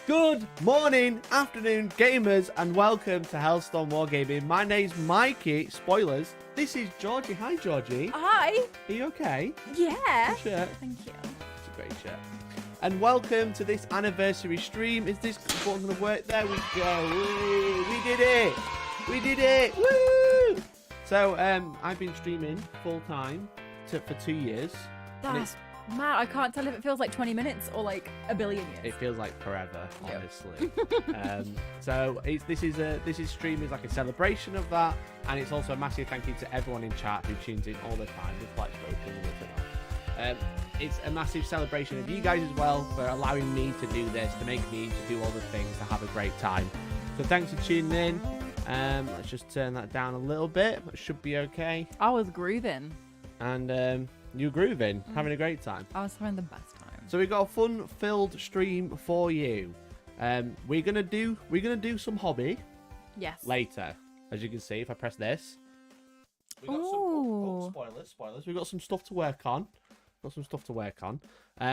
Good morning, afternoon, gamers, and welcome to Hellstormwargaming. My name's Mikey. Spoilers. This is Georgie. Hi, Georgie. Hi. Are you okay? Yeah. Good shirt. Thank you. It's a great shirt. And welcome to this anniversary stream. Is this button going to work? There we go. Woo. We did it. We did it. Woo! So, I've been streaming full time for 2 years. That's mad. I can't tell if it feels like 20 minutes or like a billion years. It feels like forever, Yep. honestly. So this stream is like a celebration of that, and it's also a massive thank you to everyone in chat who tunes in all the time. With like spoken and it's a massive celebration of you guys as well for allowing me to do this, to make me to do all the things, to have a great time. So thanks for tuning in. Let's just turn that down a little bit. That should be okay. I was grooving. And you're grooving, having a great time. I was having the best time. So we've got a fun-filled stream for you. We're gonna do some hobby Yes. later, as you can see. If I press this, we got Ooh. spoilers. We've got some stuff to work on.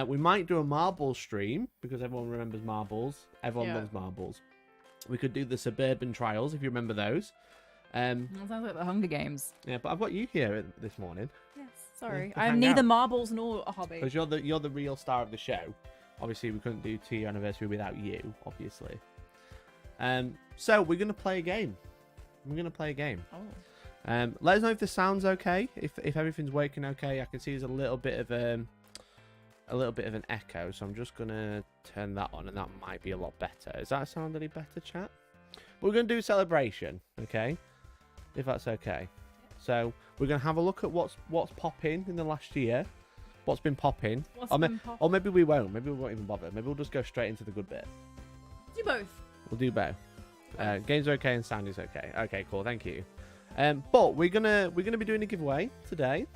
We might do a marble stream because everyone remembers marbles. Everyone loves marbles. We could do the suburban trials if you remember those. That sounds like the Hunger Games. Yeah, but I've got you here this morning. Yes. Sorry. to I'm hang neither out. marbles nor a hobby. Because you're the real star of the show. Obviously, we couldn't do 2-year anniversary without you, obviously. So we're gonna play a game. Oh. Let us know if the sound's okay. If everything's working okay. I can see there's a little bit of an echo, so I'm just gonna turn that on, and that might be a lot better. Does that sound any better, chat? We're gonna do celebration, okay? If that's okay. So we're gonna have a look at what's popping in the last year. What's been popping? Or maybe we won't. Maybe we won't even bother. Maybe we'll just go straight into the good bit. Do both. We'll do both. Games are okay and sound is okay. Okay, cool. Thank you. But we're gonna be doing a giveaway today.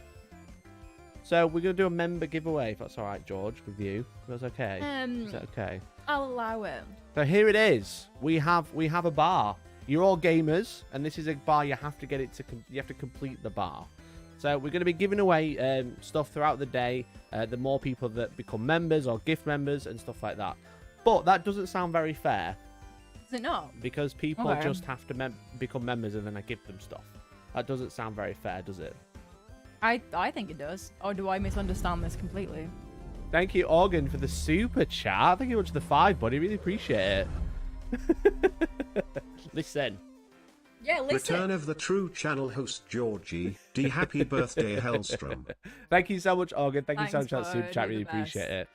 So we're gonna do a member giveaway. If that's all right, George, with you. If that's okay. Is that okay? I'll allow it. So here it is. We have a bar. You're all gamers, and this is a bar. You have to get it to. You have to complete the bar. So we're going to be giving away stuff throughout the day. The more people that become members or gift members and stuff like that. But that doesn't sound very fair. Is it not? Because people just have to become members and then I give them stuff. That doesn't sound very fair, does it? I think it does. Or do I misunderstand this completely? Thank you, Organ, for the super chat. Thank you much for the 5, buddy. Really appreciate it. Listen. Yeah, listen. Return of the true channel host Georgie. D happy birthday, Hellstorm. Thank you so much, Organ. Thank you so much for that super chat. Really appreciate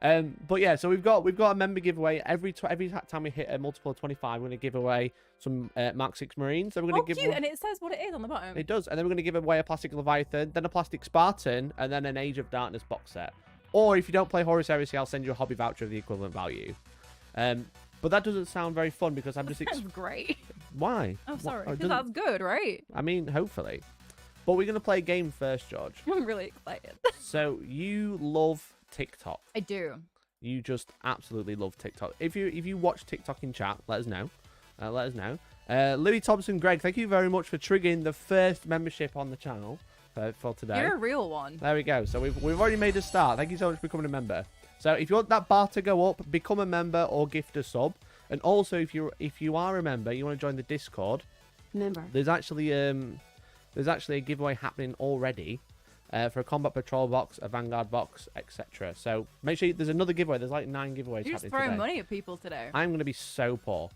it. But yeah, so we've got a member giveaway every time we hit a multiple of 25. We're going to give away some Mark 6 Marines. So we're going to give cute, and it says what it is on the bottom. It does, and then we're going to give away a plastic Leviathan, then a plastic Spartan, and then an Age of Darkness box set. Or if you don't play Horus Heresy, I'll send you a hobby voucher of the equivalent value. But that doesn't sound very fun because I'm just. That's great. Why? Oh, sorry. It Because that's good, right? I mean, hopefully. But we're going to play a game first, George. I'm really excited. So you love TikTok. I do. You just absolutely love TikTok. If you watch TikTok in chat, let us know. Louis Thompson, Greg, thank you very much for triggering the first membership on the channel for today. You're a real one. There we go. So we've already made a start. Thank you so much for becoming a member. So if you want that bar to go up, become a member or gift a sub. And also, if you are a member, you want to join the Discord. Member. There's actually a giveaway happening already. For a combat patrol box, a vanguard box, etc. So make sure there's another giveaway. There's like 9 giveaways You're just happening throwing today. money at people today. I'm going to be so poor.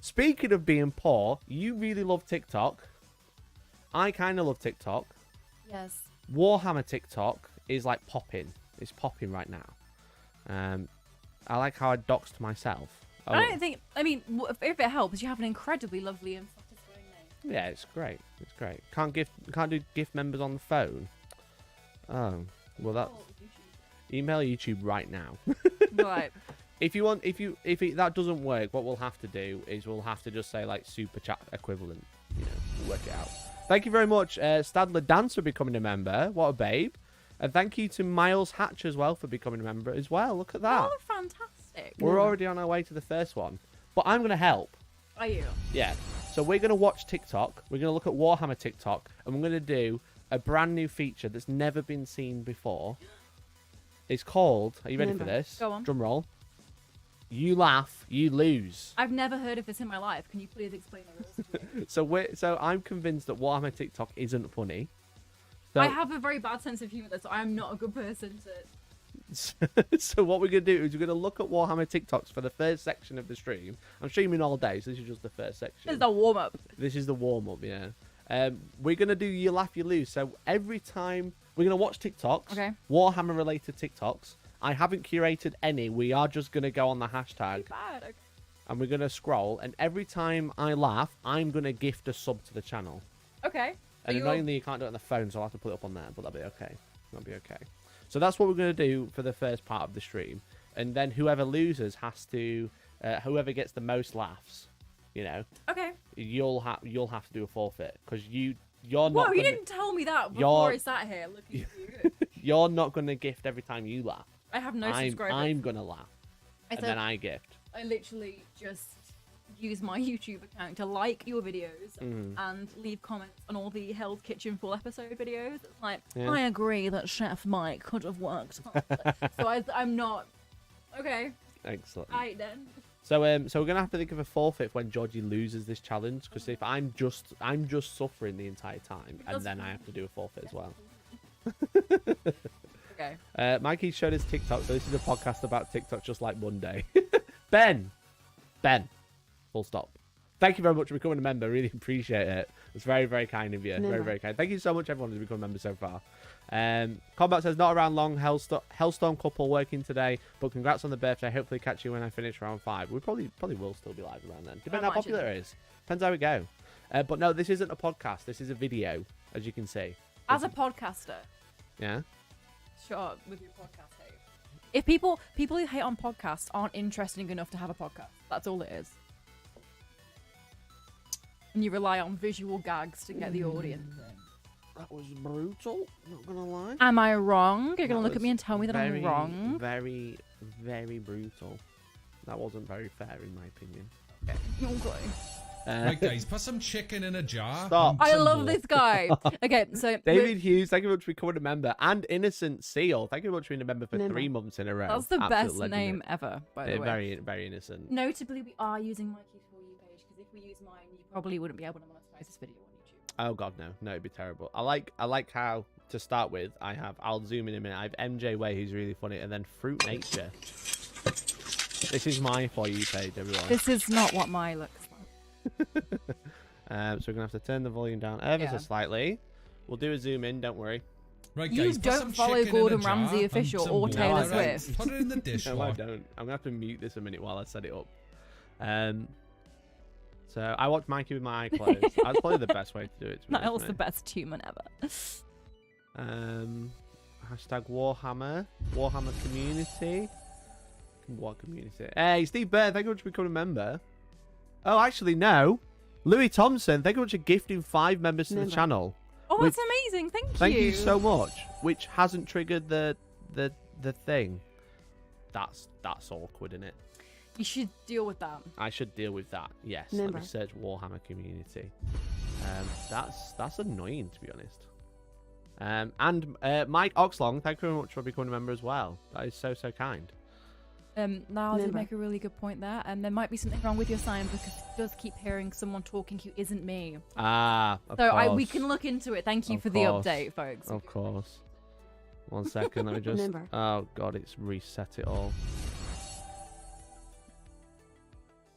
Speaking of being poor, you really love TikTok. I kind of love TikTok. Yes. Warhammer TikTok is like popping. It's popping right now. I like how I doxed myself. Oh, I don't think. I mean, if it helps, you have an incredibly lovely and satisfying name. yeah, it's great. It's great. Can't do gift members on the phone. Oh, well that. Email YouTube right now. Right. If that doesn't work, what we'll have to do is we'll have to just say like super chat equivalent. You know, work it out. Thank you very much, Stadler Dance, for becoming a member. What a babe. And thank you to Miles Hatch as well for becoming a member as well. Look at that. Oh, fantastic. We're already on our way to the first one. But I'm going to help. Are you? Yeah. So we're going to watch TikTok. We're going to look at Warhammer TikTok. And we're going to do a brand new feature that's never been seen before. It's called... Are you ready for this? Go on. Drum roll. You laugh, you lose. I've never heard of this in my life. Can you please explain the rules to me? So I'm convinced that Warhammer TikTok isn't funny. So, I have a very bad sense of humor, so I am not a good person to... so what we're going to do is we're going to look at Warhammer TikToks for the first section of the stream. I'm streaming all day, so this is just the first section. This is the warm-up. This is the warm-up, yeah. We're going to do You Laugh, You Lose. So every time we're going to watch TikToks, Okay. Warhammer-related TikToks. I haven't curated any. We are just going to go on the hashtag. Bad. Okay. And we're going to scroll. And every time I laugh, I'm going to gift a sub to the channel. Okay. And annoyingly, you can't do it on the phone, so I'll have to put it up on there. But that'll be okay. That'll be okay. So that's what we're going to do for the first part of the stream. And then whoever loses has to... whoever gets the most laughs, you know... Okay. You'll have to do a forfeit. Because you're not... Whoa, you didn't tell me that before I sat here looking at you. You're not going to gift every time you laugh. I have no subscribers. I'm going to laugh. And then I gift. I literally just use my YouTube account to like your videos and leave comments on all the Hell's Kitchen full episode videos. It's like, Yeah. I agree that Chef Mike could have worked. So I'm not... Okay. Excellent. Alright then. So we're gonna have to think of a forfeit when Georgie loses this challenge, because if I'm just suffering the entire time, and then I have to do a forfeit as well. Okay. Mikey showed his TikTok, so this is a podcast about TikTok, just like Monday. Ben, full stop. Thank you very much for becoming a member. Really appreciate it. It's very, very kind of you. Very, very kind. Thank you so much, everyone, who's become a member so far. Combat says, not around long. Hellstorm couple working today, but congrats on the birthday. Hopefully catch you when I finish round 5. We probably will still be live around then. Depending how popular it is. Depends how we go. But no, this isn't a podcast. This is a video, as you can see. As a podcaster. Yeah? Shut up with your podcast hate. If people who hate on podcasts aren't interesting enough to have a podcast, that's all it is. And you rely on visual gags to get the audience in. That was brutal, not gonna lie. Am I wrong? You're gonna That look at me and tell me that I'm wrong? Very, very brutal. That wasn't very fair, in my opinion. Okay. Right, guys, put some chicken in a jar. Stop. I love this guy. Okay, so David Hughes, thank you very much for becoming a member. And Innocent Seal, thank you very much for being a member for 3 months in a row. That's the Absolute best legendary. name ever, by the way. Very, very innocent. Notably, we are using Mikey's For You page, because if we use mine, you probably wouldn't be able to monetize this video on YouTube. Oh god, no, it'd be terrible. I like how, to start with, I'll zoom in a minute. I have MJ Way, who's really funny, and then Fruit Nature. This is my For You page, everyone. This is not what my looks like. So we're gonna have to turn the volume down ever so slightly. We'll do a zoom in, don't worry. Right, You guys, put don't some follow chicken in a Gordon jar Ramsay and official some or water. Taylor Right, Swift. Put it in the No, I dishwasher. don't. I'm gonna have to mute this a minute while I set it up. So I watch Mikey with my eye closed. That's probably the best way to do it. Niall's the best human ever. Hashtag Warhammer community. What community? Hey, Steve Byrne, thank you very much for becoming a member. Oh, actually, no. Louis Thompson, thank you very much for gifting 5 members to the channel. Oh, that's amazing. Thank you. Thank you so much. Which hasn't triggered the thing. That's awkward, isn't it? You should deal with that. I should deal with that. Yes. Let me search Warhammer community. That's annoying, to be honest. And Mike Oxlong, thank you very much for becoming a member as well. That is so kind. Niall did make a really good point there, and there might be something wrong with your sign because it does keep hearing someone talking who isn't me. Of So course. we can look into it. Thank you for the update, folks. Of course. 1 second, let me just... Oh, God, it's reset it all.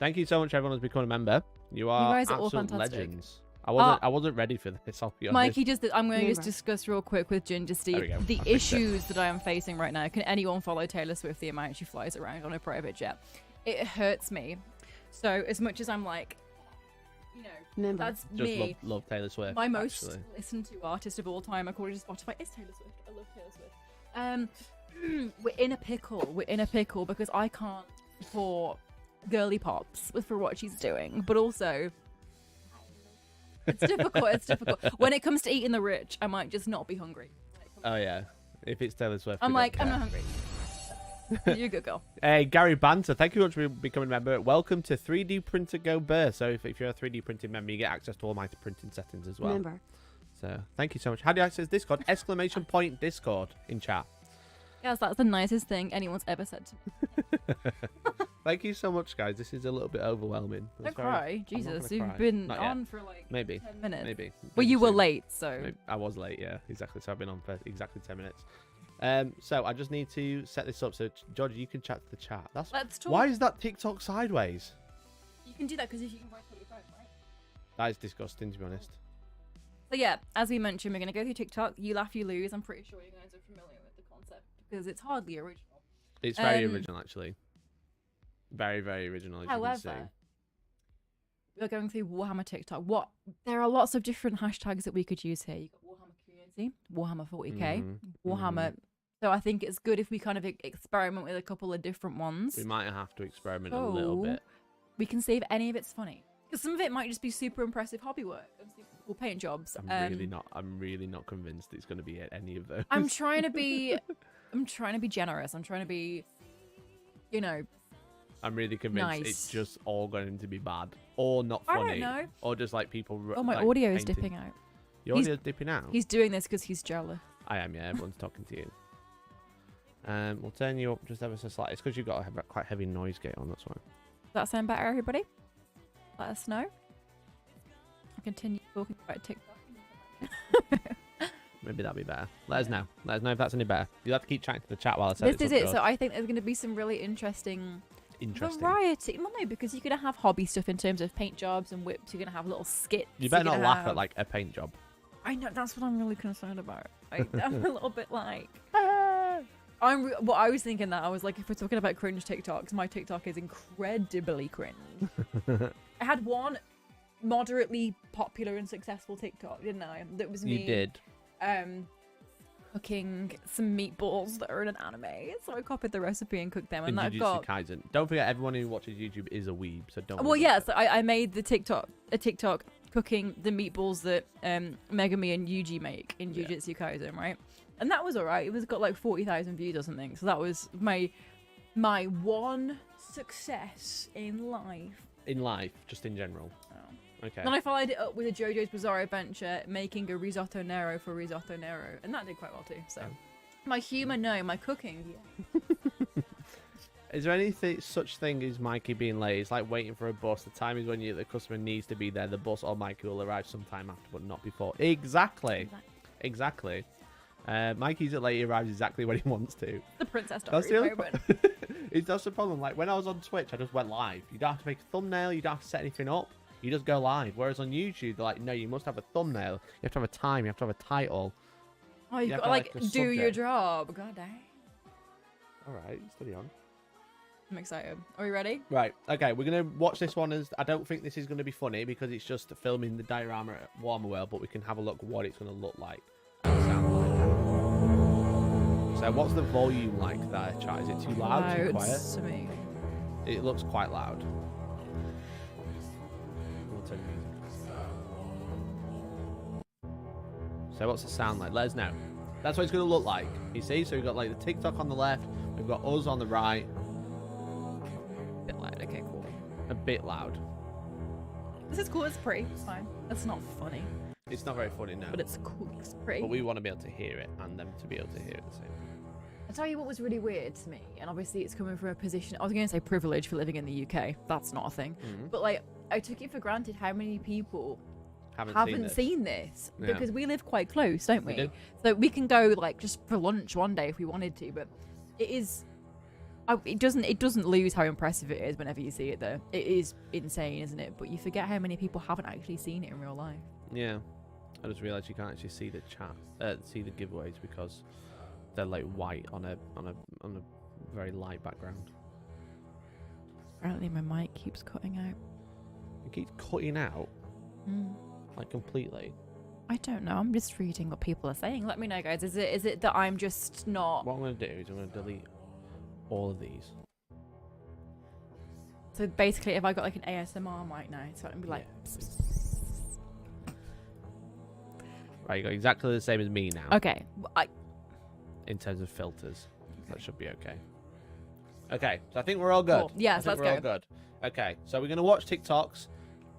Thank you so much, everyone who's become a member. You guys are all absolute fantastic. legends. I wasn't ready for this, I'll be honest. Mikey, I'm going to just discuss real quick with Ginger Steve There we go. the I fixed it. issues that I am facing right now. Can anyone follow Taylor Swift the amount she flies around on a private jet? It hurts me. So as much as I'm like, you know, that's Just me. love Taylor Swift. My most actually. listened to artist of all time, according to Spotify, is Taylor Swift. I love Taylor Swift. We're in a pickle. We're in a pickle because I can't support girly pops for what she's doing, but also it's difficult. It's difficult. When it comes to eating the rich, I might just not be hungry. Oh, yeah. If it's Taylor Swift. I'm we don't like, I'm care. not hungry. You're a good girl. Hey, Gary Banter, thank you very much for becoming a member. Welcome to 3D Printer Go Burr. So if you're a 3D printing member, you get access to all my printing settings as well. So thank you so much. How do you access Discord? ! Discord in chat. Yes, that's the nicest thing anyone's ever said to me. Thank you so much, guys. This is a little bit overwhelming. Don't cry. I'm not Jesus, gonna you've cry. been Not yet. on for like Maybe. 10 minutes. Maybe. Well, Maybe you were soon. late, so. Maybe. I was late, yeah, exactly. So I've been on for exactly 10 minutes. So I just need to set this up. So, Georgie, you can chat to the chat. Let's talk. Why is that TikTok sideways? You can do that because if you can write on your phone, right? That is disgusting, to be honest. So yeah, as we mentioned, we're going to go through TikTok. You laugh, you lose. I'm pretty sure you guys are familiar with the concept because it's hardly original. It's very original, actually. Very, very original, as you can see. However, we're going through Warhammer TikTok. There are lots of different hashtags that we could use here. You've got Warhammer Community, Warhammer 40k, Warhammer. So I think it's good if we kind of experiment with a couple of different ones. We might have to experiment a little bit. We can see if any of it's funny. Because some of it might just be super impressive hobby work and super cool paint jobs. I'm really not convinced it's going to be any of those. I'm trying to be generous. I'm trying to be, I'm really convinced it's just all going to be bad or not funny. I don't know. Or just like people. Oh, my audio is dipping out. Your audio's dipping out. He's doing this because he's jealous. I am, yeah. Everyone's talking to you. We'll turn you up just ever so slightly. It's because you've got a quite heavy noise gate on. That's why. Does that sound better, everybody? Let us know. I'll continue talking about TikTok. Maybe that'll be better. Let us know. Let us know if that's any better. You'll have to keep chatting to the chat while I say this is it. So I think there's going to be some really interesting variety. Well, no, because you're going to have hobby stuff in terms of paint jobs and whips. You're going to have little skits. You better not laugh at like a paint job. I know, that's what I'm really concerned about. I'm a little bit like... what I was thinking that I was like, if we're talking about cringe TikToks, my TikTok is incredibly cringe. I had one moderately popular and successful TikTok, didn't I? That was me. You did. Cooking some meatballs that are in an anime. So I copied the recipe and cooked them. And that got... Kaisen. Don't forget, everyone who watches YouTube is a weeb, so don't. Well, yeah. So I made a TikTok cooking the meatballs that Megami and Yuji make in Jujutsu Kaisen, right? And that was alright. It was got like 40,000 views or something. So that was my one success in life. In life, just in general. Oh. Okay. Then I followed it up with a JoJo's Bizarre Adventure, making a risotto nero for risotto nero, and that did quite well too. So, my humour, no, my cooking, yeah. Is there anything such thing as Mikey being late? It's like waiting for a bus. The time is when the customer needs to be there. The bus or Mikey will arrive sometime after, but not before. Exactly. Mikey's at late. He arrives exactly when he wants to. The princess That's diary the moment. That's the problem. Like when I was on Twitch, I just went live. You don't have to make a thumbnail. You don't have to set anything up. You just go live. Whereas on YouTube, they're like, no, you must have a thumbnail. You have to have a time. You have to have a title. Oh, you've got to like do your job. God dang. All right, steady on. I'm excited. Are we ready? Right. Okay, we're going to watch this one as... I don't think this is going to be funny because it's just filming the diorama at YLYL, but we can have a look what it's going to look like. So what's the volume like there, chat? Is it too loud, too quiet? Smooth. It looks quite loud. So what's the sound like? Let us know. That's what it's going to look like. You see? So we've got like the TikTok on the left. We've got us on the right. A bit loud. Okay, cool. A bit loud. This is cool. It's pretty. It's fine. It's not funny. It's not very funny, no. But it's cool. It's pretty. But we want to be able to hear it and them to be able to hear it the same. I'll tell you what was really weird to me, and obviously it's coming from a position, I was going to say privilege for living in the UK. That's not a thing. But like, I took it for granted how many people haven't seen this. Because we live quite close, don't we? So we can go like just for lunch one day if we wanted to, but it is... it doesn't lose how impressive it is whenever you see it though. It is insane, isn't it? But you forget how many people haven't actually seen it in real life. Yeah. I just realised you can't actually see the chat, see the giveaways because they're like white on a very light background. Apparently my mic keeps cutting out. It keeps cutting out? Like completely? I don't know. I'm just reading what people are saying. Let me know, guys. Is it that I'm just not... What I'm going to do is I'm going to delete all of these. So basically, if I got like an ASMR mic now, so I can be like... Right, you got exactly the same as me now. Okay. In terms of filters. Okay. That should be okay. Okay, so I think we're all good. Cool. Yes, let's go. All good. Okay, so we're going to watch TikToks.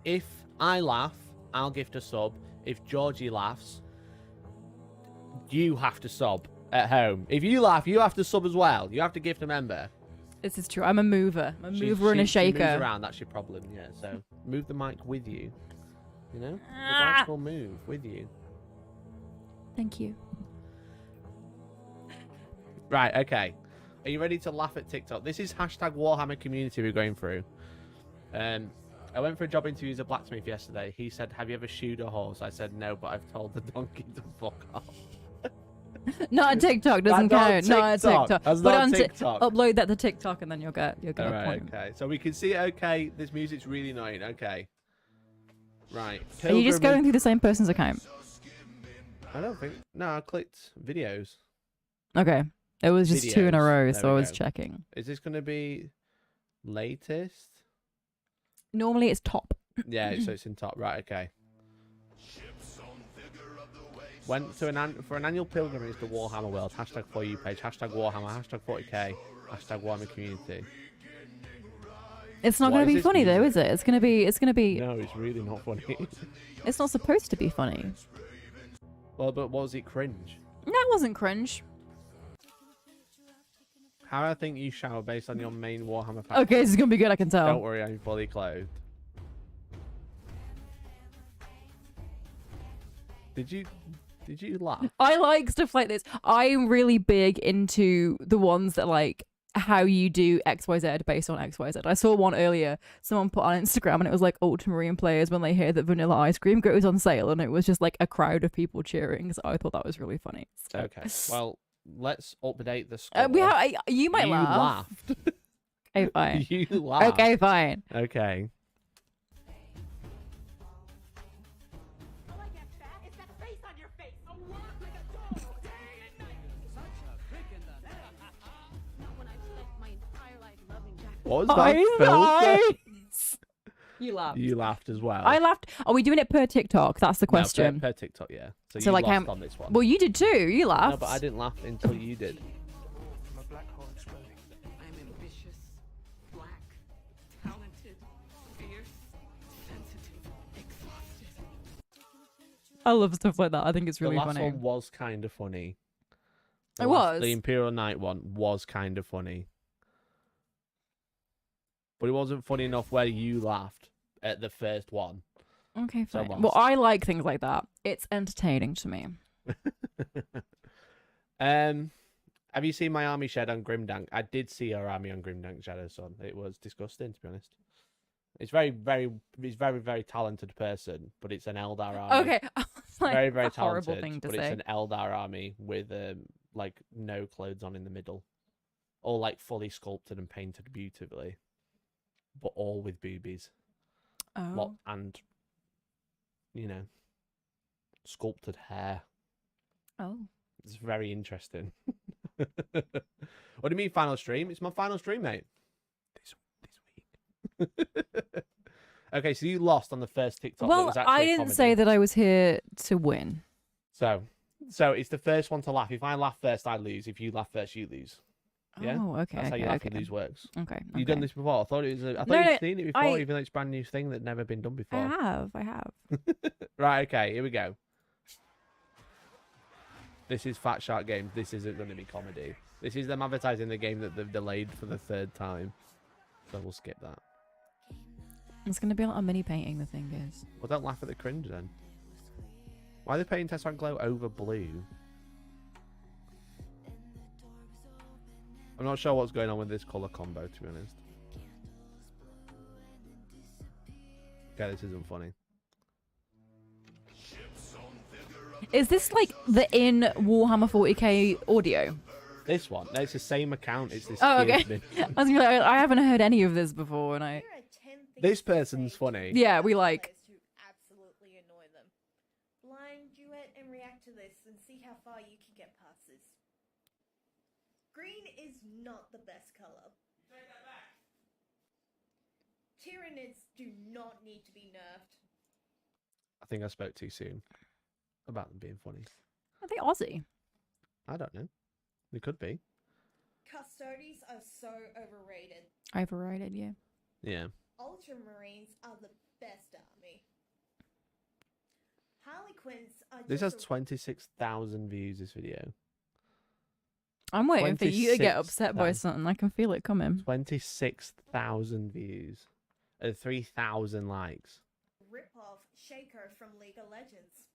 If I laugh, I'll gift a sub. If Georgie laughs, you have to sub at home. If you laugh, you have to sub as well. You have to gift a member. This is true. I'm a mover. I'm a mover and a She moves shaker. around. That's your problem. Yeah. So move the mic with you. You know, the Ah. mic will move with you. Thank you. Right. Okay. Are you ready to laugh at TikTok? This is hashtag Warhammer community we're going through. I went for a job interview as a blacksmith yesterday. He said, "Have you ever shoed a horse?" I said, "No, but I've told the donkey to fuck off." Not on TikTok. Doesn't count. Not on TikTok. That's But not on TikTok. upload that to TikTok and then you'll get a Alright, point. okay. So we can see it okay. This music's really annoying. Okay. Right. Are you just going through the same person's account? I don't think. No, I clicked videos. Okay. It was just 2 in a Videos. row, There so I we was go. checking. Is this going to be latest? Normally it's top. Yeah, so it's in top. Right, okay. Went to for an annual pilgrimage to Warhammer World. Hashtag for you page. Hashtag Warhammer. Hashtag 40k. Hashtag Warhammer community. It's not What going to is be this funny though, music? is it? It's going to be. No, it's really not funny. It's not supposed to be funny. Well, but was it cringe? No, it wasn't cringe. How I think you shower based on your main Warhammer pack. Okay, this is going to be good, I can tell. Don't worry, I'm fully clothed. Did you laugh? I like stuff like this. I'm really big into the ones that like how you do XYZ based on XYZ. I saw one earlier. Someone put on Instagram and it was like Ultramarine players when they hear that vanilla ice cream goes on sale, and it was just like a crowd of people cheering. So I thought that was really funny. So. Okay, well, let's update the score. You might laugh. laughed. Okay, fine. You laughed. Okay, fine. Okay. What was that filter? You laughed. You laughed as well. I laughed. Are we doing it per TikTok? That's the question. No, per TikTok, yeah. So So, you like, lost on this one. Well, you did too. You laughed. No, but I didn't laugh until you did. I'm a black hole exploding. I'm ambitious, black, talented, fierce, sensitive, exhausted. I love stuff like that. I think it's really the last funny. one was kind of funny. It was. The Imperial Knight one was kind of funny. But it wasn't funny enough where you laughed at the first one. Okay, So fine. lost. Well, I like things like that. It's entertaining to me. Have you seen my army shed on Grimdank? I did see our army on Grimdank Shadow Sun. It was disgusting, to be honest. It's very talented person, but it's an Eldar army. Okay, I was like, Very, very that's a horrible talented, thing to but say. it's an Eldar army with like no clothes on in the middle, all like fully sculpted and painted beautifully, but all with boobies. Oh. And sculpted hair. Oh. It's very interesting. What do you mean final stream? It's my final stream, mate. This week. Okay, so you lost on the first TikTok. Well, I didn't say that I was here to win. So it's the first one to laugh. If I laugh first, I lose. If you laugh first, you lose. Yeah. Oh, okay. That's how you laugh and lose works. Okay. You've done this before. I thought it was. I thought No, you'd no, seen it before, I- even though it's a brand new thing that never been done before. I have. Right. Okay. Here we go. This is Fat Shark Games. This isn't going to be comedy. This is them advertising the game that they've delayed for the 3rd time. So we'll skip that. It's going to be like a mini painting, the thing is. Well, don't laugh at the cringe then. Why are they painting Tesseract Glow over blue? I'm not sure what's going on with this colour combo, to be honest. Okay, this isn't funny. Is this like the in Warhammer 40k audio? This one? No, it's the same account. It's this. Oh, okay. kid. I was gonna be like, I haven't heard any of this before, and I. This person's funny. Yeah, we like. To absolutely annoy them. Blind duet and react to this and see how far you can get past this. Green is not the best color. Take that back. Tyranids do not need to be nerfed. I think I spoke too soon about them being funny. Are they Aussie? I don't know. They could be. Custodes are so overrated. Overrated, yeah. Yeah. Ultramarines are the best army. Harlequins are This just has 26,000 views, this video. I'm waiting for you to get 26, upset by then. something. I can feel it coming. 26,000 views and 3,000 likes. Rip-off Shaco from League of Legends.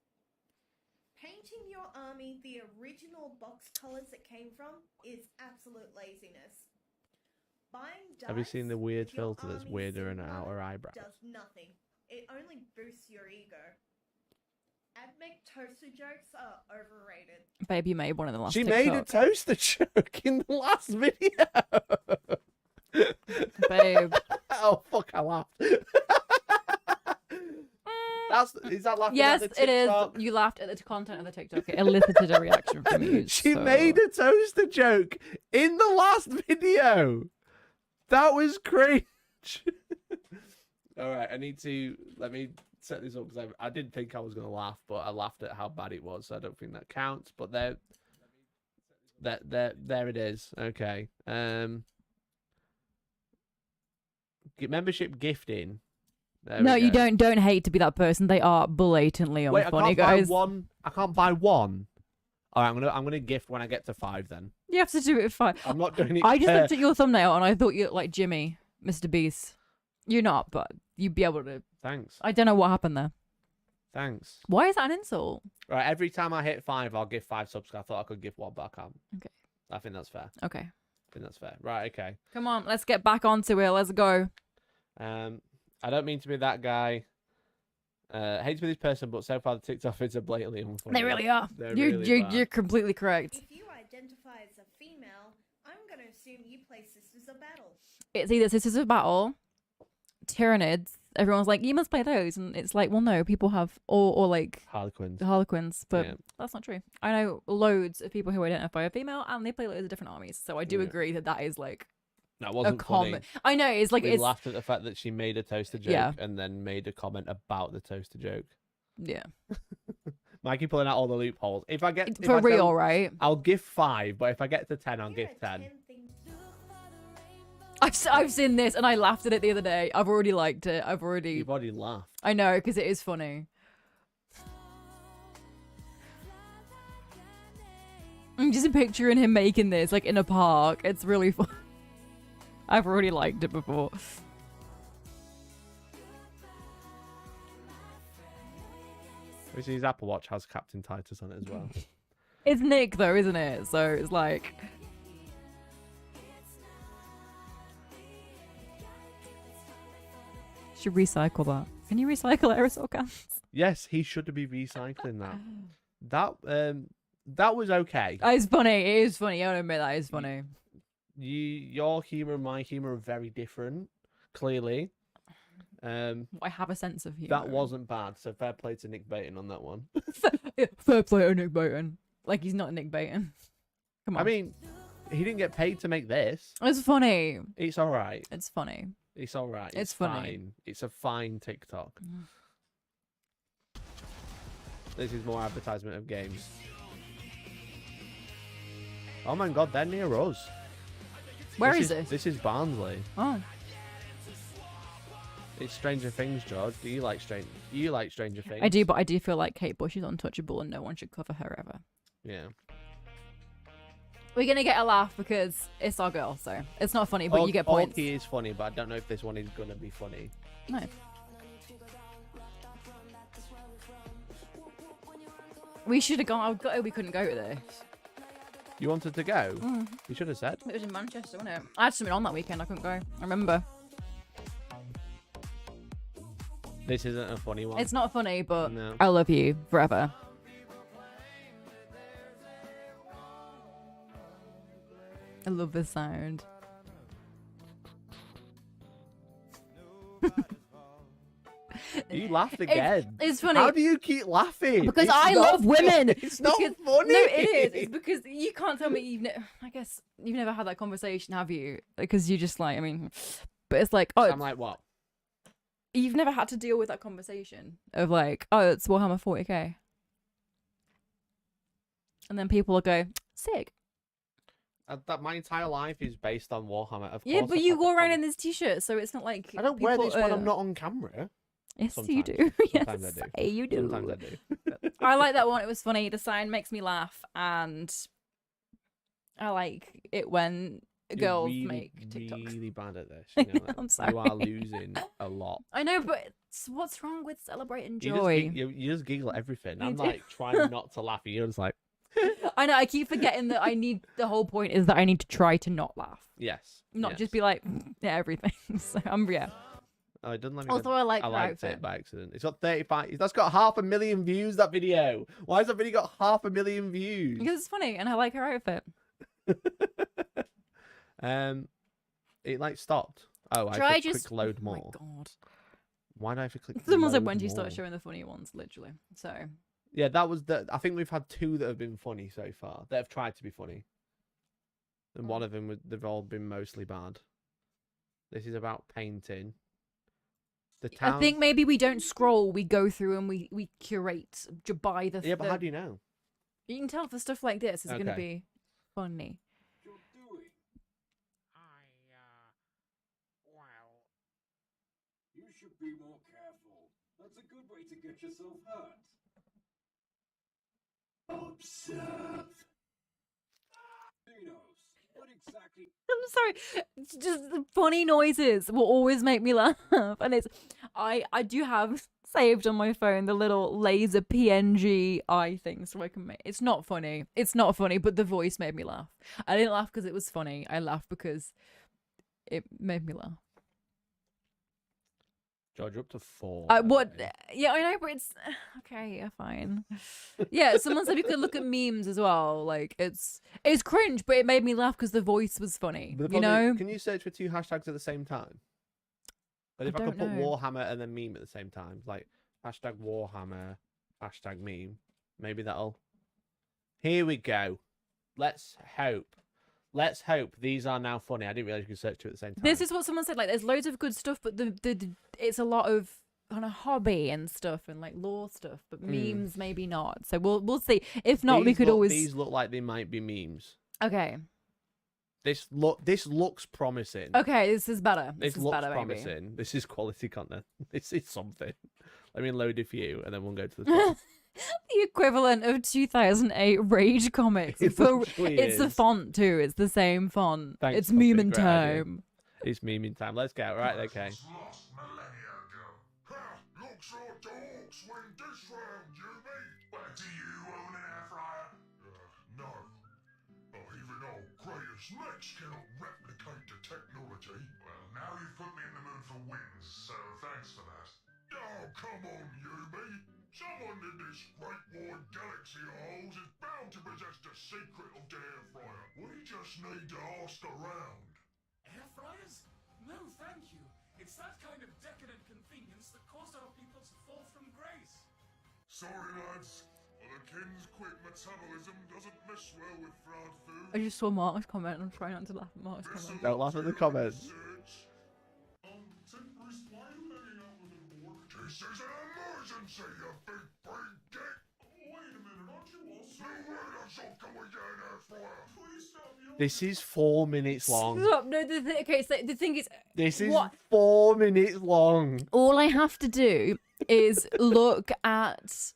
Painting your army the original box colors it came from is absolute laziness. Buying dice Have you seen the weird with your filter that's army weirder in similar our eyebrows? does nothing. It only boosts your ego. Admech toaster jokes are overrated. Babe, you made one in the last She TikTok. made a toaster joke in the last video. Babe. Oh fuck! I laughed. Is that laughing Yes, at the it is. TikTok? You laughed at the content of the TikTok. It elicited a reaction from you. She so- made a toaster joke in the last video. That was cringe. All right, let me set this up because I didn't think I was gonna laugh, but I laughed at how bad it was. So I don't think that counts. But there it is. Okay. Membership gifting. There No, we you go. don't hate to be that person. They are blatantly Wait, unfunny, I can't guys. buy one. I can't buy one. All right, I'm gonna gift when I get to 5. Then You have to do it fine. I'm not doing it. I just looked at your thumbnail and I thought you looked like Jimmy, Mr. Beast. You're not, but you'd be able to. Thanks. I don't know what happened there. Thanks. Why is that an insult? Right, every time I hit 5, I'll give 5 subs. I thought I could give 1, but I can't. Okay. I think that's fair. Okay. I think that's fair. Right. Okay. Come on, let's get back onto it. Let's go. I don't mean to be that guy. Hate to be this person, but so far the TikTok vids are blatantly unfunny. They really are. They're You're really bad. you're completely correct. If you identify as a female, I'm gonna assume you play Sisters of Battle. It's either Sisters of Battle, Tyranids. Everyone's like, you must play those, and it's like, well, no, people have or like Harlequins. the Harlequins, but Yeah. that's not true. I know loads of people who identify as female, and they play loads of different armies. So I do Yeah. agree that is like That a wasn't common. funny. I know it's like We it's laughed at the fact that she made a toaster joke Yeah. and then made a comment about the toaster joke. yeah Mikey pulling out all the loopholes. If I get if for I real, don't- right? I'll give 5, but if I get to 10, I'll Here give are 10. 10 things. I've seen this and I laughed at it the other day. I've already liked it. You've already laughed. I know because it is funny. I'm just picturing him making this like in a park. It's really fun. I've already liked it before. Obviously, his Apple Watch has Captain Titus on it as well. It's Nick though, isn't it? So it's like should recycle that. Can you recycle aerosol cans? Yes, he should be recycling that. That was okay. It's funny. It is funny. I'll admit that is funny. Your humor and my humor are very different. Clearly, I have a sense of humor. that wasn't bad. So fair play to Nick Baton on that one. Fair play to Nick Baton. Like he's not Nick Baton. Come on. I mean, he didn't get paid to make this. it's funny. It's all right. It's funny. It's all right. It's funny. Fine. It's a fine TikTok. This is more advertisement of games. Oh my god, they're near us. Where is this? This is Barnsley. Oh, It's Stranger Things, George. Do you like Stranger Things? I do, but I do feel like Kate Bush is untouchable and no one should cover her ever. Yeah. We're gonna get a laugh because it's our girl, so it's not funny, but you get points. Orky is funny, but I don't know if this one is gonna be funny. No. We should have gone. We couldn't go to this. You wanted to go? You should have said. It was in Manchester, wasn't it? I had something on that weekend. I couldn't go. I remember. This isn't a funny one. It's not funny, but No. I love you forever. I love this sound. You laughed again. It's funny. How do you keep laughing? Because It's I not love women. It's not Because- funny. No, it is. It's because you can't tell me I guess you've never had that conversation, have you? Because you just like, I mean, but it's like, oh, I'm like, what? you've never had to deal with that conversation of like, oh, it's Warhammer 40k. And then people will go, sick. That my entire life is based on Warhammer. Of Yeah, course but I've you had go the around con- in this t-shirt, so it's not like I don't wear people this when are- I'm not on camera. Yes, Sometimes. you do. Yes, Sometimes I do. hey, you do. Sometimes I do. I like that one. It was funny. The sign makes me laugh, and I like it when You're girls really, make TikToks. really bad at this. I You know know, that? I'm sorry. You are losing a lot. I know, but what's wrong with celebrating You joy? you just giggle at everything. I I'm do. like trying not to laugh, and you're just like, I know. I keep forgetting that the whole point is that I need to try to not laugh, yes, not yes. just be like yeah, everything. So yeah. Oh, it doesn't let me. Also, I like I her liked outfit. it by accident. It's got 35. That's got 500,000 views. That video. Why has that video got 500,000 views? Because it's funny, and I like her outfit. It like stopped. Oh, I Try have to just. click load Oh more. my god. Why do I have to click? Someone said load when do you start more? showing the funny ones, literally. So Yeah, that was the. I think we've had 2 that have been funny so far. That have tried to be funny, and one of them they've all been mostly bad. This is about painting. The town. I think maybe we don't scroll, we go through and we curate by the. Yeah, but how do you know? You can tell for stuff like this is going to Okay. be funny. You're doing? Well, You should be more careful. That's a good way to get yourself hurt. Observe. Dinos, what exactly? I'm sorry, it's just the funny noises will always make me laugh, and it's I do have saved on my phone the little laser PNG eye thing, so I can make. It's not funny. It's not funny, but the voice made me laugh. I didn't laugh because it was funny. I laughed because it made me laugh. George, you're up to 4. What? Yeah, I know, but it's okay. Yeah, fine. Yeah, someone said you could look at memes as well. Like it's cringe, but it made me laugh because the voice was funny. But the You problem is, know? can you search for 2 hashtags at the same time? But if I don't could put know. Warhammer and then meme at the same time, like hashtag Warhammer, hashtag meme, maybe that'll. Here we go. Let's hope. Let's hope these are now funny. I didn't realize you could search 2 at the same time. This is what someone said. Like, there's loads of good stuff, but the it's a lot of kind of hobby and stuff and like lore stuff, but memes maybe not. So we'll see. If not, we could always. These look like they might be memes. Okay. This looks promising. Okay, this is better. This is looks better, promising. Maybe. This is quality content. This is something. Let me load a few, and then we'll go to the top. The equivalent of 2008 Rage comics. It literally It's the is. font too. It's the same font. Thanks, It's Poppy, meme great idea. time. It's memeing time. Let's go. Right, okay. Lost millennia ago. Ha! Looks like the Hawks win this round, you mean? Well, do you own an air fryer? No. Even old greatest mechs cannot replicate the technology. Well, now you've put me in the mood for wins, so thanks for that. Oh, come on, Yumi. Someone in this great wide galaxy of holes is bound to possess the secret of the air fryer. We just need to ask around. air fryers? No, thank you. It's that kind of decadent convenience that caused our people to fall from grace. Sorry, lads. The kin's quick metabolism doesn't mess well with fried food. I just saw Mark's comment and I'm trying not to laugh at Mark's comment. Don't laugh at the comments. Temporary spy hanging out with an orc. This is an emergency, you big brain dick! Wait a minute, aren't you also? No way to stop going down air fryer! Please stop yelling. This is 4 minutes long. Stop. No, okay, so the thing is, This is what 4 minutes long. all I have to do is look at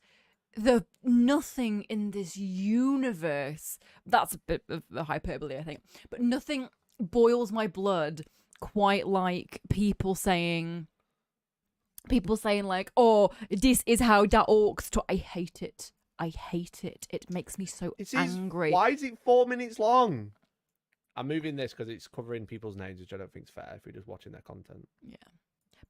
the nothing in this universe. That's a bit of a hyperbole, I think, but nothing boils my blood quite like people saying like, oh, this is how the orcs talk. I hate it. It makes me so angry. Why is it 4 minutes long? I'm moving this because it's covering people's names, which I don't think is fair if we're just watching their content. Yeah,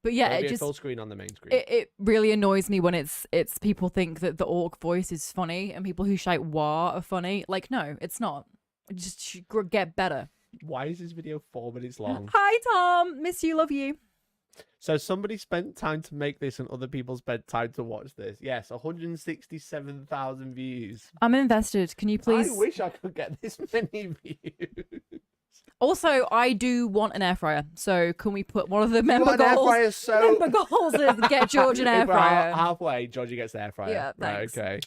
but yeah, It'll it be a just full screen on the main screen. it really annoys me when it's people think that the orc voice is funny and people who shout "wah" are funny. Like, no, it's not. Just get better. Why is this video 4 minutes long? Hi, Tom. Miss you. Love you. So somebody spent time to make this and other people spent time to watch this. Yes, 167,000 views. I'm invested. Can you please? I wish I could get this many views. Also, I do want an air fryer. So can we put one of the You member want an air goals? fryer, so... Member goals is get George an air If we're fryer. halfway, Georgie gets the air fryer. Yeah, Right, thanks. okay.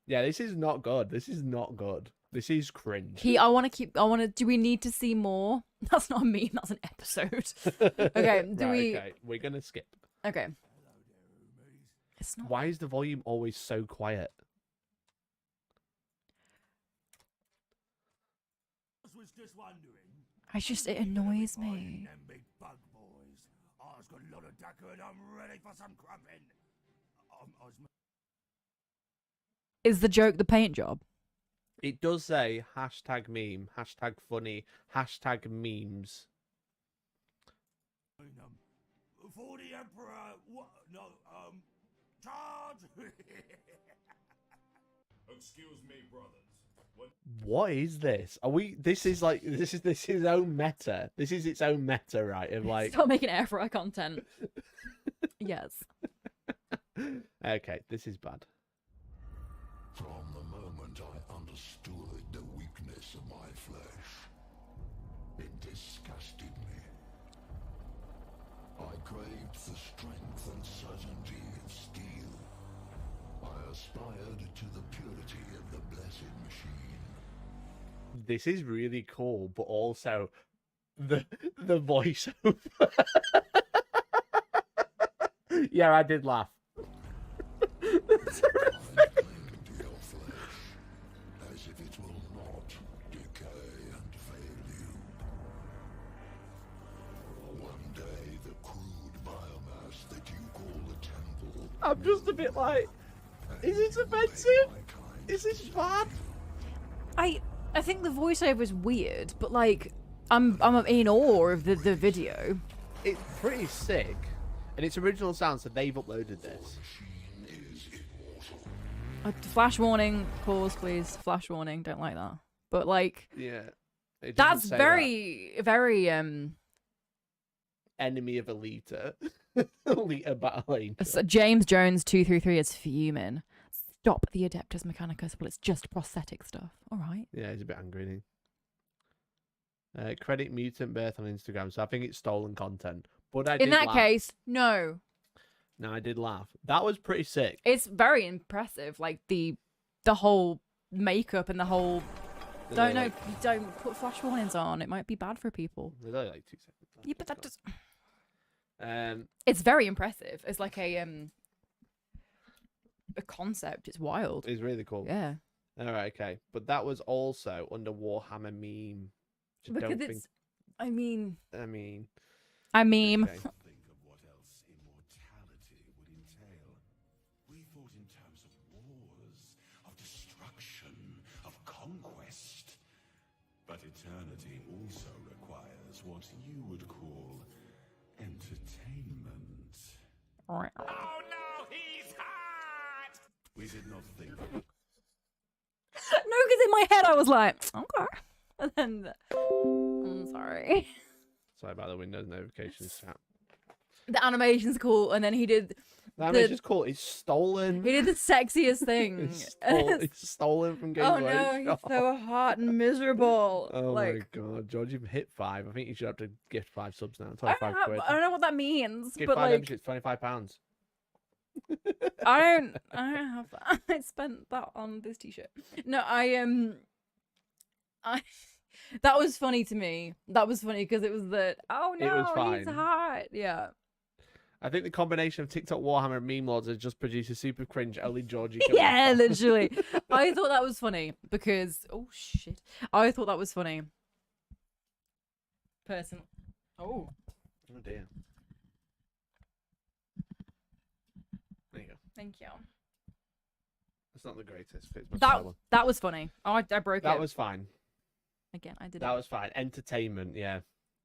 Yeah, this is not good. This is not good. This is cringe. Do we need to see more? That's not a meme. That's an episode. Okay. Okay, we're gonna skip. Okay. It's not. Why is the volume always so quiet? was just wondering. It annoys me. Them big bug boys. I've got a lot of dacca and I'm ready for some crumping. Is the joke the paint job? It does say hashtag meme, hashtag funny, hashtag memes. For the Emperor, charge! Excuse me, brothers. What is this? Are we? This is its own meta. This is its own meta, right? Of like. Stop making air fryer content. Yes. Okay, this is bad. From the moment I understood the weakness of my flesh, it disgusted me. I craved the strength and certainty of steel. I aspired to the purity of the blessed machine. This is really cool, but also the voiceover. Yeah, I did laugh. As if it will not decay and fail you. One day, the crude biomass that you call the temple. I'm just a bit like, is this offensive? Is this bad? I think the voiceover is weird, but like, I'm in awe of the video. It's pretty sick, and it's original sound, so they've uploaded this. Flash warning, pause please. Flash warning, don't like that. But like, Yeah, it doesn't that's say very, very enemy of Alita. Alita battle angel. So James Jones 233 is fuming. Stop the Adeptus Mechanicus. Well, it's just prosthetic stuff. All right. Yeah, he's a bit angry. Isn't he? Credit Mutant Birth on Instagram, so I think it's stolen content. But I did In that laugh. case, no. No, I did laugh. That was pretty sick. It's very impressive. Like the whole makeup and the whole. Don't put flash warnings on. It might be bad for people. There's only like 2 seconds. Yeah, but that just. Um, It's very impressive. It's like a concept. It's wild. it's really cool. Yeah. All right, okay, but that was also under Warhammer meme. Which I Because don't it's. think. I mean. I mean. I meme. Okay. Think of what else immortality would entail. We thought in terms of wars, of destruction, of conquest. But eternity also requires what you would call entertainment. Oh no, he's hot! We did not think of it. No, because in my head I was like, okay. And then. I'm sorry. Sorry about the Windows notifications chat. The animation's cool, and then he did. The animation's cool. It's stolen. He did the sexiest thing. It's stolen from Games Oh no, he's so hot and miserable. Oh like, my god, George, you've hit 5. I think you should have to gift 5 subs now. I 25 don't, quid. know, I don't know what that means, Gift but 5 like, memberships, £25. I don't have that. I spent that on this t-shirt. No, that was funny to me. That was funny because it was that. Oh It was no, he's fine. hot. Yeah. I think the combination of TikTok Warhammer and meme lords has just produced a super cringe only Georgie can Yeah, laugh at. literally. I thought that was funny because shit. I thought that was funny. Person. Oh. Oh dear. There you go. Thank you. It's not the greatest. But it's my That style one. that was funny. Oh, I broke it. That was fine. Again, I did That it. was fine. Entertainment, yeah.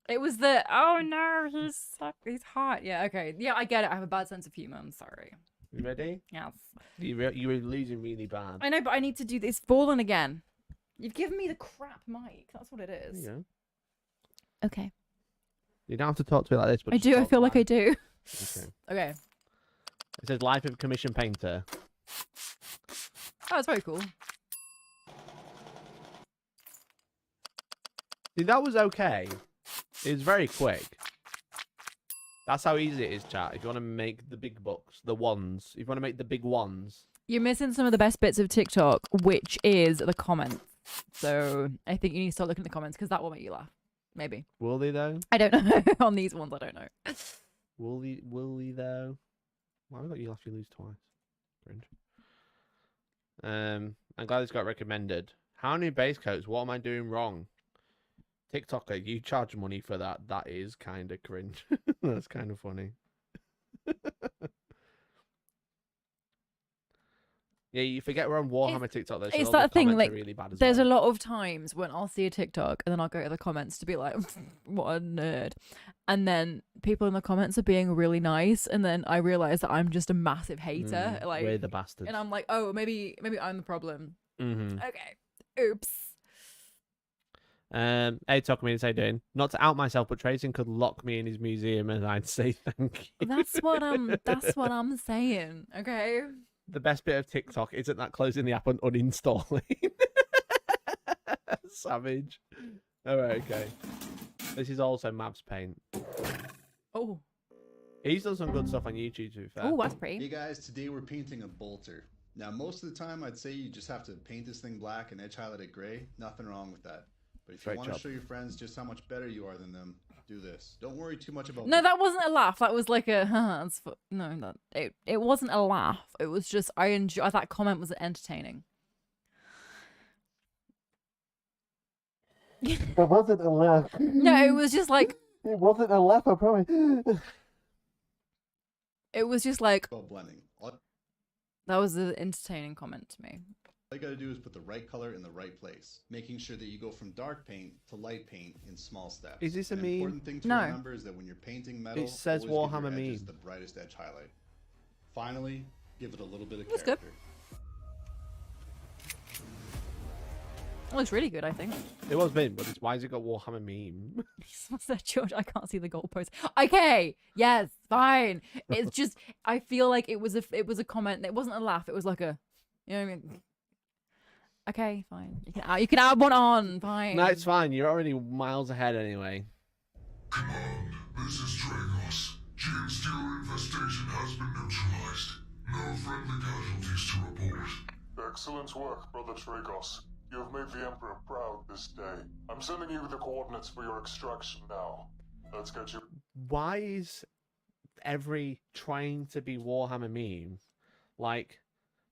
It was the oh no, he's hot. Yeah, okay. Yeah, I get it. I have a bad sense of humor. I'm sorry. You ready? Yes. You were losing really bad. I know, but I need to do this. Fallen again. You've given me the crap mic. That's what it There is. you go. Okay. You don't have to talk to me like this, but I just do. I talk feel like I loud. do. Okay. Okay. It says Life of a Commission Painter. Oh, it's very cool. See, that was okay. It was very quick. That's how easy it is, chat. If you want to make the big bucks, the ones. If you want to make the big ones. You're missing some of the best bits of TikTok, which is the comments. So I think you need to start looking at the comments because that will make you laugh. Maybe. Will they, though? I don't know. On these ones, I don't know. Will they, though? Why have we got you laugh, you lose twice? Cringe. I'm glad this got recommended. How many base coats? What am I doing wrong? TikToker, you charge money for that. That is kind of cringe. That's kind of funny. Yeah, you forget we're on Warhammer TikTok. Though, so It's all the that thing, comments like, are really bad as there's well. a lot of times when I'll see a TikTok and then I'll go to the comments to be like, what a nerd. And then people in the comments are being really nice. And then I realize that I'm just a massive hater. Like, we're the bastards. and I'm like, oh, maybe I'm the problem. Mm-hmm. Okay. Oops. Hey, Talkmeans, how you doing? Not to out myself, but Tracy could lock me in his museum and I'd say thank you. That's what I'm saying. Okay. The best bit of TikTok isn't that closing the app and uninstalling. Savage. All right, okay. This is also Mav's paint. Oh. He's done some good stuff on YouTube, to be fair. Oh, that's pretty. Hey guys, today we're painting a bolter. Now, most of the time, I'd say you just have to paint this thing black and edge highlight it gray. Nothing wrong with that. But if you Great want to job. show your friends just how much better you are than them, do this. Don't worry too much about. No, that wasn't a laugh. That was like a no. It wasn't a laugh. It was just I that comment was entertaining. It wasn't a laugh. No, it was just like It wasn't a laugh, I promise. it was just like About blending. All that was an entertaining comment to me. you gotta do is put the right color in the right place, making sure that you go from dark paint to light paint in small steps. Is this a An meme? important thing to No. remember is that when you're painting metal, It says always give Warhammer your edges meme. the brightest edge highlight. Finally, give it a little bit of That's good. character. It looks really good, I think. It was meme, but why has it got Warhammer meme? What's that, George? I can't see the goalpost. Okay, yes, fine. It's just I feel like it was a comment. It wasn't a laugh. It was like a, you know what I mean? Okay, fine. You can add one on. Fine. No, it's fine. You're already miles ahead anyway. Command, this is Dragos. Gene Steel infestation has been neutralized. No friendly casualties to report. Excellent work, Brother Dragos. You have made the Emperor proud this day. I'm sending you the coordinates for your extraction now. Let's get you. Why is every trying to be Warhammer meme like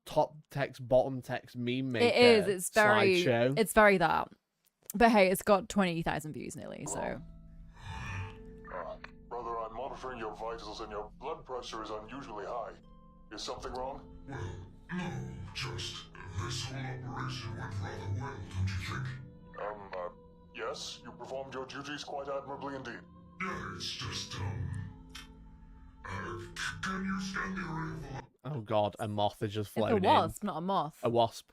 top text, bottom text meme maker? It is. It's very. slideshow? It's very that. But hey, it's got 20,000 views nearly. So. Brother, I'm monitoring your vitals and your blood pressure is unusually high. Is something wrong? Well, no, just this whole operation went rather well, don't you think? Yes, you performed your duties quite admirably indeed. Yeah, it's just, can you scan the array of Oh god, a moth has just It's flown a in. wasp, not a moth. A wasp.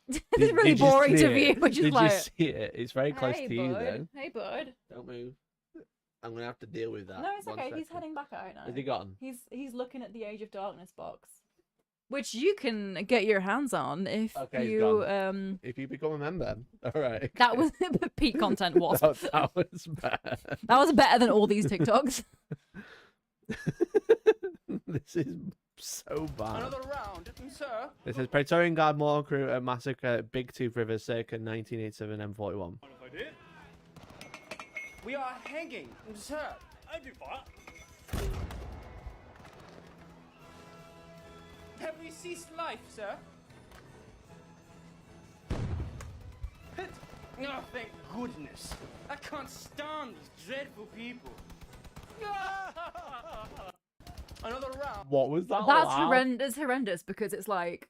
It's really Did you boring see to it? view, which is Did like. you see it? It's very close Hey, to you, bud. though. Hey, bud. Don't move. I'm gonna have to deal with that. No, it's One okay. He's second. heading back out now. Has he gone? He's looking at the Age of Darkness box, which you can get your hands on if Okay, he's you gone. If you become a member. All right. That was peak content wasp. That was bad. That was better than all these TikToks. This is so bad. Another round, sir. It says Praetorian Guard Mortal Crew at Massacre at Big Tooth River circa 1987 M41. We are hanging, sir. I do that. Have we ceased life, sir? Oh, thank goodness. I can't stand these dreadful people. Another round. What was that? That's laugh? horrendous. Horrendous because it's like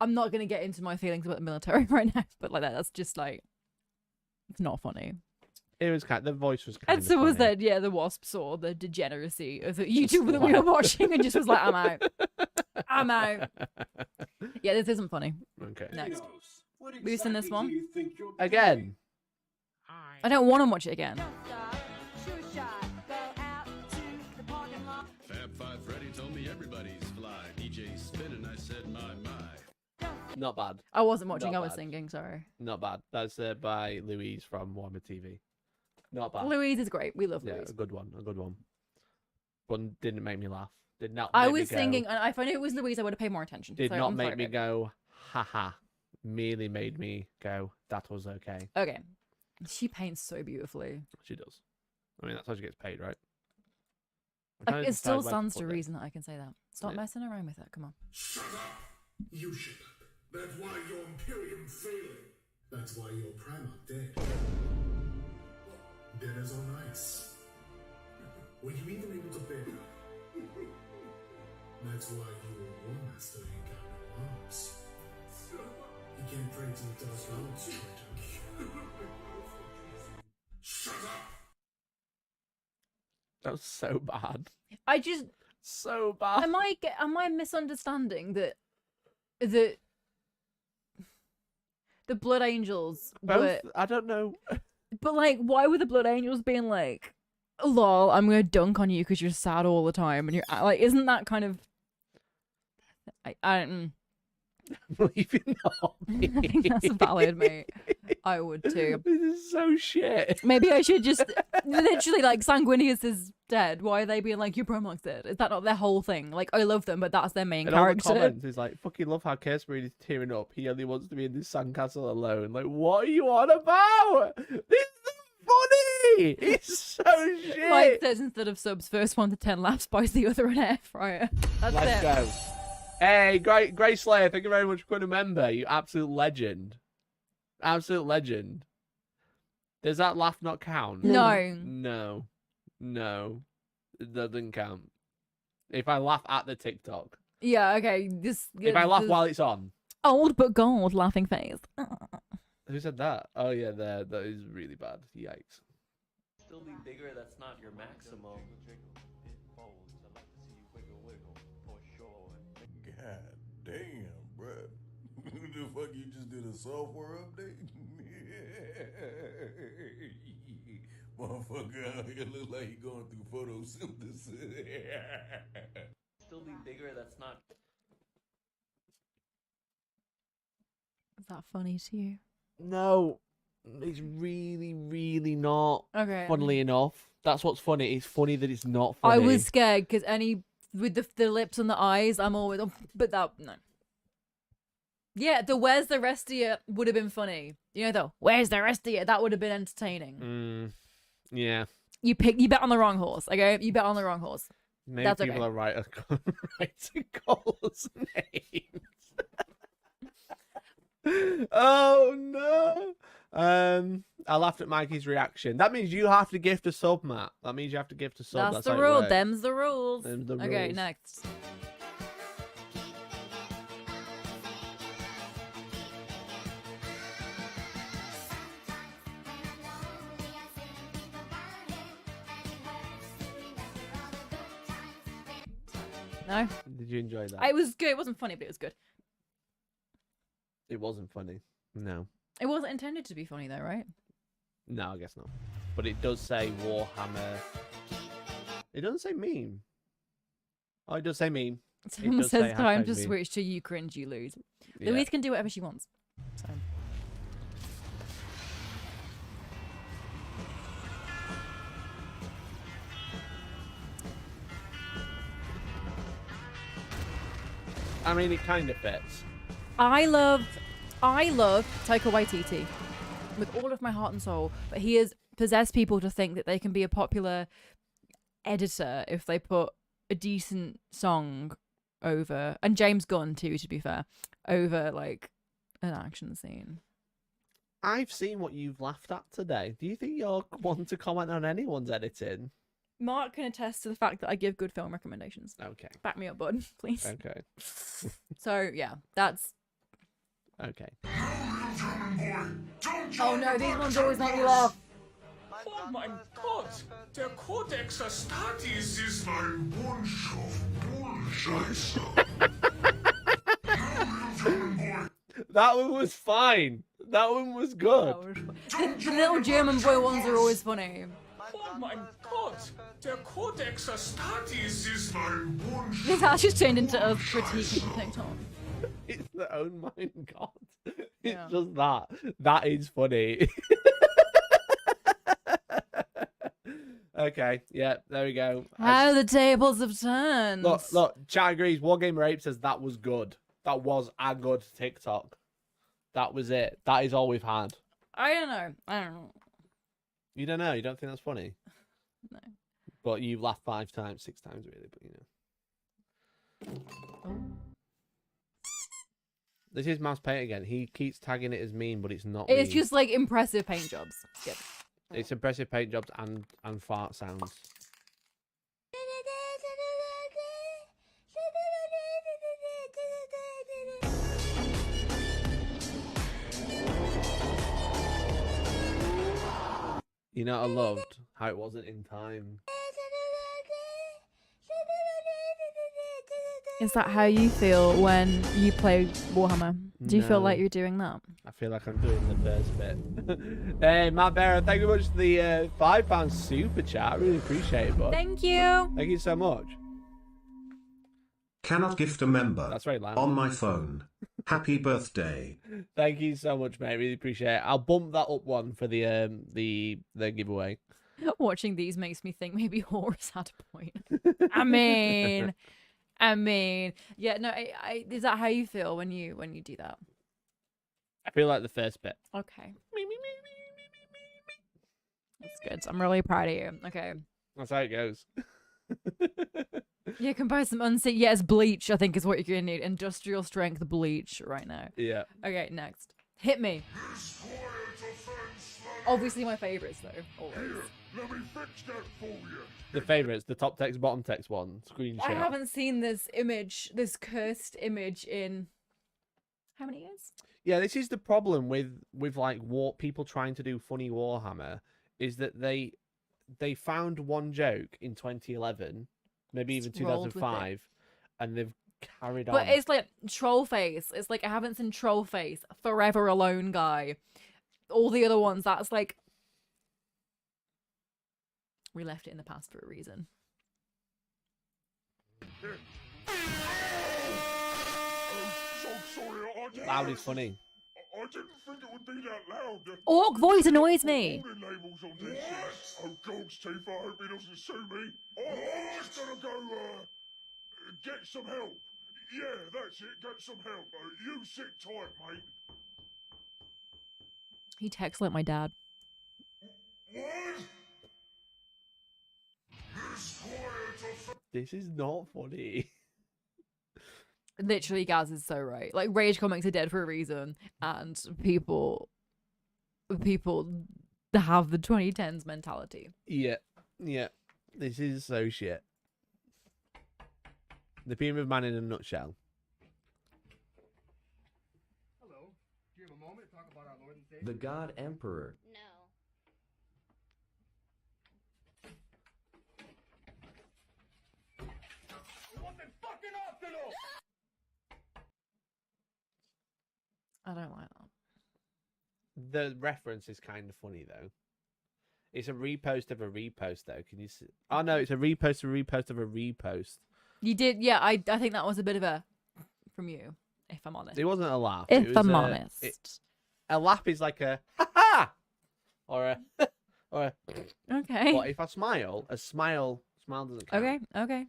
I'm not gonna get into my feelings about the military right now, but like that's just like it's not funny. It was kind. The voice was kind And of so was funny. that, yeah, the wasp saw the degeneracy of the YouTube that we were watching and just was like, I'm out. I'm out. Yeah, this isn't funny. Okay. Next. We've seen this one. Again. I don't want to watch it again. Fab Five Freddy told me everybody's fly. DJ spin and I said my. Not bad. I wasn't watching, Not I was bad. singing, sorry. Not bad. That's by Louise from Warhammer TV. Not bad. Louise is great. We love Yeah, Louise. a good one. A good one. But didn't make me laugh. Did not. I make me was go- singing, and if I knew it was Louise, I would have paid more attention. Did so not I'm make sorry, me babe. go, haha. Merely made me go, that was okay. Okay. She paints so beautifully. She does. I mean, that's how she gets paid, right? I'm Like, trying to it still decide where to stands to put it. reason that I can say that. Stop Yeah. messing around with it. Come on. Shut up. You shut up. That's why your Imperium failing. That's why your Primarch dead. Dead as on ice. Were you even able to bear that? That's why your War Master ain't got no arms. He can't pray to the Dark Lords, Shut up! That was so bad. I just so bad. Am I misunderstanding that the Blood Angels were? I don't know. But like, why were the Blood Angels being like, "Lol, I'm gonna dunk on you because you're sad all the time," and you're like, isn't that kind of? I don't. Believe in the hobby. I think that's valid, mate. I would too. This is so shit. Maybe I should just literally like Sanguinius is dead. Why are they being like your Primarch's dead? Is that not their whole thing? Like I love them, but that's their main And all the character. comments is like, fucking love how Kersprin is tearing up. He only wants to be in this sandcastle alone. Like, what are you on about? This is funny. It's so shit. Mike says instead of subs, first 1 to 10 laps buys the other an air fryer. That's Let's it. go. Hey, Grey Slayer, thank you very much for becoming a member. You absolute legend. Absolute legend. Does that laugh not count? No. No. No. It doesn't count. If I laugh at the TikTok. Yeah, okay. If I laugh while it's on. Old but gold laughing face. Who said that? Oh yeah, that is really bad. Yikes. Still be bigger, that's not your maximum. God damn, bruh. Who the fuck you just did a software update? Motherfucker out here look like he going through photosynthesis. Still be bigger, that's not. Is that funny to you? No. It's really, really not. Okay. Funnily enough. That's what's funny. It's funny that it's not funny. I was scared because with the lips and the eyes, I'm always, but that, no. Yeah, the where's the rest of you would have been funny. You know, though, where's the rest of you? That would have been entertaining. Yeah. You bet on the wrong horse, okay? You bet on the wrong horse. Maybe That's people okay. are right to call us names. Oh no. I laughed at Mikey's reaction. That means you have to gift a sub, Matt. That means you have to gift a sub. That's how the it rule. works. Them's the rules. Them's the Okay, rules. next. No? Did you enjoy that? It was good. It wasn't funny, but it was good. It wasn't funny. No. It wasn't intended to be funny, though, right? No, I guess not. But it does say Warhammer. It doesn't say meme. Oh, it does say meme. It Someone does says say time hashtag to meme. switch to you cringe, you lose. Yeah. Louise can do whatever she wants. So. I mean, it kind of fits. I love Taika Waititi with all of my heart and soul, but he has possessed people to think that they can be a popular editor if they put a decent song over, and James Gunn too, to be fair, over like an action scene. I've seen what you've laughed at today. Do you think you're one to comment on anyone's editing? Mark can attest to the fact that I give good film recommendations. Okay. Back me up, bud, please. Okay. So yeah, that's. Okay. Oh no, these ones always make me laugh. Oh my god! Der Codex Astartes ist ein Bunch of Bullscheiße. That one was fine. That one was good. The little German boy ones are always funny. Oh my god! Der Codex Astartes ist ein Bunch. This has just turned into us critiquing TikTok. It's their own mind god. It's Yeah. just that. That is funny. Okay, yeah, there we go. How the tables have turned. Look, chat agrees. Wargamer Ape says that was good. That was a good TikTok. That was it. That is all we've had. I don't know. You don't know? You don't think that's funny? No. But you've laughed 5 times, 6 times, really. But you know. This is Mouse Paint again. He keeps tagging it as mean, but it's not It's mean. just like impressive paint jobs. Skip. It's impressive paint jobs and fart sounds. You know, I loved how it wasn't in time. Is that how you feel when you play Warhammer? Do you feel No. like you're doing that? I feel like I'm doing the first bit. Hey, Matt Barrow, thank you very much for the £5 super chat. I really appreciate it, bud. Thank you. Thank you so much. Cannot gift a member. That's very loud. On my phone. Happy birthday. Thank you so much, mate. Really appreciate it. I'll bump that up one for the giveaway. Watching these makes me think maybe Horus had a point. I mean, yeah. No, is that how you feel when you do that? I feel like the first bit. Okay. That's good. I'm really proud of you. Okay. That's how it goes. Yeah, compose some unseen. Yes, bleach, I think is what you're going to need. Industrial strength bleach right now. Yeah. Okay, next. Hit me. Obviously my favourites, though. Always. Let me fix that for you. The favourites, the top text, bottom text one. Screenshot. I haven't seen this image, this cursed image in... How many years? Yeah, this is the problem with like people trying to do funny Warhammer, is that they found one joke in 2011, maybe even rolled with 2005, and they've carried on. But it's like troll face. It's like I haven't seen troll face. Forever alone guy. All the other ones, that's like we left it in the past for a reason. Loud is funny. I didn't think it would be that loud. Orc voice annoys me. Warning labels on this shit. Oh, dog's teeth, I hope he doesn't sue me. I'm just gonna go, get some help. Yeah, that's it, get some help. You sit tight, mate. He texts like my dad. This is not funny. Literally, Gaz is so right. Like, rage comics are dead for a reason, and people have the 2010s mentality. Yeah. This is so shit. The Pyramid Man in a nutshell. Hello. Do you have a moment to talk about our Lord and Savior? The God Emperor. No. It wasn't fucking optional! I don't like that. The reference is kind of funny though. It's a repost of a repost though. Can you see? Oh no, it's a repost of a repost of a repost. You did, yeah. I think that was a bit of a from you, if I'm honest. It wasn't a laugh. If it was I'm honest. A laugh is like a ha ha, or a or a. Okay. But if I smile, a smile doesn't count. Okay.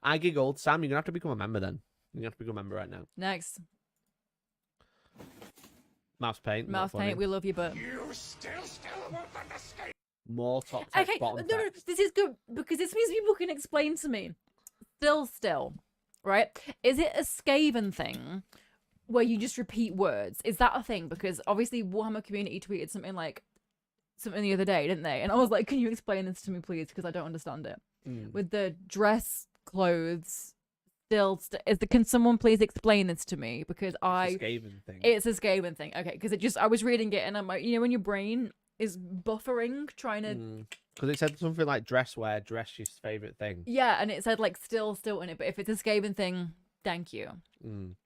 I giggled. Sam, you're gonna have to become a member then. You're gonna have to become a member right now. Next. Mouse paint. not Mouse funny. paint, we love you, but You still won't understand. More top text, okay. bottom No, text. this is good because this means people can explain to me. Still, right? Is it a Skaven thing where you just repeat words? Is that a thing? Because obviously Warhammer community tweeted something the other day, didn't they? And I was like, can you explain this to me, please? Because I don't understand it. With the dress clothes. Can someone please explain this to me? Because It's a Skaven thing. It's a Skaven thing. Okay, because I was reading it and I'm like, when your brain is buffering, trying to. Because it said something like dress your favorite thing. Yeah, and it said like still in it. But if it's a Skaven thing, thank you. The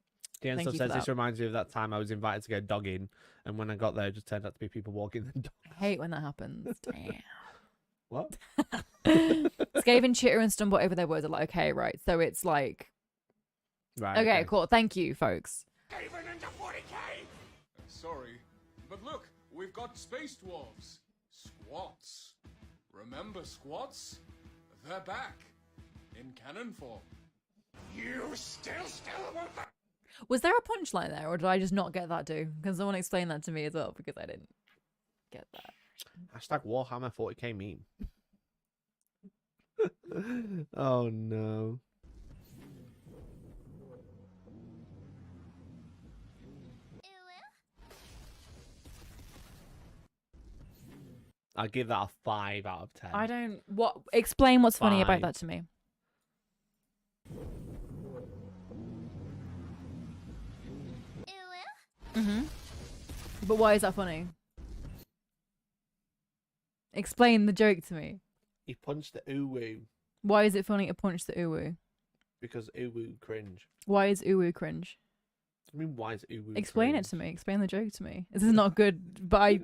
Thank answer you says for this that. reminds me of that time I was invited to go dogging, and when I got there, it just turned out to be people walking the dog. I hate when that happens. Damn. What? Skaven chitter and stumble over their words are like, okay, right. So it's like. Right. Okay, cool. Thank you, folks. Sorry, but look, we've got space dwarves. Squats. Remember squats? They're back. In cannon form. You still won't. Was there a punchline there, or did I just not get that too? Can someone explain that to me as well? Because I didn't get that. Hashtag Warhammer 40k meme. Oh no. I give that a 5 out of 10. I don't. What? Explain what's funny about 5. that to me. But why is that funny? Explain the joke to me. He punched the uwu Why is it funny to punch the uwu? because uwu cringe. Why is uwu cringe? I mean, why is uwu Explain cringe? it to me. Explain the joke to me. This is not good, but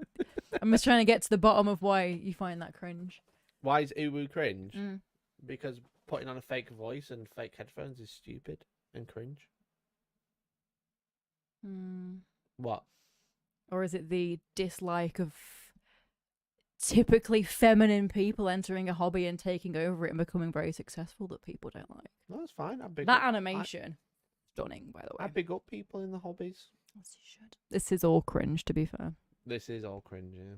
I'm just trying to get to the bottom of why you find that cringe. Why is uwu cringe? Mm. Because putting on a fake voice and fake headphones is stupid and cringe. What? Or is it the dislike of typically feminine people entering a hobby and taking over it and becoming very successful that people don't like? No, that's fine. That animation, stunning, by the way. I big up people in the hobbies. As you should. This is all cringe, to be fair. This is all cringe, yeah.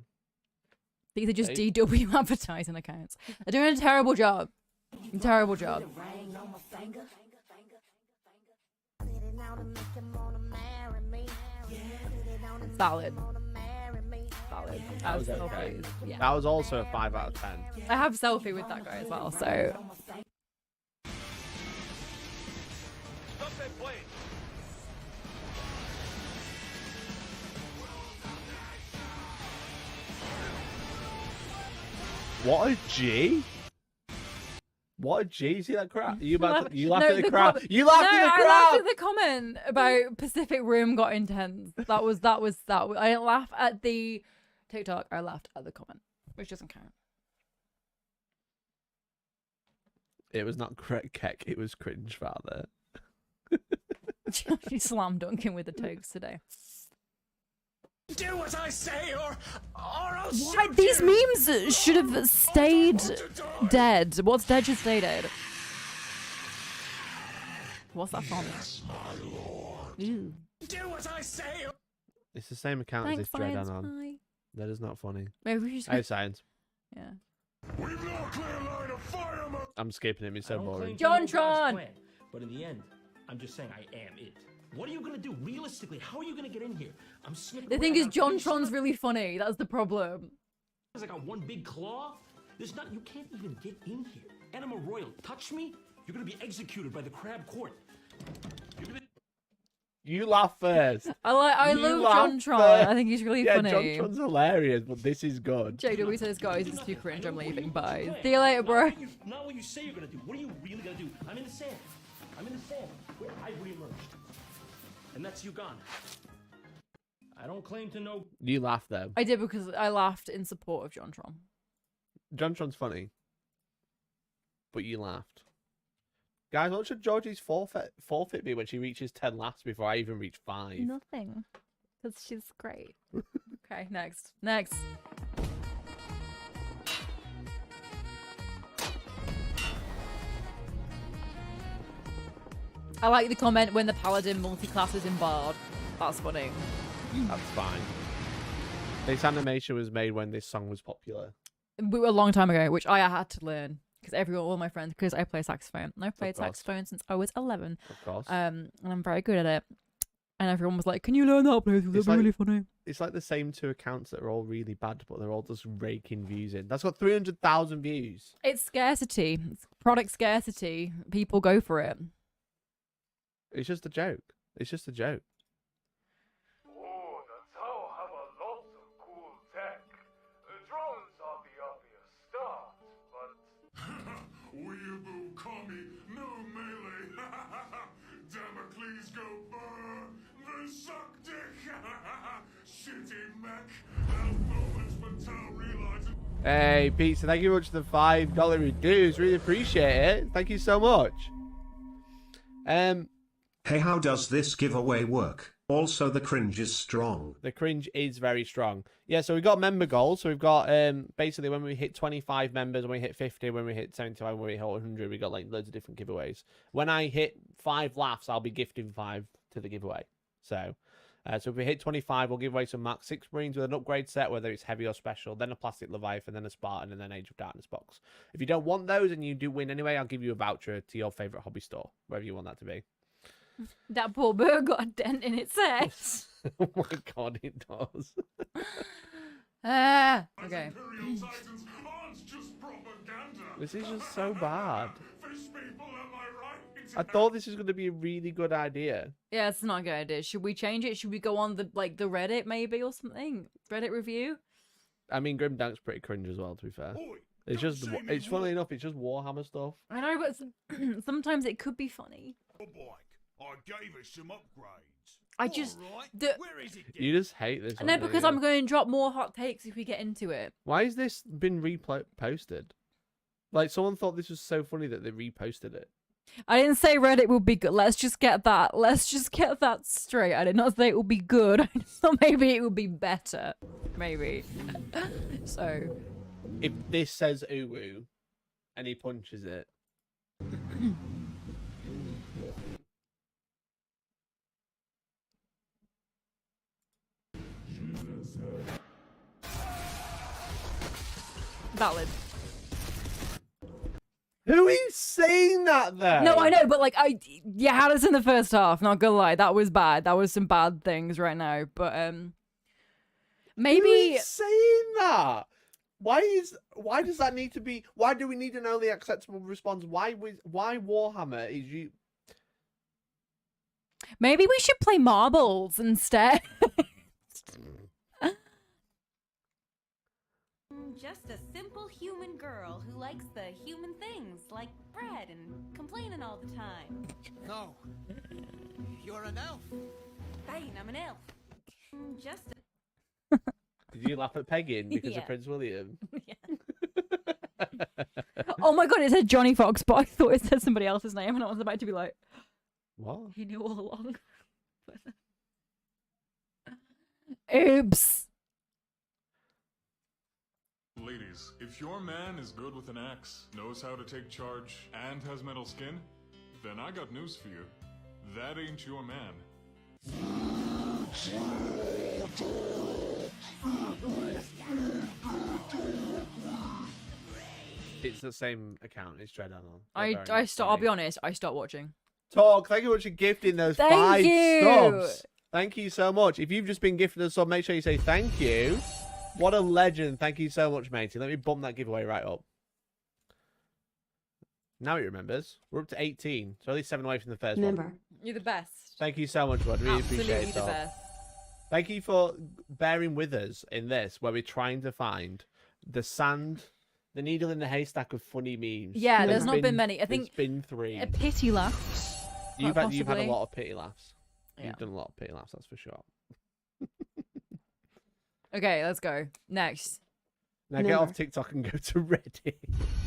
These are just Hey. DW advertising accounts. They're doing a terrible job. Terrible job. Valid. Valid. That was Selfies. okay. Yeah. That was also a 5 out of 10. I have selfie with that guy as well, so. What a G! What a G! See that crap? You laughed at the No, crowd. com- You laughed no, at the I crowd. laughed at the comment about Pacific Rim got intense. That was. I didn't laugh at the TikTok. I laughed at the comment, which doesn't count. It was not correct, Keck. It was cringe, father. She's slam dunking with the toes today. Do what I say, or I'll Why shoot these you. memes should have stayed dead. What's dead should stay dead. What's that from? Ew. Do what I say. Or... It's the same account Thanks, as this Dread Science on. Pie. That is not funny. Maybe we should. Hey, Science. Yeah. We've no clear line of fire. I'm skipping him. He's so boring. JonTron! But in the end, I'm just saying I am it. What are you gonna do realistically? How are you gonna get in here? I'm snipping. The thing is, JonTron's really funny. That's the problem. I got one big claw. There's not. You can't even get in here. Anima Royal, touch me. You're gonna be executed by the Crab Court. You're gonna. You laugh first. I You love laugh JonTron. first. I think he's really Yeah, funny. JonTron's hilarious, but this is good. JW says, guys, it's too cringe. I'm leaving. Bye. See you later, bro. Not what you say you're gonna do. What are you really gonna do? I'm in the sand. I'm in the sand. Where I've reemerged. And that's you gone. I don't claim to know. You laugh though. I did because I laughed in support of JonTron. JonTron's funny, but you laughed. Guys, what should Georgie's forfeit be when she reaches 10 laughs before I even reach 5? Nothing. Because she's great. Okay, next. Next. I like the comment when the paladin multi-class is in Bard. That's funny. That's fine. This animation was made when this song was popular. A long time ago, which I had to learn because all my friends, because I play saxophone, and I've played saxophone since I was 11. Of course. And I'm very good at it. And everyone was like, "Can you learn that, please? It'll be really funny." It's like the same two accounts that are all really bad, but they're all just raking views in. That's got 300,000 views. It's scarcity. It's product scarcity. People go for it. It's just a joke. It's just a joke. Oh, the Tau have a lot of cool tech. Drones are the obvious start, but... Weeaboo Kami, no melee. Damocles go burr, the suck dick. Shitty mech. That moment when Tau realizes... Hey, Pizza, thank you very much for the $5 dues. Really appreciate it. Thank you so much. Hey, how does this giveaway work? Also, the cringe is strong. The cringe is very strong. Yeah, so we've got member goals. So we've got basically when we hit 25 members, when we hit 50, when we hit 75, when we hit 100, we got like loads of different giveaways. When I hit 5 laughs, I'll be gifting 5 to the giveaway. So if we hit 25, we'll give away some Mark 6 Marines with an upgrade set, whether it's heavy or special, then a plastic Leviathan, then a Spartan, and then Age of Darkness box. If you don't want those and you do win anyway, I'll give you a voucher to your favourite hobby store, wherever you want that to be. That poor bird got a dent in its head. Oh my god, it does. Okay. Imperial Titans aren't just propaganda. This is just so bad. Fish people, am I right? I thought this was going to be a really good idea. Yeah, it's not a good idea. Should we change it? Should we go on the Reddit maybe or something? Reddit review? I mean, Grimdank's pretty cringe as well, to be fair. It's just, it's funny enough, it's just Warhammer stuff. I know, but sometimes it could be funny. I gave it some upgrades. I just... Where is it? You just hate this. No, because I'm going to drop more hot takes if we get into it. Why has this been reposted? Like, someone thought this was so funny that they reposted it. I didn't say Reddit would be good. Let's just get that. Let's just get that straight. I did not say it would be good. I just thought maybe it would be better. Maybe. So... If this says uwu and he punches it. Valid. Who is saying that though? No, I know, but like you had us in the first half, not gonna lie. That was bad. That was some bad things right now. But maybe Who is saying that? Why does that need to be? Why do we need an only acceptable response? Why Warhammer is you? Maybe we should play marbles instead. Just a simple human girl who likes the human things like bread and complaining all the time. No, you're an elf. Fine, I'm an elf. Just a... Did you laugh at pegging because Yeah. of Prince William? Oh my god, it said Johnny Fox, but I thought it said somebody else's name, and I was about to be like, what? He knew all along. Oops. Ladies, if your man is good with an axe, knows how to take charge, and has metal skin, then I got news for you. That ain't your man. It's the same account. It's Dread on. I'll be honest, I stopped watching. Talk. Thank you much for gifting those Thank 5 you. subs. Thank you so much. If you've just been gifted a sub, make sure you say thank you. What a legend. Thank you so much, matey. Let me bump that giveaway right up. Now he remembers. We're up to 18. So at least 7 away from the first one. You're the best. Thank you so much, bud. Really Absolutely appreciate it. the Doc. best. Thank you for bearing with us in this, where we're trying to find the needle in the haystack of funny memes. Yeah, there's not been many. I think there's been 3. A pity laughs. You've had a possibly. lot of pity laughs. Yeah. You've done a lot of pity laughs, that's for sure. Okay, let's go. Next. Now get off TikTok and go to Reddit.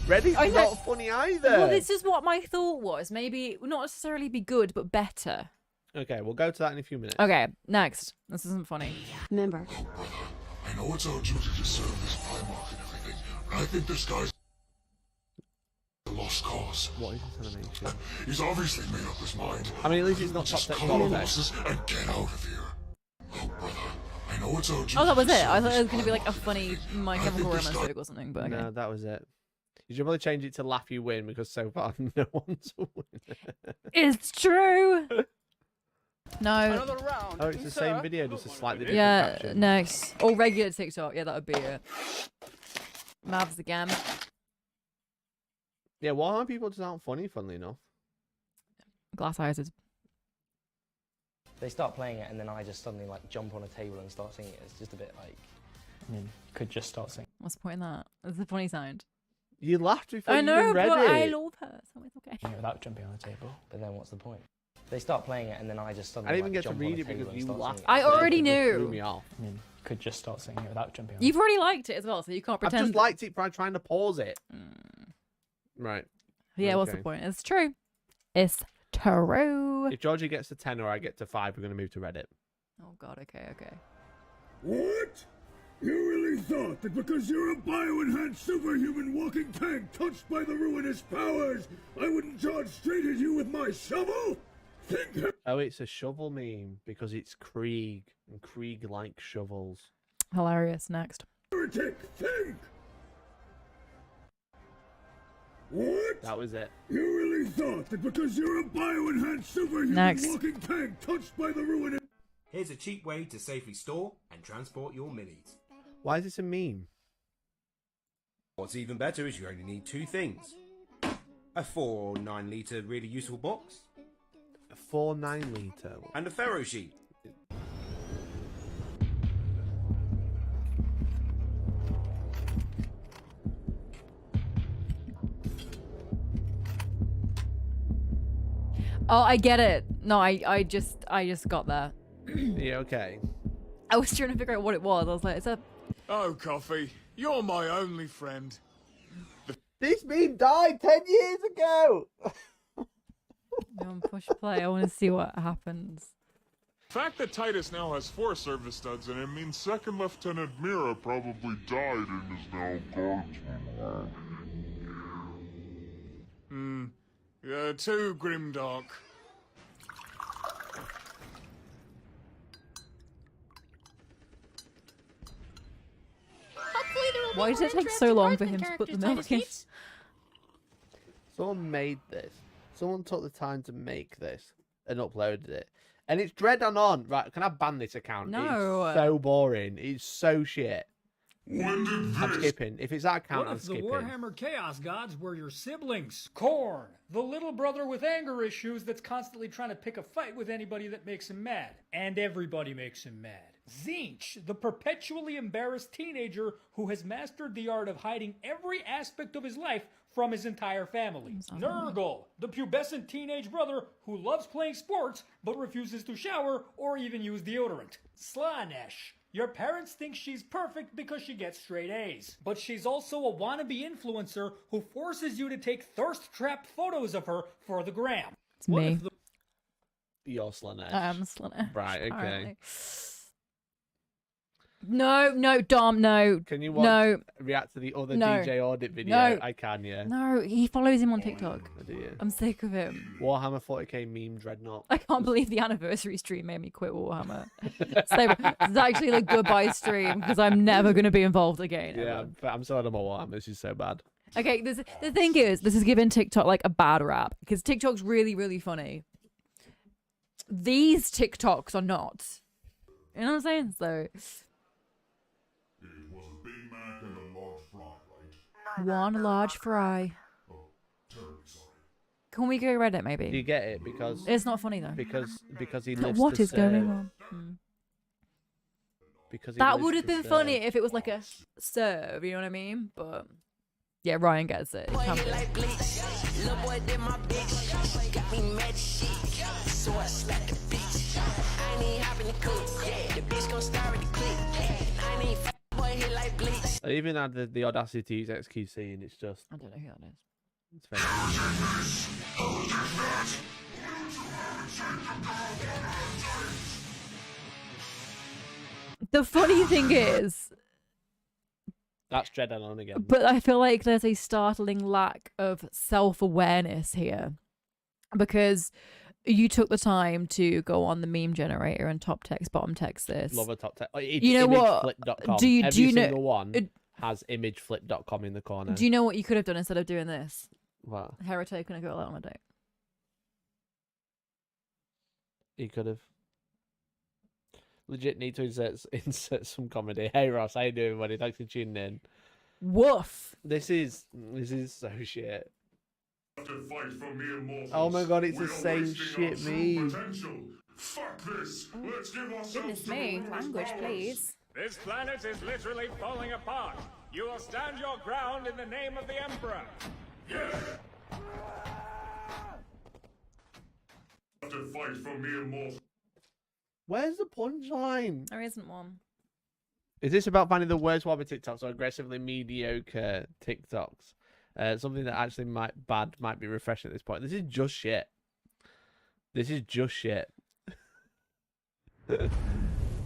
Reddit's not funny either. Well, this is what my thought was. Maybe it would not necessarily be good, but better. Okay, we'll go to that in a few minutes. Okay, next. This isn't funny. Remember. I know it's our duty to serve this Primarch and everything, but I think this guy's a lost cause. What is this animation? He's obviously made up his mind. I mean, at least it's not top Just text call the context. bosses and get out of here. Look, brother, I know it's our duty. Oh, that was to it. serve I thought this it was going to be like a Primarch. funny My Chemical Romance joke or something, but okay. No, that was it. You should probably change it to Laugh You Win, because so far no one's win. It's true. No. Oh, it's the same video, just a slightly different Yeah, caption. next. Or regular TikTok. Yeah, that would be it. Mavs again. Yeah, Warhammer people just aren't funny, funnily enough. Glass houses. They start playing it and then I just suddenly like jump on a table and start singing it. It's just a bit like, I mean, could just start singing. What's the point in that? It's a funny sound. You laughed before I you know, even read but it. I love her, so it's okay. Without jumping on a table. But then what's the point? They start playing it and then I just I suddenly didn't even get to jump on read a it table because and you start laughed. singing. I already It threw knew. me off. I mean, could just start singing it without jumping on You've already liked it as well, so you can't I've pretend. just liked it by trying to pause it. Right. Yeah, what's the Okay. point? It's true. It's true. If Georgie gets to 10 or I get to 5, we're going to move to Reddit. Oh god, okay. What? You really thought that because you're a bio-enhanced superhuman walking tank touched by the ruinous powers, I wouldn't charge straight at you with my shovel? Think Oh, it's a shovel meme because it's Krieg, and Krieg like shovels. Hilarious. Next. heretic, think! What? That was it. You really thought that because you're a bio-enhanced superhuman Next. walking tank touched by the ruinous... Here's a cheap way to safely store and transport your minis. Why is this a meme? What's even better is you only need two things. A 4 or 9 litre really useful box. A 4 9 litre. And a ferro sheet. Oh, I get it. No, I just got there. Yeah, okay. I was trying to figure out what it was. I was like, it's a... Oh, Coffee, you're my only friend. This meme died 10 years ago! Go on, push play. I want to see what happens. The fact that Titus now has 4 service studs in him means Second Lieutenant Mira probably died and is now guardsman. Too grimdark. Why did it take so long for him to put the milk in? Someone made this. Someone took the time to make this and uploaded it. And it's Dread on. Right, can I ban this account? No. It's so boring. It's so shit. I'm skipping. If it's that account, What I'm if the skipping. Warhammer Chaos Gods were your siblings? Korn, the little brother with anger issues that's constantly trying to pick a fight with anybody that makes him mad. And everybody makes him mad. Zinch, the perpetually embarrassed teenager who has mastered the art of hiding every aspect of his life from his entire family. Nurgle, the pubescent teenage brother who loves playing sports but refuses to shower or even use deodorant. Slanesh, your parents think she's perfect because she gets straight A's. But she's also a wannabe influencer who forces you to take thirst-trap photos of her for the gram. It's me. You're Slanesh. I am Slanesh. Right, okay. Apparently. No, Dom, no. Can you react to the other DJ Audit video? No. I can, yeah. No, he follows him on TikTok. Oh, dear. I'm sick of him. Warhammer 40k meme Dreadnought. I can't believe the anniversary stream made me quit Warhammer. It's actually the goodbye stream because I'm never going to be involved again. Yeah, I'm still on my Warhammer. This is so bad. Okay, the thing is, this is giving TikTok like a bad rap because TikTok's really, really funny. These TikToks are not. You know what I'm saying? So... One large fry. Can we go Reddit maybe? Do you get it? Because it's not funny though. Because he lives What to is going serve. on? Because he That lives would have to been serve. funny if it was like a serve, you know what I mean? But yeah, Ryan gets it. It can't be. I even had the audacity to use XQC, and it's just... I don't know who that is. It's very... The funny thing is... That's Dread on again. But I feel like there's a startling lack of self-awareness here. Because you took the time to go on the meme generator and top text, bottom text this. Love a top text. You know what? Imageflip.com. Do you Every know? single one has imageflip.com in the corner. Do you know what you could have done instead of doing this? What? Heretic and a girl out on a date. You could have. Legit need to insert some comedy. Hey Ross, how you doing, buddy? Thanks for tuning in. Woof. This is so shit. To fight for mere mortals. Oh my god, it's We're the same wasting shit our true meme. potential. Fuck this. Let's give ourselves Goodness to me, the language, please. This planet is literally falling apart. You will stand your ground in the name of the Emperor. To fight for mere mortals. Where's the punchline? There isn't one. Is this about finding the worst Wobber TikToks or aggressively mediocre TikToks? Something that actually might be refreshing at this point. This is just shit. This is just shit.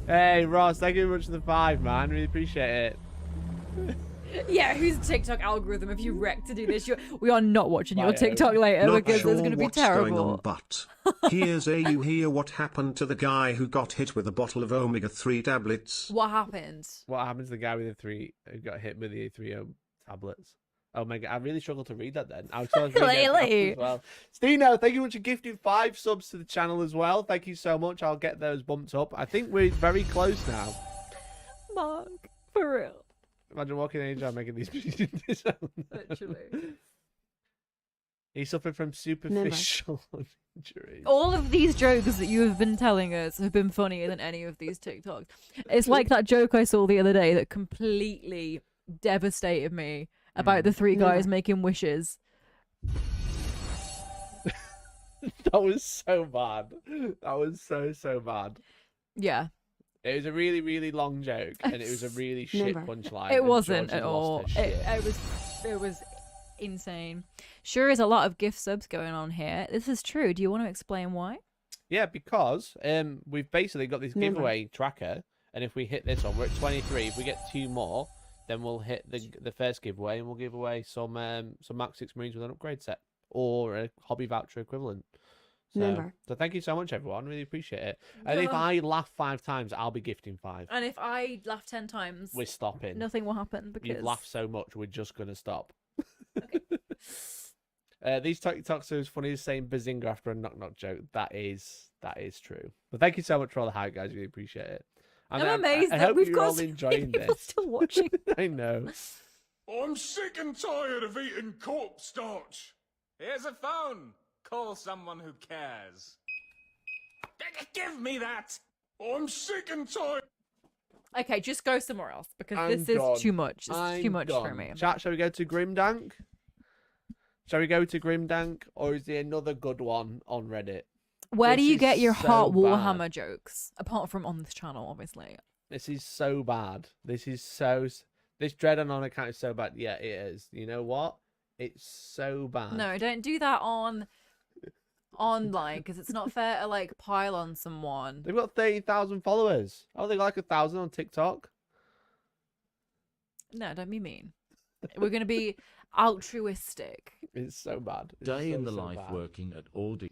Hey Ross, thank you very much for the 5, man. Really appreciate it. Yeah, whose TikTok algorithm if you wreck to do this? We are not watching your Right, TikTok later Not because sure it's going to be what's going terrible. on, but here's you hear what happened to the guy who got hit with a bottle of omega-3 tablets. What happened? What happened to the guy with the 3 who got hit with the 3 tablets? Oh my god, I really struggled to read that then. I was reading it as well. Stino, thank you much for gifting 5 subs to the channel as well. Thank you so much. I'll get those bumped up. I think we're very close now. Mark, For real. Imagine walking in and making these videos. Literally. He suffered from superficial injuries. All of these jokes that you have been telling us have been funnier than any of these TikToks. It's like that joke I saw the other day that completely devastated me about the three guys making wishes. That was so bad. That was so bad. Yeah. It was a really, really long joke, and it was a really shit punchline. It and wasn't George at had lost all. her shit. It was insane. Sure is a lot of gift subs going on here. This is true. Do you want to explain why? Yeah, because we've basically got this giveaway tracker, and if we hit this one, we're at 23. If we get 2 more, then we'll hit the first giveaway, and we'll give away some Max 6 Marines with an upgrade set or a hobby voucher equivalent. So thank you so much, everyone. Really appreciate it. And if I laugh 5 times, I'll be gifting 5. And if I laugh 10 times, We're stopping. nothing will happen because You've laughed so much, we're just gonna stop. These TikToks are as funny as saying bazinga after a knock joke. That is true. But thank you so much for all the hype, guys. Really appreciate it. I'm amazed I that hope we've you're got all so many enjoying people this. still watching. I know. I'm sick and tired of eating corpse starch. Here's a phone. Call someone who cares. Give me that. I'm sick and tired. Okay, just go somewhere else because I'm this is done. too much. It's I'm too much for done. me. Chat, shall we go to Grimdank? Shall we go to Grimdank, or is there another good one on Reddit? Where do This you is get your so hot bad. Warhammer jokes? Apart from on this channel, obviously. This is so bad. This Dread on account is so bad. Yeah, it is. You know what? It's so bad. No, don't do that online because it's not fair to like pile on someone. They've got 30,000 followers. Oh, they got like 1,000 on TikTok. No, don't be mean. We're gonna be altruistic. It's so bad. It's Day in the so life bad. working at Aldi.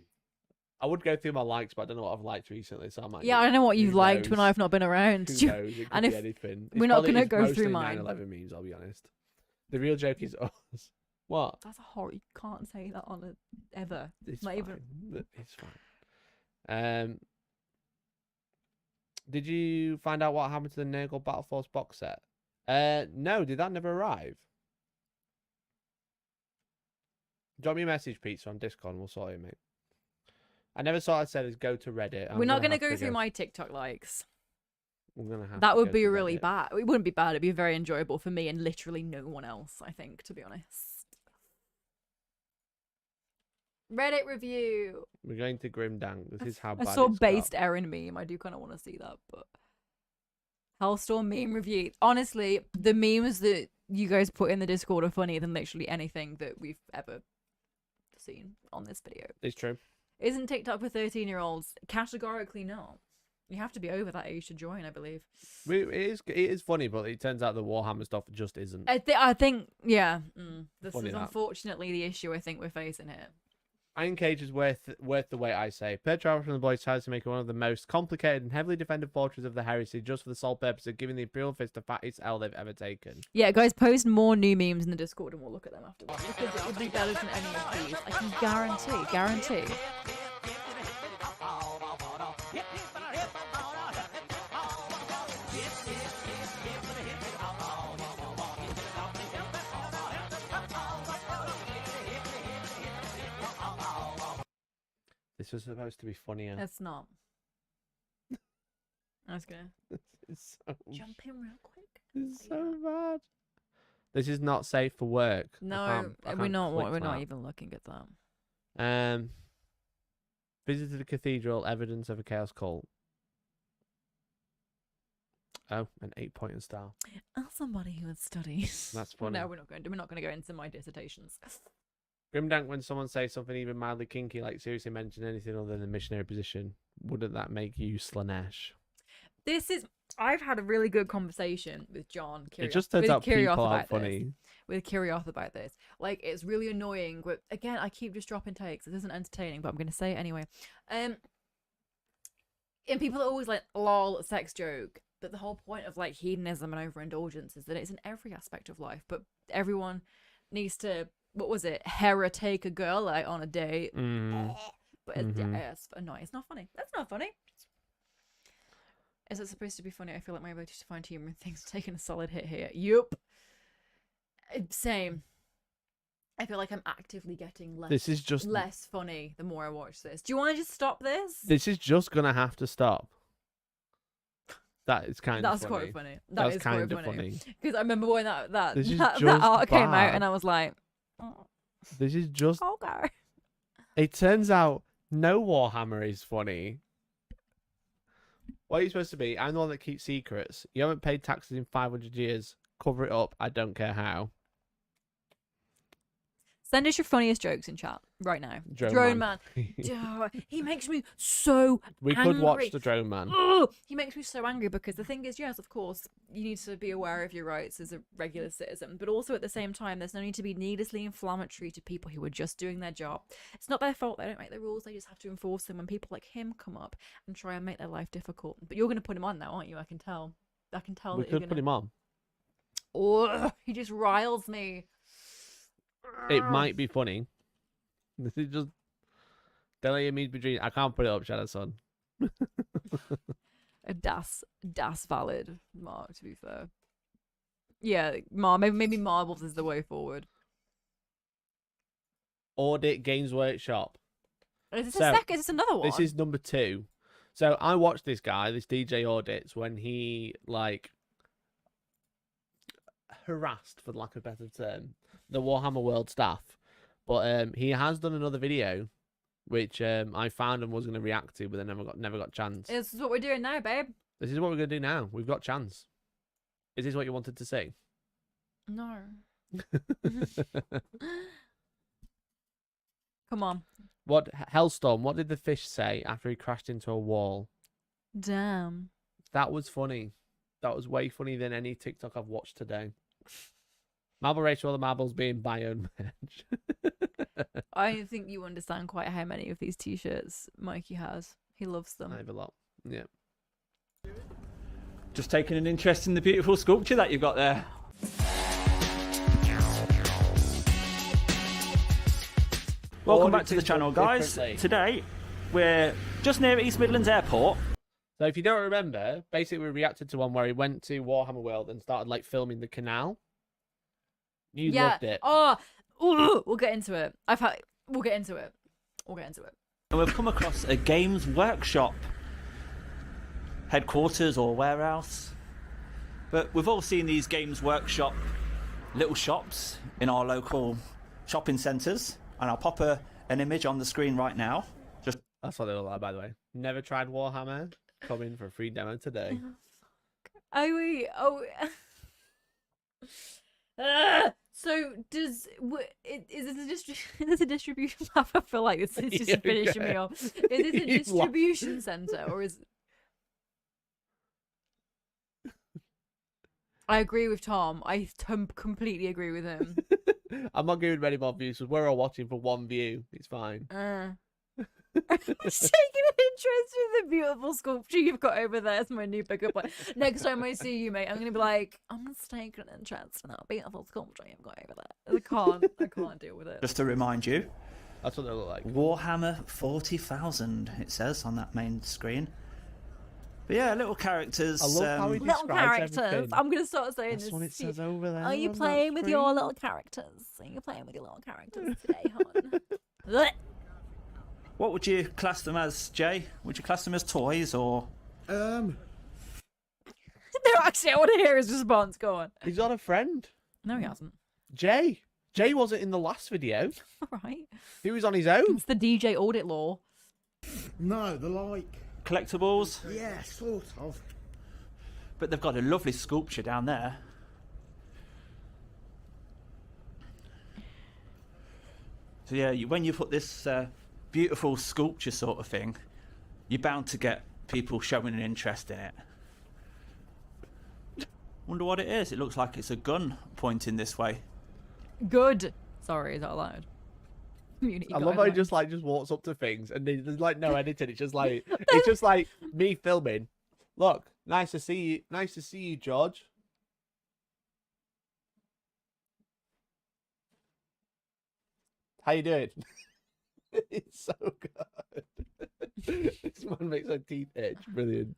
I would go through my likes, but I don't know what I've liked recently, so I might. Yeah, I don't know what you've who liked when knows? I've not been around. Who knows? It could And be if anything. we're not gonna It's go through mostly mine. 9/11 memes, I'll be honest. The real joke is us. What? That's a horror. You can't say that on it ever. It's not fine. even. It's fine. Did you find out what happened to the Nurgle Battle Force box set? No. Did that never arrive? Drop me a message, Pizza, on Discord, and we'll sort it, mate. I never thought I'd say go to Reddit. We're not gonna go through my TikTok likes. We're gonna have That to would go be to really Reddit. bad. It wouldn't be bad. It'd be very enjoyable for me and literally no one else. I think, to be honest. Reddit review. We're going to Grimdank. This is how I bad saw it's based got. Erin meme. I do kind of want to see that, but Hellstorm meme review. Honestly, the memes that you guys put in the Discord are funnier than literally anything that we've ever seen on this video. It's true. Isn't TikTok for 13-year-olds? Categorically not. You have to be over that age to join, I believe. It is funny, but it turns out the Warhammer stuff just isn't. I think, yeah. This Funny is that. unfortunately the issue I think we're facing here. Iron Cage is worth the wait, I say. Per Travel from the Boys tries to make it one of the most complicated and heavily defended fortresses of the Heresy just for the sole purpose of giving the Imperial Fist the fattest L they've ever taken. Yeah, guys, post more new memes in the Discord and we'll look at them afterwards. Because it would be better than any of these. I can guarantee. This was supposed to be funnier. It's not. I was gonna It's so, jump in real quick. it's so bad. This is not safe for work. No, I we're can't not. click We're not that. even looking at that. Visited the cathedral, evidence of a chaos cult. Oh, an 8-point star. As somebody who has studied. That's funny. No, we're not going to go into my dissertations. Grimdank, when someone says something even mildly kinky, like seriously mention anything other than the missionary position, wouldn't that make you Slanesh? I've had a really good conversation with John. It just turns out people are about funny. This, with Kirioth about this. Like, it's really annoying. But again, I keep just dropping takes. It isn't entertaining, but I'm going to say it anyway. And people are always like, lol, sex joke. But the whole point of like hedonism and overindulgence is that it's in every aspect of life. But everyone needs to, what was it? Take a girl out on a date. But yeah, it's annoying. It's not funny. That's not funny. Is it supposed to be funny? I feel like my ability to find humor in things is taking a solid hit here. Yup. Same. I feel like I'm actively getting less. This is just less funny the more I watch this. Do you want to just stop this? This is just gonna have to stop. That is kind of funny. That's quite funny. That is kind quite of funny. Because I remember when that just art came out, bad. and I was like, oh, This is just. okay. It turns out no Warhammer is funny. What are you supposed to be? I'm the one that keeps secrets. You haven't paid taxes in 500 years. Cover it up. I don't care how. Send us your funniest jokes in chat right now. Drone Man. Duh, he makes me so We angry. could watch the Drone Man. Ugh, he makes me so angry because the thing is, yes, of course, you need to be aware of your rights as a regular citizen, but also at the same time, there's no need to be needlessly inflammatory to people who are just doing their job. It's not their fault. They don't make the rules. They just have to enforce them when people like him come up and try and make their life difficult. But you're going to put him on now, aren't you? I can tell. I can tell We that you're could going put him on. Oh, he just riles me. It might be funny. This is just. Delay me between. I can't put it up, Shadow Son. Das valid, Mark, to be fair. Yeah, maybe Marbles is the way forward. Audit Games Workshop. Is this a second? Is this another one? This is number 2. So I watched this guy, this DJ Audits, when he like harassed, for lack of a better term, the Warhammer World staff. But he has done another video, which I found and was going to react to, but then never got chance. This is what we're doing now, babe. This is what we're going to do now. We've got chance. Is this what you wanted to see? No. Come on. What Hellstorm? What did the fish say after he crashed into a wall? Damn. That was funny. That was way funnier than any TikTok I've watched today. Marble race for all the marbles being Biome merch. I don't think you understand quite how many of these t-shirts Mikey has. He loves them. I have a lot. Yeah. Just taking an interest in the beautiful sculpture that you've got there. Welcome back to the channel, guys. Today, we're just near East Midlands Airport. So if you don't remember, basically we reacted to one where he went to Warhammer World and started like filming the canal. You loved it. Oh, ooh, we'll get into it. We'll get into it. And we've come across a Games Workshop headquarters or warehouse. But we've all seen these Games Workshop little shops in our local shopping centres. And I'll pop an image on the screen right now. That's what they look like, by the way. Never tried Warhammer? Come in for a free demo today. So is this a distribution? I feel like this is just finishing me off. Is this a distribution centre or is? I agree with Tom. I completely agree with him. I'm not giving many more views because we're all watching for one view. It's fine. I'm just taking an interest in the beautiful sculpture you've got over there. It's my new pickup line. Next time I see you, mate, I'm gonna be like, I'm just taking an interest in that beautiful sculpture you've got over there. I can't deal with it. Just to remind you, that's what they look like. Warhammer 40,000. It says on that main screen. But yeah, little characters. I love how he little describes characters. everything. I'm gonna start saying That's this. what it says over there. Are you on that playing with your screen. little characters? Are you playing with your little characters today, hon? What would you class them as, Jay? Would you class them as toys or? No, actually, I want to hear his response. Go on. He's got a friend. No, he hasn't. Jay wasn't in the last video. All right. He was on his own. It's the DJ audit law. No, the like. Collectibles? Yeah, sort of. But they've got a lovely sculpture down there. So yeah, when you put this beautiful sculpture sort of thing, you're bound to get people showing an interest in it. Wonder what it is. It looks like it's a gun pointing this way. Good. Sorry, is that allowed? I love how he just walks up to things and there's like no editing. It's just like me filming. Look, nice to see you. Nice to see you, George. How you doing? It's so good. This man makes my teeth itch. Brilliant.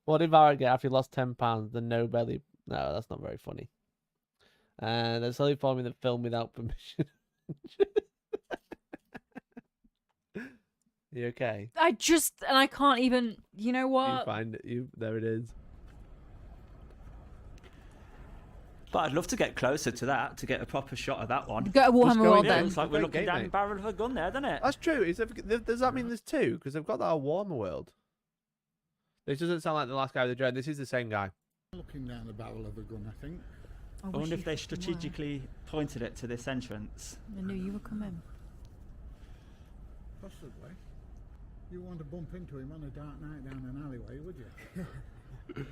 What did Varric get after he lost £10? The no belly. No, that's not very funny. And they're slowly forming the film without permission. You okay? I can't even. You know what? You find it. There it is. But I'd love to get closer to that to get a proper shot of that one. Go to Warhammer World then. Looks like we're looking down the barrel of a gun there, doesn't it? That's true. Does that mean there's two? Because they've got that at Warhammer World. This doesn't sound like the last guy with the drone. This is the same guy. Looking down the barrel of a gun, I think. I wonder if they strategically pointed it to this entrance. I knew you were coming. Possibly. You want to bump into him on a dark night down an alleyway, would you?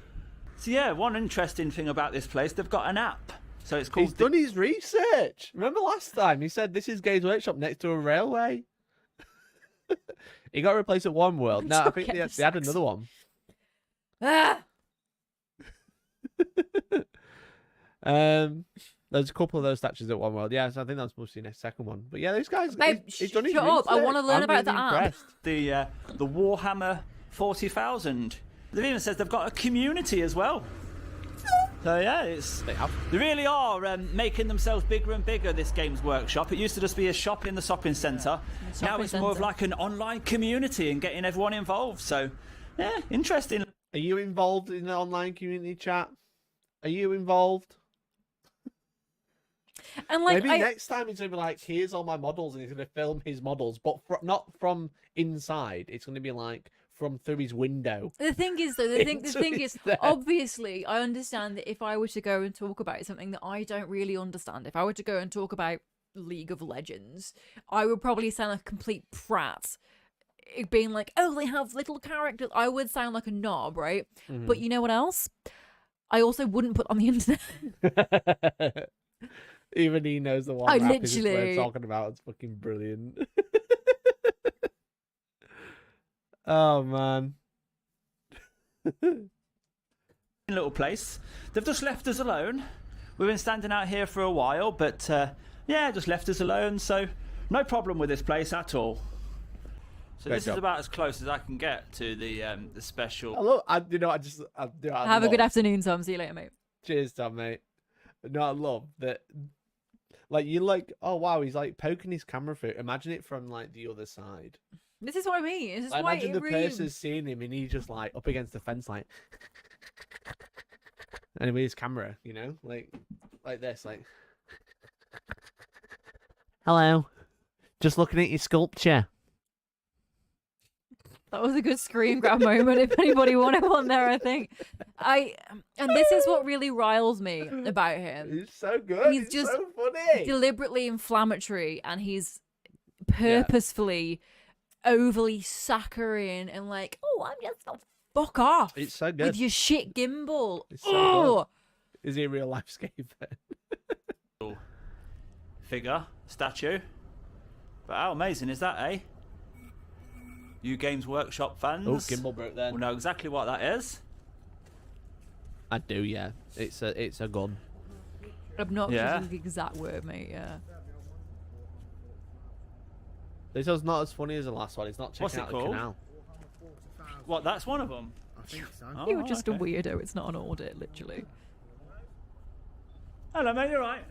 So yeah, one interesting thing about this place, they've got an app. So it's called... He's done his research. Remember last time he said this is Games Workshop next to a railway? He got replaced at One World. No, I think they had another one. Ah! There's a couple of those statues at One World. Yeah, so I think that's mostly the second one. But yeah, those guys. Babe, he's done his shut up. I research. want to learn I'm about really the app. impressed. The Warhammer 40,000. They've even says they've got a community as well. So yeah, they really are making themselves bigger and bigger, this Games Workshop. It used to just be a shop in the shopping centre. Now it's more of like an online community and getting everyone involved. So yeah, interesting. Are you involved in the online community chat? Are you involved? And like, maybe next time he's gonna be like, "Here's all my models," and he's gonna film his models, but not from inside. It's gonna be like from through his window. The thing is, though, the thing is, obviously, I understand that if I were to go and talk about something that I don't really understand, if I were to go and talk about League of Legends, I would probably sound like a complete prat. It being like, oh, they have little characters. I would sound like a knob, right? Mm-hmm. But you know what else? I also wouldn't put on the internet. Even he knows the one I rap is literally- we're talking about. It's fucking brilliant. Oh man. Little place. They've just left us alone. We've been standing out here for a while, but yeah, just left us alone. So no problem with this place at all. So Great this job. is about as close as I can get to the special. Hello, I Have a good afternoon, Tom. See you later, mate. Cheers, Tom, mate. But no, I love that. Like you're like, oh wow, he's like poking his camera through. Imagine it from like the other side. This is what I mean. This is I why imagine it the really... person's seeing him and he's just like up against the fence, like, and with his camera, you know, like this, like, hello, just looking at your sculpture. That was a good screen grab moment. If anybody wanted one there, I think. And this is what really riles me about him. He's so good. He's just so funny. deliberately inflammatory, and he's purposefully overly saccharine and like, oh, I'm just fuck off. It's so good. With your shit gimbal. It's so Oh, good. Is he a real life skater? Figure, statue. But how amazing is that, eh? You Games Workshop fans Oh, gimbal broke then. will know exactly what that is. I do, yeah. It's a gun. obnoxious Yeah. is the exact word, mate. Yeah. This one's not as funny as the last one. It's not What's checking it out the called? canal. What? That's one of them. I think so. You were Oh, just okay. a weirdo. It's not an audit, literally. Hello, mate. You're right.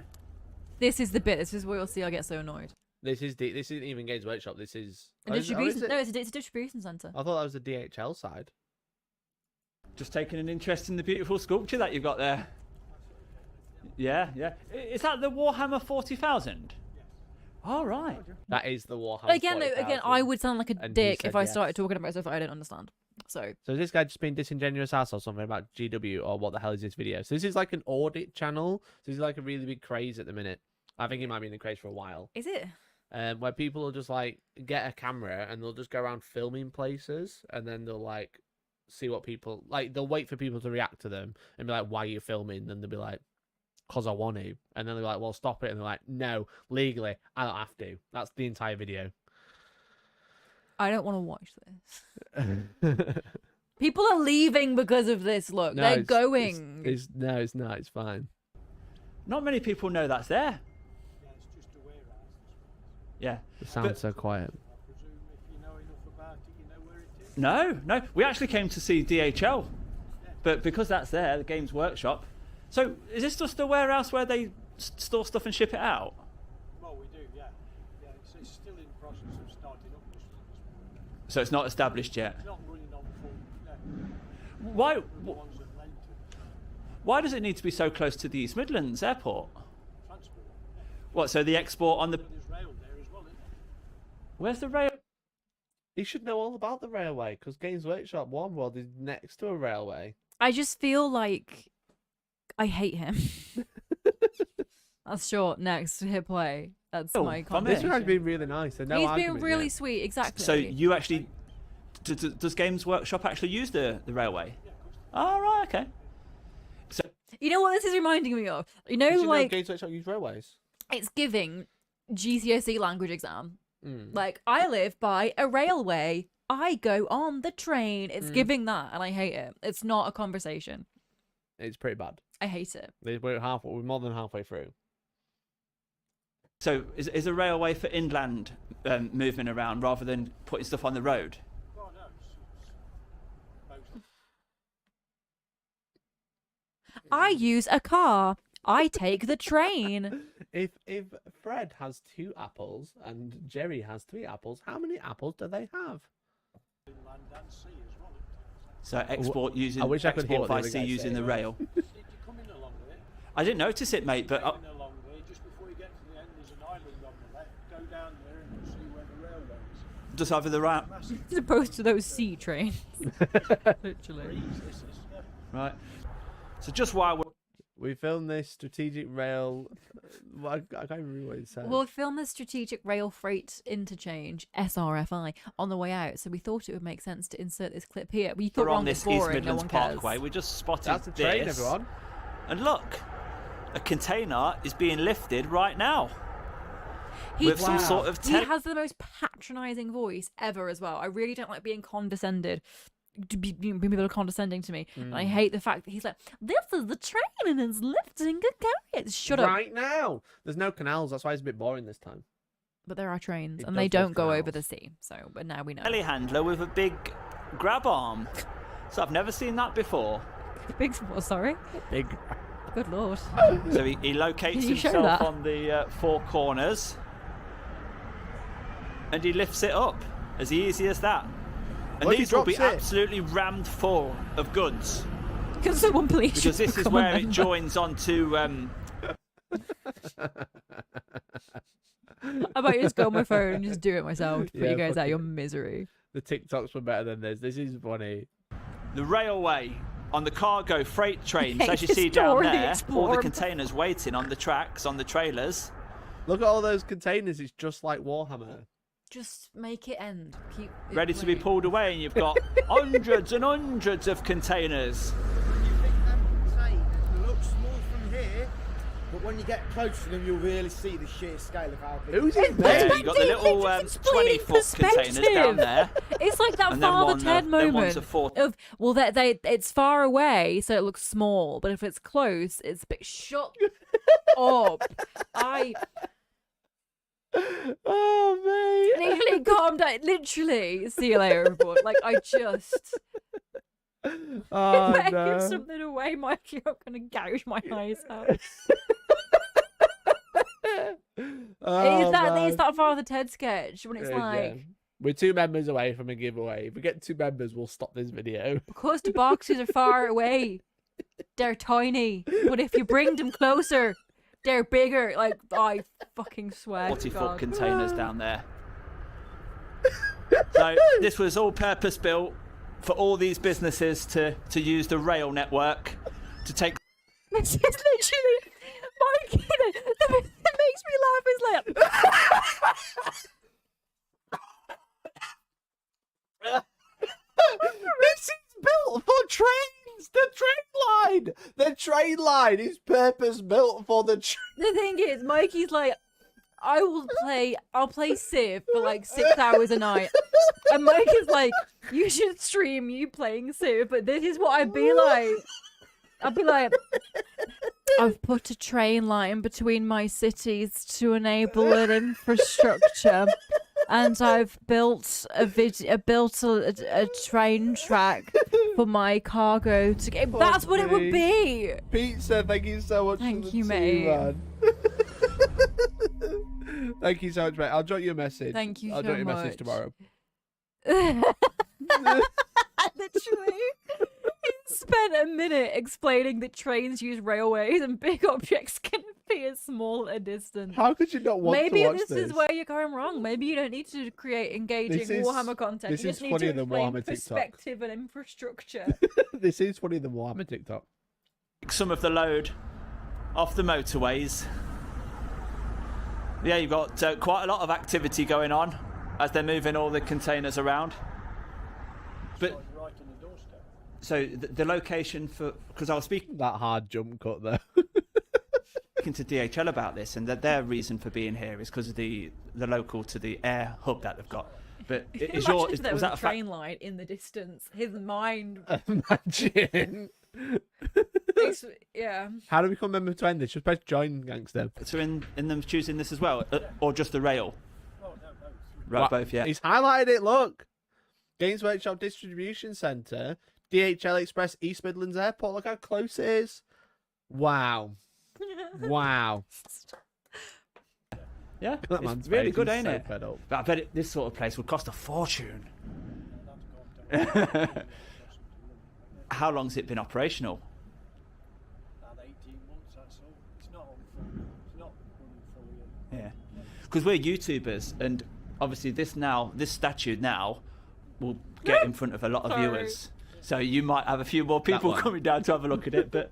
This is the bit. This is where you'll see I get so annoyed. This isn't even Games Workshop. This is A oh, is distribution. it? No, it's a distribution center. I thought that was the DHL side. Just taking an interest in the beautiful sculpture that you've got there. Yeah, yeah. Is that the Warhammer 40,000? All right. That is the Warhammer. Again, I would sound like a And he dick said if I yes. started talking about stuff I don't understand. So is this guy just being disingenuous ass or something about GW or what the hell is this video? So this is like an audit channel. So this is like a really big craze at the minute. I think it might be in the craze for a while. is it? Where people will just like get a camera and they'll just go around filming places and then they'll like see what people like. They'll wait for people to react to them and be like, "Why are you filming?" And they'll be like, "'Cause I want to." And then they're like, "Well, stop it." And they're like, "No, legally, I don't have to." That's the entire video. I don't want to watch this. People are leaving because of this. Look, No, they're it's- going. It's no, it's not. It's fine. Not many people know that's there. Yeah. It sounds But- so quiet. No. We actually came to see DHL, but because that's there, the Games Workshop. So is this just a warehouse where they store stuff and ship it out? Well, we do, yeah. It's still in the process of starting up. So it's not established yet. It's not running on full. Why? Why does it need to be so close to the East Midlands Airport? Transport. What? So the export on the. There's rail there as well, isn't there? Where's the rail? He should know all about the railway because Games Workshop Warm World is next to a railway. I just feel like I hate him. That's short. Next, hit play. That's my comment. This guy's been really nice. And no He's argument been really yet. sweet. Exactly. So you actually. Does Games Workshop actually use the railway? Oh, right, okay. So you know what this is reminding me of? You know, Did you like know Games Workshop use railways? it's giving GCSE language exam. Mm. Like, I live by a railway. I go on the train. It's Mm. giving that, and I hate it. It's not a conversation. It's pretty bad. I hate it. We're more than halfway through. So is a railway for inland movement around rather than putting stuff on the road? I use a car. I take the train. If Fred has 2 apples and Jerry has 3 apples, how many apples do they have? So export using I wish I could hear export what by the other sea guy's using the saying. rail. I didn't notice it, mate, but Just before you get to the end, there's an island on the left. Go down there and you'll see where the railway is. just over the right. As opposed to those sea trains. Literally. Right. So just while we filmed this strategic rail. I can't remember what it said. We'll film the strategic rail freight interchange (SRFI) on the way out, so we thought it would make sense to insert this clip here. We thought we're on Ron this was East boring, Midlands no one cares. Parkway, we just spotted That's the train, this. everyone. And look, a container is being lifted right now. With some sort of He has the most patronising voice ever as well. I really don't like being condescended. People are condescending to me. And I hate the fact that he's like, this is the train and it's lifting a carriage. Shut up. Right now. There's no canals. That's why it's a bit boring this time. But there are trains It and does they don't lift go canals. over the sea. So, but now we know. Telehandler with a big grab arm. So I've never seen that before. Big, sorry? Big. Good lord. So he locates Can you show himself that? on the 4 corners. And he lifts it up. As easy as that. And What if he these will be drops it? absolutely rammed full of goods. Can someone please? Because this is become a where it member? joins onto. I might just go on my phone and just do it myself to put Yeah, you guys fuck out of your it. misery. The TikToks were better than this. This is funny. The railway on the cargo freight trains, Okay, as you see down store the there, all the Explorer. containers waiting on the tracks, on the trailers. Look at all those containers. It's just like Warhammer. Just make it end. Keep it Ready to be playing. pulled away, and you've got hundreds and hundreds of containers. They look small from here, but when you get close to them, you'll really see the sheer scale of how big. Who's It's in there? Yeah, you've got the little Explain 20-foot containers down there. It's like that And then Father one, Ted then one's moment a 40. of it's far away, so it looks small, but if it's close, it's a bit shut up. Oh, mate. Literally, calm down. Literally, see you later, everyone. Like, I just. Oh, If I no. give something away, Mikey, I'm gonna gouge my eyes out. Oh, It's man. that Father Ted sketch when it's Yeah, like, yeah. We're 2 members away from a giveaway. If we get 2 members, we'll stop this video. because the boxes are far away, they're tiny. But if you bring them closer, they're bigger. Like, I fucking swear. 40-foot containers down there. So this was all purpose built for all these businesses to use the rail network to take. This is literally Mikey. The bit that makes me laugh is like. This is built for trains. The train line. The train line is purpose built for the train. The thing is, Mikey's like, I'll play Civ for like 6 hours a night. And Mike is like, you should stream you playing Civ, but this is what I'd be like. I'd be like, I've put a train line between my cities to enable an infrastructure. and I've built a train track for my cargo to get. That's what it would be. Pizza, thank you so much. Thank you, mate. Man. Thank you so much, mate. I'll drop you a message. Thank you I'll so drop you a much. message tomorrow. Literally, he spent a minute explaining that trains use railways and big objects can appear small at a distance. How could you not want Maybe to watch this is where you're going wrong. Maybe you don't need to create engaging Warhammer content. This You is just need funnier to than explain Warhammer TikTok. perspective and infrastructure. This is funnier than Warhammer TikTok. Some of the load off the motorways. Yeah, you've got quite a lot of activity going on as they're moving all the containers around. But so the location for, because I was speaking that hard jump cut there. Speaking to DHL about this, and that their reason for being here is because of the local to the air hub that they've got. But is Imagine your if there was was that a train line in the distance? His mind. Imagine. Yeah. How do we become member to end this? Just press join, gangster. So in them choosing this as well, or just the rail? Right, both. Yeah. He's highlighted it. Look, Games Workshop Distribution Centre, DHL Express, East Midlands Airport. Look how close it is. Wow. Wow. Yeah, That man's it's really face, good, he's ain't so it? fed up. But I bet this sort of place would cost a fortune. How long's it been operational? About 18 months, that's all. It's not running fully. Yeah, because we're YouTubers, and obviously this statue now will get in front of a lot of viewers. So you might have a few more people coming down to have a look at it, but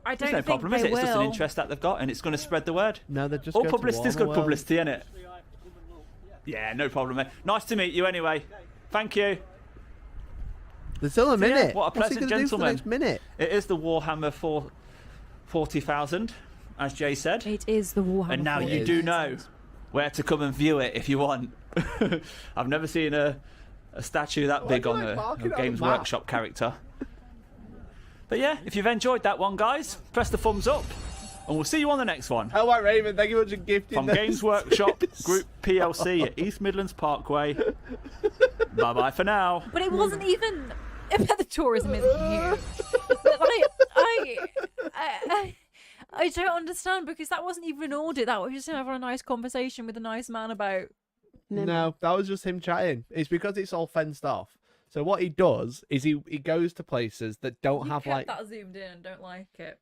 I don't there's no think problem, they is it? It's just an will. interest that they've got, and it's going to spread the word. No, they're just all go to publicity is good Warhammer publicity, isn't it? Yeah, no problem, mate. Nice to meet you anyway. Thank you. There's still a So, yeah, minute. what a What's he pleasant gonna do for the gentleman. next minute? It is the Warhammer 40,000, as Jay said. It is the Warhammer. And now you 40,000. do know where to come and view it if you want. I've never seen a statue that big on a Games Workshop character. But yeah, if you've enjoyed that one, guys, press the thumbs up. And we'll see you on the next one. Hellstorm Raven, thank you much for gifting From those. Games Workshop Group PLC at East Midlands Parkway. Bye-bye for now. But it wasn't even about the tourism isn't huge. I don't understand, because that wasn't even an audit. That was just him having a nice conversation with a nice man about. No, that was just him chatting. It's because it's all fenced off. So what he does is he goes to places that don't You have kept like that zoomed in and don't like it.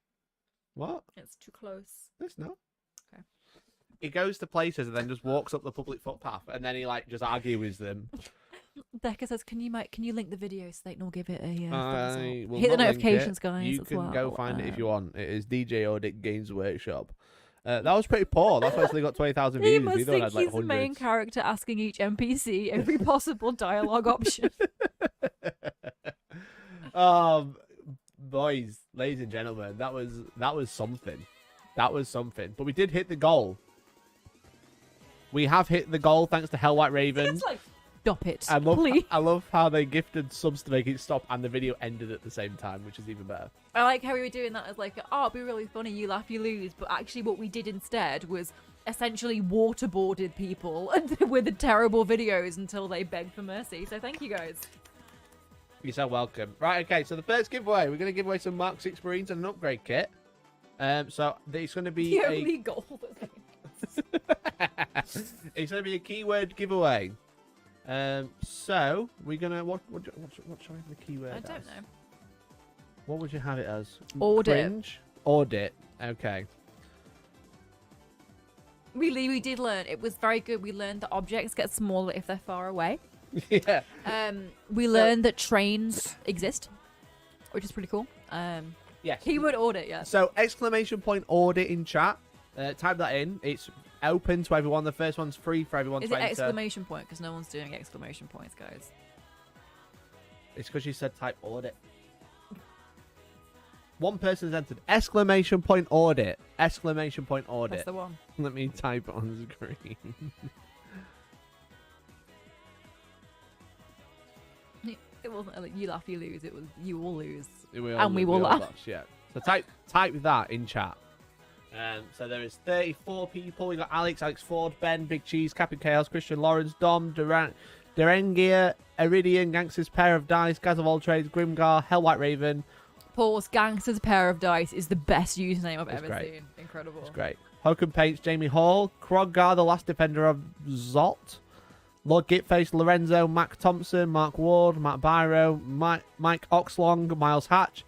what? It's too close. It's not. Okay. He goes to places and then just walks up the public footpath, and then he like just argues with them. Becca says, "Can you link the video so they can all give it a thumbs up? I will Hit the not link notifications, it. guys. You as can well. go find it if you want. It is DJ Audit Games Workshop. That was pretty poor. That's why it's only got 20,000 He views. must The other one think had like he's the main hundreds. character asking each NPC every possible dialogue option. Boys, ladies and gentlemen, that was something. That was something. But we did hit the goal. We have hit the goal thanks to Hellstorm Raven. It's like, stop it, I love please. I love how they gifted subs to make it stop, and the video ended at the same time, which is even better. I like how we were doing that as like, oh, it'd be really funny, you laugh, you lose. But actually what we did instead was essentially waterboarded people with the terrible videos until they begged for mercy. So thank you guys. You're so welcome. Right, okay, so the first giveaway, we're going to give away some Mark 6 Marines and an upgrade kit. So it's going to be The only goal it's going to be a keyword giveaway. So we're going to... What shall I have the keyword I don't as? know. What would you have it as? Audit. Cringe? Audit. Okay. We did learn. It was very good. We learned that objects get smaller if they're far away. Yeah. We learned that trains exist, which is pretty cool. Yes. Keyword audit, yes. So exclamation point audit in chat. Type that in. It's open to everyone. The first one's free for everyone Is to it enter. exclamation point? Because no one's doing exclamation points, guys. It's because you said type audit. One person's entered exclamation point audit. Exclamation point audit. That's the one. Let me type it on the screen. It wasn't like you laugh, you lose. It was you will lose. We and we will laugh. Yeah. So type that in chat. So there is 34 people. We got Alex Ford, Ben, Big Cheese, Captain Chaos, Christian Lawrence, Dom, Derengia, Iridian, Gangsters, Pair of Dice, Gaz of All Trades, Grimgar, Hellwhite Raven. Paul's Gangsters Pair of Dice is the best username I've ever great. seen. Incredible. It's great. Hokum Paints, Jamie Hall, Kroggar, the last defender of Zot, Lord Gitface, Lorenzo, Mac Thompson, Mark Ward, Matt Byro, Mike Oxlong, Miles Hatch,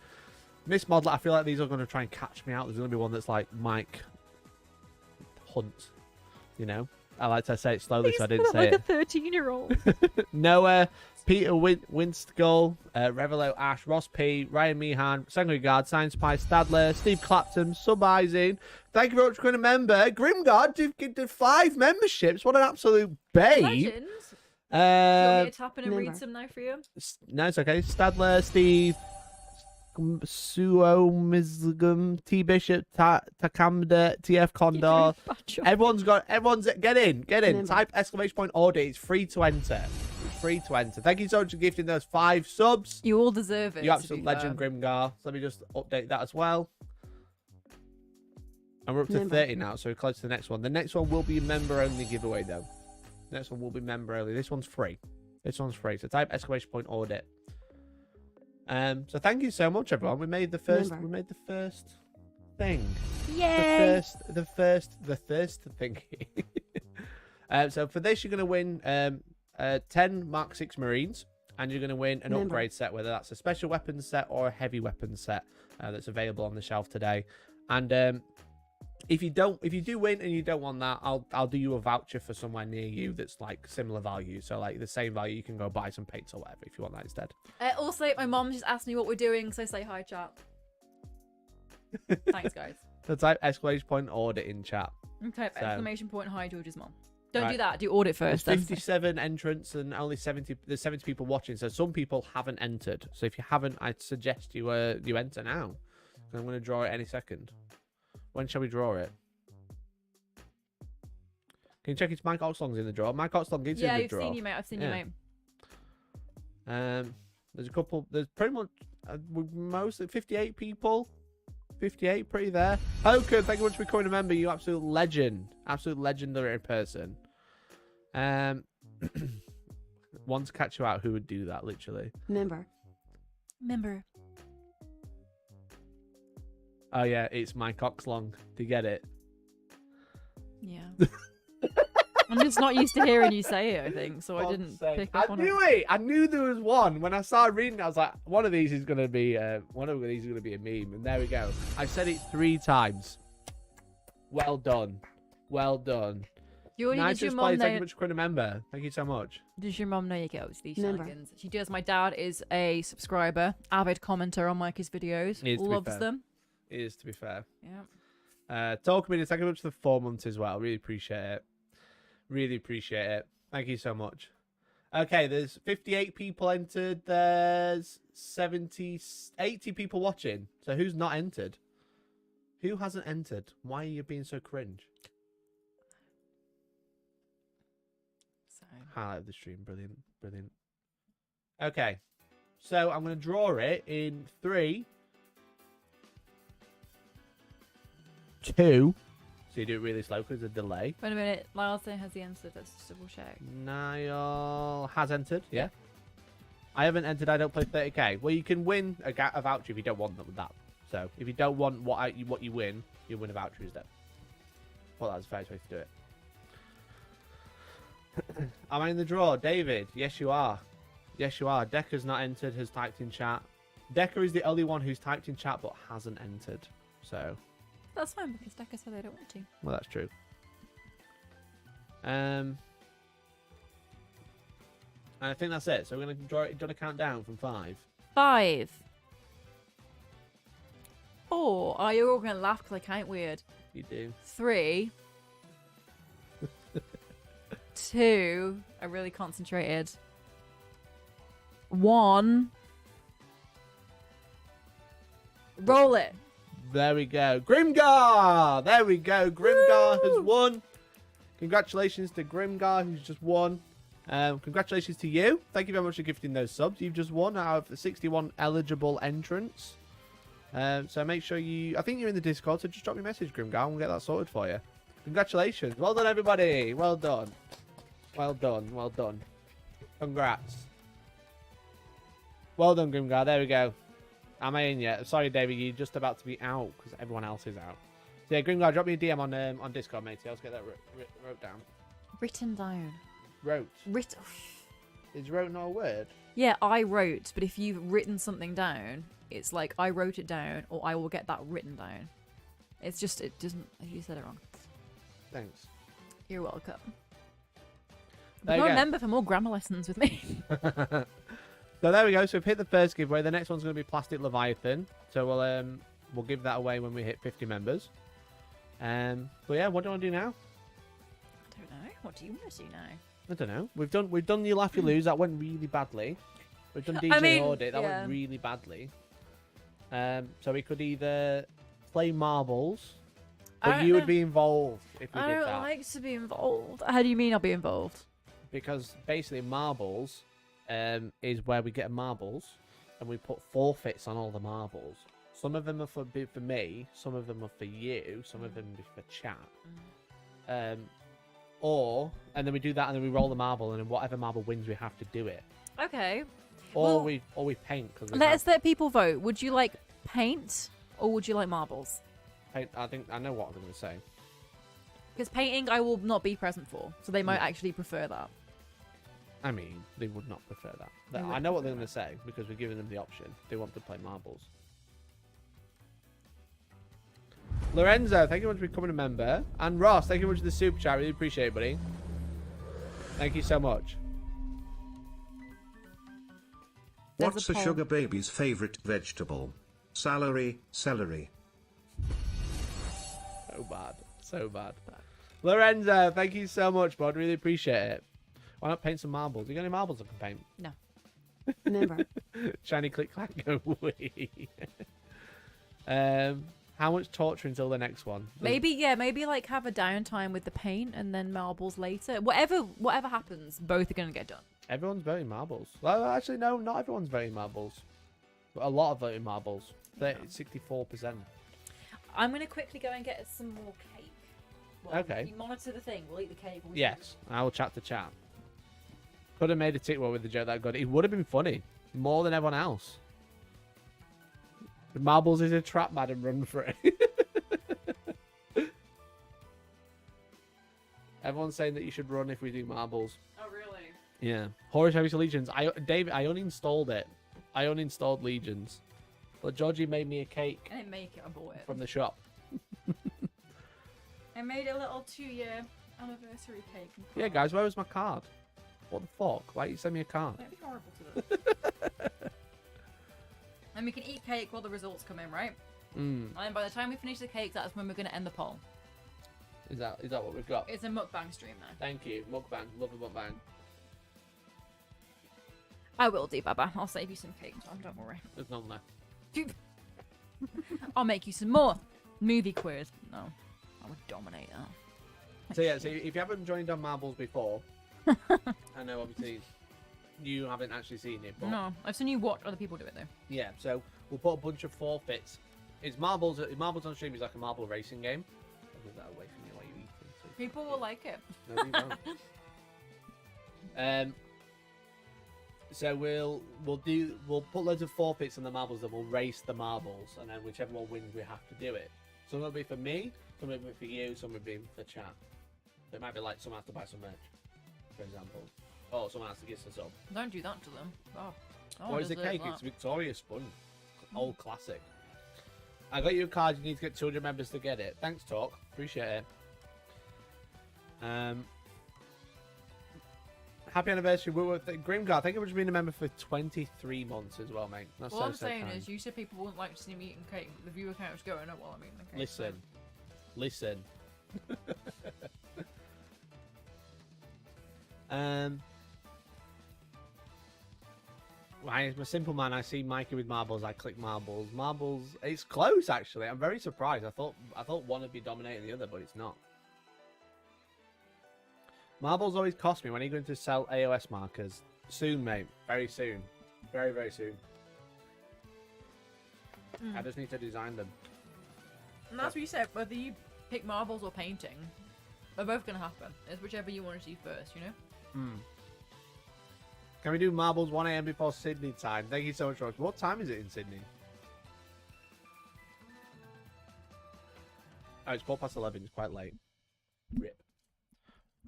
Miss Modler. I feel like these are going to try and catch me out. There's going to be one that's like Mike Hunt. You know? I like to say it slowly so I didn't say like it. a 13-year-old. Noah, Peter Winstgull, Revelo Ash, Ross P, Ryan Meehan, Sanguine Guard, Science Spy, Stadler, Steve Clapton, Sub-Izing. Thank you very much for being a member. Grimguard did 5 memberships. What an absolute babe. Legend. Do you want me to tap in and Remember. read some now for you? No, it's okay. Stadler, Steve, Suo Mizgum, T Bishop, Takamda, TF Condor. Everyone's get in. Remember. Type !audit. It's free to enter. Thank you so much for gifting those 5 subs. You all deserve it. You absolute legend, Grimgar. So let me just update that as well. And we're up to Remember. 30 now, so we're close to the next one. The next one will be member only giveaway though. Next one will be member only. This one's free. So type !audit. So thank you so much, everyone. We made the first. Remember. We made the first thing. Yay! The first thing. So for this, you're gonna win 10 Mark 6 Marines, and you're gonna win an Remember. upgrade set, whether that's a special weapons set or a heavy weapons set that's available on the shelf today. And if you do win and you don't want that, I'll do you a voucher for somewhere near you that's like similar value. So like the same value, you can go buy some paints or whatever if you want that instead. Also, my mom just asked me what we're doing, so say hi, chat. Thanks, guys. So type !audit in chat. Okay, So- exclamation point, hi, George's mom. Don't do Right. that. Do audit first. There's then. 57 entrants and only 70. There's 70 people watching, so some people haven't entered. So if you haven't, I'd suggest you enter now. I'm going to draw it any second. When shall we draw it? Can you check if Mike Oxlong's in the draw? Mike Oxlong is in the I've draw. seen you, mate. I've seen you, mate. There's a couple. There's pretty much mostly 58 people. 58, pretty there. Okay, thank you much for becoming a member. You absolute legend. Absolute legendary person. Want to catch you out, who would do that, literally? Member. Oh, yeah, it's Mike Oxlong. Do you get it? Yeah. I'm just not used to hearing you say it, I think, so I didn't pick up on it. I knew there was one. When I started reading it, I was like, one of these is going to be a meme. And there we go. I said it 3 times. Well done. Jordan, Nice did your to mom play. Thank you know? much for becoming a member. Thank you so much. Does your mom know you get up to these Member. shenanigans? She does. My dad is a subscriber, avid commenter on Mikey's videos. He is, to be Loves fair. them. It is, to be fair. Yeah. Talk minutes. Thank you much for the 4 months as well. Really appreciate it. Thank you so much. Okay, there's 58 people entered. There's 80 people watching. So who's not entered? Who hasn't entered? Why are you being so cringe? Highlight of the stream. Brilliant. Okay, so I'm going to draw it in 3, 2. So you do it really slow because there's a delay. Wait a minute. Lyle has the answer. Let's just double check. Niall has entered, yeah. I haven't entered. I don't play 30k. Well, you can win a voucher if you don't want them with that. So if you don't want what you win, you win a voucher instead. Well, that's the fairest way to do it. Am I in the draw? David, yes you are. Decker's not entered, has typed in chat. Decker is the only one who's typed in chat but hasn't entered. So That's fine because Decker said they don't want to. well, that's true. I think that's it. So we're going to draw it. Do you want to count down from 5? 5. 4. Oh, you're all going to laugh because I count weird. You do. 3. 2. I really concentrated. 1. Roll it. There we go. Grimgar! There we go. Grimgar has won. Congratulations to Grimgar, who's just won. Congratulations to you. Thank you very much for gifting those subs. You've just won out of the 61 eligible entrants. So make sure you... I think you're in the Discord, so just drop me a message, Grimgar, and we'll get that sorted for you. Congratulations. Well done, everybody. Well done. Well done. Well done. Congrats. Well done, Grimgar. There we go. Am I in yet? Sorry, David, you're just about to be out because everyone else is out. So yeah, Grimgar, drop me a DM on Discord, matey. Let's get that wrote down. Written down. Wrote. Written. Is wrote not a word? Yeah, I wrote, but if you've written something down, it's like I wrote it down, or I will get that written down. It's just, it doesn't, you said it wrong. Thanks. You're welcome. There you Become a go. member for more grammar lessons with me. So there we go. So we've hit the first giveaway. The next one's going to be Plastic Leviathan. So we'll give that away when we hit 50 members. But yeah, what do you want to do now? I don't know. What do you want to do now? I don't know. We've done You Laugh You Lose. That went really badly. We've done DJ Audit. That went really badly. So we could either play marbles, but you would be involved if we I did don't that. like to be involved. How do you mean I'll be involved? Because basically marbles is where we get marbles and we put forfeits on all the marbles. Some of them are for me, some of them are for you, some of them are for chat. And then we do that and then we roll the marble and then whatever marble wins we have to do it. Okay. Or Well, we paint. Cause let's let people vote. Would you like paint or would you like marbles? paint. I think I know what I'm going to say. Because painting I will not be present for, so they might actually prefer that. I mean, they would not prefer that. They I would know what they're going to say because we're giving them the option. They want to play marbles. Lorenzo, thank you much for becoming a member. And Ross, thank you much for the super chat. Really appreciate it, buddy. Thank you so much. What's a sugar baby's favorite vegetable? Celery. So bad. So bad. Lorenzo, thank you so much, bud. Really appreciate it. Why not paint some marbles? You got any marbles I can paint? No. Never. Shiny click clack go away. How much torture until the next one? Maybe like have a downtime with the paint and then marbles later. Whatever happens, both are gonna get done. Everyone's voting marbles. Well, actually, no, not everyone's voting marbles. But a lot of voting marbles. 64%. I'm gonna quickly go and get some more cake. Well, Okay. You monitor the thing. We'll eat the cake. We'll Yes, I will chat to chat. Could have made a TikTok with the joke that good. It would have been funny. More than everyone else. The marbles is a trap, madam. Run for it. Everyone's saying that you should run if we do marbles. Oh, really? Yeah. Horus Heresy Legions. David, I uninstalled it. I uninstalled Legions. But Georgie made me a cake. I didn't make it. I bought it From the shop. I made a little 2-year anniversary cake. Yeah, guys, where was my card? What the fuck? Why did you send me a card? Don't be horrible to them. And we can eat cake while the results come in, right? Mm. And by the time we finish the cake, that's when we're going to end the poll. Is that what we've got? It's a mukbang stream now. Thank you. Mukbang. Love a mukbang. I will do, Baba. I'll save you some cake, Tom. Don't worry. There's none left. I'll make you some more movie quiz. No, I would dominate that. So yeah, so if you haven't joined on marbles before, I know obviously you haven't actually seen it, but No, I've seen you watch other people do it though. yeah, so we'll put a bunch of forfeits. It's marbles. Marbles on stream is like a marble racing game. I'll move that away from you while you eat it. So People will like it. no, you won't. So we'll put loads of forfeits on the marbles, and we'll race the marbles, and then whichever one wins, we have to do it. Some will be for me, some will be for you, some will be for chat. So it might be like someone has to buy some merch, for example, or someone has to give us a sub. Don't do that to them. Oh, What is the cake? It's Victoria Spun, old classic. I got you a card. You need to get 200 members to get it. Thanks, Talk. Appreciate it. Happy anniversary, Grimgar. Thank you for being a member for 23 months as well, mate. That's All so, I'm so saying kind. is, you said people wouldn't like to see me eating cake. The viewer count was going up while I'm eating the cake. Listen. I'm a simple man. I see Mikey with marbles. I click marbles. Marbles. It's close, actually. I'm very surprised. I thought one would be dominating the other, but it's not. Marbles always cost me. When are you going to sell AOS markers? Soon, mate. Very soon. Very, very soon. I just need to design them. And that's what you said, whether you pick marbles or painting, they're both going to happen. It's whichever you want to see first, you know? Can we do marbles 1 a.m. before Sydney time? Thank you so much, Ross. What time is it in Sydney? Oh, it's 11:15. It's quite late. Rip.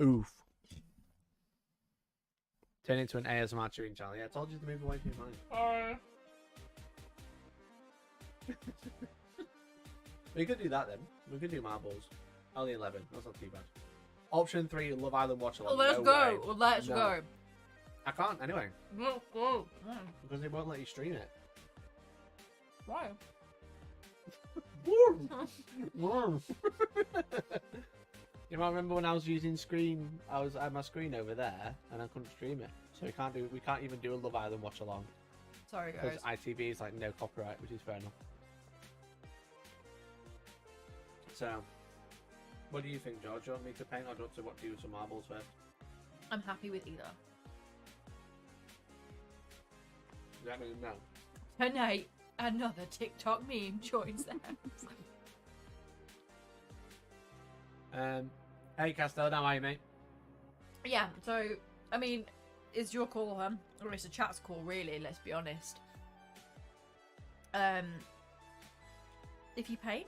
Oof. Turn into an ASMR chewing channel. Yeah, I told you to move away from your mic. We could do that then. We could do marbles. Only 11. That's not too bad. Option 3, Love Island watch along. Let's go. Let's go. I can't anyway. Let's go. Because they won't let you stream it. Why? You might remember when I was using screen, I had my screen over there and I couldn't stream it. So we can't even do a Love Island watch along. Sorry guys. Because ITV is like no copyright, which is fair enough. So, what do you think, George? Do you want me to paint or do you want to do some marbles first? I'm happy with either. Does that mean no? Tonight, another TikTok meme joins them. Hey Castello, how are you, mate? Yeah, so, I mean, it's your call, huh? Or it's the chat's call, really, let's be honest. If you paint,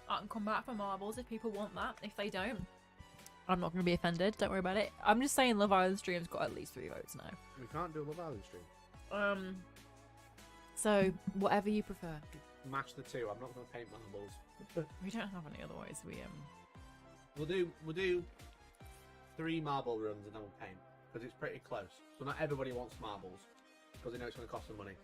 I can come back for marbles if people want that. If they don't, I'm not going to be offended. Don't worry about it. I'm just saying Love Island stream's got at least 3 votes now. We can't do a Love Island stream. So, whatever you prefer. Match the two. I'm not going to paint marbles. We don't have any otherwise. We'll do 3 marble runs and then we'll paint because it's pretty close. So not everybody wants marbles because they know it's going to cost them money.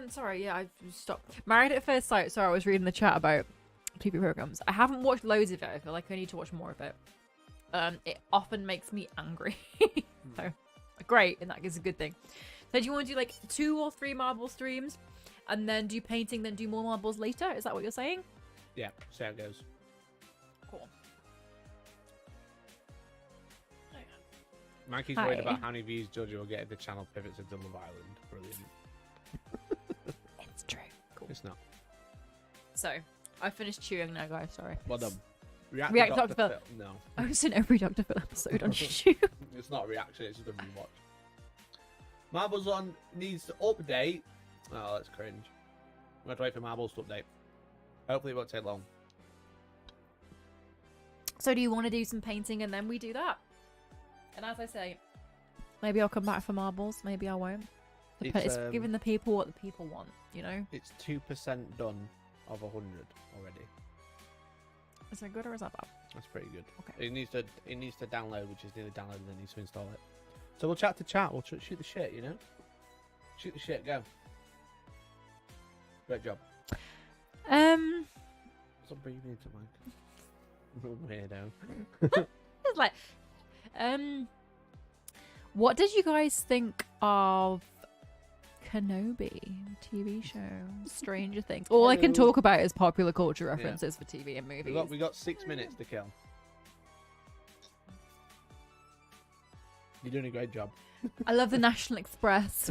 Sorry, yeah, I stopped. Married at First Sight. Sorry, I was reading the chat about TV programs. I haven't watched loads of it. I feel like I need to watch more of it. It often makes me angry. So, great, and that is a good thing. So, do you want to do like 2 or 3 marble streams, and then do painting, then do more marbles later? Is that what you're saying? Yeah, see how it goes. Cool. Mikey's worried about how many views Jojo will get if the channel pivots to Love Island. Brilliant. It's true. Cool. It's not. So, I finished chewing now, guys. Sorry. Well done. React to Dr. Phil. No. I was in every Dr. Phil episode on YouTube. It's not a reaction, it's just a rewatch. Marbles on needs to update. Oh, that's cringe. We have to wait for Marbles to update. Hopefully it won't take long. So do you want to do some painting and then we do that? And as I say, maybe I'll come back for marbles, maybe I won't. It's giving the people what the people want, you know? It's 2% done of 100 already. Is that good or is that bad? That's pretty good. Okay. It needs to download, which is nearly downloaded, and then needs to install it. So we'll chat to chat. We'll shoot the shit, you know. Shoot the shit. Go. Great job. Stop breathing into Mike. Weirdo. It's like, what did you guys think of Kenobi TV show, Stranger Things? All I can talk about is popular culture references for TV and movies. We got 6 minutes to kill. You're doing a great job. I love the National Express.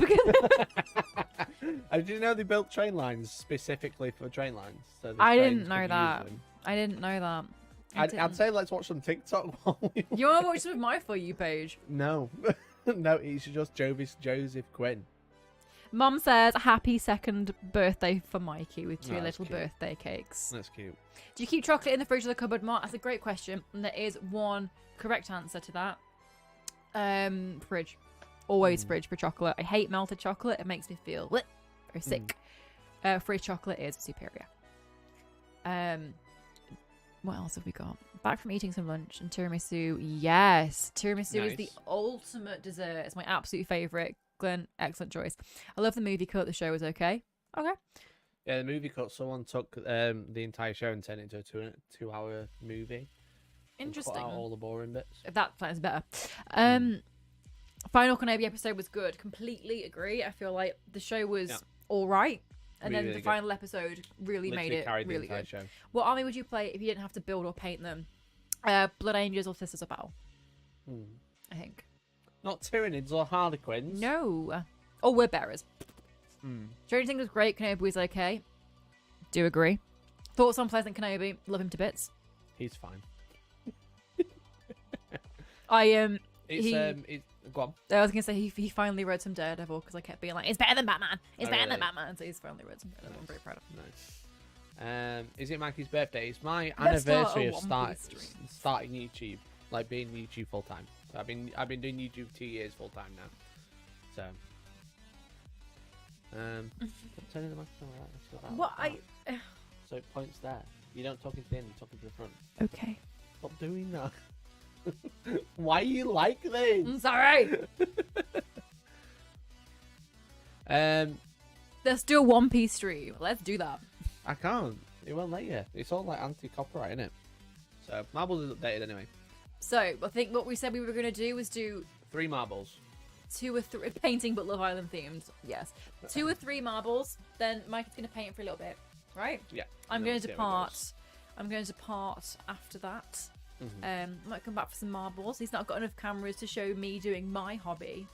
Did you know they built train lines specifically for train lines? So I didn't know that. I didn't know that. I'd say let's watch some TikTok while we You want to watch some of my For You page? No. No, it's just Joseph Quinn. Mum says, happy 2nd birthday for Mikey with 2 little cute. birthday cakes. That's cute. Do you keep chocolate in the fridge or the cupboard, Mark? That's a great question. And there is one correct answer to that. Fridge. Always fridge for chocolate. I hate melted chocolate. It makes me feel very sick. Fridge chocolate is superior. What else have we got? Back from eating some lunch and tiramisu. Yes, tiramisu is the ultimate dessert. It's my absolute favourite. Glenn, excellent choice. I love the movie cut. The show was okay. Okay. Yeah, the movie cut. Someone took the entire show and turned it into a 2-hour movie. Interesting. Cut out all the boring bits. That sounds better. Final Kenobi episode was good. Completely agree. I feel like the show was all right. And then the final episode really made it really good. Show. What army would you play if you didn't have to build or paint them? Blood Angels or Sisters of Battle? I think. Not Tyranids or Harlequins? No. Oh, word bearers. Mm. Stranger Things was great. Kenobi was okay. Do agree. Thoughts on Pleasant Kenobi? Love him to bits. He's fine. Go on. I was gonna say he finally read some Daredevil because I kept being like, it's better than Batman. It's better than Batman. So he's finally read some Daredevil. I'm very proud of him. Nice. Is it Mikey's birthday? It's my Let's start anniversary a of One Piece stream. starting YouTube, like being YouTube full time. So I've been doing YouTube 2 years full time now. So turning the microphone like that. That's about What that. So it points there. You don't talk into the end. You're talking to the front. Okay. Stop doing that. Why are you like this? I'm sorry. Let's do a One Piece stream. Let's do that. I can't. It won't let you. It's all like anti-copyright, isn't it? So marbles is updated anyway. So I think what we said we were gonna do was do 3 marbles. 2 or 3 painting, but Love Island themed. Yes, 2 or 3 marbles. Then Mike is gonna paint for a little bit, right? Yeah. I'm and going then to see how it depart. I'm going to depart after that. Mhm. Might come back for some marbles. He's not got enough cameras to show me doing my hobby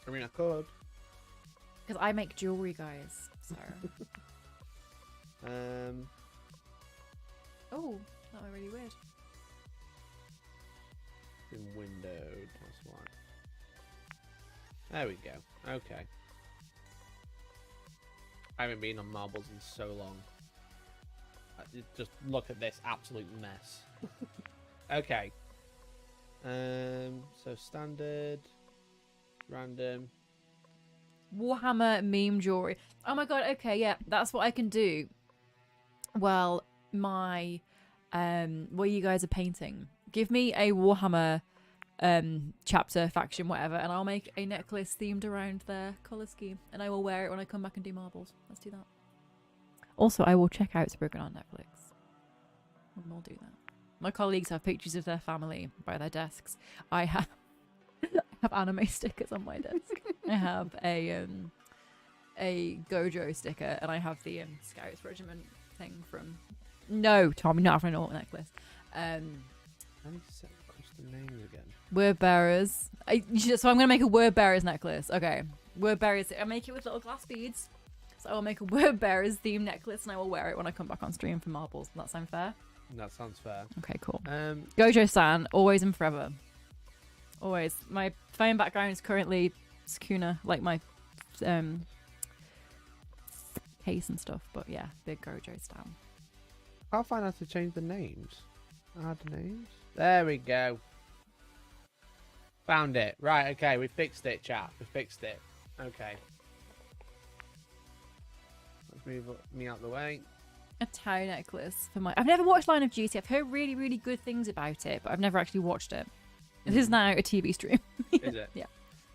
I mean, I could. because I make jewelry, guys. So. Oh, that was really weird. Been windowed. That's why. There we go. Okay. I haven't been on marbles in so long. Just look at this absolute mess. Okay. So standard, random. Warhammer meme jewelry. Oh my god. Okay, yeah, that's what I can do. Well, my what you guys are painting. Give me a Warhammer chapter, faction, whatever, and I'll make a necklace themed around their colour scheme, and I will wear it when I come back and do marbles. Let's do that. Also, I will check out Spoken on Netflix. And we'll do that. My colleagues have pictures of their family by their desks. I have anime stickers on my desk. I have a Gojo sticker, and I have the Scouts Regiment thing from. No, Tom, you're not having an alt necklace. I need to set custom names again. Word bearers. So I'm gonna make a word bearers necklace. Okay, word bearers. I'll make it with little glass beads. So I will make a word bearers themed necklace, and I will wear it when I come back on stream for marbles. Does that sound fair? That sounds fair. Okay, cool. Gojo-san, always and forever. Always. My phone background is currently Sukuna, like my case and stuff. But yeah, big Gojo style. I can't find how to change the names. Add names. There we go. Found it. Right, okay, we fixed it, chat. We fixed it. Okay. Let's move me out the way. A Tau necklace for my. I've never watched Line of Duty. I've heard really, really good things about it, but I've never actually watched it. This is now a TV stream. Is it? Yeah.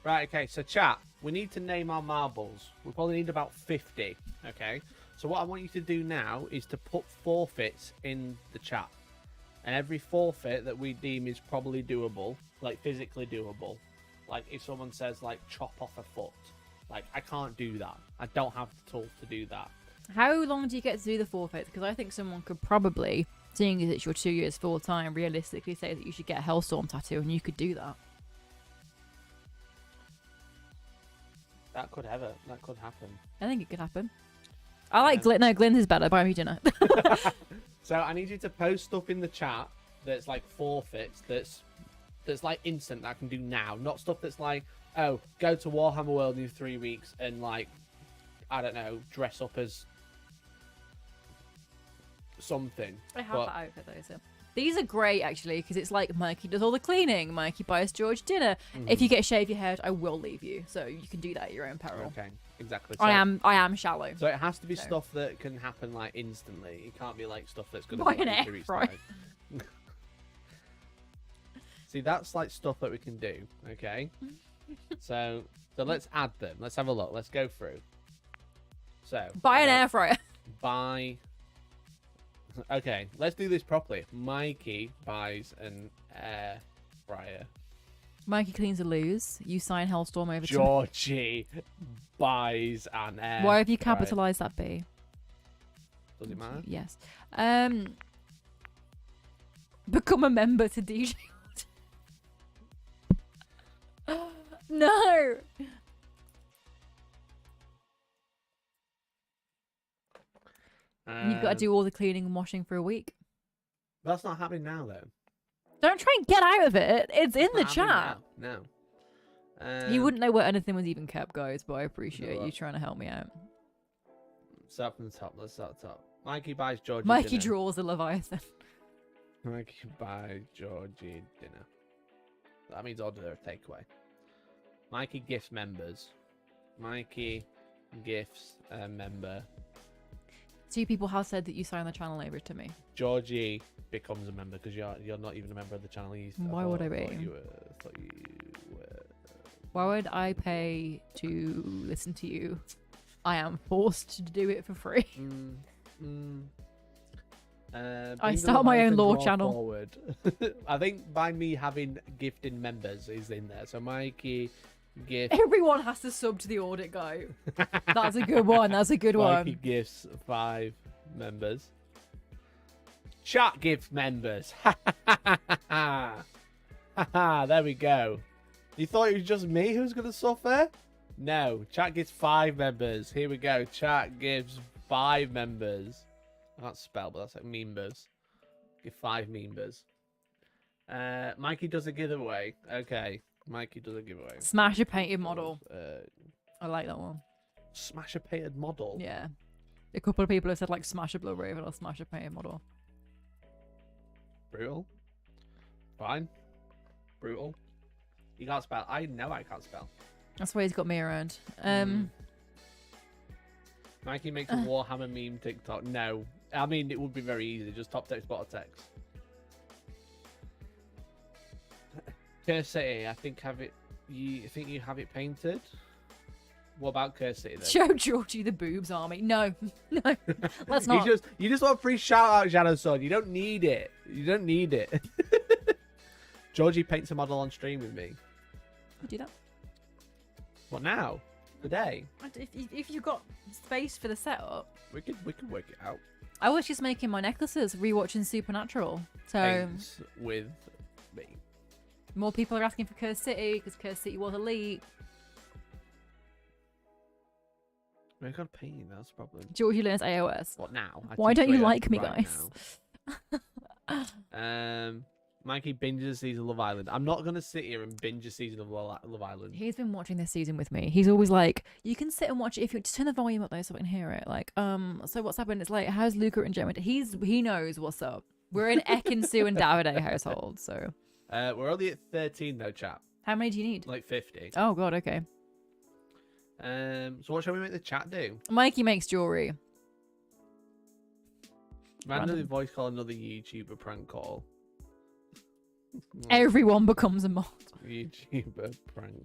Right, okay, so chat, we need to name our marbles. We probably need about 50, okay? So what I want you to do now is to put forfeits in the chat. And every forfeit that we deem is probably doable, like physically doable. Like if someone says like chop off a foot, like I can't do that. I don't have the tools to do that. How long do you get to do the forfeits? Because I think someone could probably, seeing as it's your 2 years full time, realistically say that you should get a Hellstorm tattoo, and you could do that. That could happen. I think it could happen. I like Glint. No, Glint is better. Buy me dinner. So I need you to post stuff in the chat that's like forfeits, that's like instant that I can do now. Not stuff that's like, oh, go to Warhammer World in 3 weeks and like, I don't know, dress up as something. I have that outfit though, so. These are great actually, because it's like Mikey does all the cleaning, Mikey buys George dinner. If you get shave your head, I will leave you, so you can do that at your own peril. Okay, exactly. I am shallow. So it has to be stuff that can happen like instantly. It can't be like stuff that's going to Buy be an like, air 2 weeks fryer. time. See, that's like stuff that we can do. Okay, so let's add them. Let's have a look. Let's go through. So buy an air fryer. Buy. Okay, let's do this properly. Mikey buys an air fryer. Mikey cleans a lose. You sign Hellstorm over to Georgie buys an air Why have you fryer. capitalised that B? Does it matter? Yes. Become a member to DJ. No. You've got to do all the cleaning and washing for a week. That's not happening now, though. Don't try and get out of it. It's in the Not happening chat. now. No. You wouldn't know where anything was even kept, guys, but I appreciate what? you trying to help me out. Start from the top. Let's start at the top. Mikey buys Georgie Mikey dinner. draws a Leviathan. Mikey buys Georgie dinner. That means order a takeaway. Mikey gifts members. Mikey gifts a member. 2 people have said that you signed the channel over to me. Georgie becomes a member because you're not even a member of the channel. Why would I be? Thought you were. Why would I pay to listen to you? I am forced to do it for free. I start my own lore channel. Forward. I think by me having gifting members is in there. So Mikey gift. Everyone has to sub to the audit guy. That's a good one. That's a good Mikey one. gifts 5 members. Chat gives members. There we go. You thought it was just me who's going to suffer? No. Chat gives 5 members. Here we go. Chat gives 5 members. I can't spell, but that's like members. Give 5 members. Mikey does a giveaway. Okay. Mikey does a giveaway. Smash a painted model. I like that one. Smash a painted model? Yeah. A couple of people have said like smash a Blue Raven or smash a painted model. Brutal. Fine. Brutal. You can't spell. I know I can't spell. That's why he's got me around. Mikey makes a Warhammer meme TikTok. No. I mean, it would be very easy. Just top text, bottom text. Curse City, I think you think you have it painted? What about Curse City then? Show Georgie the boobs army. No. No. Let's not. You just want free shout out, Shadow Sword. You don't need it. You don't need it. Georgie paints a model on stream with me. You do that. What now? Today? If you've got space for the setup. We could work it out. I was just making my necklaces, rewatching Supernatural. So Paints with me. more people are asking for Curse City because Curse City was elite. I got painting, that's the problem. Georgie learns AOS. What now? Why don't you like me, right guys? Mikey binges a season of Love Island. I'm not going to sit here and binge a season of Love Island. He's been watching this season with me. He's always like, you can sit and watch it if you just turn the volume up though so I can hear it. Like, so what's happened? It's like, how's Luca and Gemma? He knows what's up. We're in Ekin, Sue and Davide household, so. We're only at 13 though, chap. How many do you need? Like 50. Oh god, okay. So what shall we make the chat do? Mikey makes jewelry. Randomly voice call another YouTuber prank call. Everyone becomes a mod. YouTuber prank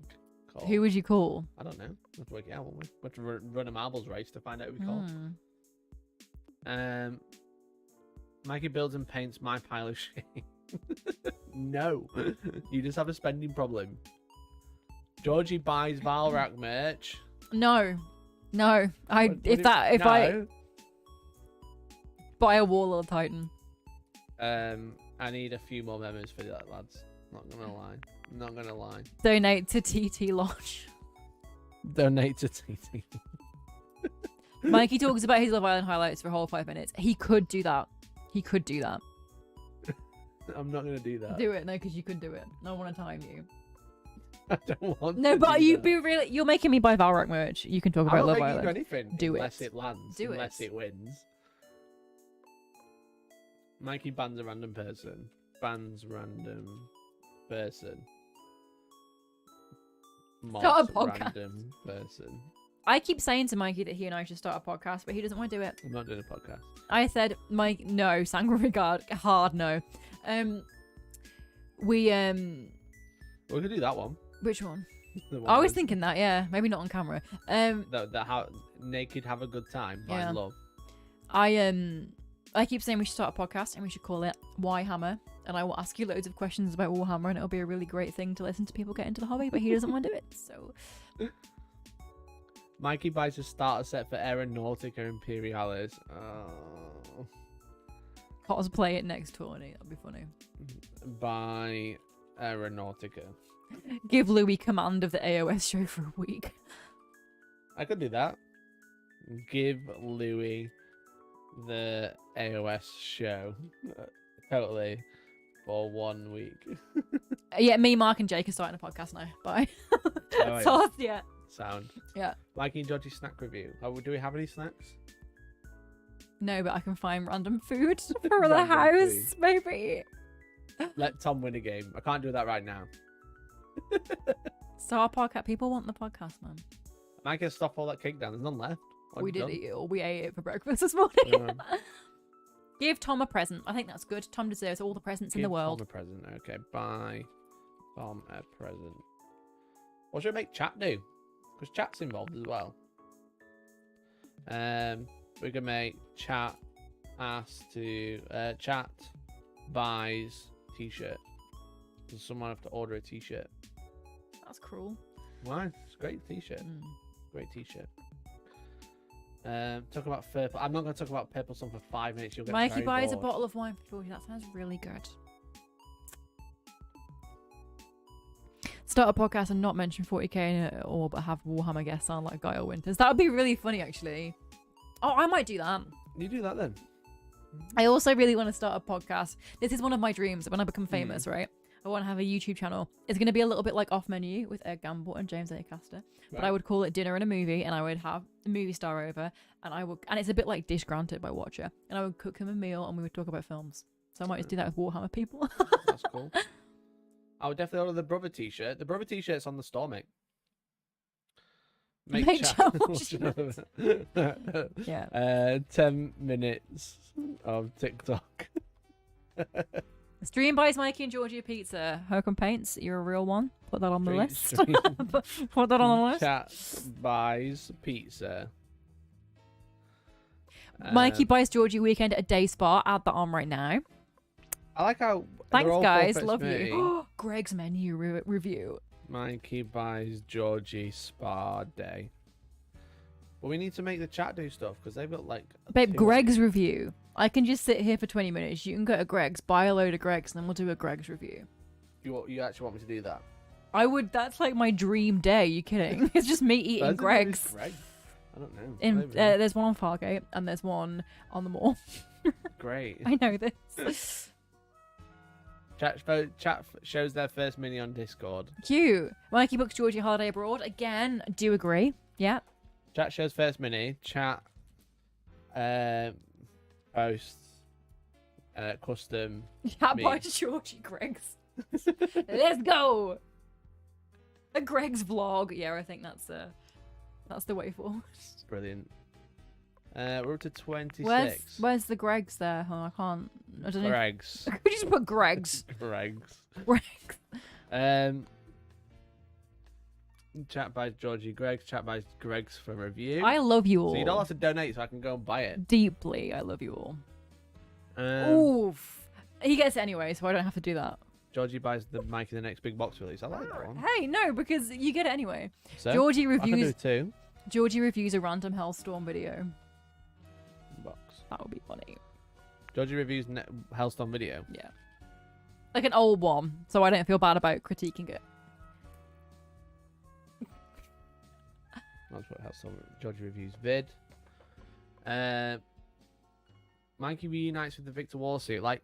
call. Who would you call? I don't know. We'll have to work it out, won't we? We'll have to run a marbles race to find out who we call. Mikey builds and paints my pile of shit. No. You just have a spending problem. Georgie buys Valrak merch. No. If I buy a YLYL Titan. I need a few more members for that, lads. Not gonna lie. Donate to TT Lodge. Donate to TT. Mikey talks about his Love Island highlights for a whole 5 minutes. He could do that. I'm not gonna do that. Do it, no, because you could do it. I want to time you. I don't want. No, to but do you'd that. be really. You're making me buy Valrak merch. You can talk about Love I'm not Island. making you do anything Do unless it. it lands. Do unless it wins. Mikey bans a random person. Bans random person. Start a Mods podcast. random person. I keep saying to Mikey that he and I should start a podcast, but he doesn't want to do it. I'm not doing a podcast. I said, Mike, no, Sangre regard, hard no. We could do that one. Which one? The one I was where- thinking that, yeah, maybe not on camera. That how naked have a good time. Find Yeah. love. I keep saying we should start a podcast and we should call it Why Hammer, and I will ask you loads of questions about Warhammer, and it'll be a really great thing to listen to people get into the hobby. But he doesn't want to do it, so. Mikey buys a starter set for Aeronautica Imperialis. Oh. Cosplay it next tourney. That'd be funny. Buy Aeronautica. Give Louis command of the AOS show for a week. I could do that. Give Louis the AOS show totally for 1 week. Yeah, me, Mark, and Jake are starting a podcast now. Bye. yeah. So, yeah. Sound. Yeah. Mikey and Georgie snack review. Do we have any snacks? No, but I can find random food for the Random house, food. maybe. Let Tom win a game. I can't do that right now. Start a podcast. People want the podcast, man. Mikey, stop all that cake down. There's none left. What We have you did done? eat it all. We ate it for breakfast this morning. Yeah. Give Tom a present. I think that's good. Tom deserves all the presents in the Give world. Tom a present. Okay, buy Tom a present. What should I make chat do? Because chat's involved as well. We can make chat chat buys t-shirt. Does someone have to order a t-shirt? That's cruel. Why? It's a great t-shirt. Great t-shirt. Talk about purple. I'm not going to talk about purple song for 5 minutes. You'll get Mikey very buys bored. a bottle of wine for Georgie. That sounds really good. Start a podcast and not mention 40k in it all, but have Warhammer guests sound like Guy or Winters. That would be really funny, actually. Oh, I might do that. You do that then. I also really want to start a podcast. This is one of my dreams. When I become famous, right? I want to have a YouTube channel. It's going to be a little bit like Off Menu with Ed Gamble and James Acaster. But Right. I would call it Dinner and a Movie, and I would have the movie star over, and it's a bit like Dish Granted by Watcher, and I would cook him a meal, and we would talk about films. So I might just do that with Warhammer people. That's cool. I would definitely order the brother t-shirt. The brother t-shirt's on the store, mate. Make chat. Yeah. 10 minutes of TikTok. Stream buys Mikey and Georgie a pizza. Hercom Paints, you're a real one. Put that on the list. Stream. Put that on the list. Chat buys pizza. Mikey buys Georgie weekend at a day spa. Add that on right now. I like how. Thanks, they're all guys. full Love fetch me. you. Greg's menu review. Mikey buys Georgie spa day. But we need to make the chat do stuff because they've got like. Babe, 2 Greg's review. I can just sit here for 20 minutes. You can go to Greg's, buy a load of Greg's, and then we'll do a Greg's review. You actually want me to do that? I would. That's like my dream day. You kidding? It's just me eating Where's the Greg's. Greg? I don't know. In there's one on Fargate and there's one on the mall. Great. I know this. Chat shows their first mini on Discord. Cute. Mikey books Georgie holiday abroad. Again, do agree. Yeah. Chat shows first mini. Chat posts custom. Chat me. buys Georgie Greg's. Let's go. A Greg's vlog. Yeah, I think that's the way forward. Brilliant. We're up to 26. Where's the Greg's there? Oh, I can't. I don't know. Greg's. Could you just put Greg's? Greg's. Greg's. Chat by Georgie Greg's. Chat by Greg's for review. I love you all. So you don't have to donate, so I can go and buy it. Deeply, I love you all. Oof. He gets it anyway, so I don't have to do that. Georgie buys the Mikey the next big box release. I like that one. Hey, no, because you get it anyway. So, Georgie I can do reviews. it too. Georgie reviews a random Hellstorm video. Box. That would be funny. Georgie reviews Hellstorm video. Yeah. Like an old one, so I don't feel bad about critiquing it. That's what Hellstorm. Georgie reviews vid. Mikey reunites with the Victor War suit. Like,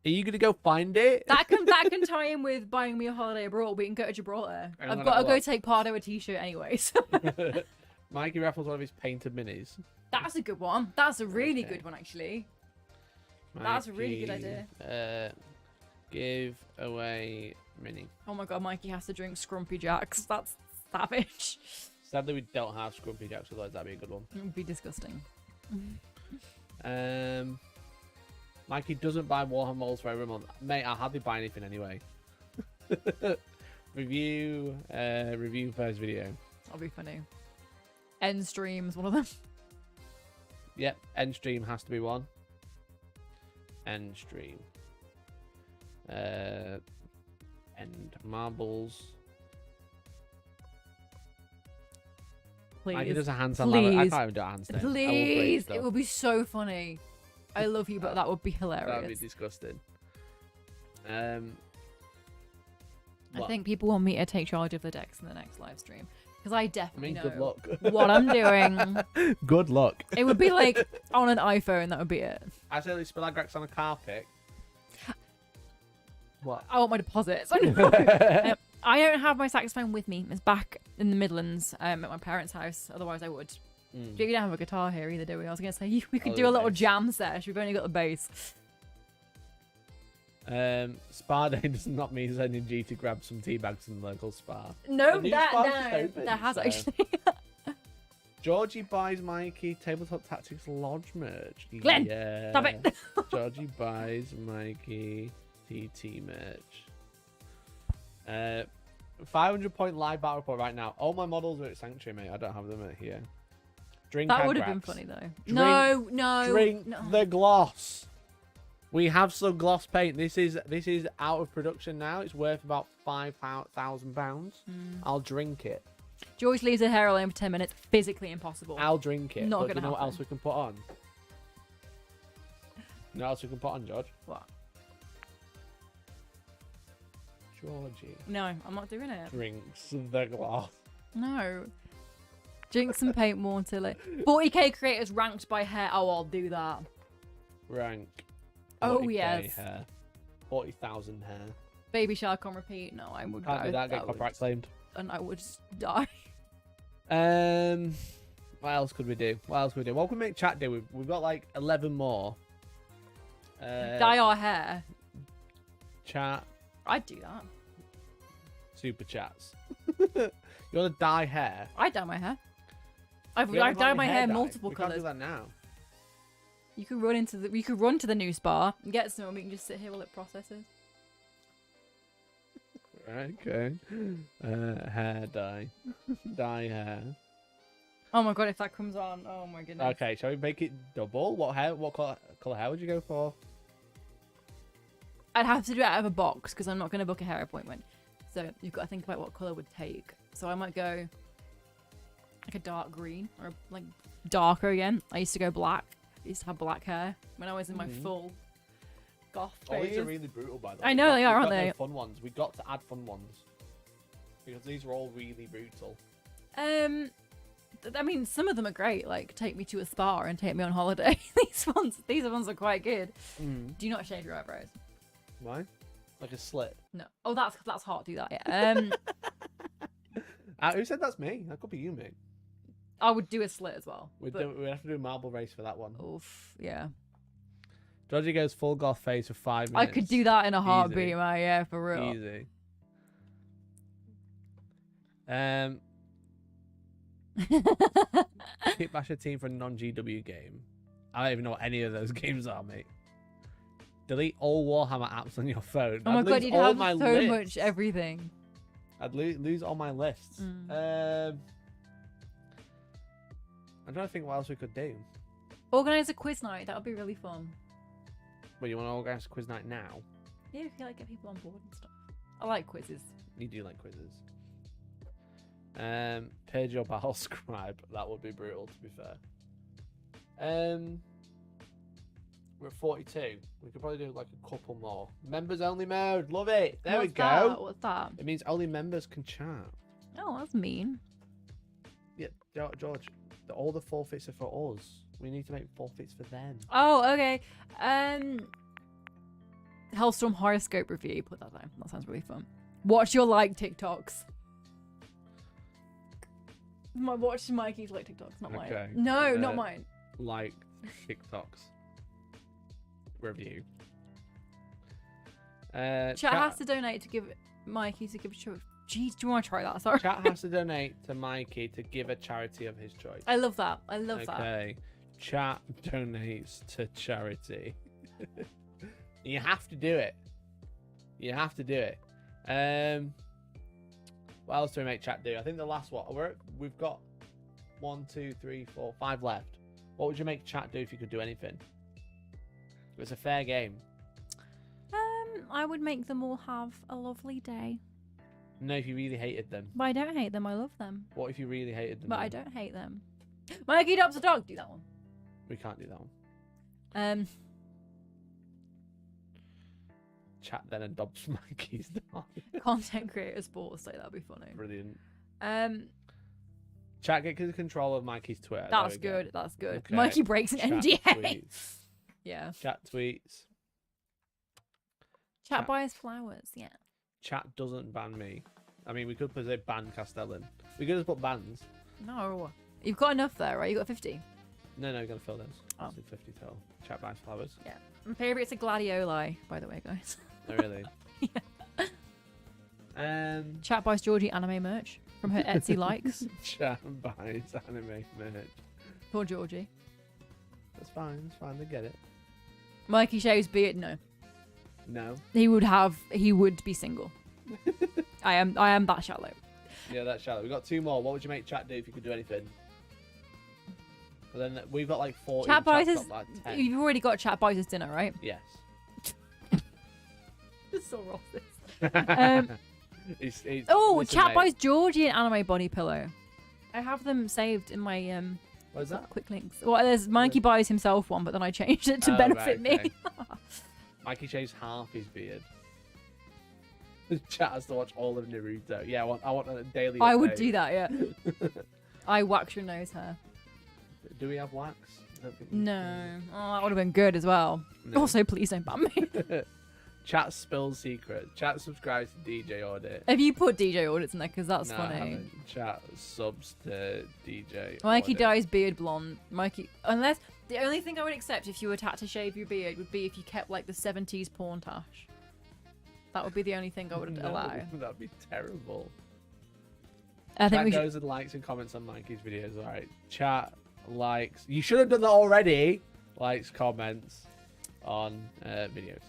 are you gonna go find it? That can tie in with buying me a holiday abroad. We can go to Gibraltar. Hang I've on, got to have a go look. take Pardo a t-shirt anyways. Mikey raffles one of his painted minis. That's a good one. That's a really good one, actually. That's a really good Mikey, idea. Give away mini. Oh my god, Mikey has to drink Scrumpy Jacks. That's savage. Sadly, we don't have Scrumpy Jacks, otherwise that'd be a good one. It would be disgusting. Mikey doesn't buy Warhammer molds for every month. Mate, I'll hardly buy anything anyway. Review first video. That'll be funny. End streams, one of them. Yep, end stream has to be one. End stream. End marbles. Please. Mikey does a handstand. I Please. can't even do a handstand. Please. It would be so funny. I love you, but that would be That hilarious. would be disgusting. I think people want me to take charge of the decks in the next live stream. Because I definitely know good luck. what I'm doing. Good luck. It would be like on an iPhone, that would be it. I said Spillagrax on a carpet. What? I want my deposits. I don't have my saxophone with me. It's back in the Midlands at my parents' house. Otherwise, I would. Mm. We don't have a guitar here either, do we? I was going to say we could Oh, do a the little bass. jam sesh. We've only got the bass. Spa day does not mean sending G to grab some tea bags in the local spa. No, The new that spa just no, opened, that has so- actually. Georgie buys Mikey Tabletop Tactics Lodge merch. Glenn, Yeah. stop it. Georgie buys Mikey TT merch. 500-point live battle report right now. All my models are at Sanctuary, mate. I don't have them at here. Drink That and would have been grabs. funny though. Drink- No. Drink no. the gloss. We have some gloss paint. This is out of production now. It's worth about £5,000. Mm. I'll drink it. George leaves her hair alone for 10 minutes. Physically impossible. I'll drink it. Not But gonna do you know what happen. else we can put on? You know what else we can put on, George? What? Georgie No, I'm not doing it. drinks the gloss. No. Drink some paint water. 40k creators ranked by hair. Oh, I'll do that. Rank. Oh, 40K yes. Hair. 40,000 hair. Baby shark on repeat. No, I would. Can't do that. Get copyright claimed. And I would just die. What else could we do? What can we make chat do? We've got like 11 more. Dye our hair. Chat. I'd do that. Super chats. You want to dye hair? I'd dye my hair. I've We haven't got dyed any my hair dye. multiple We can't colours. do that now. You could run into the. We could run to the new spa and get some. And we can just sit here while it processes. Okay. Hair dye. Dye hair. Oh my god! If that comes on, oh my goodness. Okay, shall we make it double? What hair? What color hair would you go for? I'd have to do it out of a box because I'm not going to book a hair appointment. So you've got to think about what colour would take. So I might go like a dark green or like darker again. I used to go black. I used to have black hair when I was in my full goth Oh, these phase. are really brutal, by the way. I know they are, We've aren't got no they? fun ones. We got to add fun ones because these are all really brutal. I mean, some of them are great. Like, take me to a spa and take me on holiday. These ones are quite good. Do you not shave your eyebrows? Why? Like a slit. No. Oh, that's hot. Do that. Yeah. Who said that's me? That could be you, mate. I would do a slit as well. We'd but- have to do a marble race for that one. Oof. Yeah. Georgie goes full goth face for 5 I minutes. could do that in a heartbeat, Easy. man. Yeah, for real. Easy. Hit bash a team for a non-GW game. I don't even know what any of those games are, mate. Delete all Warhammer apps on your phone. Oh my I'd god, lose you'd all have my so lists. much everything. I'd lose all my lists. I'm trying to think what else we could do. Organize a quiz night. That would be really fun. Well, you want to organise a quiz night now? Yeah, if you like get people on board and stuff. I like quizzes. You do like quizzes. Page your battle scribe. That would be brutal, to be fair. We're at 42. We could probably do like a couple more. Members only mode. Love it. There we What's go. that? What's that? It means only members can chat. Oh, that's mean. Yeah, George. All the forfeits are for us. We need to make forfeits for them. Oh, okay. Hellstorm horoscope review. Put that down. That sounds really fun. Watch your like TikToks. Watch Mikey's like TikToks, not mine. Okay. No, not mine. Like TikToks. Review. Chat has to donate to give Mikey to give a choice. Jeez, do you want to try that? Sorry. Chat has to donate to Mikey to give a charity of his choice. I love that. I love that. Okay. Chat donates to charity. You have to do it. You have to do it. What else do we make chat do? I think the last one. We've got 1, 2, 3, 4, 5 left. What would you make chat do if you could do anything? It's a fair game. I would make them all have a lovely day. No, if you really hated them. But I don't hate them. I love them. What if you really hated them? But I then? don't hate them. Mikey adopts a dog. Do that one. We can't do that one. Chat then adopts Mikey's dog. Content creator sports. Like that'd be funny. Brilliant. Chat, get control of Mikey's Twitter. That's good. That's good. Okay. Mikey breaks an Chat NDA. tweets. Yeah. Chat tweets. Chat buys flowers. Yeah. Chat doesn't ban me. I mean, we could put a ban Castellan. We could just put bans. No. You've got enough there, right? You got 50. No, you're gonna fill those. Oh. 50 total. Chat buys flowers. Yeah. My favourite's a gladioli, by the way, guys. Oh, really? Yeah. Chat buys Georgie anime merch from her Etsy likes. Chat buys anime merch. Poor Georgie. That's fine. It's fine. They get it. Mikey shaves beard. No. No. He would be single. I am that shallow. Yeah, that's shallow. We've got 2 more. What would you make chat do if you could do anything? Well, then we've got like 40. Chat buys Chat's his. got, like, 10. You've already got chat buys his dinner, right? Yes. It's so racist. Oh, listen, chat mate. buys Georgie an anime body pillow. I have them saved in my What is that? quick links. Well, there's Mikey buys himself one, but then I changed it to Oh, benefit right, me. okay. Mikey shaves half his beard. Chat has to watch all of Naruto. Yeah, I want a daily. I would update. do that, yeah. I wax your nose hair. Do we have wax? I don't think we No. Oh, that would have been good as well. No. Also, please don't ban me. do. Chat spills secret. Chat subscribes to DJ Audit. Have you put DJ audits in there? Because that's No, I funny. haven't. Chat subs to DJ. Mikey Audit. dyes beard blonde. Mikey, unless the only thing I would accept if you were to shave your beard would be if you kept like the 70s porn tash. That would be the only thing I would No, allow. That'd be terrible. I think Chat we should. goes and likes and comments on Mikey's videos. All right. Chat likes. You should have done that already. Likes, comments on videos.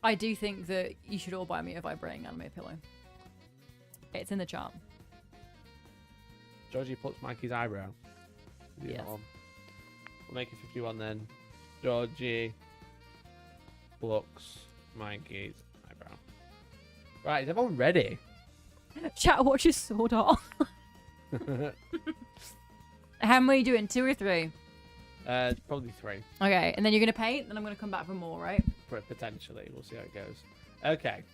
I do think that you should all buy me a vibrating anime pillow. It's in the chart. Georgie puts Mikey's eyebrow. Do Yes. that one. We'll make it 51 then. Georgie plucks Mikey's eyebrow. Right, is everyone ready? Chat watches Sword Art. How many are you doing? 2 or 3? Probably 3. Okay, and then you're gonna paint, then I'm gonna come back for more, right? Potentially. We'll see how it goes. Okay.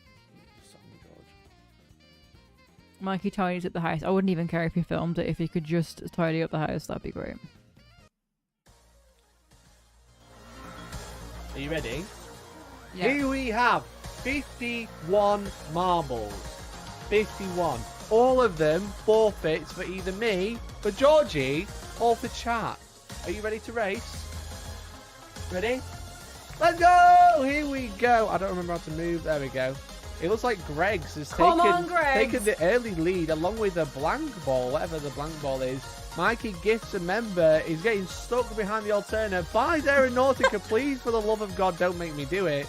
Mikey tidies up the house. I wouldn't even care if you filmed it. If you could just tidy up the house, that'd be great. Are you ready? Yeah. Here we have 51 marbles. 51. All of them forfeits for either me, for Georgie, or for chat. Are you ready to race? Ready? Let's go! Here we go. I don't remember how to move. There we go. It looks like Greg's has taken the early lead along with a blank ball, whatever the blank ball is. Mikey gifts a member. He's getting stuck behind the alternate. Buys Aeronautica, please, for the love of God, don't make me do it.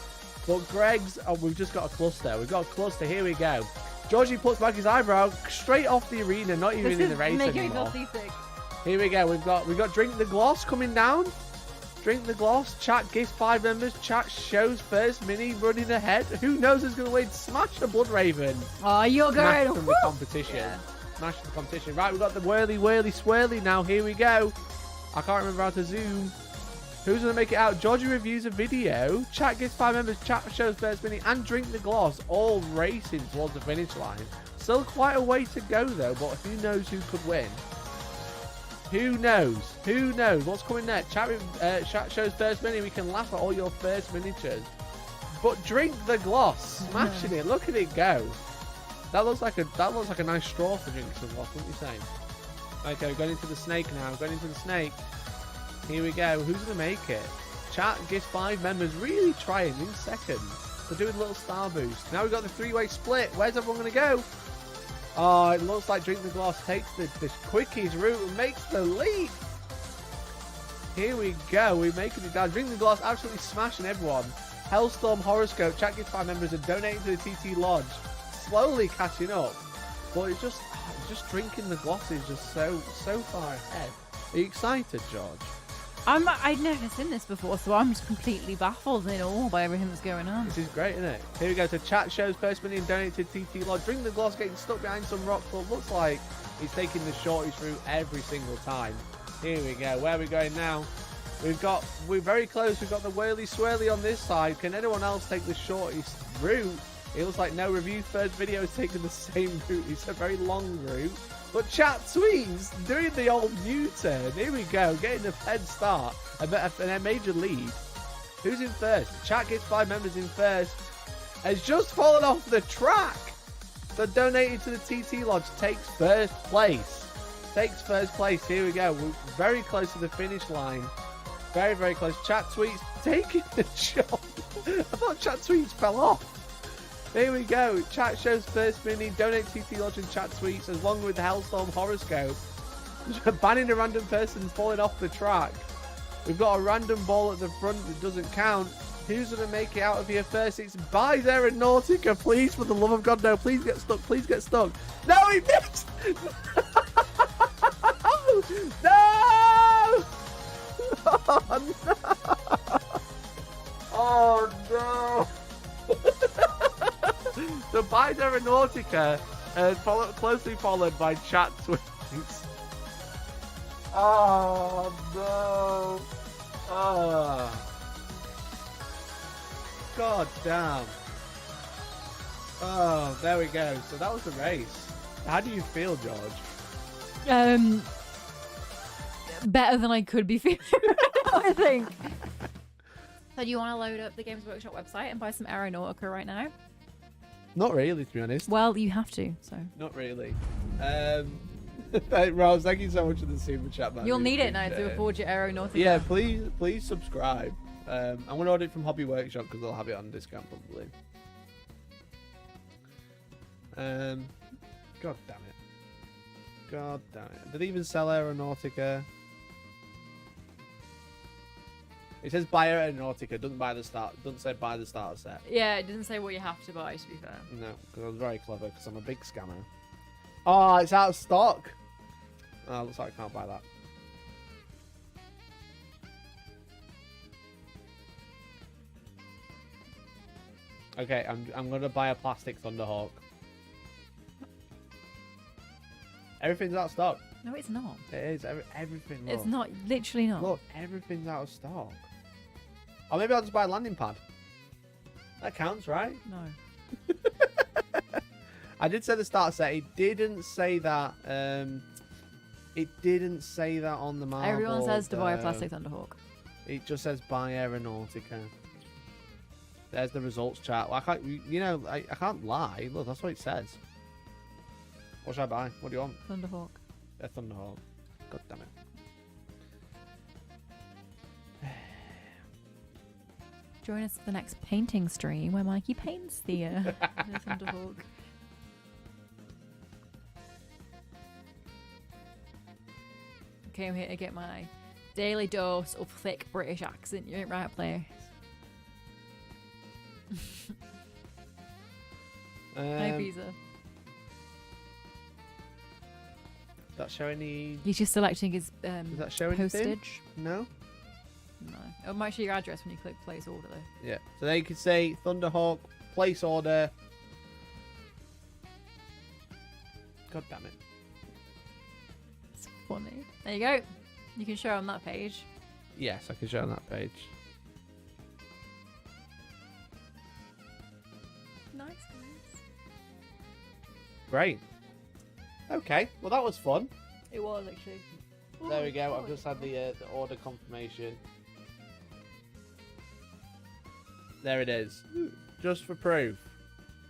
But Greg's... Oh, we've just got a cluster. We've got a cluster. Here we go. Georgie puts Mikey's eyebrow straight off the arena, not even in the race anymore. Here we go. We've got Drink the Gloss coming down. Drink the Gloss. Chat gifts 5 members. Chat shows first mini running ahead. Who knows who's going to win? Smash the Blood Raven. Oh, you're Smash going. from the competition. Yeah. Smash the competition. Right, we've got the whirly, whirly, swirly now. Here we go. I can't remember how to zoom. Who's going to make it out? Georgie reviews a video. Chat gets 5 members. Chat shows first mini. And Drink the Gloss. All racing towards the finish line. Still quite a way to go, though. But who knows who could win? Who knows? Who knows? What's coming next? Chat shows first mini. We can laugh at all your first miniatures. But Drink the Gloss. Smashing it. Look at it go. That looks like a nice straw for drinking some gloss, wouldn't you say? Okay, we're going into the snake now. Going into the snake. Here we go. Who's going to make it? Chat gives 5 members. Really trying in second. They're doing a little star boost. Now we've got the 3-way split. Where's everyone going to go? Oh, it looks like Drink the Gloss takes the quickest route and makes the leap. Here we go. We're making it down. Drink the Gloss absolutely smashing everyone. Hellstorm horoscope. Chat gives 5 members and donating to the TT Lodge. Slowly catching up. But it's just drinking the gloss is just so far ahead. Are you excited, George? I'd never seen this before, so I'm just completely baffled in awe by everything that's going on. This is great, isn't it? Here we go. So chat shows first million donated to TT Lodge. Drink the Gloss getting stuck behind some rocks, but looks like he's taking the shortest route every single time. Here we go. Where are we going now? We're very close. We've got the whirly swirly on this side. Can anyone else take the shortest route? It looks like no review first video is taking the same route. It's a very long route. But chat tweets doing the old U-turn. Here we go, getting a head start and a major lead. Who's in first? Chat gets 5 members in first. Has just fallen off the track. So donated to the TT Lodge takes first place. Takes first place. Here we go. We're very close to the finish line. Very, very close. Chat tweets taking the jump. I thought chat tweets fell off. Here we go. Chat shows first mini. Donate TT Lodge and chat tweets along with the Hellstorm horoscope. Banning a random person falling off the track. We've got a random ball at the front that doesn't count. Who's going to make it out of here first? It's Buys Aeronautica. Please, for the love of God, no. Please get stuck. Please get stuck. No, he missed. No! Oh, no! Oh, no! So Buys Aeronautica, closely followed by Chat Tweets. Oh, no! Oh. God damn. Oh, there we go. So that was the race. How do you feel, George? Better than I could be feeling, I think. So do you want to load up the Games Workshop website and buy some Aeronautica right now? Not really, to be honest. Well, you have to, so. Not really. Rose, thank you so much for the super chat, man. You'll need it now to afford your Aeronautica. Yeah, please subscribe. I'm going to order it from Hobby Workshop because they'll have it on discount probably. God damn it. God damn it. Did they even sell Aeronautica? It says buy Aeronautica, doesn't say buy the starter set. Yeah, it didn't say what you have to buy, to be fair. No, because I was very clever because I'm a big scammer. Oh, it's out of stock. Oh, looks like I can't buy that. Okay, I'm gonna buy a plastic Thunderhawk. Everything's out of stock. No, it's not. It is. Everything. Look. It's not. Literally not. Look, everything's out of stock. Or maybe I'll just buy a landing pad. That counts, right? No. I did say the starter set. It didn't say that. It didn't say that on the marble. Everyone says to buy a plastic Thunderhawk. It just says buy Aeronautica. There's the results chart. Well, I can't. You know, I can't lie. Look, that's what it says. What should I buy? What do you want? Thunderhawk. A Thunderhawk. God damn it. Join us for the next painting stream where Mikey paints the Thunderhawk. Okay, I'm here to get my daily dose of thick British accent. You're in the right place. Hi, Visa. Does that show any? He's just selecting his Does that show anything? postage. No. No. It might show your address when you click place order though. Yeah. So there you can say Thunderhawk, place order. God damn it. It's funny. There you go. You can show on that page. Yes, I can show on that page. Nice. Great. Okay. Well, that was fun. It was actually. There we go. I've just had the order confirmation. There it is. Just for proof.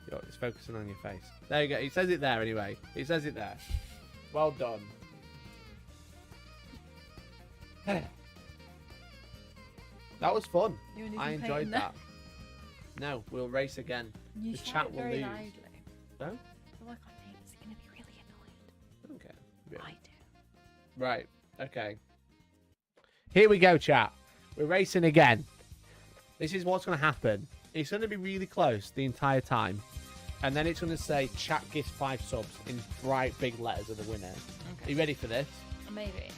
Yo, it's focusing on your face. There you go. It says it there anyway. It says it there. Well done. That was fun. I enjoyed that. No, we'll race again. You the chat will lose. Loudly. No? I feel like our neighbours are going to be really annoyed. Okay. Yeah. I do. Right. Okay. Here we go, chat. We're racing again. This is what's going to happen. It's going to be really close the entire time. And then it's going to say chat gets 5 subs in bright big letters of the winner. Okay. Are you ready for this? Maybe.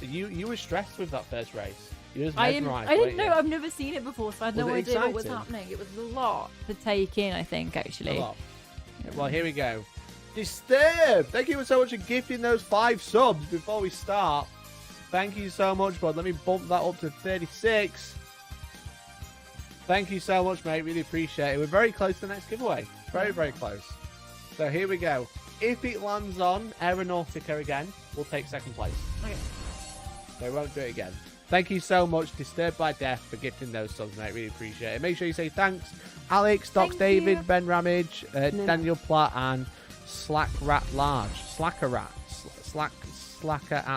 You were stressed with that first race. You was I mesmerised. didn't know. I've never seen it before, so I had no idea what was exciting? happening. It was a lot to take in, I think, actually. A lot. Well, here we go. Disturb! Thank you so much for gifting those 5 subs before we start. Thank you so much, bud. Let me bump that up to 36. Thank you so much, mate. Really appreciate it. We're very close to the next giveaway. Very, very close. So here we go. if it lands on Aeronautica again, we'll take second place. Okay. They won't do it again. Thank you so much, Disturbed by Death, for gifting those subs, mate. Really appreciate it. Make sure you say thanks, Alex, Docs David, you. Ben Ramage, Daniel Platt, and Slacker at Large. Slacker at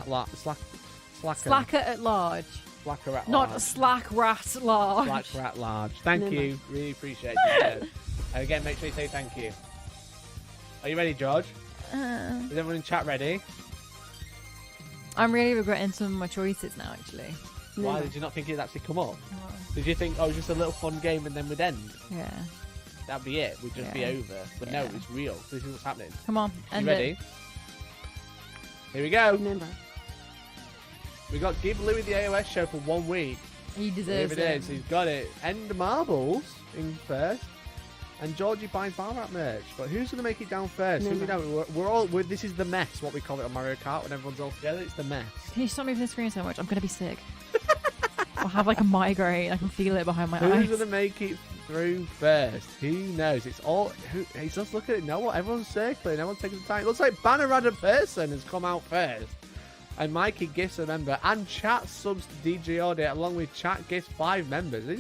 large. Slacker at large. Slacker at Not large. slack rat large. Slacker at large. Thank you. Really appreciate it. And again, make sure you say thank you. Are you ready, George? Is everyone in chat ready? I'm really regretting some of my choices now, actually. Why did you not think it'd actually come up? Did you think, oh, just a little fun game and then we'd end? Yeah. That'd be it. We'd just be over. But no, it's real. This is what's happening. Come on, You end ready? it. Here we go. We got Give Louis the AOS show for 1 week. He deserves Here it is. He's got it. End Marbles in first. And Georgie buys Barrat merch. But who's going to make it down first? Who we know? We're this is the mess, what we call it on Mario Kart when everyone's all together. It's the mess. Can you stop moving the screen so much? I'm going to be sick. I'll have like a migraine. I can feel it behind my Who's eyes. going to make it through first? Who knows? It's all... He's just looking at it. No one. Everyone's circling. Everyone's taking the time. It looks like Banner Random Person has come out first. And Mikey gifts a member. And chat subs to DJ Audit along with chat gifts 5 members. This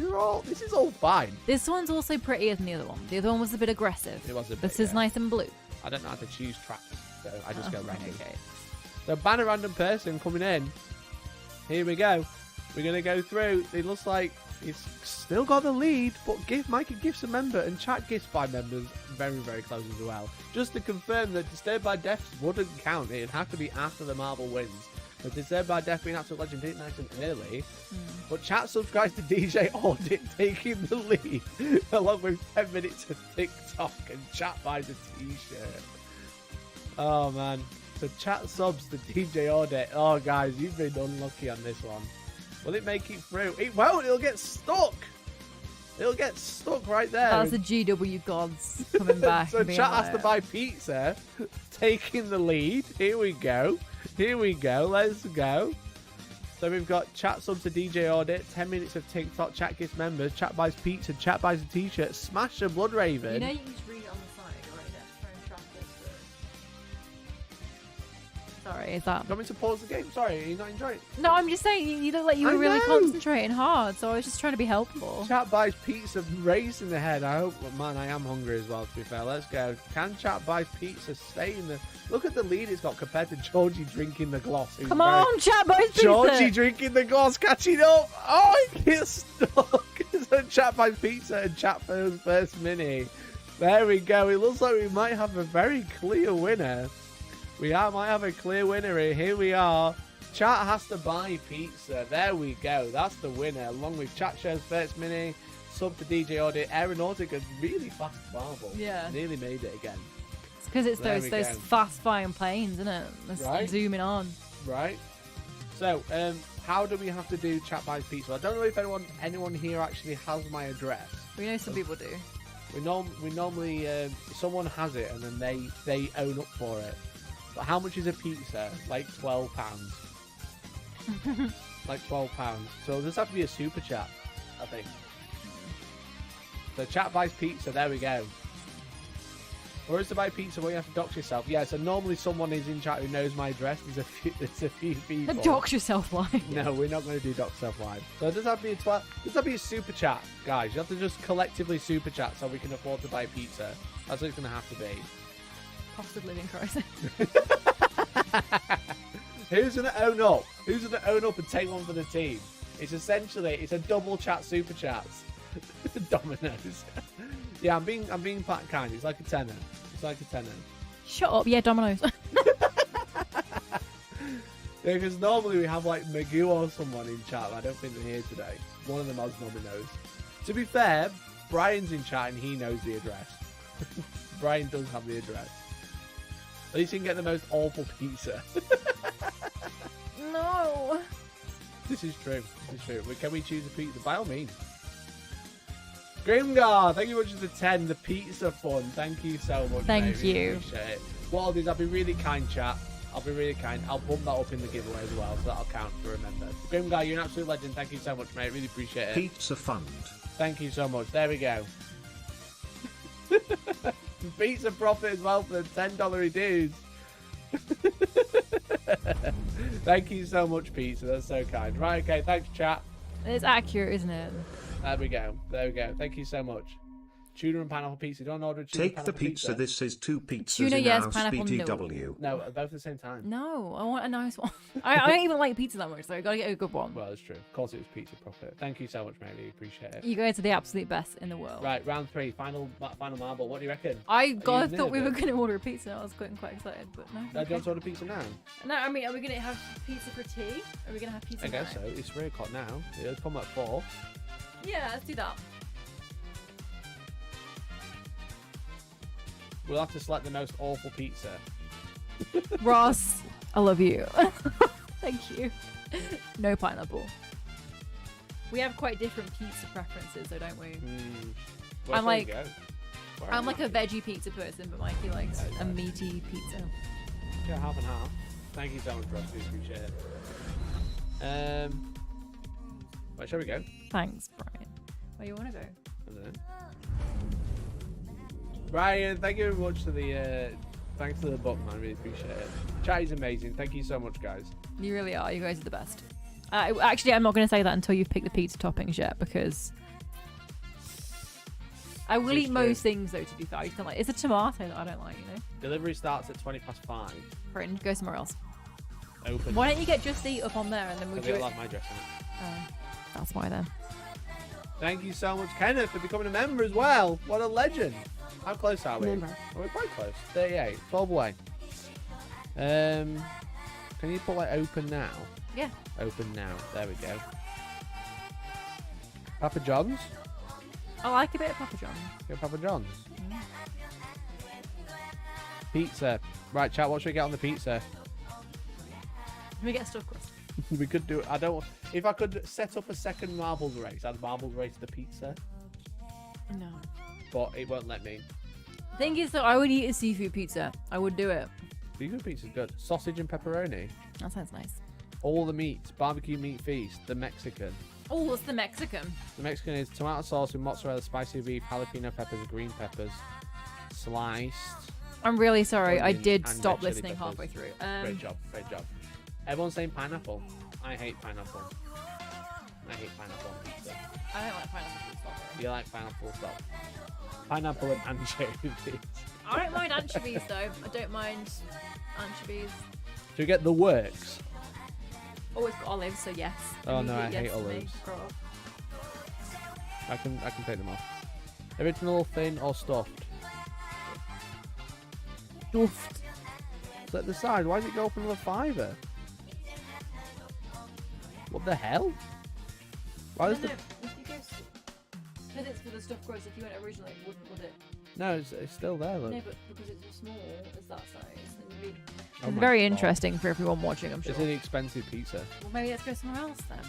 is all fine. This one's also prettier than the other one. The other one was a bit aggressive. It was a bit, This is nice and blue. I don't know how to choose tracks, so I just go random. Okay. So Banner Random Person coming in. Here we go. We're going to go through. It looks like it's still got the lead, but Mikey gifts a member and chat gifts 5 members. Very, very close as well. Just to confirm that Disturbed by Death wouldn't count. It'd have to be after the Marvel wins. But Disturbed by Death being absolute legend did it nice and early. But chat subscribes to DJ Audit taking the lead along with 10 minutes of TikTok and chat buys a t-shirt. Oh man. So chat subs to DJ Audit. Oh guys, you've been unlucky on this one. Will it make it through? It won't. It'll get stuck. It'll get stuck right there. That's the GW gods coming back. So and being chat like, has to buy pizza, taking the lead. Here we go. Here we go. Let's go. So we've got chat sub to DJ Audit, 10 minutes of TikTok, chat gifts members, chat buys pizza, chat buys a t-shirt, smash a Blood Raven. You know you can just read it on the side, right? That's try and track this through. Sorry, is that... Do you want me to pause the game? Sorry, are you not enjoying it? No, I'm just saying, you look like you were really concentrating hard, so I was just trying to be helpful. Chat buys pizza, raising the head. I hope, man, I am hungry as well, to be fair. Let's go. Can chat buys pizza stay in the... Look at the lead it's got compared to Georgie drinking the gloss. Come on, chat buys pizza! Georgie drinking the gloss, catching up. Oh, he gets stuck. So chat buys pizza and chat for his first mini. There we go. It looks like we might have a very clear winner. Might have a clear winner here. Here we are. Chat has to buy pizza. There we go. That's the winner. Along with Chat Show's first mini, sub to DJ Audit, Aeronautica, really fast Marvel. Yeah. Nearly made it again. It's because it's There those we go. fast flying planes, isn't it? Let's Right. zoom in on. Right. So, how do we have to do Chat Buys Pizza? I don't know if anyone here actually has my address. We know some people do. We normally someone has it and then they own up for it. But how much is a pizza? Like £12. Like £12. So this has to be a super chat, I think. So chat buys pizza. There we go. Or is to buy pizza where you have to dox yourself? Yeah. So normally someone is in chat who knows my address. There's a few people. Dox yourself live. No, we're not going to do dox yourself live. So this has to be a this has to be a super chat, guys. You have to just collectively super chat so we can afford to buy pizza. That's what it's going to have to be. Cost of living crisis. Who's going to own up? Who's going to own up and take one for the team? It's a double chat super chats. Dominoes. Yeah, I'm being quite kind. It's like a tenner. Shut up. Yeah, Dominoes. Yeah, because normally we have like Magoo or someone in chat. But I don't think they're here today. One of them has Dominoes. To be fair, Brian's in chat and he knows the address. Brian does have the address. At least he can get the most awful pizza. No. This is true. Can we choose a pizza? By all means. Grimgar, thank you much for the 10. The pizza fun. Thank you so much. Thank mate. Really you. appreciate it. What I'll do is I'll be really kind, chat. I'll be really kind. I'll bump that up in the giveaway as well, so that'll count for a member. Grimgar, you're an absolute legend. Thank you so much, mate. Really appreciate it. Pizza fund. Thank you so much. There we go. Pizza profit as well for the $10 dues. Thank you so much, Pizza. That's so kind. Right, okay, thanks, chat. It's accurate, isn't it? There we go. There we go. Thank you so much. Tuna and pineapple pizza. Don't order a tuna Take the pineapple pizza. This is 2 pizzas Tuna, in yes, house pineapple, no. BTW. No, both at the same time. No, I want a nice one. I don't even like pizza that much, so I gotta get a good one. Well, it's true. Of course, it was pizza profit. Thank you so much, Mary. Appreciate it. You guys are the absolute best in the world. Right, round 3, final marble. What do you reckon? I thought we were going to order a pizza. I was getting quite excited, but no. Do you want to order pizza now? No, I mean, are we going to have pizza for tea? Are we going to have pizza I guess now? so. It's 3 o'clock now. It'll come at 4. Yeah, let's do that. We'll have to select the most awful pizza. Ross, I love you. Thank you. No pineapple. We have quite different pizza preferences, though, don't we? Well, I'm there like, you go. I'm like a veggie pizza person, but Mikey likes a meaty pizza. Yeah, half and half. Thank you so much, Ross. We appreciate it. Where shall we go? Thanks, Brian. Where you want to go? I don't know. Brian, thank you very much for the thanks for the book, man. Really appreciate it. Chat is amazing. Thank you so much, guys. You really are. You guys are the best. Actually, I'm not going to say that until you've picked the pizza toppings yet, because I will eat most things, though, to be fair. It's a tomato that I don't like, you know? Delivery starts at 5:20. Cringe, go somewhere else. Open. Why don't you get Just Eat up on there and then we'll do it? I like my dress in it. That's why then. Thank you so much, Kenneth, for becoming a member as well. What a legend. How close are we? Member. Oh, we're quite close. 38. 12 away. Can you put like open now? Yeah. Open now. There we go. Papa John's? I like a bit of Papa John's. Get Papa John's. Pizza. Right, chat, what should we get on the pizza? Can we get stuffed crust? We could do it. I don't. If I could set up a second marbles race, I'd marbles race the pizza. No. But it won't let me. Thing is, though, I would eat a seafood pizza. I would do it. Seafood pizza's good. Sausage and pepperoni. That sounds nice. All the meats. Barbecue meat feast. The Mexican. Oh, what's the Mexican? The Mexican is tomato sauce with mozzarella, spicy beef, jalapeno peppers, green peppers, sliced. I'm really sorry. I onions, did and stop red chili listening peppers. halfway through. Great job. Great job. Everyone's saying pineapple. I hate pineapple. I hate pineapple on pizza. I don't like pineapple pizza. You like pineapple stuff? Pineapple and anchovies. I don't mind anchovies though. I don't mind anchovies. Do you get the works? Oh, it's got olives, so yes. Oh no, I Immediate hate yes to me. olives. Grow up. I can take them off. Original, thin, or stuffed? Stuffed. Set the size. Why does it go up another $5? What the hell? Why does the... Because it's for the stuffed crust. If you went originally, it wouldn't, would it? No, it's still there, look. No, but because it's small, it's that size. Then you'd be... Oh It's my very God. interesting for everyone watching, I'm sure. It's an expensive pizza. Well, maybe let's go somewhere else then.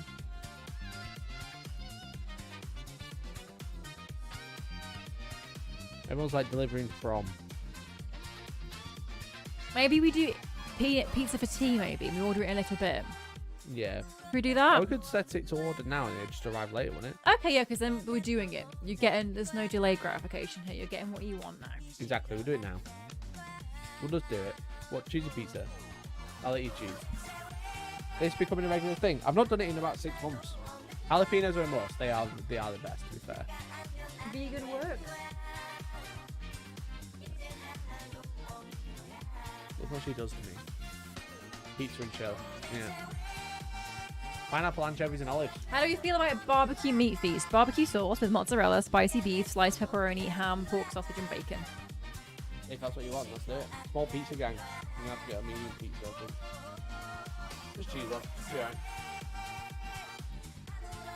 Everyone's like delivering from. Maybe we do pizza for tea, maybe. We order it in a little bit. Yeah. Can we do that? Or we could set it to order now and it'll just arrive later, wouldn't it? Okay, yeah, because then we're doing it. You're getting, there's no delayed gratification here. You're getting what you want now. Exactly, we'll do it now. We'll just do it. What, choose a pizza? I'll let you choose. It's becoming a regular thing. I've not done it in about 6 months. Jalapenos are a must. They are the best, to be fair. Vegan works. Look what she does to me. Pizza and chill. Yeah. Pineapple, anchovies, and olives. How do you feel about barbecue meat feast? Barbecue sauce with mozzarella, spicy beef, sliced pepperoni, ham, pork sausage, and bacon. If that's what you want, let's do it. Small pizza gang. You have to get a medium pizza, I think. Just cheese on. Be alright.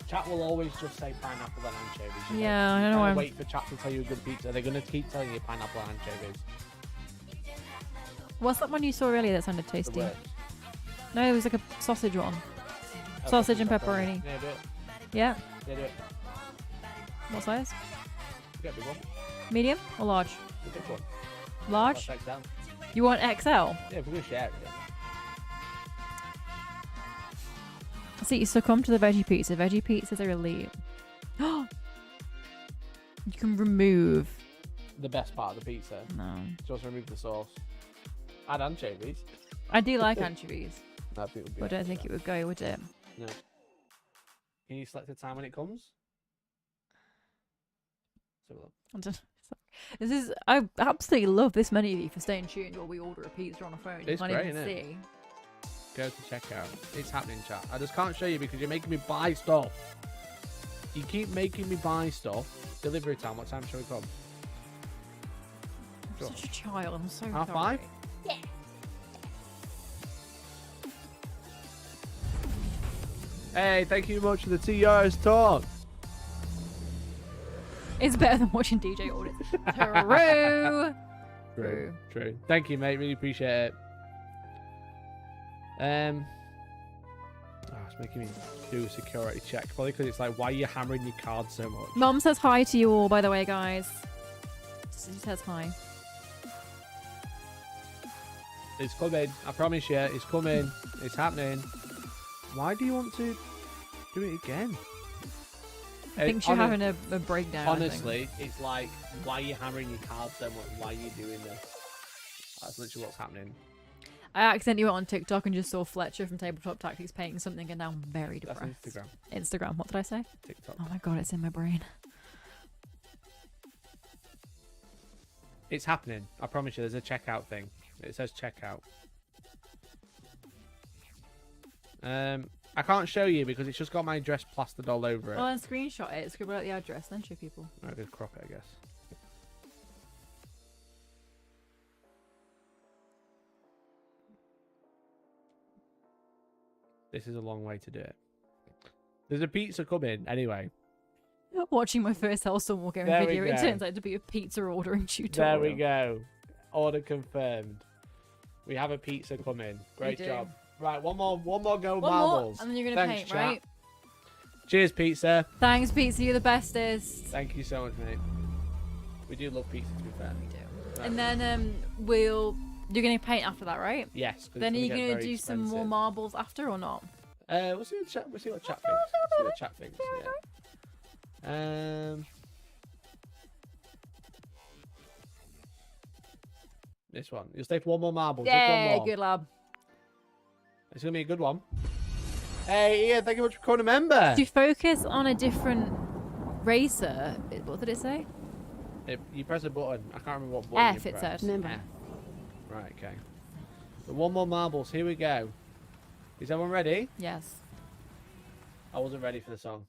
Chat will always just say pineapple and anchovies. You Yeah, I don't know You why can't I'm- wait for chat to tell you a good pizza. They're going to keep telling you pineapple and anchovies. What's that one you saw earlier that sounded tasty? works. No, it was like a sausage one. Sausage and pepperoni. Yeah, do it. Yeah. Yeah, do it. What size? Get the one. Medium or large? The big one. Large? That's XL. You want XL? Yeah, we're going to share it. See, you succumb to the veggie pizza. Veggie pizzas are elite. You can remove The best part of the pizza. No. Just remove the sauce. Add anchovies. I do like anchovies. No, I think it would be But I don't think it would go, would it? No. Can you select the time when it comes? Let's have a look. I don't- This is. I absolutely love this many of you for staying tuned while we order a pizza on a phone. You It's can't great, even isn't it? see. Go to checkout. It's happening, chat. I just can't show you because you're making me buy stuff. You keep making me buy stuff. Delivery time. What time shall we come? I'm such a child. I'm so Half sorry. 5? Yeah. Hey, thank you much for the TRS talk. It's better than watching DJ audits. True. True. Thank you, mate. Really appreciate it. Oh, it's making me do a security check. Probably because it's like, why are you hammering your card so much? Mom says hi to you all, by the way, guys. She says hi. It's coming. I promise you, it's coming. It's happening. Why do you want to do it again? I think you're having a breakdown. Honestly, it's like, why are you hammering your card so much? Why are you doing this? That's literally what's happening. I accidentally went on TikTok and just saw Fletcher from Tabletop Tactics painting something, and now I'm very depressed. That's Instagram. Instagram. What did I say? TikTok. Oh my god, it's in my brain. It's happening. I promise you, there's a checkout thing. It says checkout. I can't show you because it's just got my address plastered all over it. Well, then screenshot it, scribble out the address, then show people. I did crop it, I guess. This is a long way to do it. There's a pizza coming, anyway. Watching my first Hellstormwargaming There we video, it go. turns out to be a pizza ordering tutorial. There we go. Order confirmed. We have a pizza coming. Great do. job. Right, one more go One marbles. more, and then you're gonna Thanks, paint, chat. right? Cheers, pizza. Thanks, pizza. You're the bestest. Thank you so much, mate. We do love pizza, to be fair. We do. And then you're gonna paint after that, right? Yes. 'cause Then are it's you gonna get gonna very do some more expensive. marbles after or not? We'll see what chat. We'll see what chat thinks. We'll see what chat thinks. Yeah. This one. You'll stay for one more marble. Just one Yeah, more. good lab. It's gonna be a good one. Hey, Ian, thank you much for becoming a member. To focus on a different racer. What did it say? You press a button. I can't remember what button. F, you it press. said. F. Right. Okay. So one more marbles. Here we go. Is everyone ready? Yes. I wasn't ready for the song.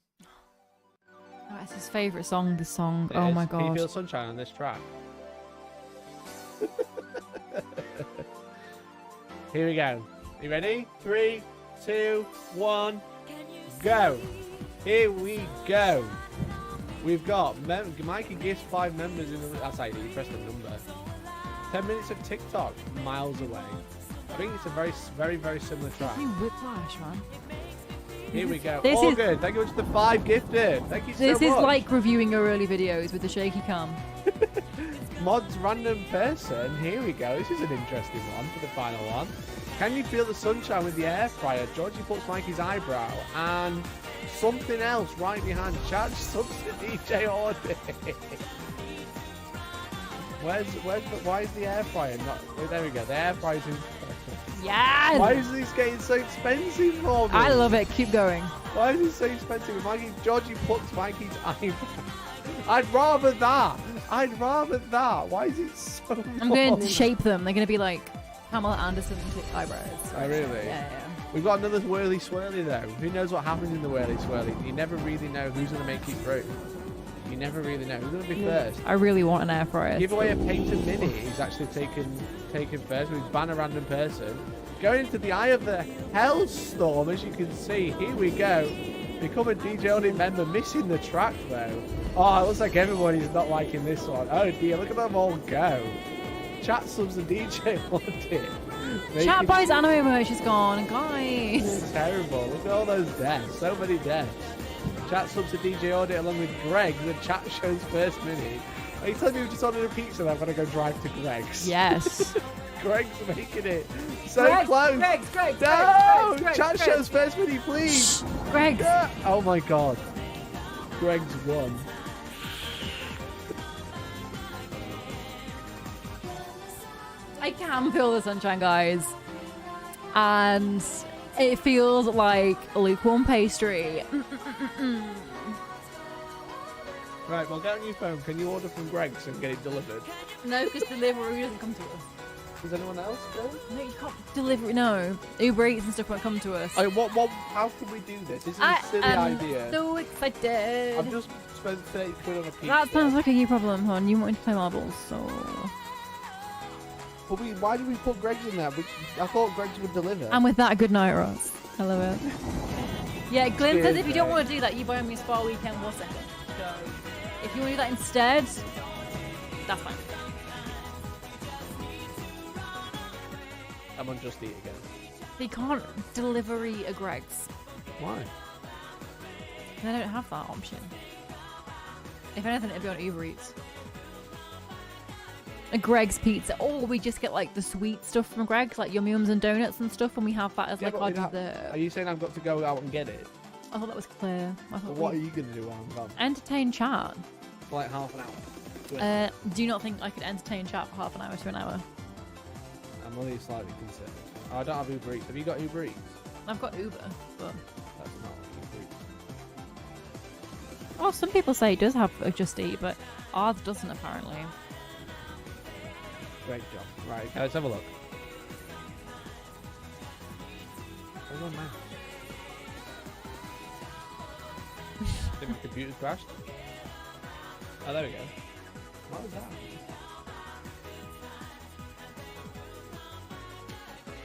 Oh, it's his favourite song, this song. It Oh is. my Can you god. feel sunshine on this track? Here we go. You ready? 3, 2, 1, go. Here we go. We've got Mikey gifts 5 members in the. That's how you press the number. 10 minutes of TikTok, miles away. I think it's a very, very similar track. You whiplash, man. Here we go. This All is- good. Thank you much for the 5 gifted. Thank you so much. This is like reviewing your early videos with the shaky cam. Mods random person. Here we go. This is an interesting one for the final one. Can you feel the sunshine with the air fryer? Georgie puts Mikey's eyebrow and something else right behind. Chat subs to DJ Audit. Why is the air fryer not? Oh, there we go. The air fryer's in. Yes! Why is this getting so expensive for me? I love it. Keep going. Why is it so expensive? Georgie puts Mikey's eyebrow. I'd rather that. Why is it so I'm going long? to shape them. They're going to be like Pamela Anderson eyebrows. Oh, really? Yeah. We've got another whirly swirly though. Who knows what happens in the whirly swirly? You never really know who's going to make it through. You never really know. Who's going to be first? I really want an air fryer. Give away a painted mini. He's actually taken first. We ban a random person. Going into the eye of the Hellstorm, as you can see. Here we go. Become a DJ Audit member. Missing the track though. Oh, it looks like everybody's not liking this one. Oh dear, look at them all go. Chat subs the DJ Audit. Chat buys anime merch is gone, guys. It's terrible. Look at all those deaths. So many deaths. Chat subs to DJ Audit along with Greg, the chat show's first mini. Are you telling me we just ordered a pizza and I'm going to go drive to Greg's? Yes. Greg's making it so Greg, close. Greg, no! Greg, Chat Greg. show's first mini, please. Greg's. Yeah. Oh my god. Greg's won. I can feel the sunshine, guys. And it feels like lukewarm pastry. Right, well, get on your phone. Can you order from Greg's and get it delivered? No, because delivery doesn't come to us. Does anyone else go? No, you can't deliver. No, Uber Eats and stuff won't come to us. Oh, how can we do this? This is a silly idea. So excited. I've just spent 30 quid on a pizza. That sounds like a you problem, hon. You wanted to play marbles, so. But why did we put Greg's in there? I thought Greg's would deliver. And with that, good night, Ross. Hello. Yeah, Glenn says if you don't want to do that, you buy me a spa weekend was second. So if you want to do that instead, that's fine. I'm on Just Eat again. They can't delivery a Greg's. Why? They don't have that option. If anything, it'd be on Uber Eats. A Greg's pizza. Or we just get like the sweet stuff from Greg's, like Yum Yums and donuts and stuff, and we have that as like our dessert. Are you saying I've got to go out and get it? I thought that was clear. Well, what are you going to do while I'm gone? Entertain chat. For like half an hour? Do you not think I could entertain chat for half an hour to an hour? I'm only slightly concerned. Oh, I don't have Uber Eats. Have you got Uber Eats? I've got Uber, but... That's not Uber Eats. Oh, some people say it does have a Just Eat, but ours doesn't apparently. Great job. Right, okay, let's have a look. Where's my mouse? I think my computer's crashed. Oh, there we go. What was that?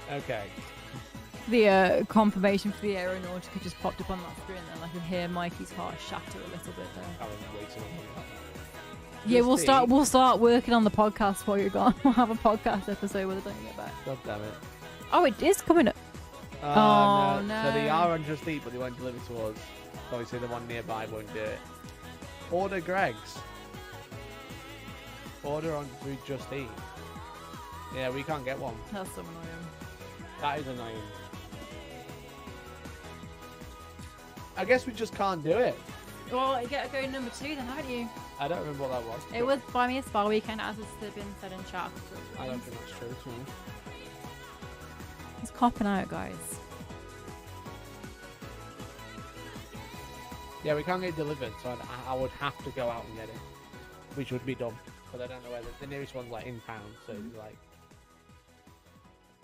Okay. The confirmation for the Aeronautica just popped up on that screen, and I could hear Mikey's heart shatter a little bit there. I was waiting on that. Yeah, we'll start working on the podcast while you're gone. We'll have a podcast episode when I don't get back. God damn it. Oh, it is coming up. Oh no. So they are on Just Eat, but they won't deliver to us. Obviously, the one nearby won't do it. Order Greg's. Order on through Just Eat. Yeah, we can't get one. That's so annoying. That is annoying. I guess we just can't do it. Well, you gotta go number 2 then, haven't you? I don't remember what that was. It was Buy Me a Spa Weekend, as has been said in chat. I don't think that's true to me. He's copping out, guys. Yeah, we can't get it delivered, so I would have to go out and get it, which would be dumb. But I don't know where the nearest one's like in town, so it's like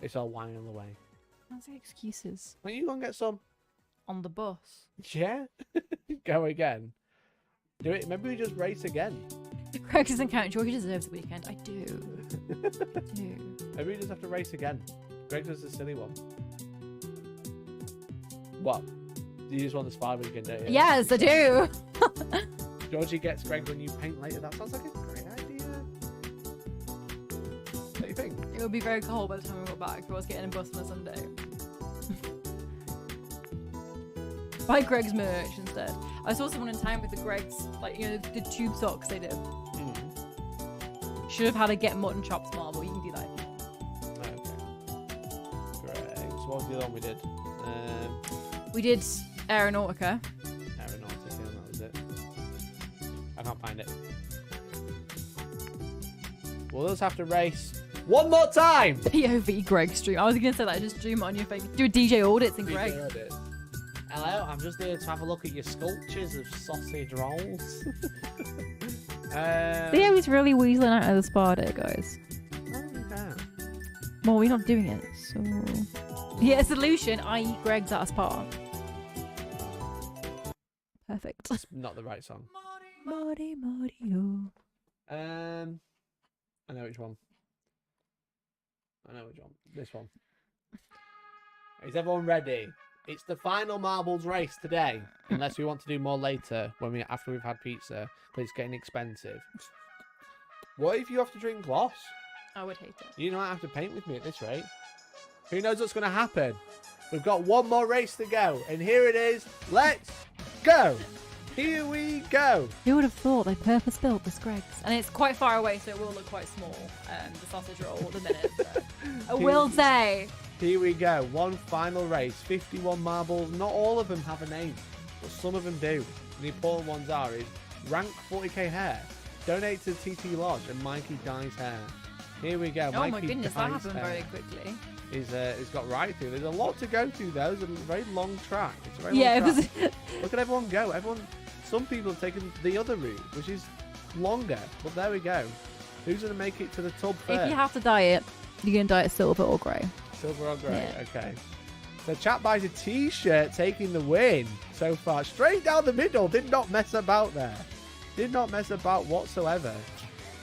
it's all whining away. That's the excuses. Why don't you go and get some on the bus? Yeah, go again. Do it. Maybe we just race again. Greg doesn't count. Georgie deserves the weekend. I do. Maybe we just have to race again. Greg does the silly one. What? You just want the spa weekend, don't you? Yes, I do. Georgie gets Greg when you paint later. That sounds like a great idea. What do you think? It would be very cold by the time we got back if I was getting a bus on a Sunday. Buy Greg's merch instead. I saw someone in town with the Greg's, like, you know, the tube socks they did. Should have had a get mutton chops marble. You can do that. Okay. Great. So what was the other one we did? We did Aeronautica. Aeronautica, that was it. I can't find it. We'll just have to race one more time. POV Greg stream. I was going to say that. Just stream it on your face. Do a DJ audits in Greg. Hello, I'm just here to have a look at your sculptures of sausage rolls. Theo is really weaseling out of the spa day, guys. Okay. Well, we're not doing it, so... Yeah, solution, I eat Greg's at a spa. Perfect. It's not the right song. Mario. I know which one. This one. Is everyone ready? It's the final marbles race today. Unless we want to do more later, after we've had pizza, but it's getting expensive. What if you have to drink gloss? I would hate it. You might have to paint with me at this rate. Who knows what's going to happen? We've got one more race to go, and here it is. Let's go! Here we go! Who would have thought they purpose-built this Greg's? And it's quite far away, so it will look quite small, the sausage roll at the minute. So. I will say. Here we go. One final race. 51 marbles. Not all of them have a name, but some of them do. The important ones are Rank 40k Hair, Donate to TT Lodge, and Mikey Dyes Hair. Here we go. Oh my Mikey goodness, that Dice happened very Hair. quickly. He's got right through. There's a lot to go to though. It's a very long track. It's a very Yeah, long track. Look at everyone go. Some people have taken the other route, which is longer. But there we go. Who's going to make it to the tub first? If you have to dye it, you're going to dye it silver or grey. Silver or grey? Yeah. Okay. So Chat buys a t-shirt, taking the win so far. Straight down the middle. Did not mess about there. Did not mess about whatsoever.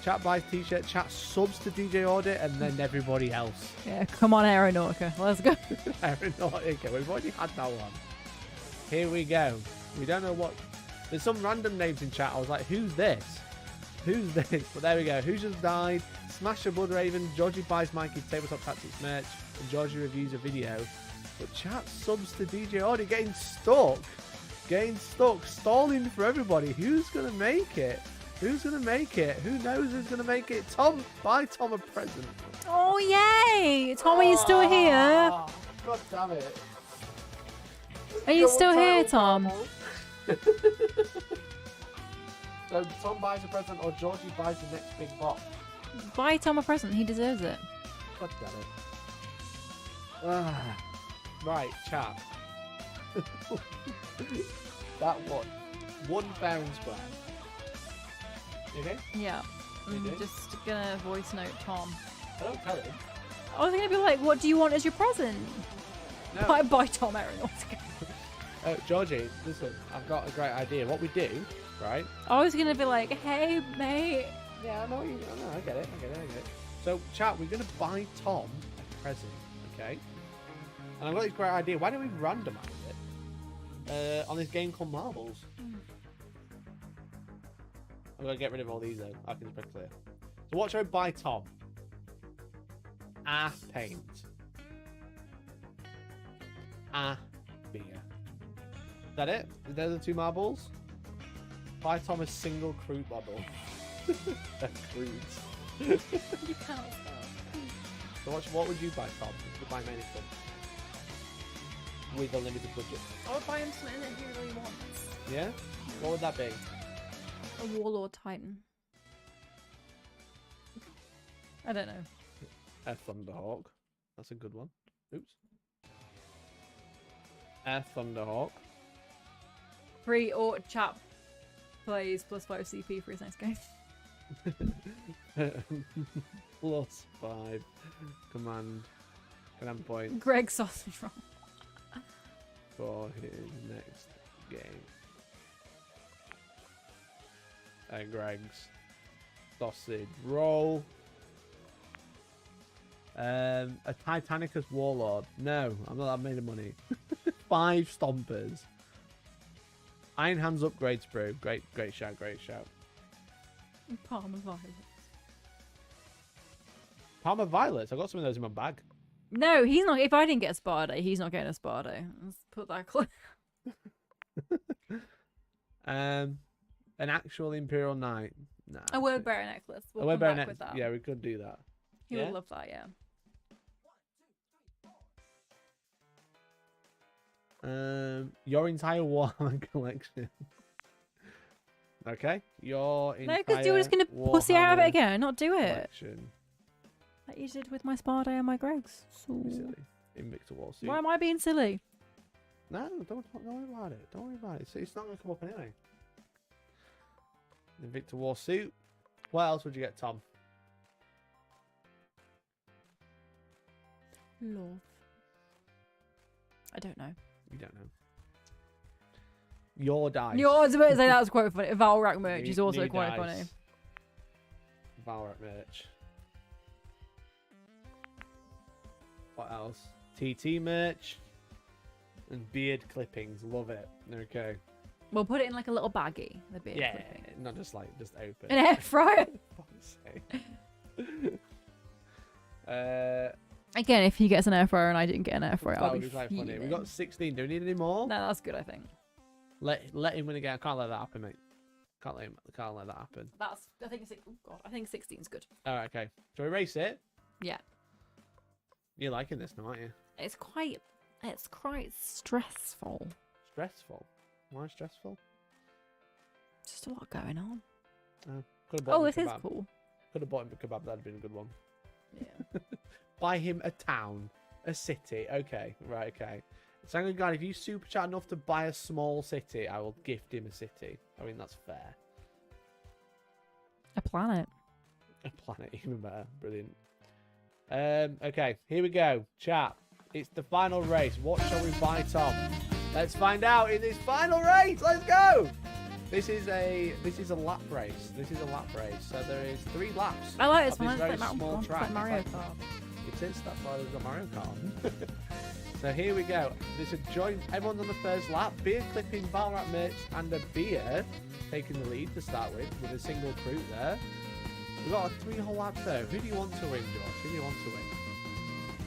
Chat buys t-shirt, Chat subs to DJ Audit, and then everybody else. Yeah, come on, Aeronautica. Let's go. Aeronautica. We've already had that one. Here we go. We don't know what... There's some random names in chat. I was like, who's this? Who's this? But there we go. Who just died? Smasher Bloodraven. Georgie buys Mikey's Tabletop Tactics merch. And Georgie reviews a video. But chat subs to DJ Audit getting stuck. Getting stuck. Stalling for everybody. Who's going to make it? Who's going to make it? Who knows who's going to make it? Tom, buy Tom a present. Oh, yay! Tom, are you still here? God damn it. Are you still here, Tom? So Tom buys a present or Georgie buys the next big box. Buy Tom a present. He deserves it. God damn it. Right, chat. That one bounce back. Okay? Yeah. I'm Okay. just gonna voice note Tom. I don't tell him. I was gonna be like, what do you want as your present? No. Buy Tom Aeronautica. Oh, Georgie, listen, I've got a great idea. What we do, right? I was gonna be like, hey, mate. Yeah, I know. I get it. So, chat, we're going to buy Tom a present, okay? And I've got this great idea. Why don't we randomize it on this game called Marbles? I'm going to get rid of all these, though. I can just press clear. So, what should I buy Tom? A paint. A beer. Is that it? Is there the two marbles? Buy Tom a single crude bottle. Crude. You can't So what would you buy, Tom? If you buy anything with a limited budget? I would buy him something that he really wants. Yeah? What would that be? A Warlord Titan. I don't know. A Thunderhawk. That's a good one. Oops. A Thunderhawk. Free or chap plays +5 CP for his next game. +5 command points Greg sausage roll for his next game. Greg's sausage roll. A Titanicus Warlord. No, I'm not that made of money. 5 Stompers. Iron Hands Upgrade Sprue. Great shout. Palmer Violets. Palmer Violets. I got some of those in my bag. No, he's not. If I didn't get a Spardo, he's not getting a Spardo. Let's put that clear. An actual Imperial Knight. Nah. A word bearer necklace. We'll A word come bearer back necklace. with that. Yeah, we could do that. He would love that, yeah. Your entire Warhammer collection. Okay, your entire No, because you're just gonna pussy out of it again, not do it. Collection. Like you did with my Spardo and my Gregs. So... Silly. Invicta War Suit. Why am I being silly? No, don't worry about it. Don't worry about it. It's not going to come up anyway. Invicta War Suit. What else would you get, Tom? Love. I don't know. You don't know. Your dice. I was about to say that was quite funny. Valrak merch is also quite funny. Valrak merch. What else? TT merch. And beard clippings. Love it. Okay. We'll put it in like a little baggie. The beard clipping. Not just open. An air fryer. Again, if he gets an air fryer and I didn't get an air fryer, That I'll would be be quite funny. fuming. We got 16. Do we need any more? No, that's good, I think. Let him win again. I can't let that happen, mate. Can't let that happen. That's. I think. Oh God, I think 16's good. All right, okay. Shall we race it? Yeah. You're liking this now, aren't you? It's quite stressful. Stressful? Why stressful? Just a lot going on. Could have bought him Oh, this a is kebab. cool. Could have bought him a kebab. That'd have been a good one. Buy him a town, a city. Okay, right, okay. So, guy, if you super chat enough to buy a small city, I will gift him a city. I mean, that's fair. A planet. A planet, even better. Brilliant. Okay, here we go. Chat. It's the final race. What shall we buy, Tom? Let's find out in this final race. Let's go. This is a lap race. This is a lap race. So there is 3 laps. I like this of one. very It's like small track. Mario Kart. It is. That's why we've got Mario Kart. So here we go. There's a joint. Everyone's on the first lap. Beer clipping, Valrat merch, and a beer taking the lead to start with a single fruit there. We've got a 3 whole laps though. Who do you want to win, George? Who do you want to win?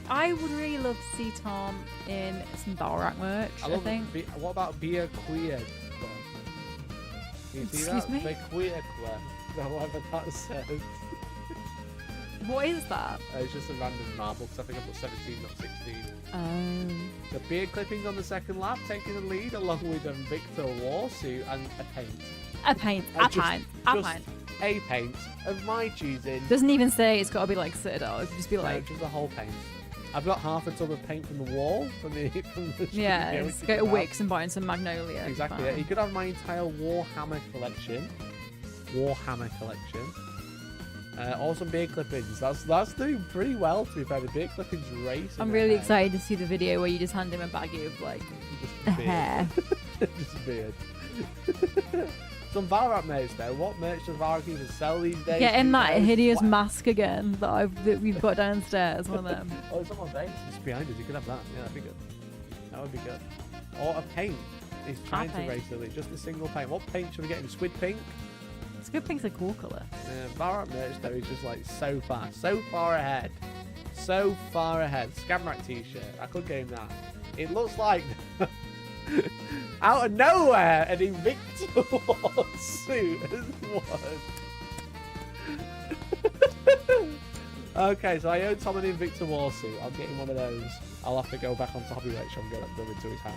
I would really love to see Tom in some Valrat merch, I think. What about beer queer? Can you see Excuse that? me? Beer queer. Whatever that says. What is that? It's just a random marble because I think I put 17, not 16. The beer clippings on the second lap, taking the lead along with Victor Warsuit and a paint. A paint. A paint. A paint. A paint of my choosing. Doesn't even say it's got to be like Citadel. It could just be like. No, just a whole paint. I've got half a tub of paint from the wall from the yeah, let's go to Wix and buy some Magnolia. Exactly. Yeah. You could have my entire Warhammer collection. Or some beer clippings. That's doing pretty well, to be fair. The beer clippings race. I'm really excited to see the video where you just hand him a baggie of like hair. Just beard. Some Valrat merch though. What merch does Valrat even sell these days? Get him that hideous mask again that we've got downstairs. One of them. Oh, it's on my face. It's behind us. You could have that. Yeah, that'd be good. That would be good. Or a paint. He's trying to race the lead. Just a single paint. What paint should we get him? Squid pink? Squid pink's a cool colour. Valrat merch though is just like so far ahead. So far ahead. Scamrack t-shirt. I could get him that. It looks like out of nowhere an Invicta suit has won. Okay, so I own Tom an Invicta Warsuit. I'll get him one of those. I'll have to go back onto Hobby Rachel and get that delivered to his house.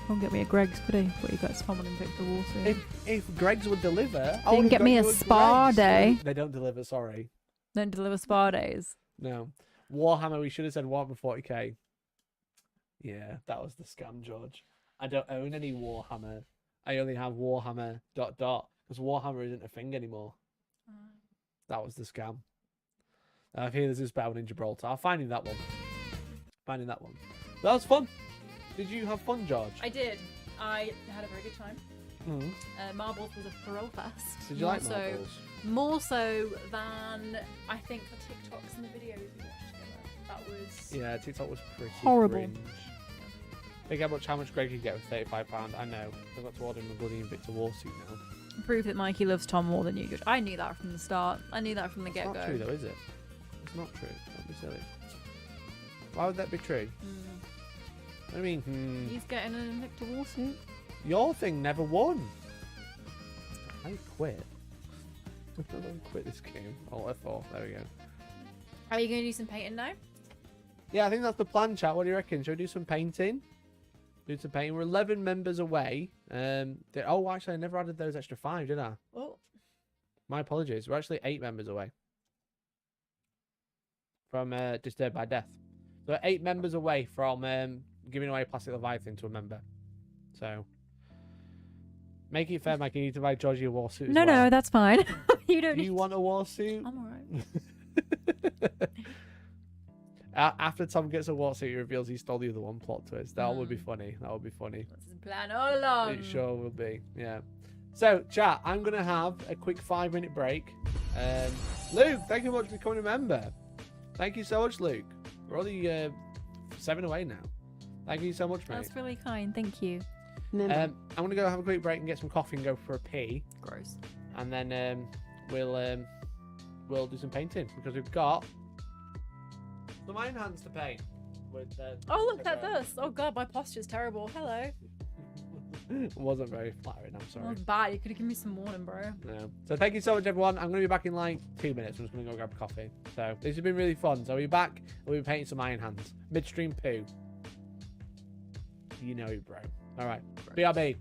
Won't get me a Greg's, could he? What you got Tom an Invicta Warsuit? If Greg's would deliver, They can get me a spa day. They don't deliver, sorry. Don't deliver spa days. No. Warhammer, we should have said Warhammer 40k. Yeah, that was the scam, George. I don't own any Warhammer. I only have Warhammer ... because Warhammer isn't a thing anymore. That was the scam. I hear there's this better one in Gibraltar. I'll find you that one. That was fun. Did you have fun, George? I did. I had a very good time. Marbles was a thrill fest. Did you like Marbles? More so than I think the TikToks and the videos we watched together. That was Yeah, TikTok was pretty horrible. cringe. Think how much Greg could get with £35. I know. I've got to order him a bloody Invicta Warsuit now. Proof that Mikey loves Tom more than you. I knew that from the start. I knew that from the get-go. It's not true though, is it? It's not true. Don't be silly. Why would that be true? I mean, He's getting an Invicta Warsuit. Your thing never won. I quit. I don't quit this game. Alt F4. There we go. Are you going to do some painting now? Yeah, I think that's the plan, chat. What do you reckon? Should we do some painting? Do some painting. We're 11 members away. Oh, actually, I never added those extra 5, did I? Oh. My apologies. We're actually 8 members away from Disturbed by Death. So 8 members away from giving away Plastic Leviathan to a member. So make it fair, Mike. You need to buy Georgie a warsuit. No, that's fine. You don't. Do you want a warsuit? I'm alright. After Tom gets a warsuit, he reveals he stole the other one. Plot twist. That would be funny. That would be funny. That's his plan all along. It sure will be. Yeah. So, chat, I'm going to have a quick 5-minute break. Luke, thank you very much for becoming a member. Thank you so much, Luke. We're only 7 away now. Thank you so much, mate. That's really kind. Thank you. I'm going to go have a quick break and get some coffee and go for a pee. Gross. And then we'll do some painting because we've got some iron hands to paint. With, Oh, look at this. Oh, God, my posture's terrible. Hello. It wasn't very flattering, I'm sorry. That was bad. You could have given me some warning, bro. No. So thank you so much, everyone. I'm going to be back in like 2 minutes. I'm just going to go grab a coffee. So this has been really fun. So we'll be back and we'll be painting some iron hands. Midstream poo. You know you, bro. All right. BRB.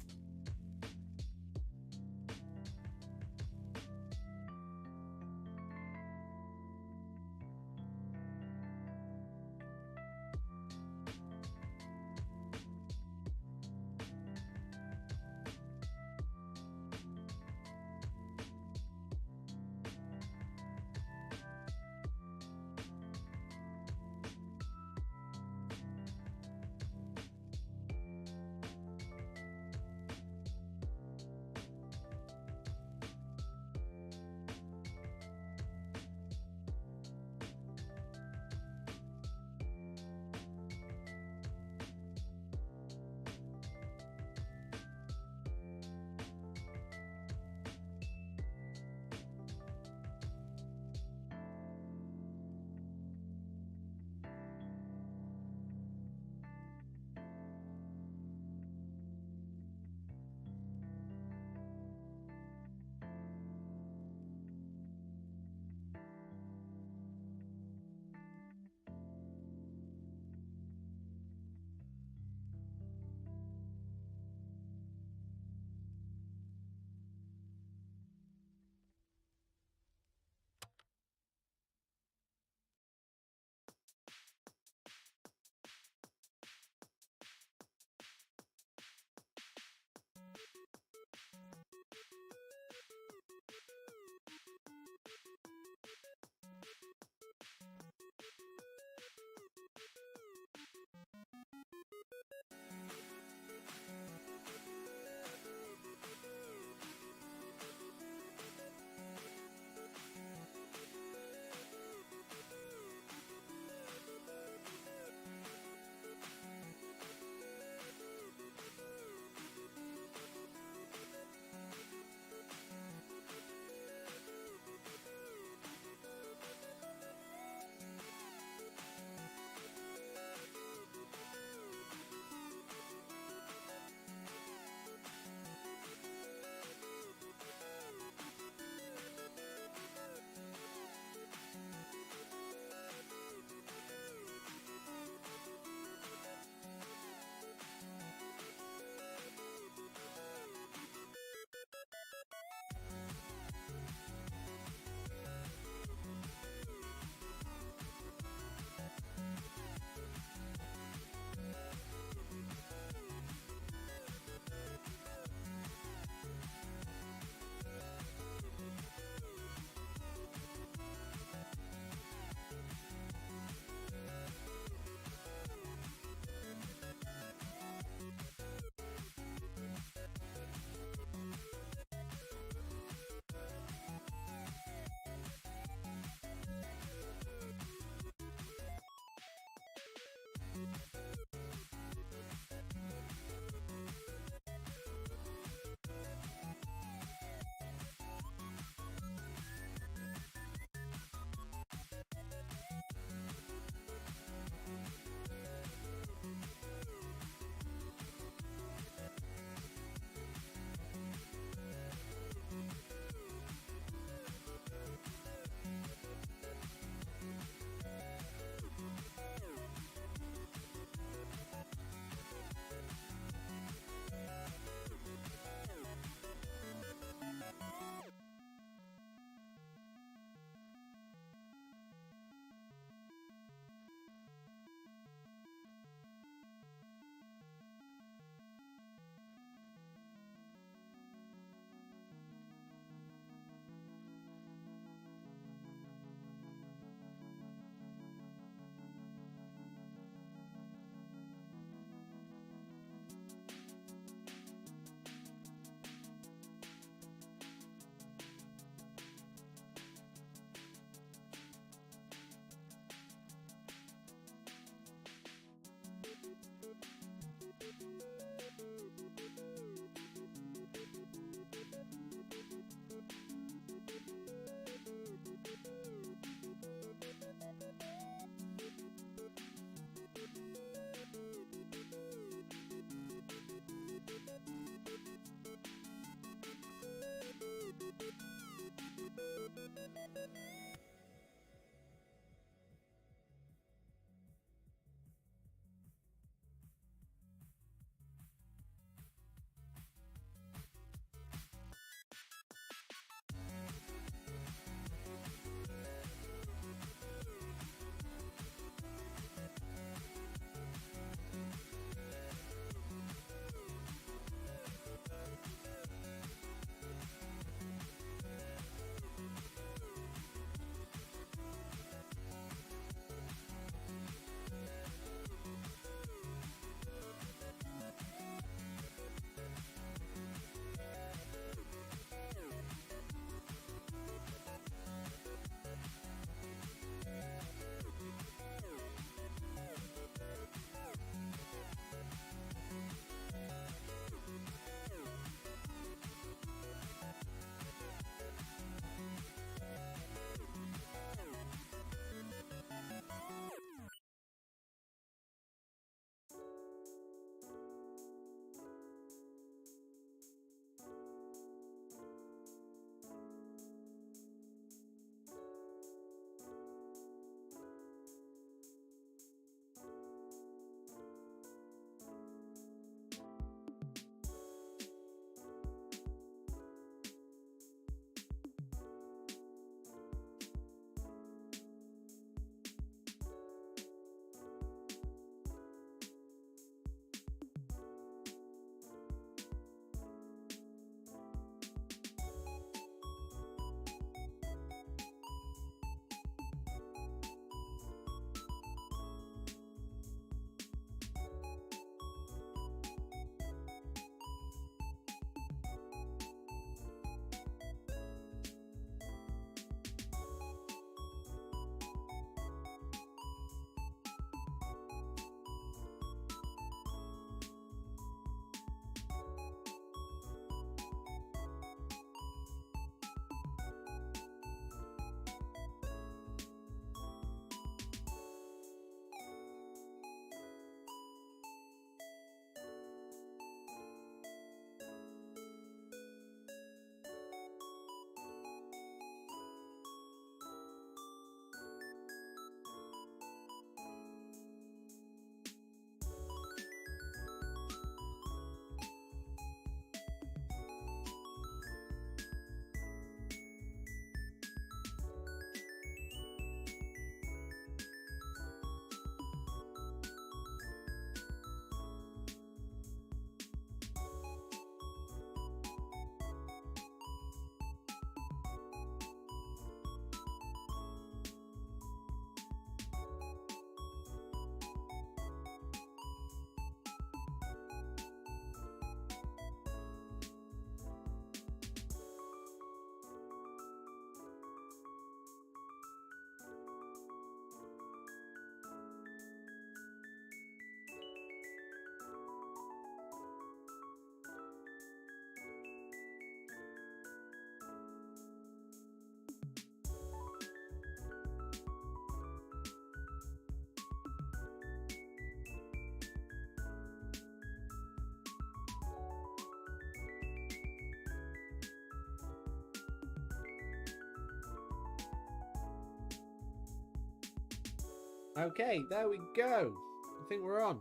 Okay, there we go. I think we're on.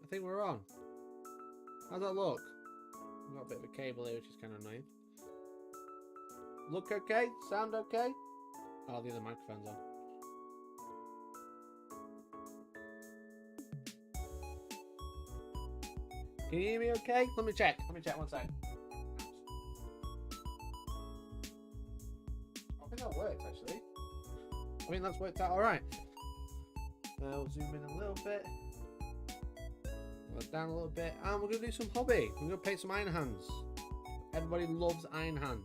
I think we're on. How's that look? We've got a bit of a cable here, which is kind of annoying. Look okay? Sound okay? Oh, the other microphone's on. Can you hear me okay? Let me check. Let me check one sec. I think that worked actually. I mean, that's worked out alright. We'll zoom in a little bit. Down a little bit. And we're going to do some hobby. We're going to paint some iron hands. Everybody loves iron hands.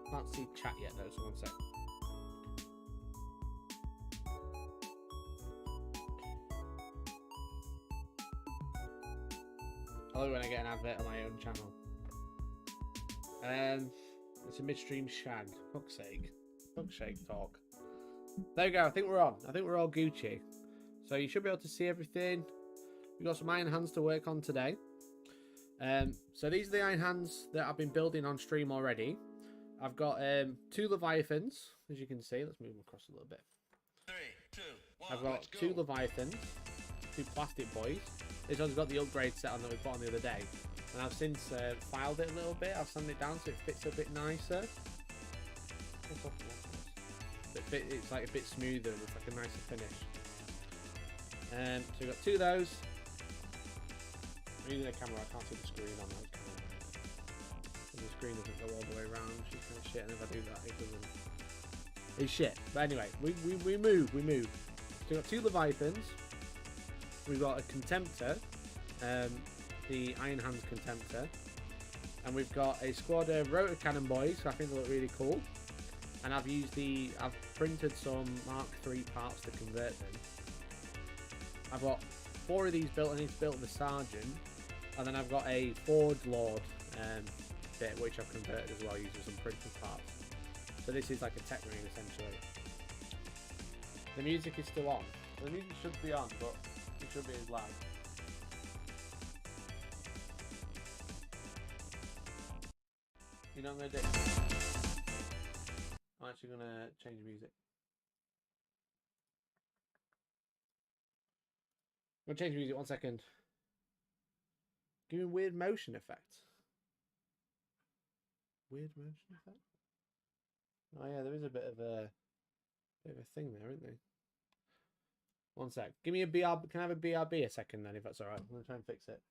Can't see chat yet though, so one sec. I love when I get an advert on my own channel. It's a midstream shag. Fuck's sake. Fuck's sake talk. There we go. I think we're on. I think we're all Gucci. So you should be able to see everything. We've got some iron hands to work on today. So these are the iron hands that I've been building on stream already. I've got 2 Leviathans, as you can see. Let's move them across a little bit. 3, 2, 1, I've got 2 Leviathans, 2 plastic boys. This one's got the upgrade set on that we put on the other day. And I've since filed it a little bit. I've sanded it down so it fits a bit nicer. It's like a bit smoother. It's like a nicer finish. So we've got 2 of those. I'm using a camera, I can't see the screen on those cameras. And the screen doesn't go all the way around, which is kind of shit, and if I do that, it doesn't. It's shit. But anyway, we move. So we've got 2 Leviathans. We've got a Contemptor, the Iron Hands Contemptor. And we've got a squad of rotor cannon boys, so I think they look really cool. And I've printed some Mark III parts to convert them. I've got 4 of these built, and it's built the Sergeant. And then I've got a Forge Lord bit, which I've converted as well using some printed parts. So this is like a tech marine essentially. The music is still on. So the music should be on, but it should be as loud. You know what I'm going to do? I'm actually going to change the music. I'm going to change the music, 1 second. Give me weird motion effect. Weird motion effect? Oh yeah, there is a bit of a thing there, isn't there? 1 sec. Give me a BRB. Can I have a BRB a second then, if that's alright? I'm going to try and fix it.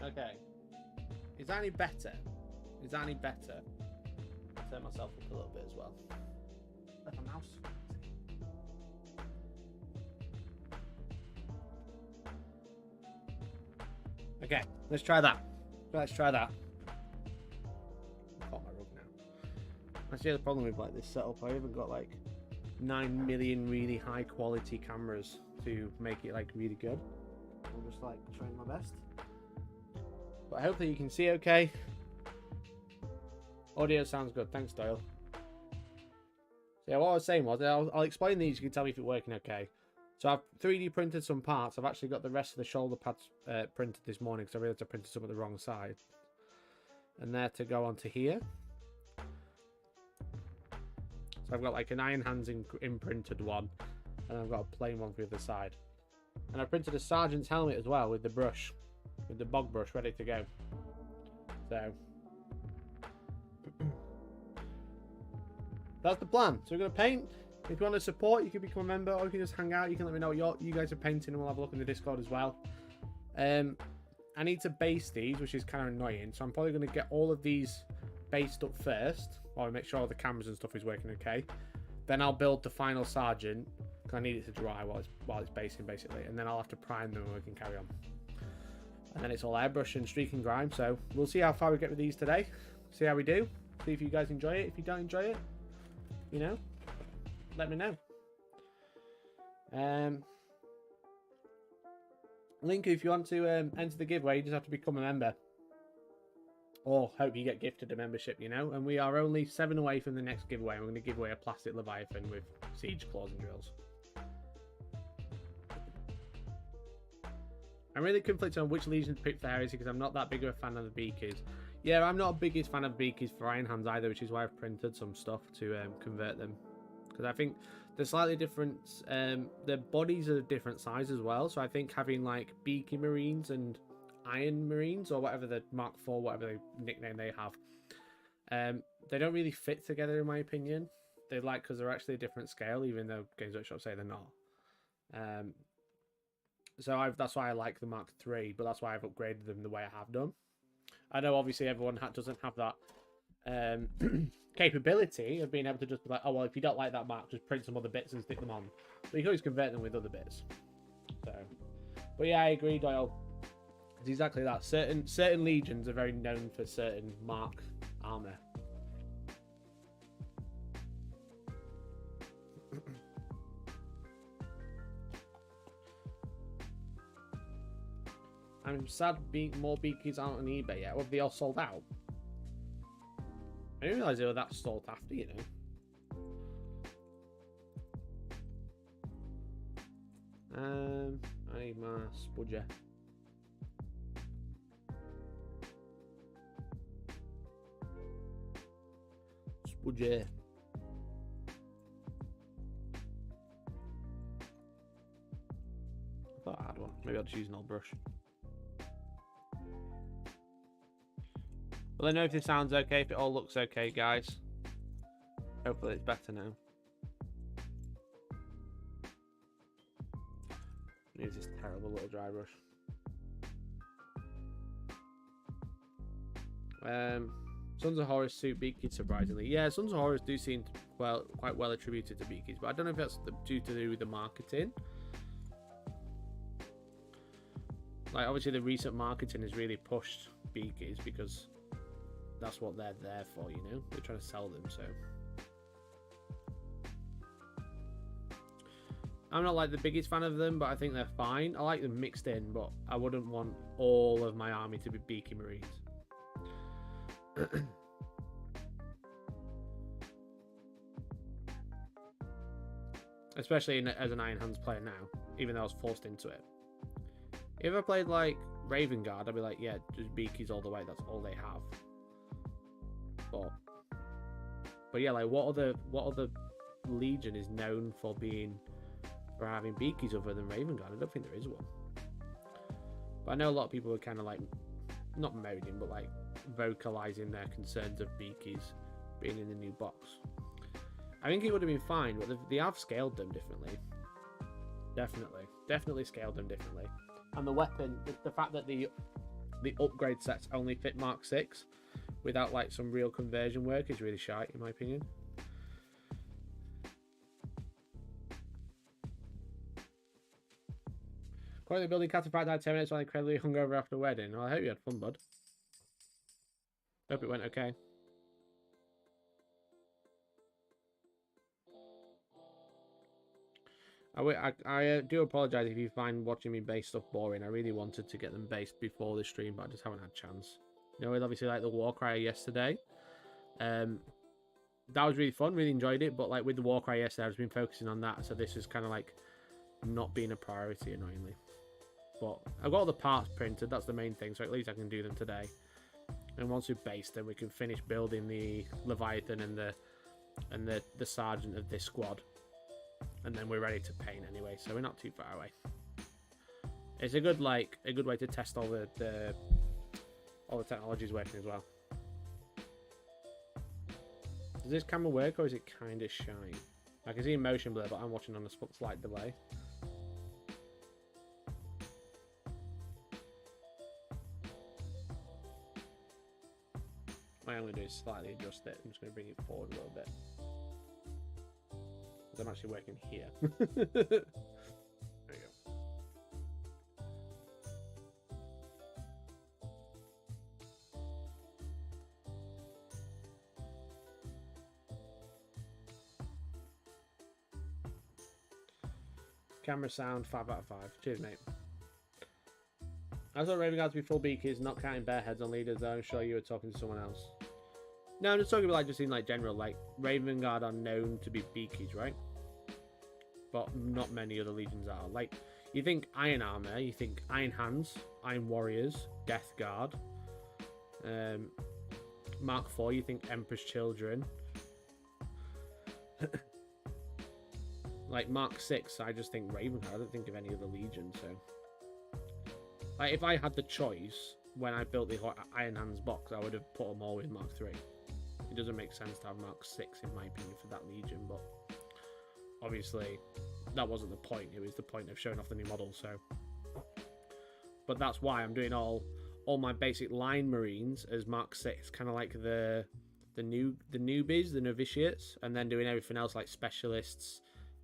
Okay. Is that any better? Is that any better? I'll turn myself up a little bit as well. Like a mouse. Okay, let's try that. Let's try that. I've got my rug now. That's the other problem with like this setup. I haven't got like 9 million really high quality cameras to make it like really good. I'm just like trying my best. But But hopefully you can see okay. Audio sounds good. Thanks, Doyle. So yeah, what I was saying was, I'll explain these. You can tell me if it's working okay. So I've 3D printed some parts. I've actually got the rest of the shoulder pads printed this morning because I realized I printed some at the wrong side. And they're to go onto here. So I've got like an Iron Hands imprinted one, and I've got a plain one for the other side. And I printed a sergeant's helmet as well with the brush, with the bog brush ready to go. So that's the plan. So we're going to paint. If you want to support, you can become a member, or you can just hang out. You can let me know what you guys are painting, and we'll have a look in the Discord as well. I need to base these, which is kind of annoying. So I'm probably going to get all of these based up first, while I make sure all the cameras and stuff is working okay. Then I'll build the final sergeant, because I need it to dry while it's basing, basically. And then I'll have to prime them, and we can carry on. And then it's all airbrush and streak and grime. So we'll see how far we get with these today. See how we do. See if you guys enjoy it. If you don't enjoy it, you know, let me know. Link, if you want to enter the giveaway, you just have to become a member. Or hope you get gifted a membership, you know. And we are only 7 away from the next giveaway. We're going to give away a plastic Leviathan with siege claws and drills. I'm really conflicted on which legion to pick for Heresy because I'm not that big of a fan of the Beakers. Yeah, I'm not a biggest fan of Beakers for Iron Hands either, which is why I've printed some stuff to convert them. Because I think they're slightly different. Their bodies are different size as well. So I think having like Beaky Marines and Iron Marines, or whatever the Mark IV, whatever nickname they have, they don't really fit together in my opinion. They like, because they're actually a different scale, even though Games Workshop say they're not. So that's why I like the Mark III, but that's why I've upgraded them the way I have done. I know obviously everyone doesn't have that capability of being able to just be like, oh well, if you don't like that mark, just print some other bits and stick them on. But you can always convert them with other bits. So, but yeah, I agree, Doyle. It's exactly that. Certain legions are very known for certain mark armor. I'm sad more Beakies aren't on eBay yet. Well, they all sold out. I didn't realise they were that sold after, you know. I need my spudger. Spudger. I thought I had one. Maybe I'll just use an old brush. Well, I know if this sounds okay, if it all looks okay, guys. Hopefully it's better now. Use this terrible little dry brush. Sons of Horus suit Beakies surprisingly. Yeah, Sons of Horus do seem quite well attributed to Beakies, but I don't know if that's due to the marketing. Like, obviously the recent marketing has really pushed Beakies because that's what they're there for, you know? They're trying to sell them, so. I'm not like the biggest fan of them, but I think they're fine. I like them mixed in, but I wouldn't want all of my army to be Beaky Marines. Especially as an Iron Hands player now, even though I was forced into it. If I played like Raven Guard, I'd be like, yeah, just Beakies all the way, that's all they have. But yeah, like what other legion is known for having Beakies other than Raven Guard? I don't think there is one. But I know a lot of people are kind of like not moaning, but like vocalizing their concerns of Beakies being in the new box. I think it would have been fine, but they have scaled them differently. Definitely scaled them differently. And the weapon, the fact that the upgrade sets only fit Mark 6 without like some real conversion work is really shite in my opinion. Currently building Catapult died 10 minutes while incredibly hungover after a wedding. Well, I hope you had fun, bud. Hope it went okay. I do apologise if you find watching me base stuff boring. I really wanted to get them based before the stream, but I just haven't had a chance. You know, with obviously like the Warcry yesterday. That was really fun, really enjoyed it, but like with the Warcry yesterday, I've been focusing on that, so this is kind of like not being a priority, annoyingly. But I've got all the parts printed, that's the main thing, so at least I can do them today. And once we've based them, we can finish building the Leviathan and the Sergeant of this squad. And then we're ready to paint anyway, so we're not too far away. It's a good way to test all the technologies working as well. Does this camera work, or is it kind of shy? I can see a motion blur, but I'm watching on a slight delay. What I'm going to do is slightly adjust it. I'm just going to bring it forward a little bit. Because I'm actually working here. There we go. Camera sound, 5 out of 5. Cheers, mate. I thought Raven Guard to be full beakers, not counting bare heads on leaders, though. I'm sure you were talking to someone else. No, I'm just talking about like just in like general, like Raven Guard are known to be beakies, right? But not many other legions are. Like, you think Iron Armor, you think Iron Hands, Iron Warriors, Death Guard, Mark IV, you think Emperor's Children. Like Mark VI, I just think Raven Guard. I don't think of any other legion, so. Like, if I had the choice when I built the Iron Hands box, I would have put them all with Mark III. It doesn't make sense to have Mark VI, in my opinion, for that legion, but obviously that wasn't the point. It was the point of showing off the new model, so. But that's why I'm doing all my basic line Marines as Mark VI, kind of like the newbies, the novitiates, and then doing everything else like specialists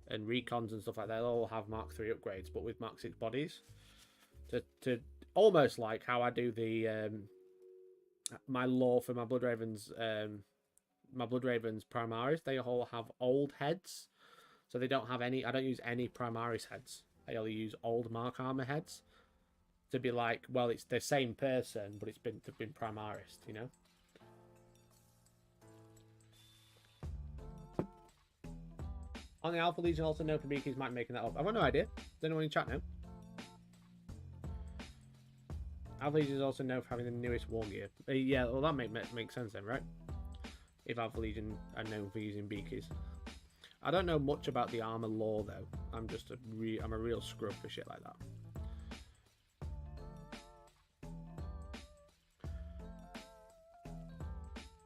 and recons and stuff like that. They'll all have Mark III upgrades, but with Mark VI bodies. To almost like how I do the my lore for my Blood Ravens Primaris. They all have old heads, so they don't have any. I don't use any Primaris heads. I only use old Mark Armor heads to be like, well, it's the same person, but they've been Primaris, you know. On the Alpha Legion, also no Kabikis might be making that up. I've got no idea. Does anyone in chat know? Alpha Legion is also known for having the newest war gear. Yeah, well, that makes sense then, right? If Alpha Legion are known for using beakies. I don't know much about the armor lore though. I'm just I'm a real scrub for shit like that.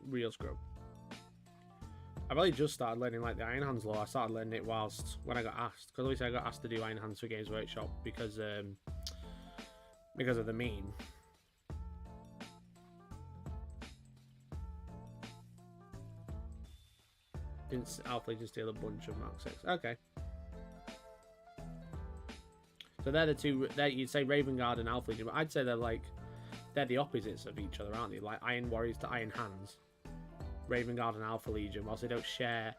Real scrub. I've only just started learning like the Iron Hands lore. I started learning it when I got asked, because obviously I got asked to do Iron Hands for Games Workshop because of the meme. Didn't Alpha Legion steal a bunch of Mark 6? Okay. So they're the two. You'd say Raven Guard and Alpha Legion, but I'd say they're the opposites of each other, aren't they? Like Iron Warriors to Iron Hands. Raven Guard and Alpha Legion, whilst they don't share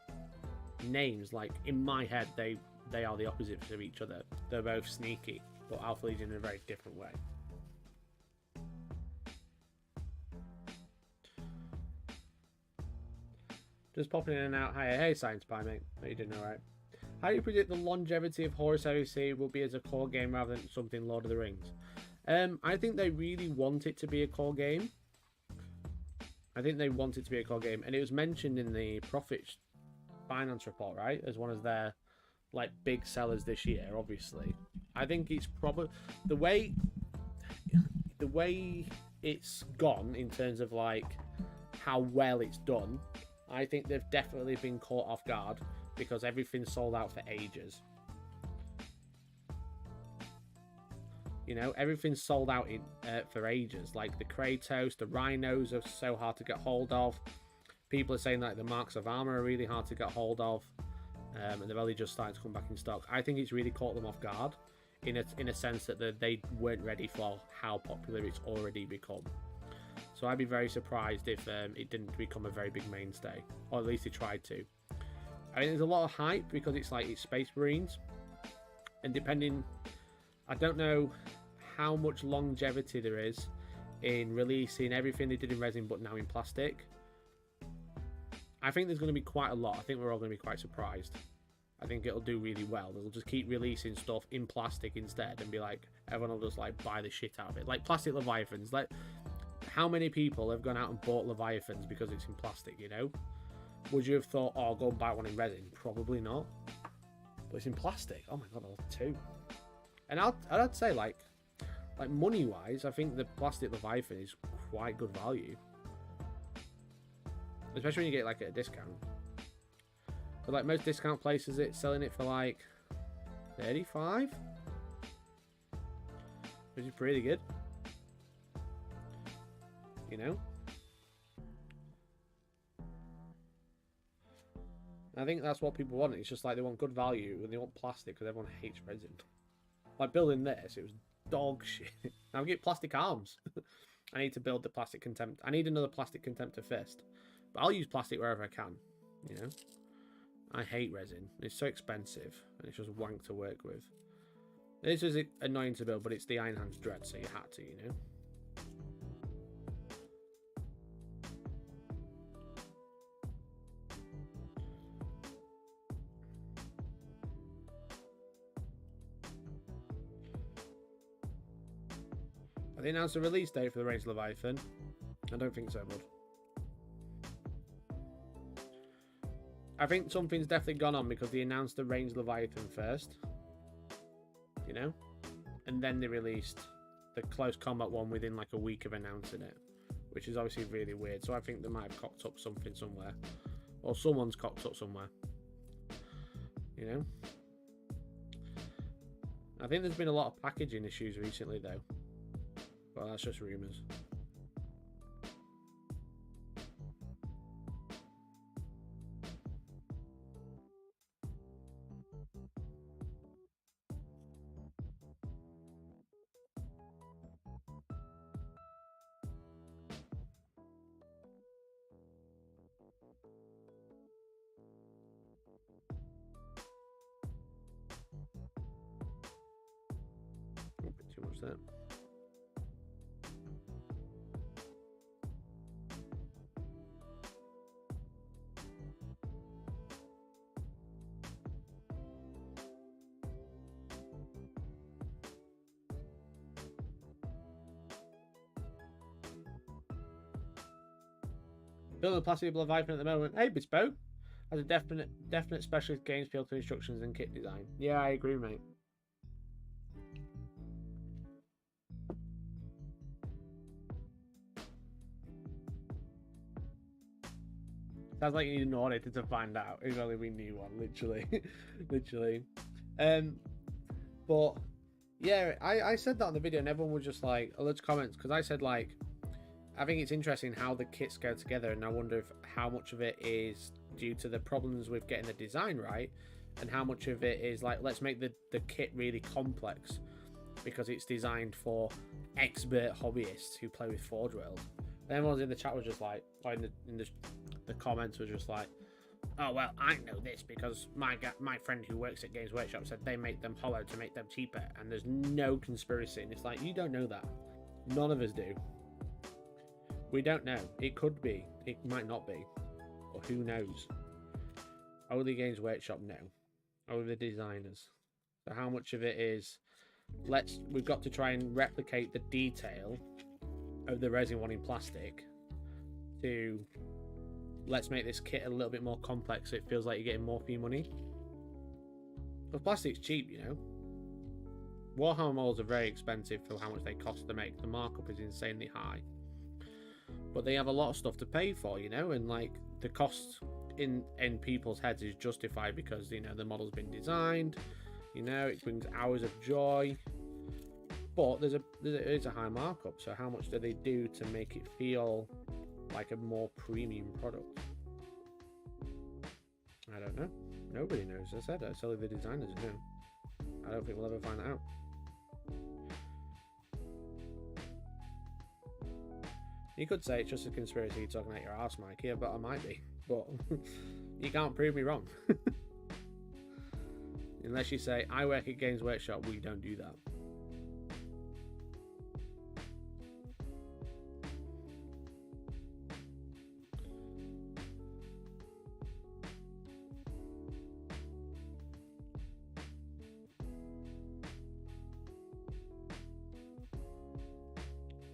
names, like in my head, they are the opposites of each other. They're both sneaky, but Alpha Legion in a very different way. Just popping in and out. Hey, Science Pie, mate. No, you doing alright. How do you predict the longevity of Horus Heresy will be as a core game rather than something Lord of the Rings? I think they really want it to be a core game. And it was mentioned in the Profit Finance report, right? As one of their like big sellers this year, obviously. I think it's probably the way it's gone in terms of like how well it's done. I think they've definitely been caught off guard because everything's sold out for ages. You know, everything's sold out for ages. Like the Kratos, the Rhinos are so hard to get hold of. People are saying like the Marks of Armor are really hard to get hold of. And they've only just started to come back in stock. I think it's really caught them off guard in a sense that they weren't ready for how popular it's already become. So I'd be very surprised if it didn't become a very big mainstay, or at least they tried to. I mean, there's a lot of hype because it's Space Marines, And depending, I don't know how much longevity there is in releasing everything they did in resin but now in plastic. I think there's going to be quite a lot. I think we're all going to be quite surprised. I think it'll do really well. They'll just keep releasing stuff in plastic instead and be like, everyone will just like buy the shit out of it. Like plastic Leviathans. Like, how many people have gone out and bought Leviathans because it's in plastic, you know? Would you have thought, oh, I'll go and buy one in resin? Probably not. But it's in plastic. Oh my god, I'll have two. And I'd say like money-wise, I think the plastic Leviathan is quite good value. Especially when you get like at a discount. But like most discount places, it's selling it for like 35, which is pretty good. You know? I think that's what people want. It's just like they want good value and they want plastic because everyone hates resin. Like building this, it was dog shit. Now I get plastic arms. I need to build the plastic contempt. I need another plastic contemptor fist. But I'll use plastic wherever I can, you know? I hate resin. It's so expensive and it's just wank to work with. This is annoying to build, but it's the Iron Hands Dread, so you had to, you know? Have they announced a release date for the Ranged Leviathan? I don't think so, bud. I think something's definitely gone on because they announced the Ranged Leviathan first. You know? And then they released the close combat one within like a week of announcing it. Which is obviously really weird. So I think they might have cocked up something somewhere. Or someone's cocked up somewhere. You know? I think there's been a lot of packaging issues recently though. Well, that's just rumours. A bit too much there. Building a plastic Leviathan at the moment. Hey, Bespoke has a definite specialist games feel to instructions and kit design. Yeah, I agree, mate. Sounds like you need an auditor to find out. If only we knew one, literally. Literally. But yeah, I said that on the video and everyone was just like, oh, let's comments, because I said like, I think it's interesting how the kits go together, and I wonder if how much of it is due to the problems with getting the design right, and how much of it is like, let's make the kit really complex because it's designed for expert hobbyists who play with Forge World. And everyone in the chat was just like, or in the comments was just like, oh well, I know this because my friend who works at Games Workshop said they make them hollow to make them cheaper, and there's no conspiracy. And it's like, you don't know that. None of us do. We don't know. It could be. It might not be. Or who knows? Only Games Workshop know. Only the designers. So how much of it is, we've got to try and replicate the detail of the resin one in plastic to let's make this kit a little bit more complex so it feels like you're getting more for your money. But plastic's cheap, you know. Warhammer molds are very expensive for how much they cost to make. The markup is insanely high. But they have a lot of stuff to pay for, you know, and like the cost in people's heads is justified because, you know, the model's been designed, you know, it brings hours of joy. But there is a high markup, so how much do they do to make it feel like a more premium product? I don't know. Nobody knows. As I said, it's only the designers who know. I don't think we'll ever find that out. You could say it's just a conspiracy talking out your arse, Mike. Yeah, but I might be. But you can't prove me wrong. You Unless you say, I work at Games Workshop, we don't do that.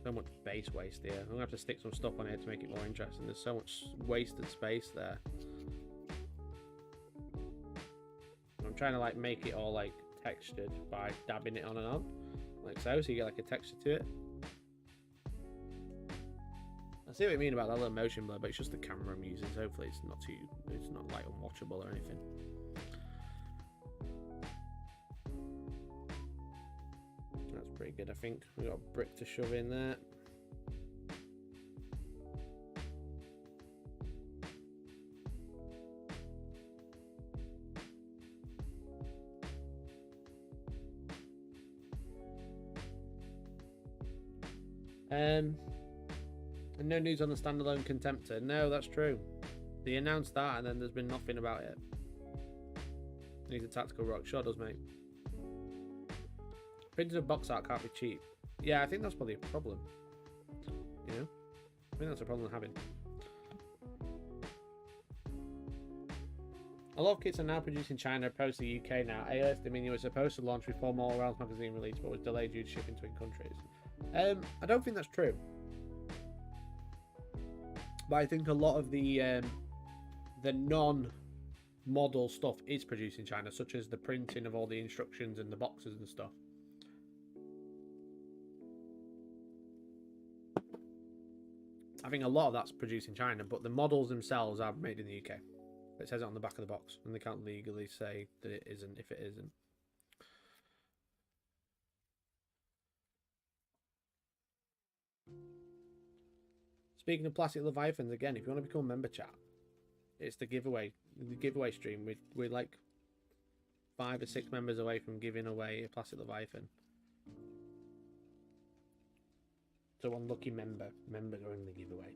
So much space waste here. I'm gonna have to stick some stuff on here to make it more interesting. There's so much wasted space there. I'm trying to like make it all like textured by dabbing it on and on, like so you get like a texture to it. I see what you mean about that little motion blur, but it's just the camera I'm using, so hopefully it's not like unwatchable or anything. That's pretty good, I think. We got a brick to shove in there. And no news on the standalone Contemptor. No, that's true. They announced that and then there's been nothing about it. Needs a tactical rock. Sure does, mate. Printing a box art can't be cheap. Yeah, I think that's probably a problem. You know? I think that's a problem having. A lot of kits are now produced in China opposed to the UK now. AOS Dominion was supposed to launch before Mortal Realms magazine release, but was delayed due to shipping between countries. I don't think that's true. But I think a lot of the non-model stuff is produced in China, such as the printing of all the instructions and the boxes and stuff. I think a lot of that's produced in China, but the models themselves are made in the UK. It says it on the back of the box, and they can't legally say that it isn't if it isn't. Speaking of Plastic Leviathans, again, if you want to become a member, chat, it's the giveaway stream. We're like 5 or 6 members away from giving away a Plastic Leviathan. So one lucky members are in the giveaway.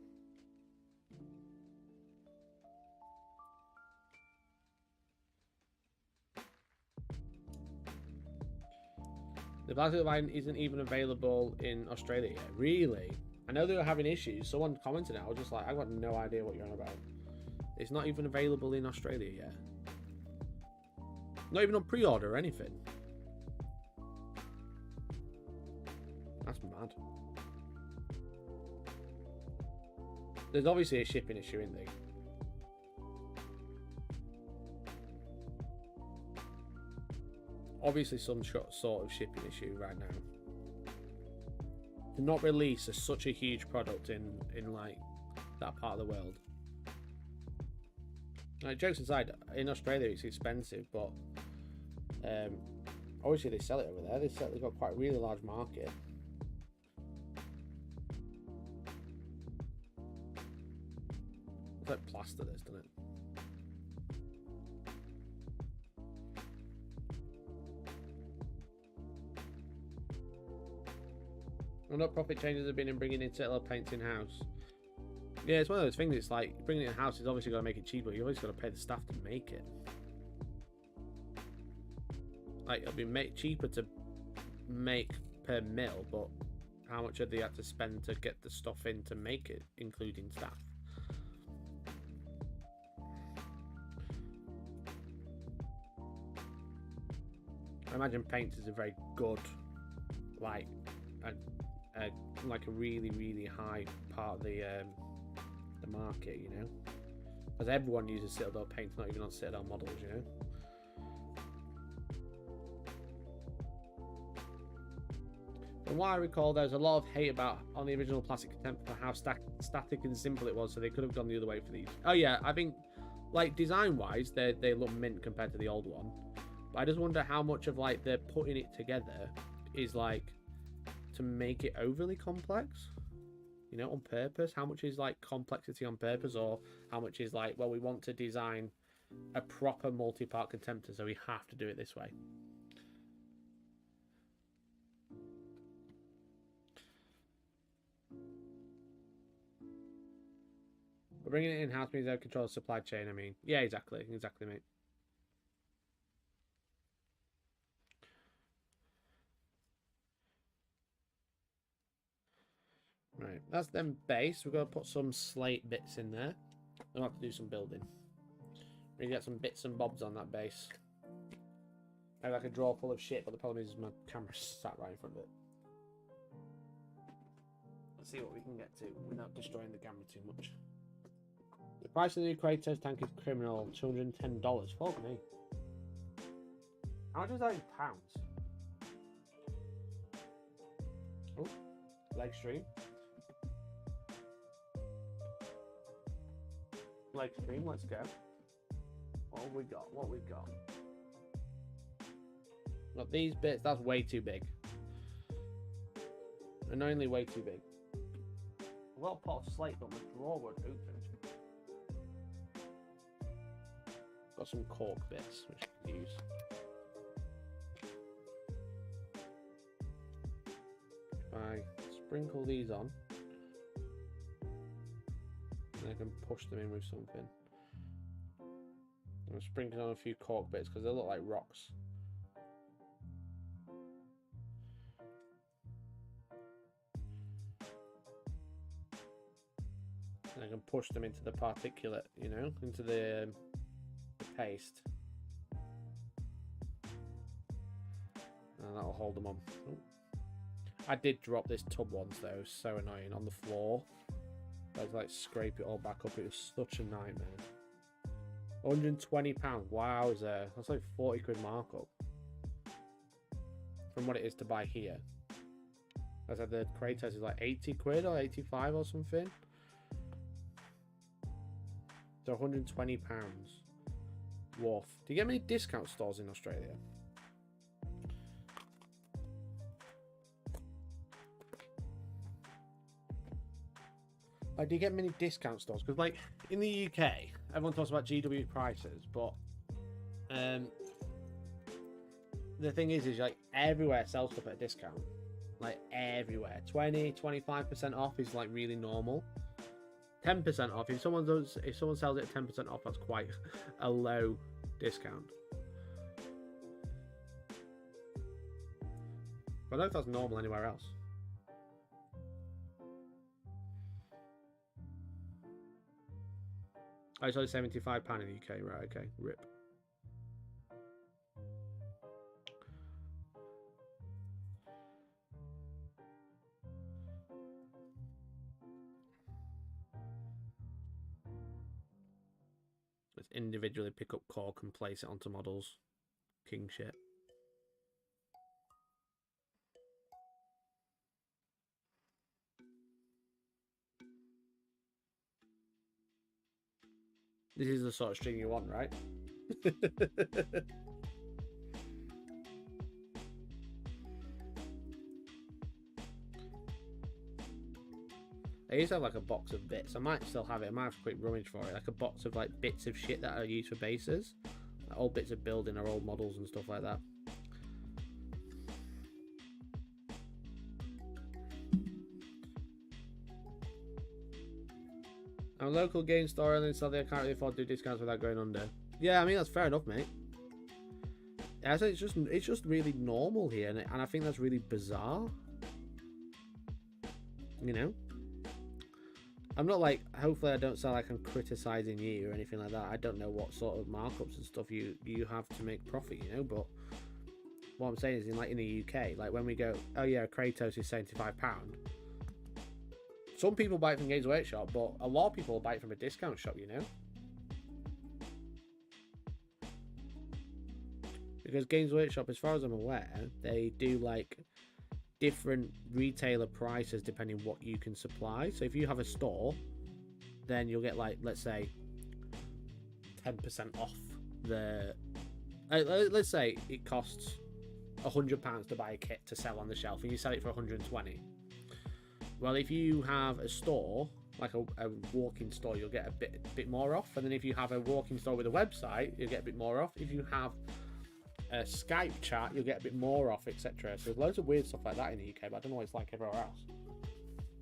The Plastic Leviathan isn't even available in Australia yet. Really? I know they were having issues. Someone commented it. I was just like, I've got no idea what you're on about. It's not even available in Australia yet. Not even on pre-order or anything. That's mad. There's obviously a shipping issue in there. Obviously some sort of shipping issue right now. To not release such a huge product in like that part of the world. Like, jokes aside, in Australia it's expensive, but obviously they sell it over there. They've got quite a really large market. It's like plaster this, doesn't it? Well, what profit changes have been in bringing in Citadel paints in-house. Yeah, it's one of those things. It's like bringing it in-house is obviously going to make it cheaper. You've always got to pay the staff to make it. Like, it'll be cheaper to make per mil, but how much have they had to spend to get the stuff in to make it, including staff? I imagine paint is a very good, like a really, really high part of the market, you know, because everyone uses Citadel paint, not even on Citadel models, you know. From what I recall, there's a lot of hate on the original Plastic Contemptor for how static and simple it was, so they could have gone the other way for these. Oh yeah, I think, like, design-wise, they look mint compared to the old one, but I just wonder how much of like they're putting it together is like to make it overly complex, you know, on purpose. How much is like complexity on purpose, or how much is like, well, we want to design a proper multi-part Contemptor, so we have to do it this way. But bringing it in-house means they control the supply chain, I mean. Yeah, exactly, mate. Right, that's them base. We're going to put some slate bits in there. We'll have to do some building. We're going to get some bits and bobs on that base. I have like a drawer full of shit, but the problem is my camera's sat right in front of it. Let's see what we can get to without destroying the camera too much. The price of the new Kratos tank is criminal. $210. Fuck me. How much is that in pounds? Oh, leg stream. Leg stream, let's go. What have we got? What have we got? Look, these bits, that's way too big. Annoyingly way too big. A lot of pot of slate, but my drawer won't open. Got some cork bits, which I can use. If I sprinkle these on, and I can push them in with something. I'm sprinkling on a few cork bits because they look like rocks. And I can push them into the particulate, you know, into the paste. And that'll hold them on. Oh. I did drop this tub once though, it was so annoying, on the floor. I had to like scrape it all back up, it was such a nightmare. £120, wowzer, that's like 40 quid markup. From what it is to buy here. I said the Kratos is like 80 quid or 85 or something. So £120. Woof. Do you get many discount stores in Australia? Like, do you get many discount stores? Because, like, in the UK, everyone talks about GW prices, but the thing is like, everywhere sells stuff at a discount. Like, everywhere. 20, 25% off is, like, really normal. 10% off. If someone sells it at 10% off, that's quite a low discount. But I don't know if that's normal anywhere else. Oh, it's only £75 in the UK, right? Okay, rip. Let's individually pick up cork and place it onto models. King shit. This is the sort of stream you want, right? I used to have like a box of bits. I might still have it. I might have a quick rummage for it. Like a box of like bits of shit that I use for bases. Like old bits of building or old models and stuff like that. I'm a local game store and then suddenly I can't really afford to do discounts without going under. Yeah, I mean that's fair enough, mate. Yeah, so it's just really normal here, and I think that's really bizarre. You know, I'm not like, hopefully I don't sound like I'm criticizing you or anything like that. I don't know what sort of markups and stuff you have to make profit, you know. But what I'm saying is, in the UK, like when we go, oh yeah, Kratos is £75. Some people buy it from Games Workshop, but a lot of people buy it from a discount shop, you know? Because Games Workshop, as far as I'm aware, they do like different retailer prices depending what you can supply. So if you have a store, then you'll get like, let's say, 10% off the... let's say it costs £100 to buy a kit to sell on the shelf, and you sell it for 120. Well, if you have a store, like a walk-in store, you'll get a bit more off. And then if you have a walk-in store with a website, you'll get a bit more off. If you have a Skype chat, you'll get a bit more off, etc. So there's loads of weird stuff like that in the UK, but I don't know what it's like everywhere else.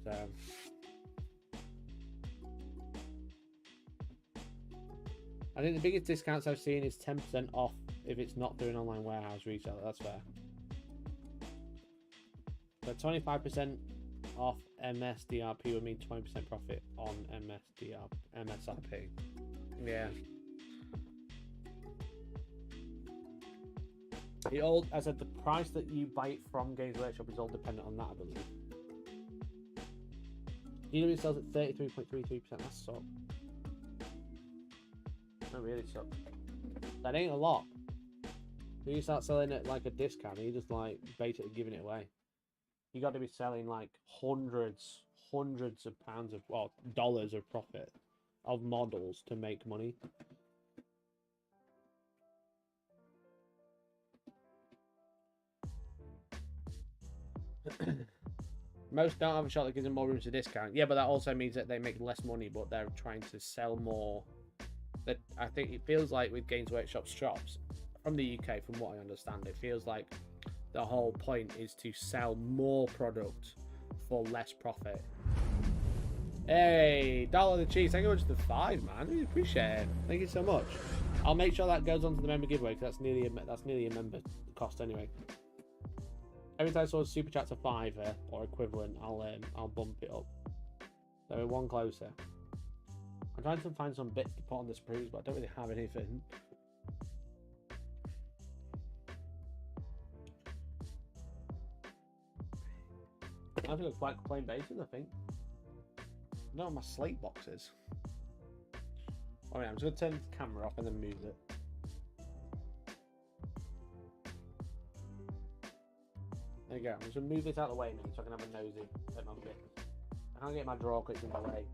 So I think the biggest discounts I've seen is 10% off if it's not doing online warehouse reseller. That's fair. So 25% off MSDRP would mean 20% profit on MSRP. Yeah. I said the price that you buy it from Games Workshop is all dependent on that, I believe. GW sells at 33.33%. That sucks. That really sucks. That ain't a lot. When you start selling it like a discount, you're just like basically giving it away. You got to be selling like hundreds of pounds of, well, dollars of profit of models to make money. Most don't have a shop that gives them more room to discount. Yeah, but that also means that they make less money, but they're trying to sell more. That I think it feels like with Games Workshop shops from the UK, from what I understand, it feels like the whole point is to sell more product for less profit. Hey, Dollar the Cheese, thank you much for the 5, man. We appreciate it. Thank you so much. I'll make sure that goes on to the member giveaway because that's nearly a member cost anyway. Every time I saw a super chat to 5 or equivalent, I'll bump it up. So we're one closer. I'm trying to find some bits to put on the sprues, but I don't really have anything. I think it's quite plain bases, I think. No, my slate boxes. Alright, I'm just going to turn the camera off and then move it. There you go. I'm just going to move this out of the way now so I can have a nosy at my bits. I can't get my drawer because it's in my way.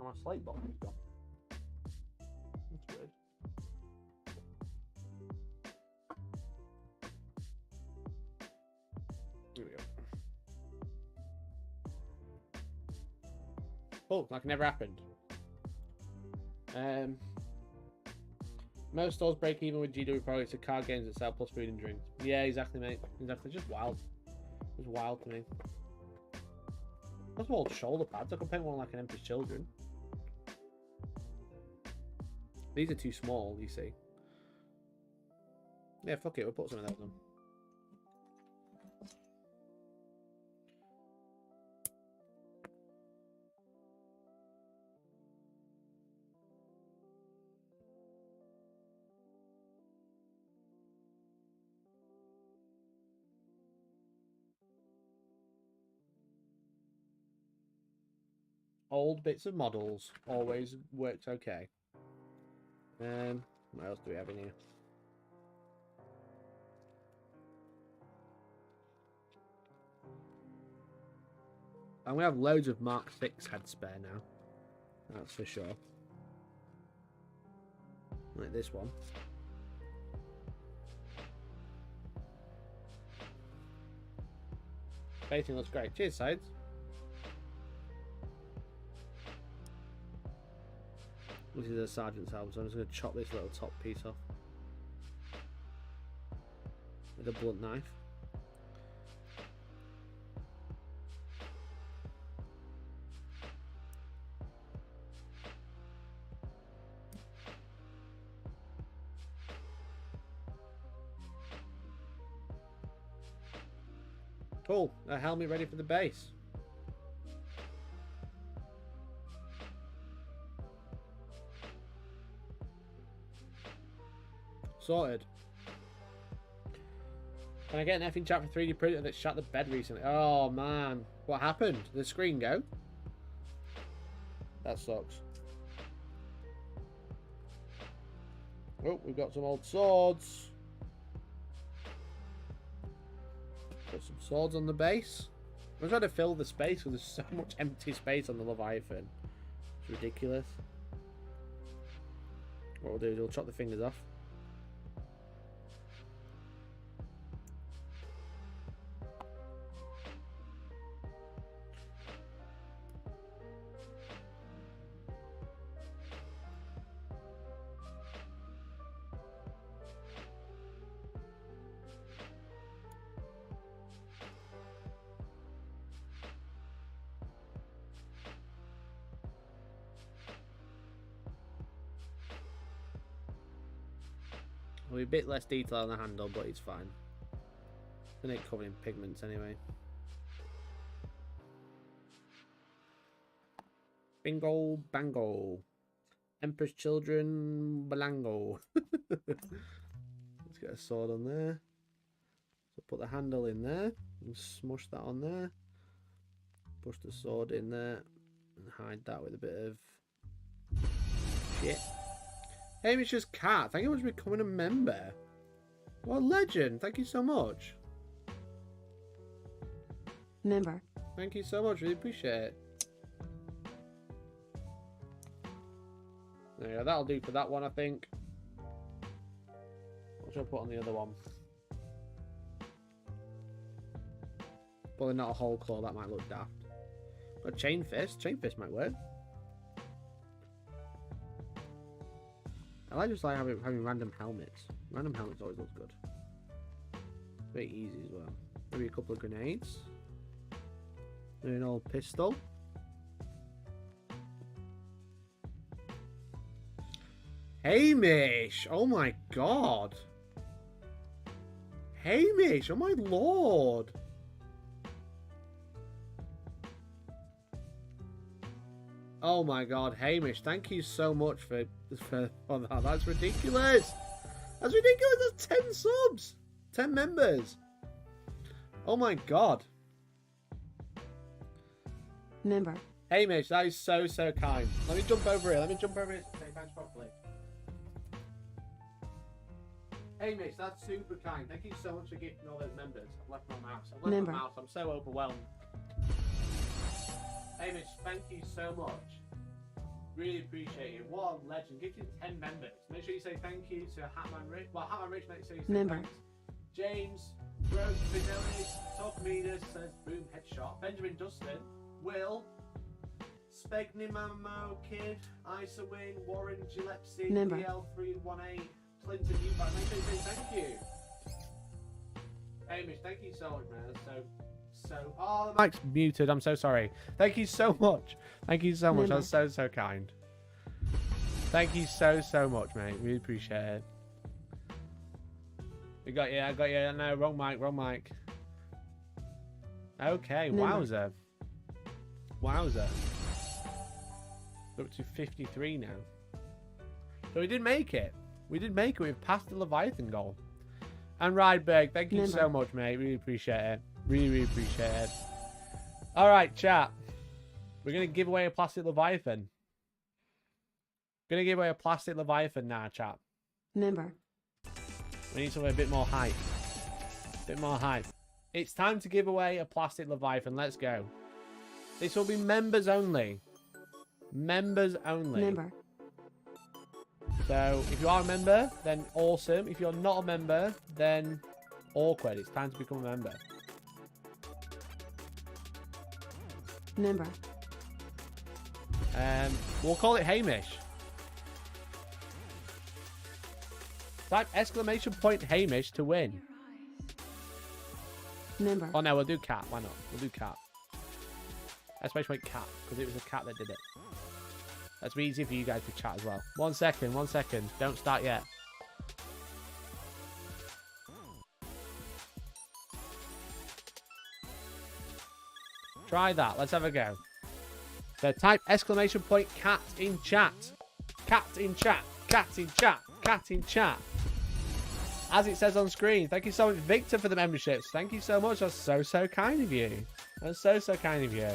Oh, my slate box is gone. That's weird. Here we go. Oh, that never happened. Most stores break even with GW products to card games that sell plus food and drinks. Yeah, exactly, mate. Exactly. Just wild. It's wild to me. That's old shoulder pads. I could paint one like an Emperor's Children. These are too small, you see. Yeah, fuck it. We'll put some of those on. Old bits of models always works okay. What else do we have in here? And we have loads of Mark 6 head spare now. That's for sure. Like this one. Painting looks great. Cheers, Sides. This is a Sergeant's helmet, so I'm just going to chop this little top piece off with a blunt knife. Cool, a helmet ready for the base. Sorted. Can I get an effing chat for 3D printer that shut the bed recently? Oh man, what happened? Did the screen go? That sucks. Oh, we've got some old swords. Put some swords on the base. I'm trying to fill the space because there's so much empty space on the Leviathan. It's ridiculous. What we'll do is we'll chop the fingers off. There'll be a bit less detail on the handle, but it's fine. Then it covered in pigments anyway. Bingo bango. Emperor's Children Balango. Let's get a sword on there. So put the handle in there and smush that on there. Push the sword in there and hide that with a bit of shit. Hamish's cat, thank you much for becoming a member. What a legend, thank you so much. Member. Thank you so much, really appreciate it. There you go, that'll do for that one, I think. What should I put on the other one? Probably not a whole claw, that might look daft. But chain fist might work. I like just like having random helmets. Random helmets always looks good. Very easy as well. Maybe a couple of grenades. Maybe an old pistol. Hamish! Oh my god! Hamish! Oh my lord! Oh my god, Hamish, thank you so much for that. That's ridiculous! That's ridiculous! That's 10 subs! 10 members! Oh my god. Member. Hamish, that is so kind. Let me jump over here. Let me jump over here to say thanks properly. Hamish, that's super kind. Thank you so much for gifting all those members. I've left my mouse. Member. I'm so overwhelmed. Hamish, thank you so much. Really appreciate it. What a legend. Gifting 10 members. Make sure you say thank you to Hatman Rich. Well, Hatman Rich, make sure you say Member. thanks. James, Rogue Fidelis, Talk Midas says boom headshot. Benjamin Dustin, Will, Spegnimamo Kid, Isawin, Warren Gillespie, Member. DL318, Clinton Eubank. Make sure you say thank you. Hamish, thank you so much, man. Oh, the mic's muted. I'm so sorry. Thank you so much. Thank you so much. Member. That's so kind. Thank you so much, mate. Really appreciate it. I got you. No, wrong mic. Okay, Member. wowza. We're up to 53 now. So we did make it. We've passed the Leviathan goal. And Rydberg, thank you so much, mate. Really appreciate it. Really appreciate it. Alright, chat. We're going to give away a plastic Leviathan. Going to give away a plastic Leviathan now, chat. Member. We need something a bit more hype. It's time to give away a plastic Leviathan. Let's go. This will be members only. Members only. Member. So, if you are a member, then awesome. If you're not a member, then awkward. It's time to become a member. Member. We'll call it Hamish. Type exclamation point Hamish to win. Member. Oh no, we'll do cat. Why not? We'll do cat. Exclamation point cat, because it was a cat that did it. That's easy for you guys to chat as well. 1 second. Don't start yet. Try that. Let's have a go. So type exclamation point cat in chat. Cat in chat. Cat in chat. Cat in chat. As it says on screen. Thank you so much, Victor, for the memberships. Thank you so much. That's so kind of you. That's so kind of you.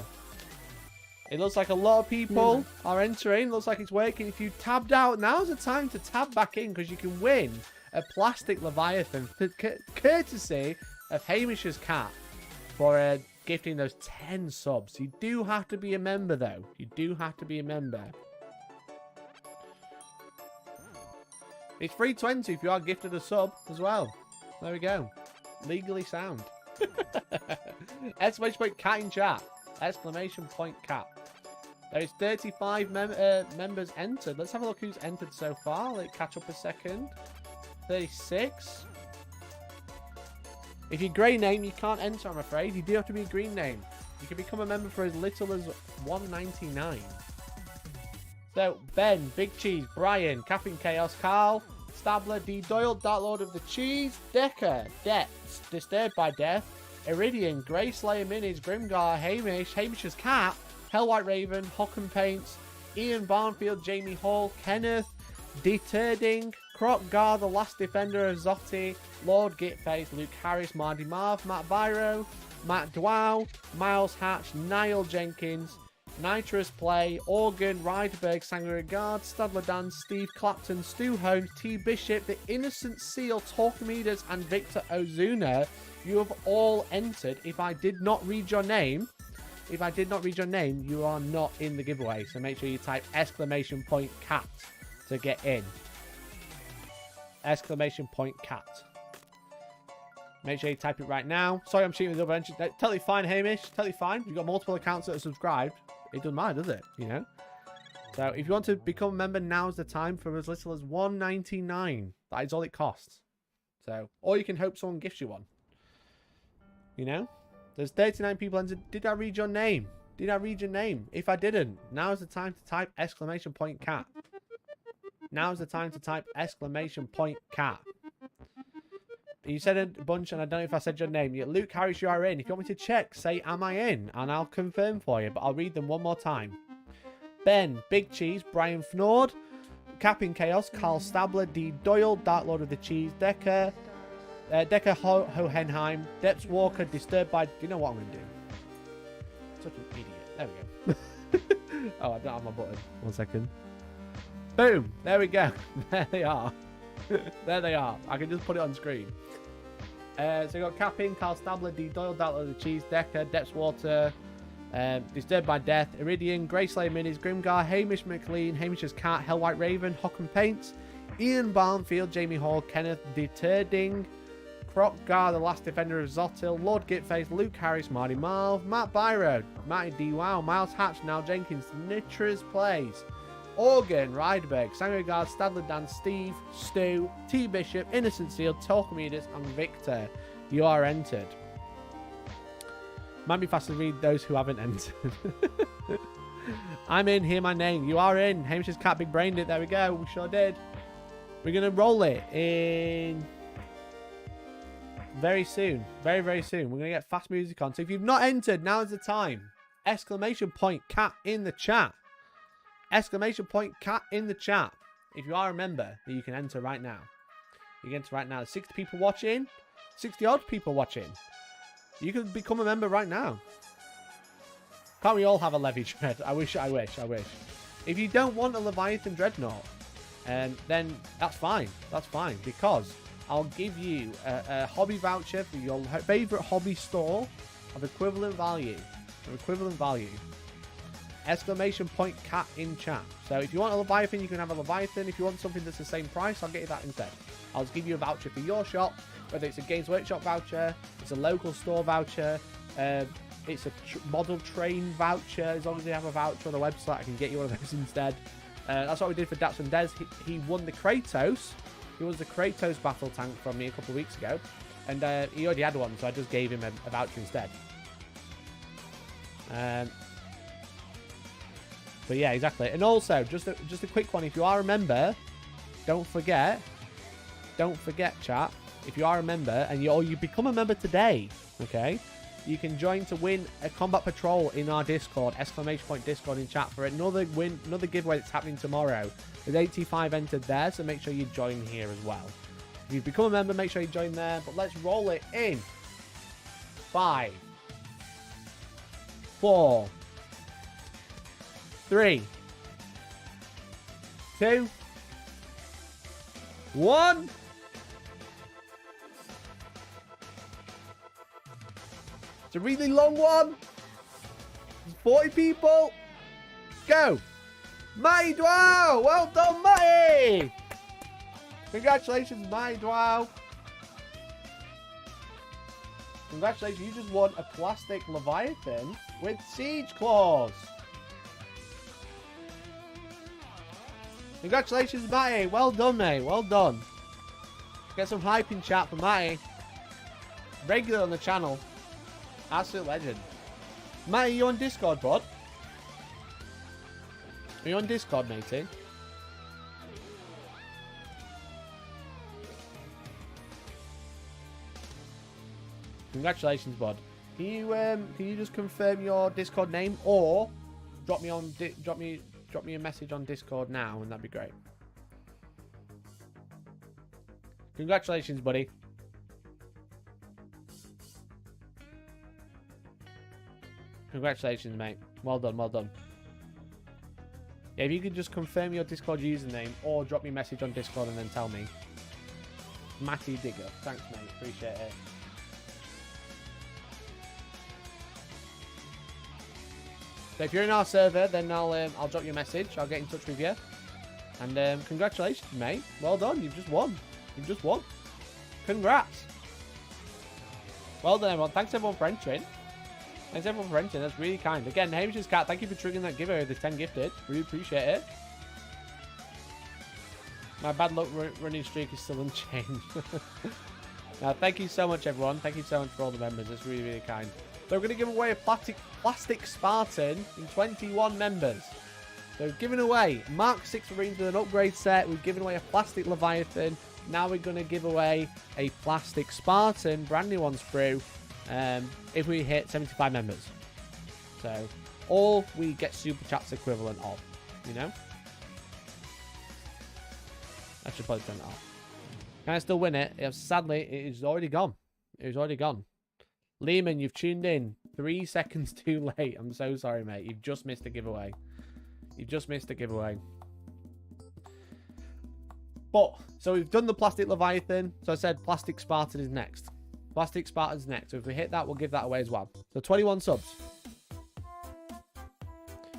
It looks like a lot of people are entering. Looks like it's working. If you tabbed out, now's the time to tab back in because you can win a plastic Leviathan courtesy of Hamish's cat for gifting those 10 subs. You do have to be a member, though. You do have to be a member. It's free 20 if you are gifted a sub as well. There we go. Legally sound. Exclamation point cat in chat. Exclamation point cat. There is 35 members entered. Let's have a look who's entered so far. Let it catch up a second. 36. If you're grey name, you can't enter, I'm afraid. You do have to be a green name. You can become a member for as little as $1.99. So, Ben, Big Cheese, Brian, Captain Chaos, Carl, Stabler, D. Doyle, Dark Lord of the Cheese, Decker, Depths, Disturbed by Death, Iridian, Grey Slayer Minis, Grimgar, Hamish, Hamish's Cat, Hellwhite Raven, Hockham Paints, Ian Barnfield, Jamie Hall, Kenneth, Deterding, Crocgar, The Last Defender of Zotti, Lord Gitface, Luke Harris, Mardy Marv, Matt Biro, Matt Dwow, Miles Hatch, Niall Jenkins, Nitrous Play, Organ, Rydberg, Sangria Guard, Stadler Dan, Steve Clapton, Stu Holmes, T Bishop, The Innocent Seal, Torquemidas, and Victor Ozuna. You have all entered. If I did not read your name, you are not in the giveaway. So make sure you type !cat to get in. !cat. Make sure you type it right now. Sorry, I'm cheating with the other entries. Totally fine, Hamish. Totally fine. You've got multiple accounts that are subscribed. It doesn't matter, does it? You know? So if you want to become a member, now's the time for as little as $1.99. That is all it costs. So, or you can hope someone gifts you one. You know? There's 39 people entered. Did I read your name? Did I read your name? If I didn't, now's the time to type !cat. Now's the time to type !cat. You said a bunch, and I don't know if I said your name. Luke Harris, you are in. If you want me to check, say, am I in? And I'll confirm for you, but I'll read them one more time. Ben, Big Cheese, Brian Fnord, Capping Chaos, Carl Stabler, D. Doyle, Dark Lord of the Cheese, Decker, Hohenheim, Depths Walker, Disturbed by... You know what I'm going to do? Such an idiot. There we go. Oh, I don't have my button. 1 second. Boom! There we go. There they are. There they are. I can just put it on screen. So you got Capping, Carl Stabler, D. Doyle, Dark Lord of the Cheese, Decker, Depthswater, Disturbed by Death, Iridian, Grey Slayer Minis, Grimgar, Hamish McLean, Hamish's Cat, Hellwhite Raven, Hockham Paints, Ian Barnfield, Jamie Hall, Kenneth Deterding, Crocgar, The Last Defender of Zotil, Lord Gitface, Luke Harris, Marty Marv, Matt Biro, Matty D. Wow, Miles Hatch, Niall Jenkins, Nitra's Plays, Organ, Rydberg, Sangregard, Stadler Dan, Steve, Stu, T Bishop, Innocent Seal, Torquemidas, and Victor. You are entered. Might be faster to read those who haven't entered. I'm in, hear my name. You are in. Hamish's Cat big brained it. There we go. We sure did. We're going to roll it in very soon. Very, very soon. We're going to get fast music on. So if you've not entered, now is the time. !cat in the chat. !cat in the chat. If you are a member, that you can enter right now. You can enter right now. There's 60 people watching. 60 odd people watching. You can become a member right now. Can't we all have a Levy Dread? I wish. If you don't want a Leviathan Dreadnought, then that's fine. That's fine. Because I'll give you a hobby voucher for your favourite hobby store of equivalent value. !cat in chat. So if you want a Leviathan, you can have a Leviathan. If you want something that's the same price, I'll get you that instead. I'll just give you a voucher for your shop, whether it's a Games Workshop voucher, it's a local store voucher, it's a model train voucher. As long as you have a voucher on the website, I can get you one of those instead. That's what we did for Datsun Des. He won the Kratos. He was the Kratos battle tank from me a couple of weeks ago, and he already had one, so I just gave him a voucher instead. But yeah, exactly. And also, just a quick one. If you are a member, don't forget, chat. If you are a member and you become a member today, okay, you can join to win a combat patrol in our Discord, !Discord in chat for another giveaway that's happening tomorrow. There's 85 entered there, so make sure you join here as well. If you become a member, make sure you join there. But let's roll it in 5, 4, 3, 2, 1. It's a really long one. 40 people. Go. Matty Dwow. Well done, Matty. Congratulations, Matty Dwow. Congratulations, you just won a plastic Leviathan with siege claws. Congratulations, Matty. Well done, mate. Well done. Get some hype in chat for Matty. Regular on the channel. Absolute legend. Matty, you on Discord, bud? Are you on Discord, matey? Congratulations, bud. Can you just confirm your Discord name or drop me a message on Discord now, and that'd be great. Congratulations, buddy. Congratulations, mate. Well done, well done. Yeah, if you could just confirm your Discord username or drop me a message on Discord and then tell me. Matty Digger. Thanks, mate. Appreciate it. So if you're in our server, then I'll drop you a message. I'll get in touch with you. And congratulations, mate. Well done. You've just won. You've just won. Congrats. Well done, everyone. Thanks, everyone, for entering. Thanks, everyone, for entering. That's really kind. Again, Hamish's Cat, thank you for triggering that giveaway with the 10 gifted. Really appreciate it. My bad luck running streak is still unchanged. Now, thank you so much, everyone. Thank you so much for all the members. That's really, really kind. So we're going to give away a plastic Spartan in 21 members. So giving away Mark 6 Marines with an upgrade set. We've given away a plastic Leviathan. Now we're going to give away a plastic Spartan, brand new ones through, if we hit 75 members. So all we get super chats equivalent of, you know? I should probably turn it off. Can I still win it? Yeah, sadly, it is already gone. It is already gone. Lehman, you've tuned in 3 seconds too late. I'm so sorry, mate. You've just missed a giveaway. You've just missed a giveaway. But, so we've done the plastic Leviathan. So I said plastic Spartan is next. Plastic Spartan's next. So if we hit that, we'll give that away as well. So 21 subs.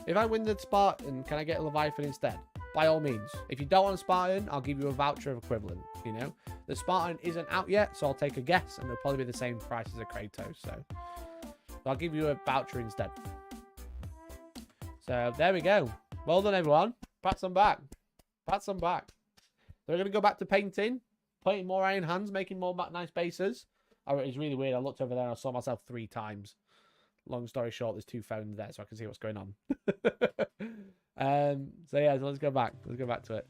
If I win the Spartan, can I get a Leviathan instead? By all means. If you don't want a Spartan, I'll give you a voucher of equivalent, you know? The Spartan isn't out yet, so I'll take a guess, and it'll probably be the same price as a Kratos, so I'll give you a voucher instead. So, there we go. Well done, everyone. Pats on back. Pats on back. So we're going to go back to painting more iron hands, making more nice bases. Oh, it's really weird. I looked over there and I saw myself 3 times. Long story short, there's 2 phones there, so I can see what's going on. So yeah, so let's go back. Let's go back to it.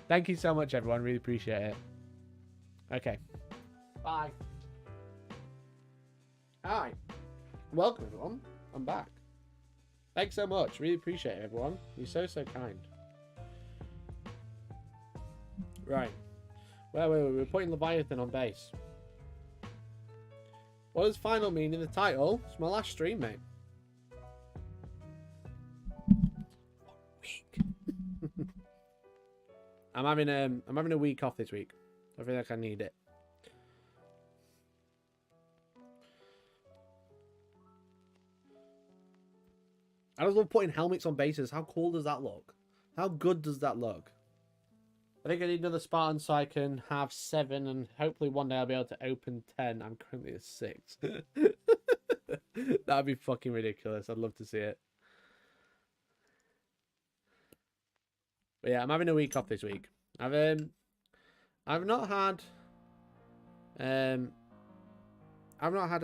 Thank you so much, everyone. Really appreciate it. Okay. Bye. Hi. Welcome, everyone. I'm back. Thanks so much. Really appreciate it, everyone. You're so, so kind. Right. Wait. We're putting Leviathan on base. What does final mean in the title? It's my last stream, mate. I'm having a week off this week. I feel like I need it. I just love putting helmets on bases. How cool does that look? How good does that look? I think I need another Spartan so I can have 7, and hopefully one day I'll be able to open 10. I'm currently at 6. That'd be fucking ridiculous. I'd love to see it. But yeah, I'm having a week off this week. I've not had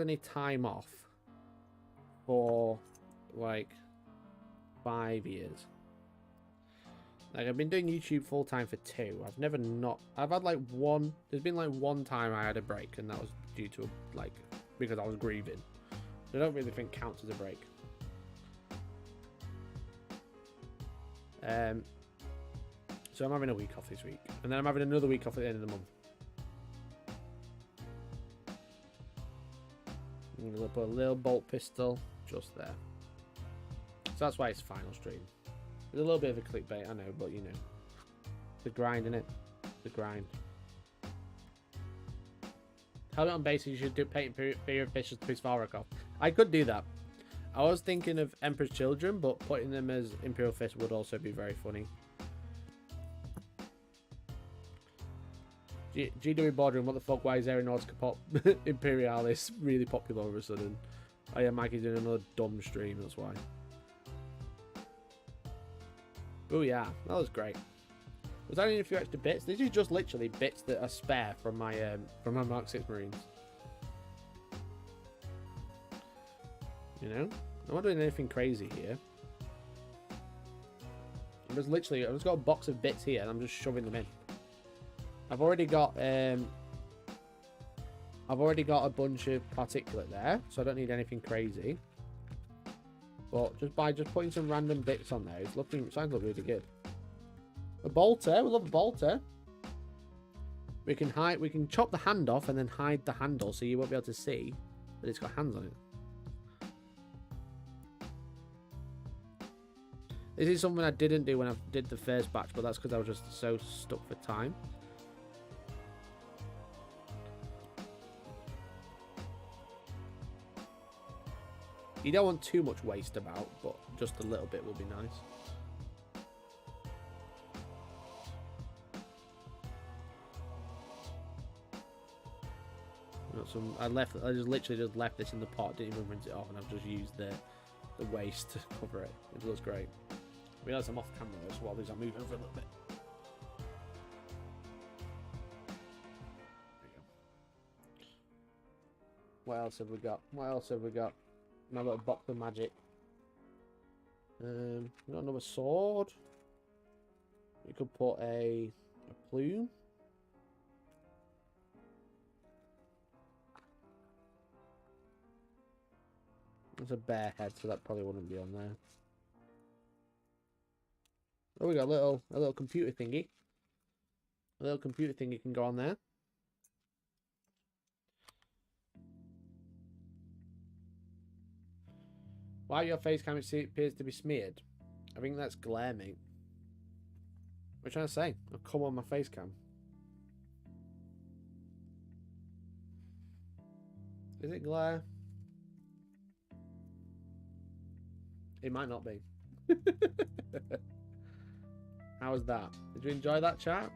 any time off for like 5 years. Like, I've been doing YouTube full time for 2. I've had like one. There's been like one time I had a break, and that was due to like because I was grieving. So I don't really think counts as a break. So I'm having a week off this week. And then I'm having another week off at the end of the month. I'm going to put a little bolt pistol just there. So that's why it's final stream. There's a little bit of a clickbait, I know, but you know. The grind, innit? The grind. Helmet on base, you should do paint Fear of Fishes to piss Valrak off. I could do that. I was thinking of Emperor's Children, but putting them as Imperial Fist would also be very funny. GW Boardroom, what the fuck? Why is Aeronautica Imperialis really popular all of a sudden? Oh yeah, Mikey's doing another dumb stream, that's why. Oh yeah, that was great. Was only a few extra bits. These are just literally bits that are spare from my Mark 6 Marines. You know? I'm not doing anything crazy here. I've just got a box of bits here and I'm just shoving them in. I've already got I've already got a bunch of particulate there, so I don't need anything crazy. But just by putting some random bits on there, it's starting to look really good. A bolter, we love a bolter. We can chop the hand off and then hide the handle so you won't be able to see that it's got hands on it. This is something I didn't do when I did the first batch, but that's because I was just so stuck for time. You don't want too much waste about, but just a little bit would be nice. I just literally just left this in the pot, didn't even rinse it off, and I've just used the waste to cover it. It looks great. I realise I'm off camera though, so while these are moving for a little bit. There you go. What else have we got? What else have we got? My little box of magic. We got another sword. We could put a plume. There's a bear head, so that probably wouldn't be on there. Oh, we got a little computer thingy. A little computer thingy can go on there. Why your face cam appears to be smeared? I think that's glare, mate. What are you trying to say? I'll come on my face cam. Is it glare? It might not be. How was that? Did you enjoy that, chat?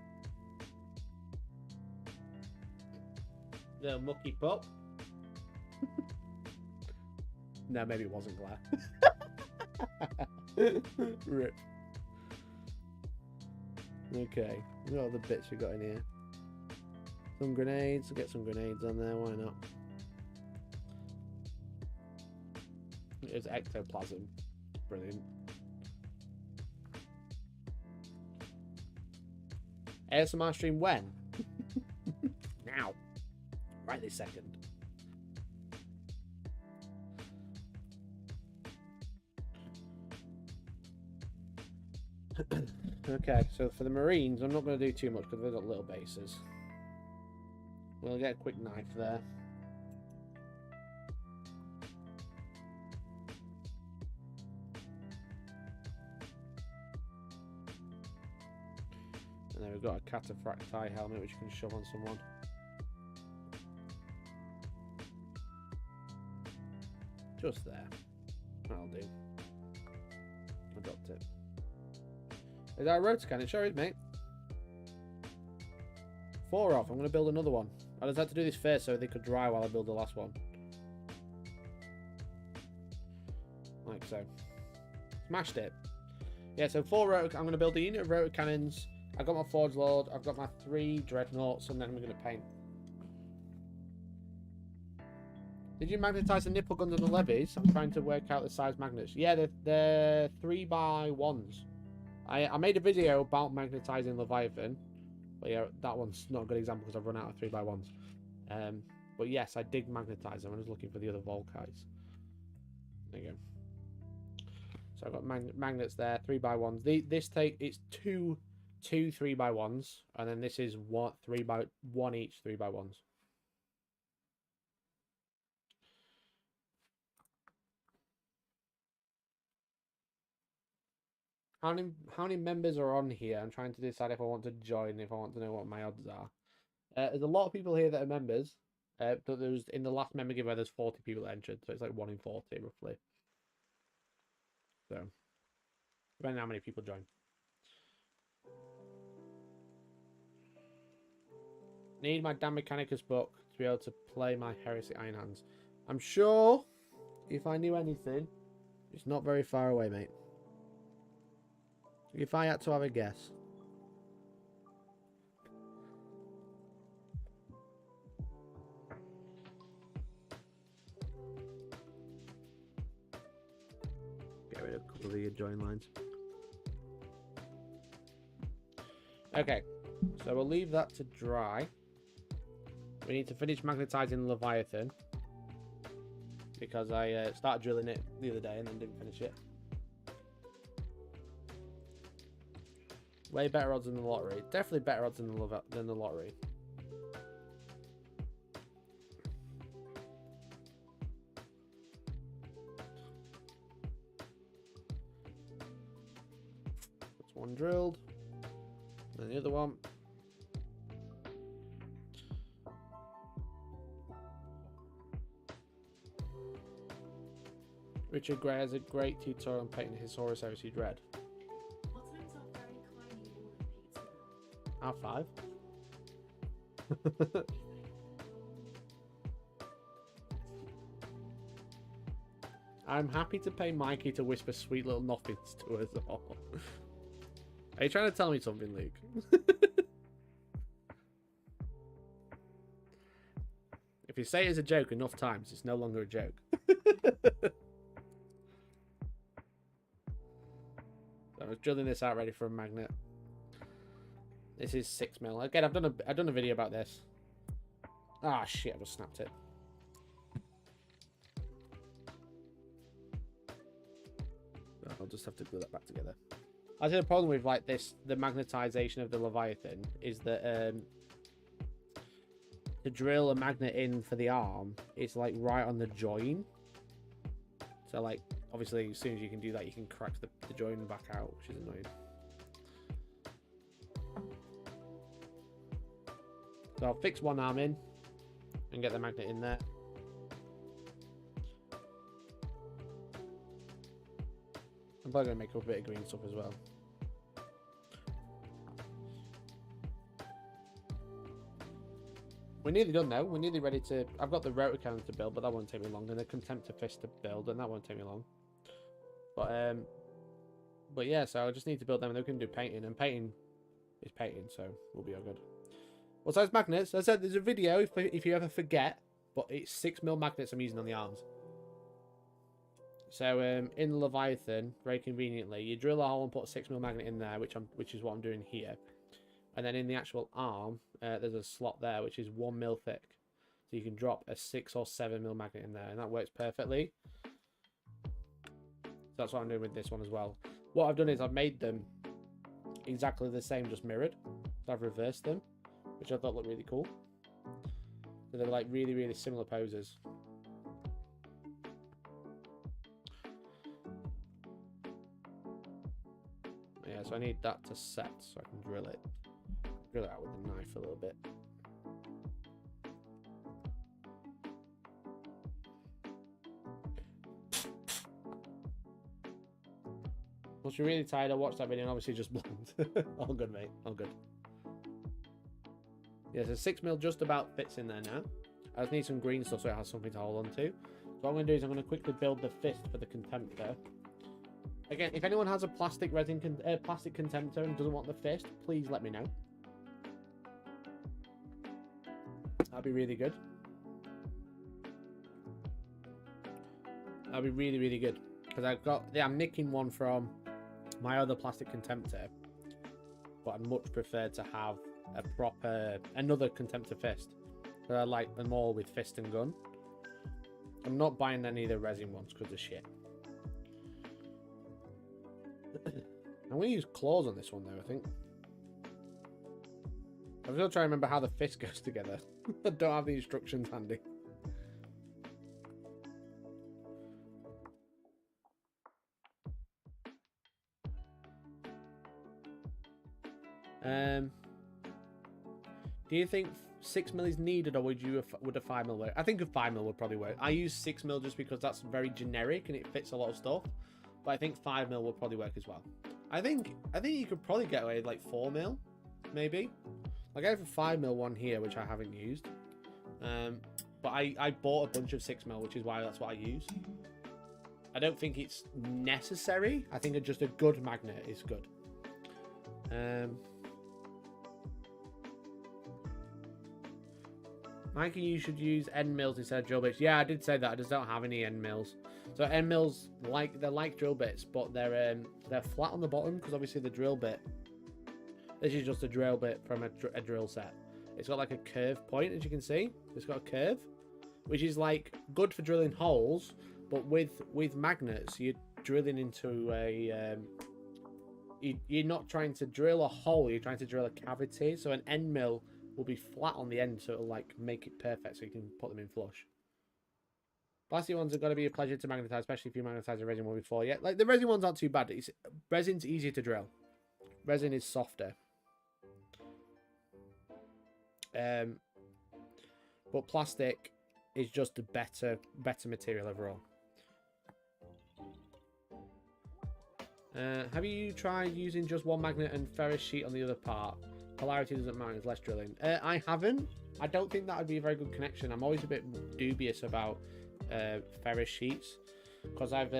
Little mucky pup. No, maybe it wasn't glare. Rip. Okay, what other bits we got in here? Some grenades. We'll get some grenades on there. Why not? It's ectoplasm. Brilliant. ASMR stream when? Now. Right this second. Okay, so for the Marines, I'm not going to do too much because they've got little bases. We'll get a quick knife there. And then we've got a cataphracti helmet which you can shove on someone. Just there. That'll do. I dropped it. Is that a rotor cannon? It sure is, mate. 4 off. I'm going to build another one. I just had to do this first so they could dry while I build the last one. Like so. Smashed it. Yeah, so 4 rotor... I'm going to build a unit of rotor cannons. I've got my Forge Lord. I've got my 3 dreadnoughts, and then I'm going to paint. Did you magnetize the nipple guns on the levies? I'm trying to work out the size magnets. Yeah, they're 3x1s. I made a video about magnetizing Leviathan, but yeah, that one's not a good example because I've run out of 3x1s. But yes, I did magnetize them. I was looking for the other Volkites. There you go. So I've got magnets there, 3x1s. It's two 3x1s, and then this is 1 each 3x1s. How many members are on here? I'm trying to decide if I want to join, if I want to know what my odds are. There's a lot of people here that are members. But there's in the last member giveaway, there's 40 people that entered, so it's like 1 in 40 roughly. So, depending on how many people join. Need my Dan Mechanicus book to be able to play my Heresy Iron Hands. I'm sure if I knew anything, it's not very far away, mate. If I had to have a guess. Get rid of a couple of the join lines. Okay, so we'll leave that to dry. We need to finish magnetizing the Leviathan. Because I started drilling it the other day and then didn't finish it. Way better odds than the lottery. Definitely better odds than the lottery. That's one drilled. And the other one. Richard Gray has a great tutorial on painting his Horus Heresy Dread. R5. I'm happy to pay Mikey to whisper sweet little nothings to us all. Are you trying to tell me something, Luke? If you say it as a joke enough times, it's no longer a joke. So I was drilling this out ready for a magnet. This is 6mm. Again, I've done a video about this. Ah, shit! I just snapped it. I'll just have to glue that back together. I think the problem with like this, the magnetization of the Leviathan, is that to drill a magnet in for the arm, it's like right on the join. So like, obviously, as soon as you can do that, you can crack the join back out, which is annoying. So I'll fix one arm in and get the magnet in there. I'm probably going to make up a bit of green stuff as well. We're nearly done now. We're nearly ready to... I've got the rotor cannon to build, but that won't take me long. And the Contemptor Fist to build, and that won't take me long. But yeah, so I just need to build them, and then we can do painting. And painting is painting, so we'll be all good. What size magnets? As I said, there's a video if you ever forget, but it's 6mm magnets I'm using on the arms. So in the Leviathan, very conveniently, you drill a hole and put a 6mm magnet in there, which is what I'm doing here. And then in the actual arm, there's a slot there which is 1mm thick. So you can drop a 6 or 7mm magnet in there, and that works perfectly. So that's what I'm doing with this one as well. What I've done is I've made them exactly the same, just mirrored. So I've reversed them, which I thought looked really cool. So they're like really, really similar poses. Yeah, so I need that to set so I can drill it. Drill it out with the knife a little bit. Once you're really tired, I watched that video and obviously just blinked. All good, mate. All good. Yeah, so 6mm just about fits in there now. I just need some green stuff so it has something to hold on to. So what I'm going to do is I'm going to quickly build the fist for the Contemptor. Again, if anyone has a plastic plastic Contemptor and doesn't want the fist, please let me know. That'd be really good. That'd be really, really good. Because I'm nicking one from my other plastic Contemptor. But I'd much prefer to have a proper, another Contemptor fist. But I like them all with fist and gun. I'm not buying any of the resin ones because of shit. I'm going to use claws on this one though, I think. I'm still trying to remember how the fist goes together. I don't have the instructions handy. Do you think 6mm is needed, or would a 5mm work? I think a 5mm would probably work. I use 6mm just because that's very generic and it fits a lot of stuff. But I think 5mm would probably work as well. I think you could probably get away with like 4mm, maybe. Like I have a 5mm one here, which I haven't used. But I bought a bunch of 6mm, which is why that's what I use. I don't think it's necessary. I think just a good magnet is good. Mikey, you should use end mills instead of drill bits. Yeah, I did say that. I just don't have any end mills. So end mills, they're like drill bits, but they're flat on the bottom because obviously the drill bit. This is just a drill bit from a drill set. It's got like a curve point, as you can see. It's got a curve, which is like good for drilling holes, but with magnets, you're drilling into a you're not trying to drill a hole, you're trying to drill a cavity. So an end mill will be flat on the end, so it'll like make it perfect, so you can put them in flush. Plastic ones are going to be a pleasure to magnetize, especially if you magnetize a resin one before. Yeah, like the resin ones aren't too bad. Resin's easier to drill. Resin is softer. But plastic is just a better material overall. Have you tried using just one magnet and ferrous sheet on the other part? Polarity doesn't matter, it's less drilling. I haven't. I don't think that would be a very good connection. I'm always a bit dubious about ferrous sheets, because I've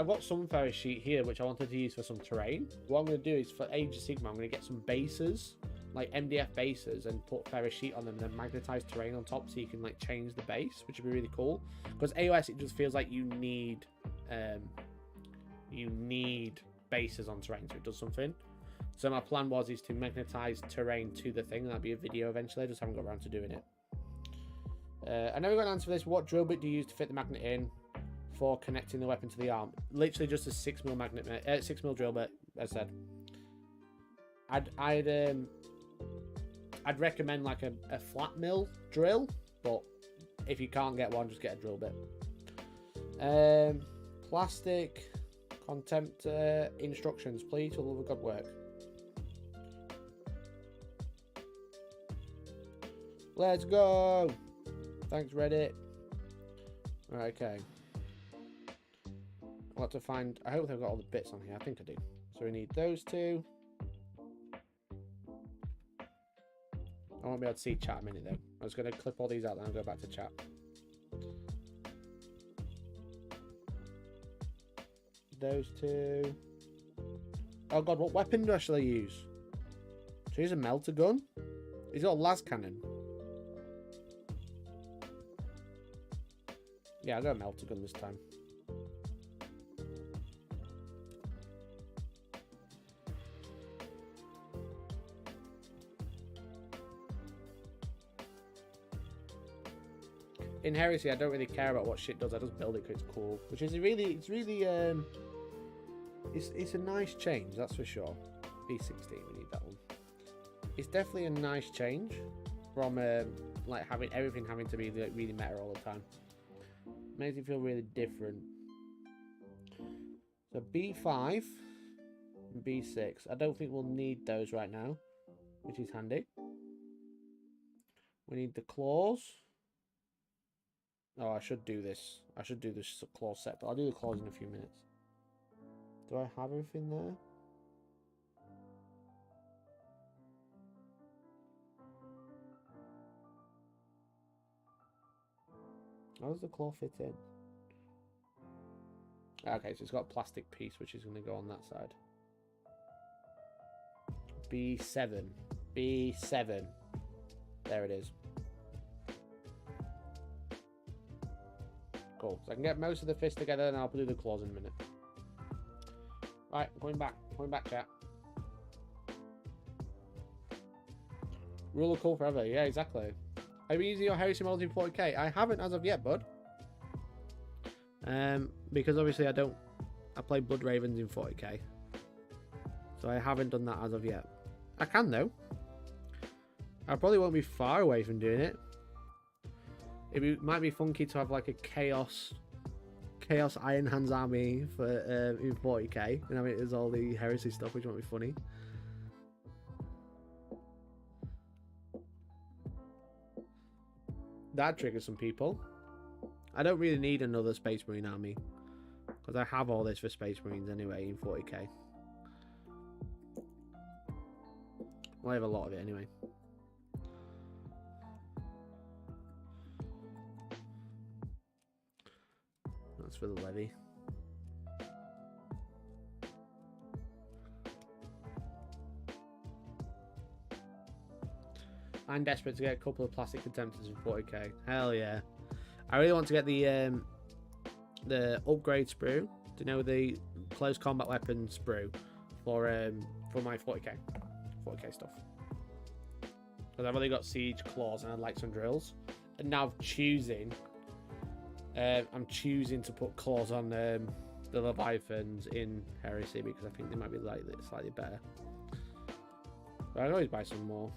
got some ferrous sheet here which I wanted to use for some terrain. What I'm going to do is for Age of Sigmar, I'm going to get some bases, like MDF bases, and put ferrous sheet on them and then magnetize terrain on top, so you can like change the base, which would be really cool. Because AOS, it just feels like you need bases on terrain so it does something. So my plan is to magnetize terrain to the thing. That'll be a video eventually. I just haven't got around to doing it. I never got an answer for this. What drill bit do you use to fit the magnet in for connecting the weapon to the arm? Literally just a 6mm magnet, 6mm drill bit. As I said, I'd recommend like a flat mill drill, but if you can't get one, just get a drill bit. Plastic contempt instructions, please, for the love of God, work. Let's go. Thanks, Reddit. Right, okay. I'll have to find. I hope they've got all the bits on here. I think I do. So we need those two. I won't be able to see chat a minute though. I was going to clip all these out and go back to chat. Those two. Oh god, what weapon do I actually use? Should I use a melter gun? He's got a las cannon. Yeah, I'll go a melter gun this time. In Heresy, I don't really care about what shit does. I just build it because it's cool, which is really, it's a nice change, that's for sure. B16, we need that one. It's definitely a nice change from like everything having to be like, really meta all the time. Makes it feel really different. So B5 and B6. I don't think we'll need those right now, which is handy. We need the claws. Oh, I should do this. I should do this claw set, but I'll do the claws in a few minutes. Do I have everything there? How does the claw fit in? Okay, so it's got a plastic piece which is going to go on that side. B7. B7. There it is. Cool. So I can get most of the fist together and I'll do the claws in a minute. Right, going back. Going back, chat. Rule of cool forever. Yeah, exactly. Have you using your Heresy models in 40k? I haven't as of yet, bud. Because obviously I play Blood Ravens in 40k. So I haven't done that as of yet. I can though. I probably won't be far away from doing it. It might be funky to have like a Chaos Iron Hands army for in 40k. And I mean, there's all the Heresy stuff, which might be funny. That triggers some people. I don't really need another Space Marine army because I have all this for Space Marines anyway in 40k. Well, I have a lot of it anyway. That's for the levy. I'm desperate to get a couple of plastic contemptors in 40k. Hell yeah. I really want to get the upgrade sprue. Do you know the close combat weapon sprue for my 40k? 40k stuff. Because I've only got siege, claws, and I'd like some drills. And now I'm choosing to put claws on the Leviathans in Heresy because I think they might be slightly better. But I'd always buy some more.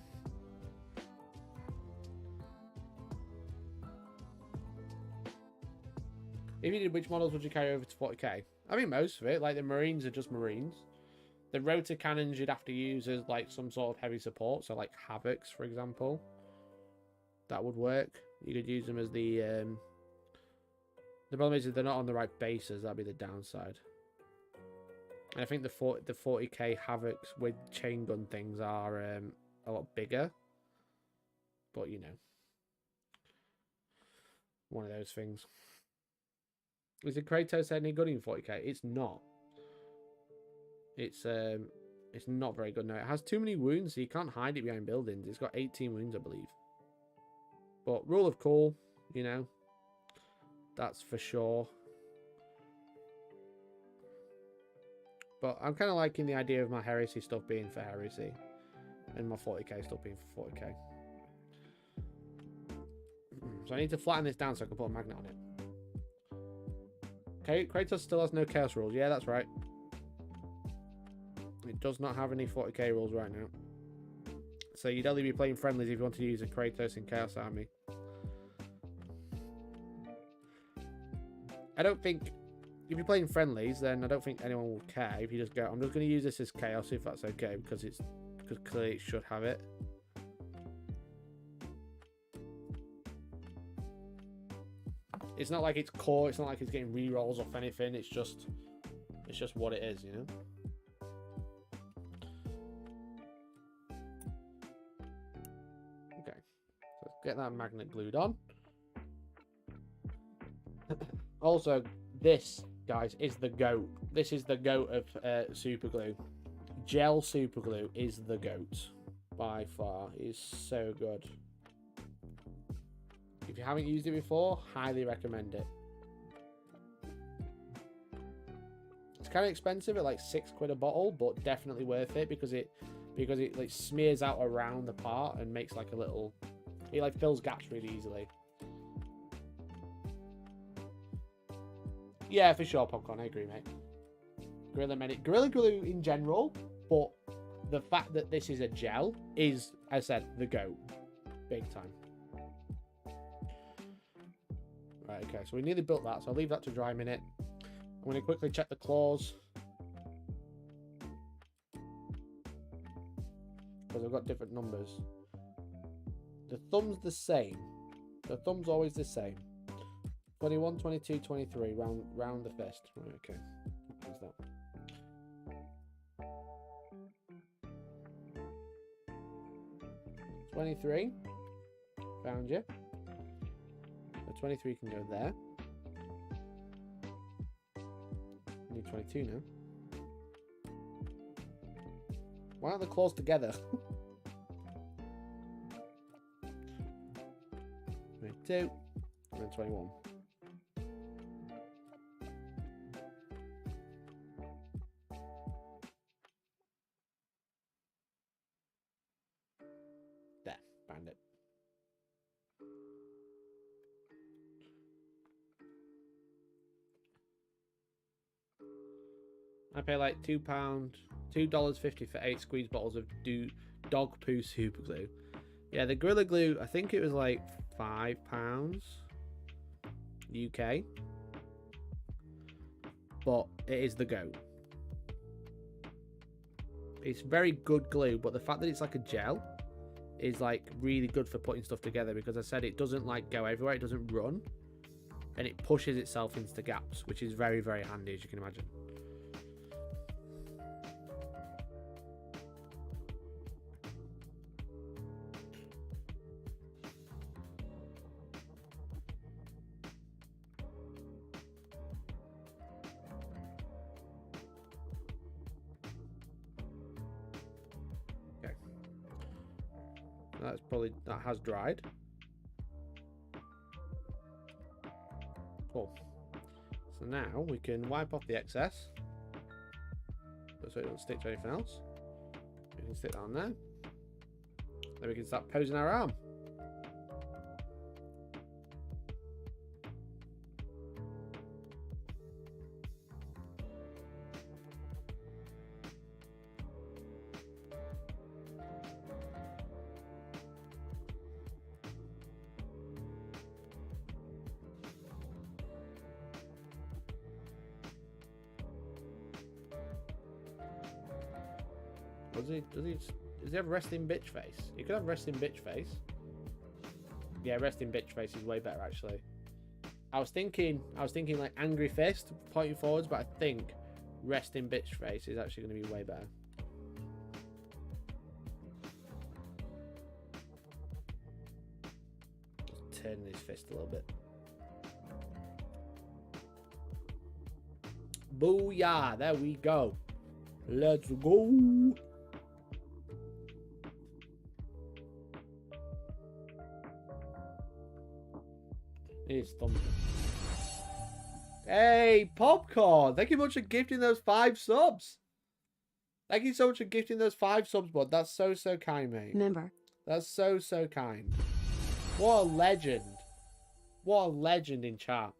If you did, which models would you carry over to 40k? I mean, most of it. Like the Marines are just Marines. The rotor cannons you'd have to use as like some sort of heavy support, so like Havocs, for example. That would work. You could use them as the problem is if they're not on the right bases, that'd be the downside. And I think the 40k Havocs with chain gun things are a lot bigger. But you know, one of those things. Is the Kratos any good in 40k? It's not. It's not very good. No, it has too many wounds, so you can't hide it behind buildings. It's got 18 wounds, I believe. But rule of cool, you know, that's for sure. But I'm kind of liking the idea of my Heresy stuff being for Heresy, and my 40k stuff being for 40k. So I need to flatten this down so I can put a magnet on it. Okay, Kratos still has no chaos rules. Yeah, that's right. It does not have any 40k rules right now. So you'd only be playing friendlies if you want to use a Kratos in Chaos Army. I don't think... If you're playing friendlies, then I don't think anyone will care if you just go, I'm just going to use this as Chaos if that's okay, because clearly it should have it. It's not like it's core, it's not like it's getting rerolls off anything, it's just what it is, you know? Okay, so let's get that magnet glued on. Also, this, guys, is the GOAT. This is the GOAT of super glue. Gel super glue is the GOAT by far. It is so good. If you haven't used it before, highly recommend it. It's kind of expensive at like £6 a bottle, but definitely worth it because it like smears out around the part and makes like a little, it like fills gaps really easily. Yeah, for sure, Popcorn. I agree, mate. Gorilla Glue in general, but the fact that this is a gel is, as I said, the GOAT. Big time. Right, okay, so we nearly built that, so I'll leave that to dry a minute. I'm going to quickly check the claws. Because I've got different numbers. The thumb's the same. The thumb's always the same. 21, 22, 23, round the fist. Right, okay. What's that? $23. Found you. So 23 can go there. I need 22 now. Why aren't the claws together? 22 and then 21. There, found it. I pay like $2.50 for 8 squeeze bottles of dog poo super glue. Yeah, the Gorilla Glue, I think it was like £5 UK, but it is the GOAT. It's very good glue, but the fact that it's like a gel is like really good for putting stuff together because I said it doesn't like go everywhere, it doesn't run, and it pushes itself into the gaps, which is very, very handy, as you can imagine. That has dried. Cool. So now we can wipe off the excess so it doesn't stick to anything else. We can stick that on there. Then we can start posing our arm. Does he have resting bitch face? He could have resting bitch face. Yeah, resting bitch face is way better actually. I was thinking like angry fist pointing forwards, but I think resting bitch face is actually going to be way better. Just turning his fist a little bit. Booyah! There we go. Let's go. It's thumping. Hey, Popcorn! Thank you much for gifting those 5 subs. Thank you so much for gifting those 5 subs, bud. That's so kind, mate. Member. That's so kind. What a legend. What a legend in chat.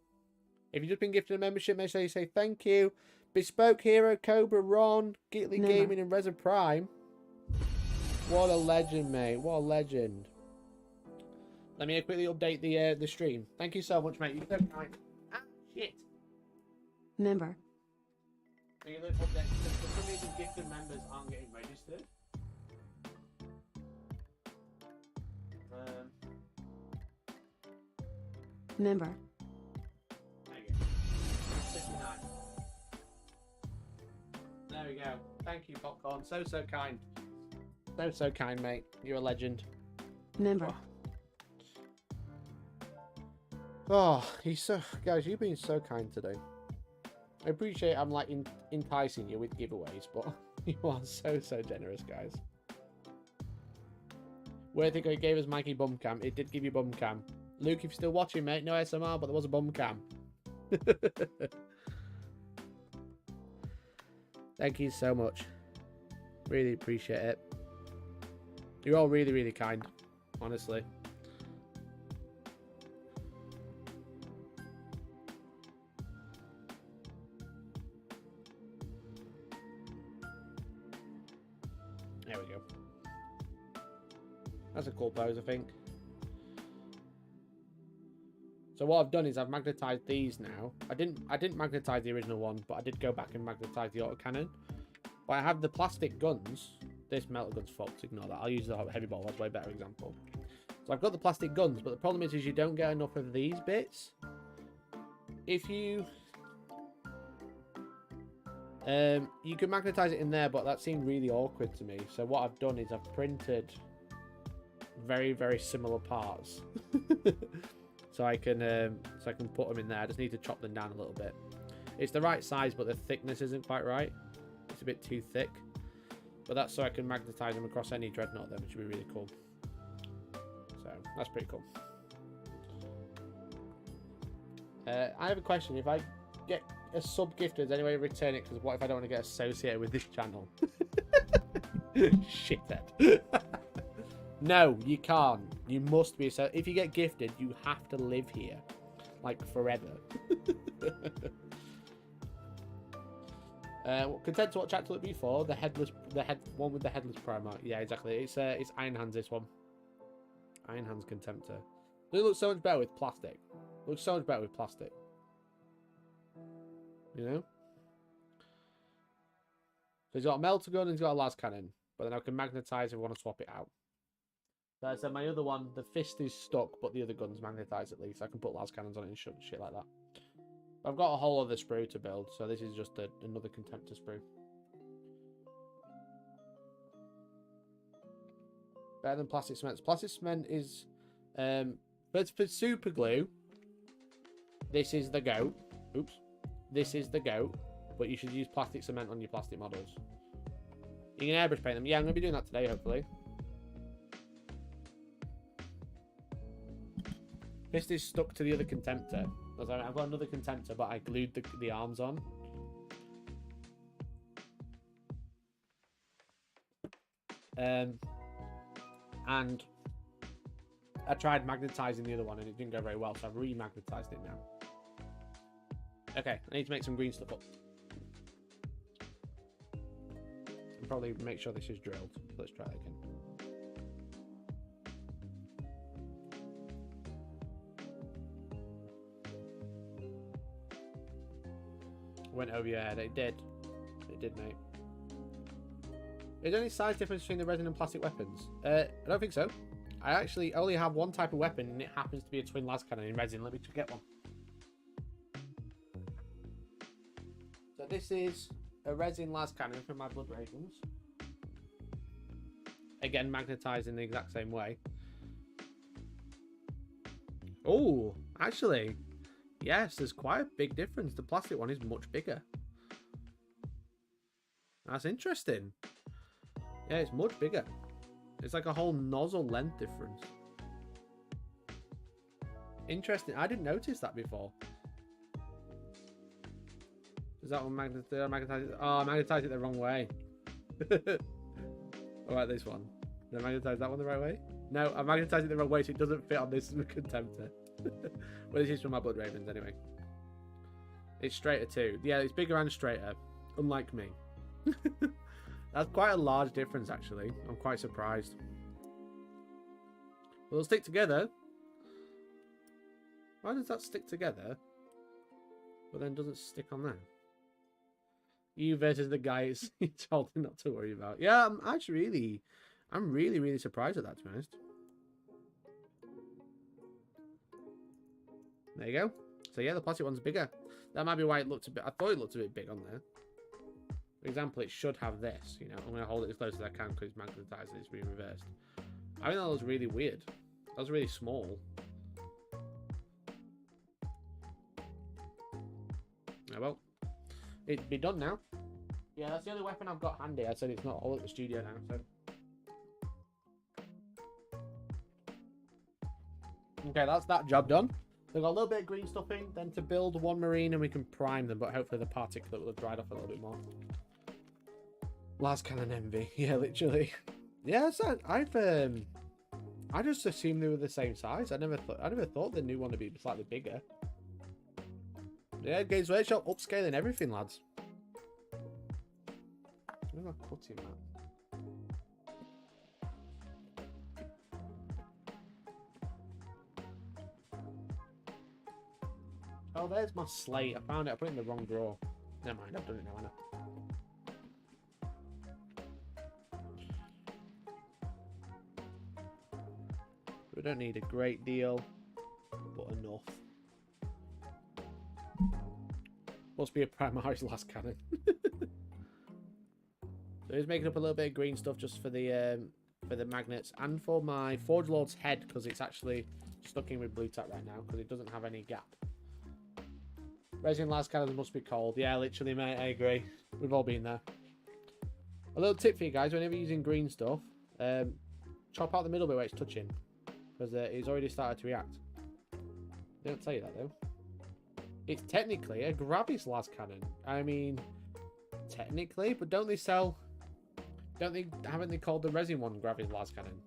If you've just been gifted a membership, make sure you say thank you. Bespoke Hero, Cobra, Ron, Gitly Gaming, and Reza Prime. What a legend, mate. What a legend. Let me quickly update the stream. Thank you so much, mate. You're so kind. Ah, shit. Member. For some reason, gifted members aren't getting registered. Member. There you go. 59. There we go. Thank you, Popcorn. So kind. So kind, mate. You're a legend. Member. Oh, he's so... Guys, you've been so kind today. I appreciate I'm, like, enticing you with giveaways, but you are so generous, guys. Where think it gave us Mikey bum cam? It did give you bum cam. Luke, if you're still watching, mate, no SMR, but there was a bum cam. Thank you so much. Really appreciate it. You're all really kind, honestly. There we go. That's a cool pose, I think. So what I've done is I've magnetized these now. I didn't magnetize the original one, but I did go back and magnetize the autocannon. But I have the plastic guns. This metal gun's fucked, ignore that. I'll use the heavy ball, that's a way better example. So I've got the plastic guns, but the problem is you don't get enough of these bits. If you... you can magnetize it in there, but that seemed really awkward to me. So what I've done is I've printed very similar parts. So I can put them in there. I just need to chop them down a little bit. It's the right size, but the thickness isn't quite right. It's a bit too thick. But that's so I can magnetize them across any dreadnought then, which would be really cool. So that's pretty cool. I have a question. If I get a sub gifted, is there any way to return it? Because what if I don't want to get associated with this channel? Shithead. No, you can't. You must be. So if you get gifted, you have to live here, like forever. Content to what chapter will it be for? The one with the headless primer. Yeah, exactly. It's Iron Hands. This one. Iron Hands Contemptor. It looks so much better with plastic. It looks so much better with plastic. You know. So he's got a melter gun and he's got a las cannon, but then I can magnetize if I want to swap it out. So my other one, the fist is stuck, but the other gun's magnetized at least. I can put las cannons on it and shit like that. I've got a whole other sprue to build, so this is just another Contemptor sprue. Better than plastic cement. Plastic cement is, but for super glue, this is the goat. Oops, this is the goat. But you should use plastic cement on your plastic models. You can airbrush paint them. Yeah, I'm gonna be doing that today, hopefully. This is stuck to the other Contemptor. I've got another Contemptor, but I glued the arms on. and I tried magnetizing the other one and it didn't go very well, so I've remagnetized it now. Okay, I need to make some green stuff up. And probably make sure this is drilled. Let's try it again. Went over your head. It did. It did, mate. Is there any size difference between the resin and plastic weapons? I don't think so. I actually only have one type of weapon, and it happens to be a twin las cannon in resin. Let me just get one. So this is a resin las cannon from my Blood Ravens. Again, magnetized in the exact same way. Oh, actually, yes, there's quite a big difference. The plastic one is much bigger. That's interesting. Yeah, it's much bigger. It's like a whole nozzle length difference. Interesting. I didn't notice that before. Is that one magnetized? Did I magnetize it? Oh, I magnetized it the wrong way. All right, this one. Did I magnetize that one the right way? No, I magnetized it the wrong way, so it doesn't fit on this contemptor. Well, this is from my Blood Ravens anyway. It's straighter too. Yeah, it's bigger and straighter. Unlike me. That's quite a large difference, actually. I'm quite surprised. Well, they'll stick together. Why does that stick together, but then doesn't stick on there? You versus the guys you told him not to worry about. Yeah, I'm really surprised at that, to be honest. There you go. So yeah, the plastic one's bigger. That might be why it looked a bit... I thought it looked a bit big on there. For example, it should have this, you know. I'm going to hold it as close as I can because it's magnetized and it's being reversed. I think that was really weird. That was really small. Oh well. It'd be done now. Yeah, that's the only weapon I've got handy. I said it's not all at the studio now, so... Okay, that's that job done. We've got a little bit of green stuff in, then to build one marine and we can prime them, but hopefully the particulate will have dried off a little bit more. Las cannon envy. Yeah, literally. Yeah, so I just assumed they were the same size. I never thought the new one would be slightly bigger. Yeah, Games Workshop upscaling everything, lads. Where's my cutting, man? Oh, there's my slate. I found it. I put it in the wrong drawer. Never mind. I've done it now, I know. We don't need a great deal, but enough. Must be a Primaris last cannon. So he's making up a little bit of green stuff just for the magnets and for my Forge Lord's head because it's actually stuck in with blue tack right now because it doesn't have any gap. Resin last cannons must be cold. Yeah, literally, mate. I agree. We've all been there. A little tip for you guys: whenever you're using green stuff, chop out the middle bit where it's touching because it's already started to react. They don't tell you that though. It's technically a Gravis las cannon. I mean, technically, but don't they sell? Haven't they called the resin one Gravis las cannon?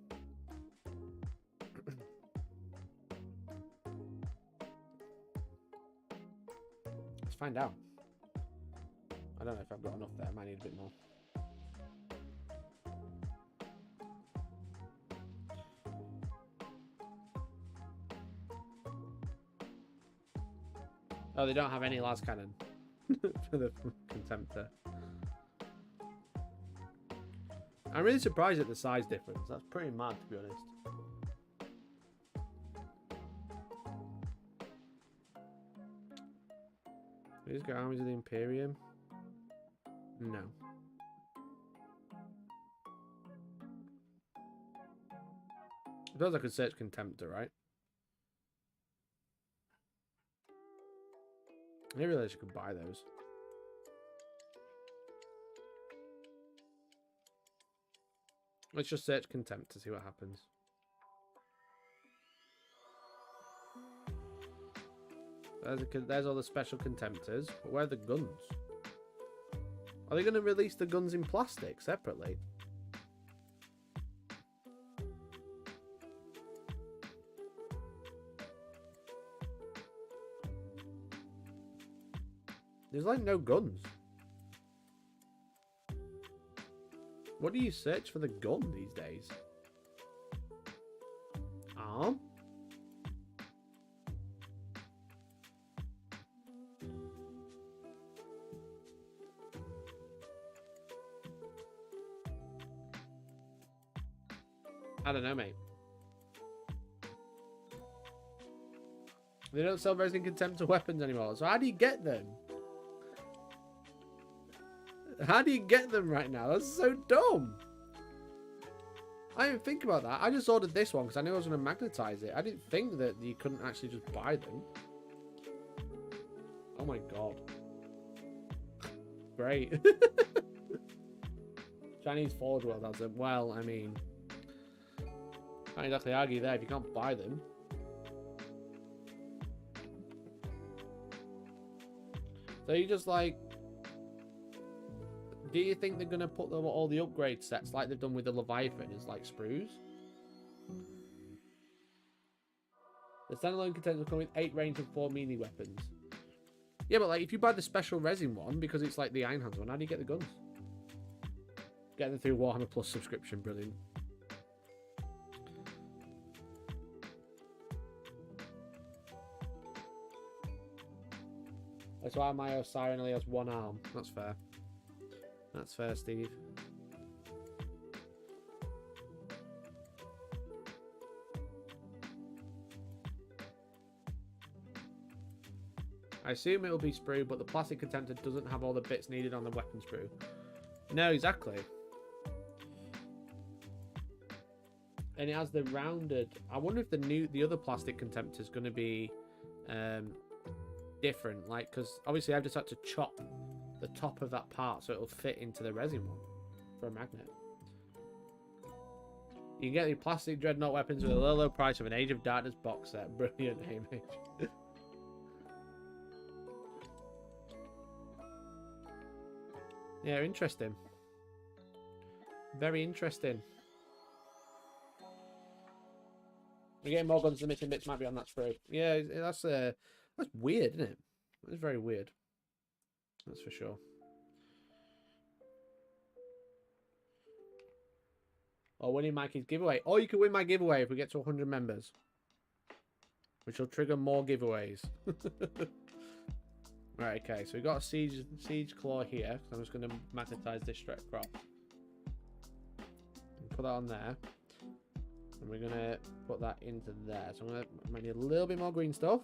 Let's find out. I don't know if I've got enough there. I might need a bit more. Oh, they don't have any las cannon for the contemptor. I'm really surprised at the size difference. That's pretty mad, to be honest. Who's got armies of the Imperium? No. I suppose I could search Contemptor, right? I didn't realize you could buy those. Let's just search Contempt to see what happens. There's all the special Contemptors. But where are the guns? Are they going to release the guns in plastic separately? There's like no guns. What do you search for the gun these days? Arm? I don't know, mate. They don't sell resin contemptor weapons anymore. So how do you get them? How do you get them right now? That's so dumb. I didn't think about that. I just ordered this one because I knew I was going to magnetize it. I didn't think that you couldn't actually just buy them. Oh my god. Great. Chinese Forge World has them. Well, I mean, can't exactly argue there if you can't buy them. So you just like, do you think they're gonna put them all the upgrade sets like they've done with the Leviathan as like sprues? The standalone contenders will come with 8 range and 4 melee weapons. Yeah, but like if you buy the special resin one because it's like the Iron Hands one, how do you get the guns? Get them through Warhammer Plus subscription, brilliant. That's why my Osiris only has 1 arm. That's fair. That's fair, Steve. I assume it'll be sprue, but the plastic contender doesn't have all the bits needed on the weapon sprue. No, exactly. And it has the rounded. I wonder if the other plastic contemptor is going to be different, like, because obviously I've just had to chop the top of that part so it'll fit into the resin one for a magnet. You can get the plastic dreadnought weapons with a low price of an Age of Darkness box set. Brilliant image. Yeah, interesting. Very interesting. We're getting more guns. The missing bits might be on that sprue. Yeah, that's weird, isn't it? That's very weird. That's for sure. Oh, winning Mikey's giveaway. Oh, you can win my giveaway if we get to 100 members, which will trigger more giveaways. Right, okay, so we've got a siege claw here. So I'm just going to magnetize this straight across. Put that on there. And we're going to put that into there. So I'm going to need a little bit more green stuff.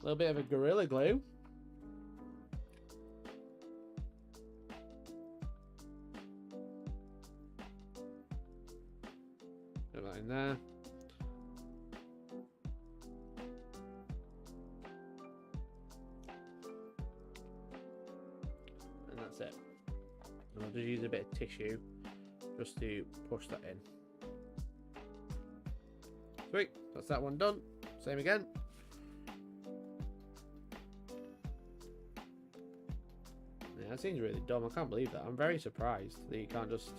A little bit of a Gorilla Glue. Put that in there. And that's it. And I'll just use a bit of tissue just to push that in. Sweet, that's that one done. Same again. That seems really dumb. I can't believe that. I'm very surprised that you can't just...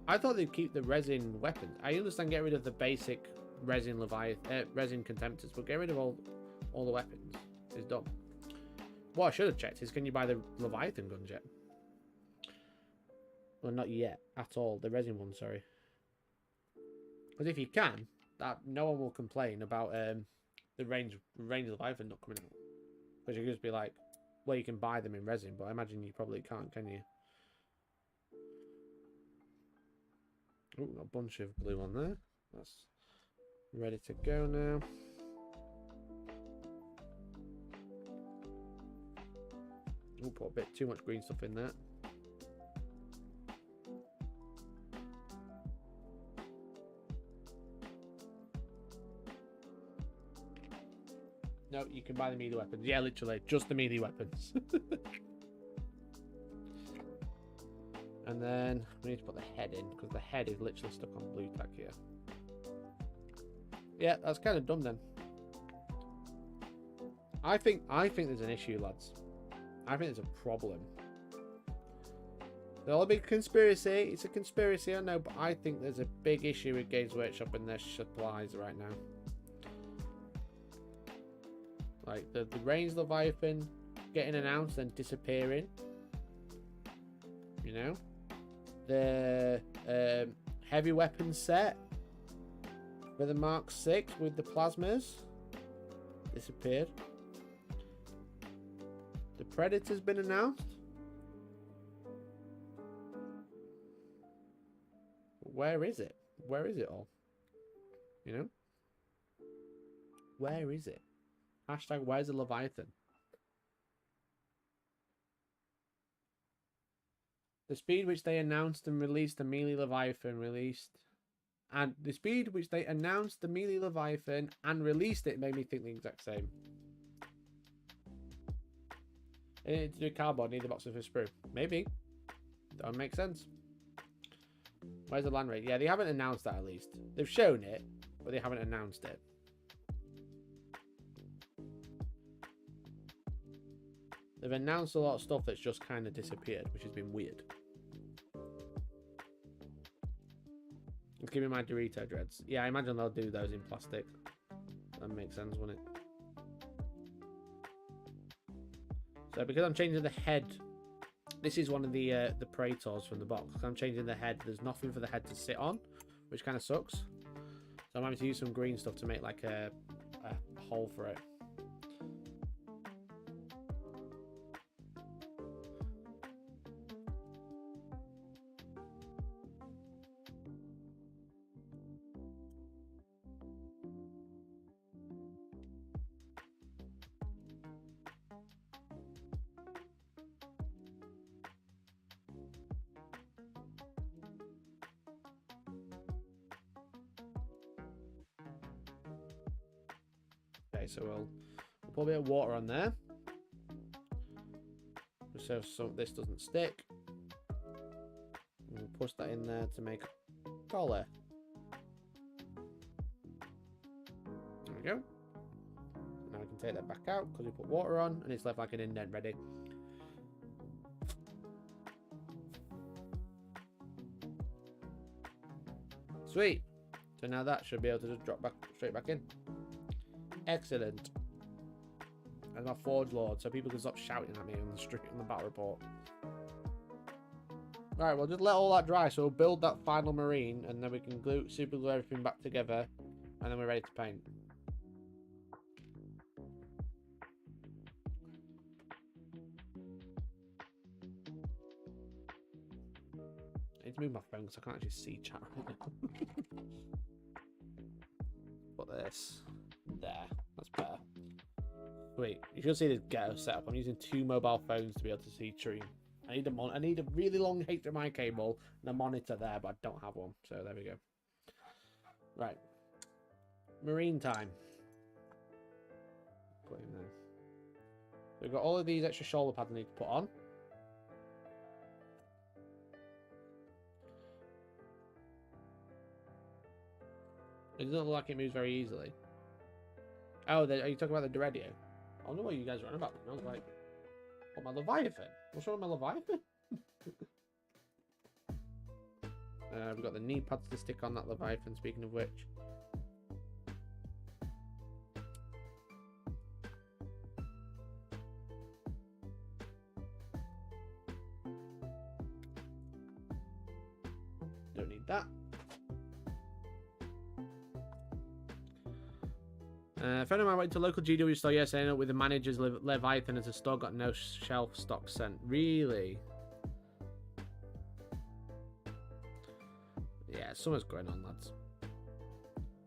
I thought they'd keep the resin weapons. I understand get rid of the basic resin resin contemptors, but get rid of all the weapons. It's dumb. What I should have checked is, can you buy the Leviathan guns yet? Well, not yet at all. The resin one, sorry. Because if you can, that no one will complain about the range Leviathan not coming out. Because you could just be like, well, you can buy them in resin, but I imagine you probably can't, can you? Oh, got a bunch of blue on there. That's ready to go now. Oh, put a bit too much green stuff in there. No, you can buy the melee weapons. Yeah, literally, just the melee weapons. And then we need to put the head in, because the head is literally stuck on blue tack here. Yeah, that's kind of dumb then. I think there's an issue, lads. I think there's a problem. There'll all be a conspiracy. It's a conspiracy, I know, but I think there's a big issue with Games Workshop and their supplies right now. Like the ranged Leviathan getting announced and disappearing. You know? The heavy weapons set for the Mark 6 with the plasmas disappeared. The Predator's been announced. Where is it? Where is it all? You know? Where is it? Hashtag where's the Leviathan? The speed which they announced and released the Melee Leviathan and the speed which they announced the Melee Leviathan and released it made me think the exact same. They need to do cardboard, need the box of a sprue. Maybe. That would make sense. Where's the land rate? Yeah, they haven't announced that at least. They've shown it, but they haven't announced it. They've announced a lot of stuff that's just kind of disappeared, which has been weird. Let's give me my Dorito dreads. Yeah, I imagine they'll do those in plastic. That makes sense, wouldn't it? So because I'm changing the head, this is one of the Praetors from the box. I'm changing the head. There's nothing for the head to sit on, which kind of sucks. So I'm having to use some green stuff to make like a hole for it. Okay, so we'll put a bit of water on there, just so this doesn't stick. We'll push that in there to make a collar. There we go. Now we can take that back out because we put water on and it's left like an indent ready. Sweet. So now that should be able to just drop back straight back in. Excellent. And my Forge Lord, so people can stop shouting at me on the street on the battle report. Alright, we'll just let all that dry, so we'll build that final marine and then we can super glue everything back together and then we're ready to paint. I need to move my phone because I can't actually see chat right now. Put this there. That's better. Wait, you should see this ghetto setup. I'm using 2 mobile phones to be able to see stream. I need a really long HDMI cable and a monitor there, but I don't have one. So there we go. Right. Marine time. Put in there. We've got all of these extra shoulder pads I need to put on. It doesn't look like it moves very easily. Oh, are you talking about the Doredio? I don't know what you guys are on about. I was like, oh, my Leviathan. What's wrong with my Leviathan? We've got the knee pads to stick on that Leviathan, speaking of which. Don't need that. A friend of mine went to local GW store yesterday, ended up with the manager's Leviathan as a store, got no shelf stock sent. Really? Yeah, something's going on, lads.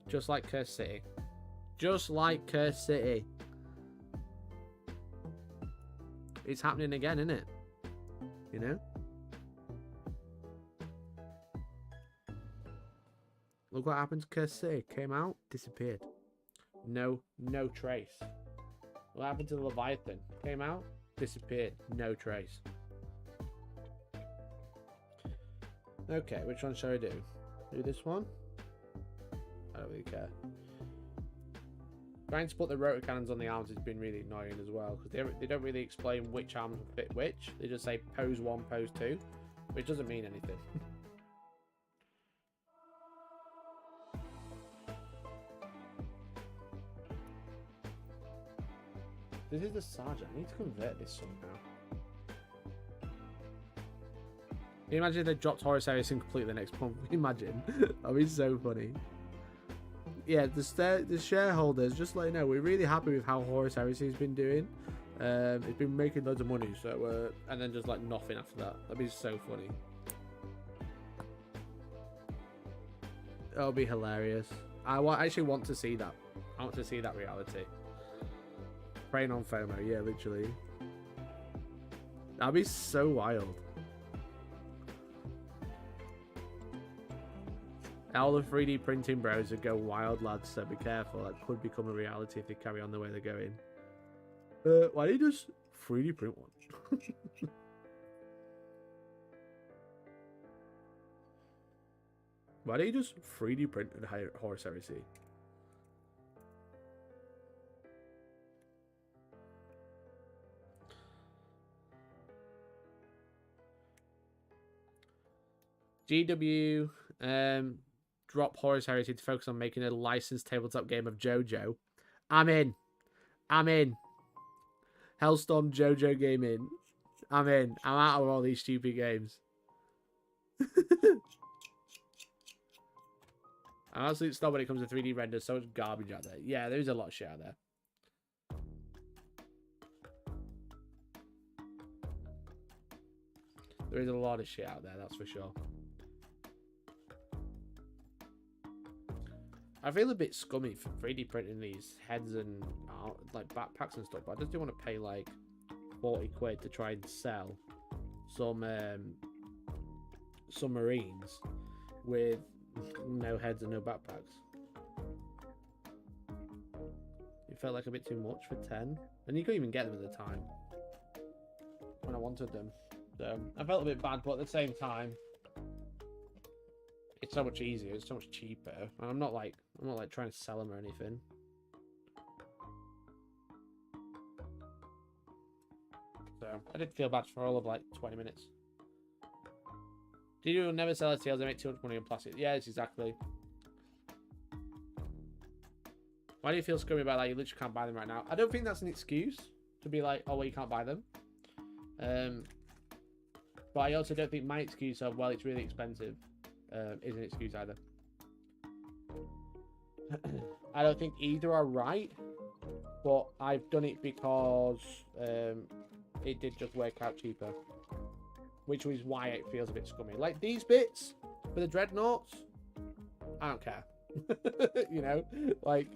Just like Curse City. Just like Curse City. It's happening again, isn't it? You know? Look what happened to Curse City. Came out, disappeared. No trace. What happened to the Leviathan? Came out, disappeared. No trace. Okay, which one shall I do? Do this one? I don't really care. Trying to put the rotor cannons on the arms has been really annoying as well, because they don't really explain which arms will fit which. They just say pose 1, pose 2, which doesn't mean anything. This is the sergeant. I need to convert this somehow. Can you imagine if they dropped Horus Heresy completely the next month? Imagine. That'd be so funny. Yeah, the shareholders, just let you know, we're really happy with how Horus Heresy has been doing. It's been making loads of money, so and then just like nothing after that. That'd be so funny. That'll be hilarious. I actually want to see that. I want to see that reality. Preying on FOMO, yeah, literally. That'd be so wild. All the 3D printing bros would go wild, lads, so be careful. That could become a reality if they carry on the way they're going. Why don't you just 3D print one? Why don't you just 3D print a Horus Heresy? GW, drop Horus Heresy to focus on making a licensed tabletop game of JoJo. I'm in. I'm in. Hellstorm JoJo gaming. I'm in. I'm out of all these stupid games. I'm absolutely stop when it comes to 3D renders. So much garbage out there. Yeah, there's a lot of shit out there. There is a lot of shit out there, that's for sure. I feel a bit scummy for 3D printing these heads and like backpacks and stuff, but I just do want to pay like 40 quid to try and sell some submarines with no heads and no backpacks. It felt like a bit too much for 10, and you couldn't even get them at the time when I wanted them. So I felt a bit bad, but at the same time, it's so much easier. It's so much cheaper, and I'm not like trying to sell them or anything. So I did feel bad for all of like 20 minutes. Did you never sell a tails? They make too much money on plastic. Yeah, it's exactly. Why do you feel scummy about that? You literally can't buy them right now. I don't think that's an excuse to be like, oh well, you can't buy them. But I also don't think my excuse of, well, it's really expensive is an excuse either. I don't think either are right, but I've done it because it did just work out cheaper, which is why it feels a bit scummy. Like these bits for the dreadnoughts, I don't care. You know, like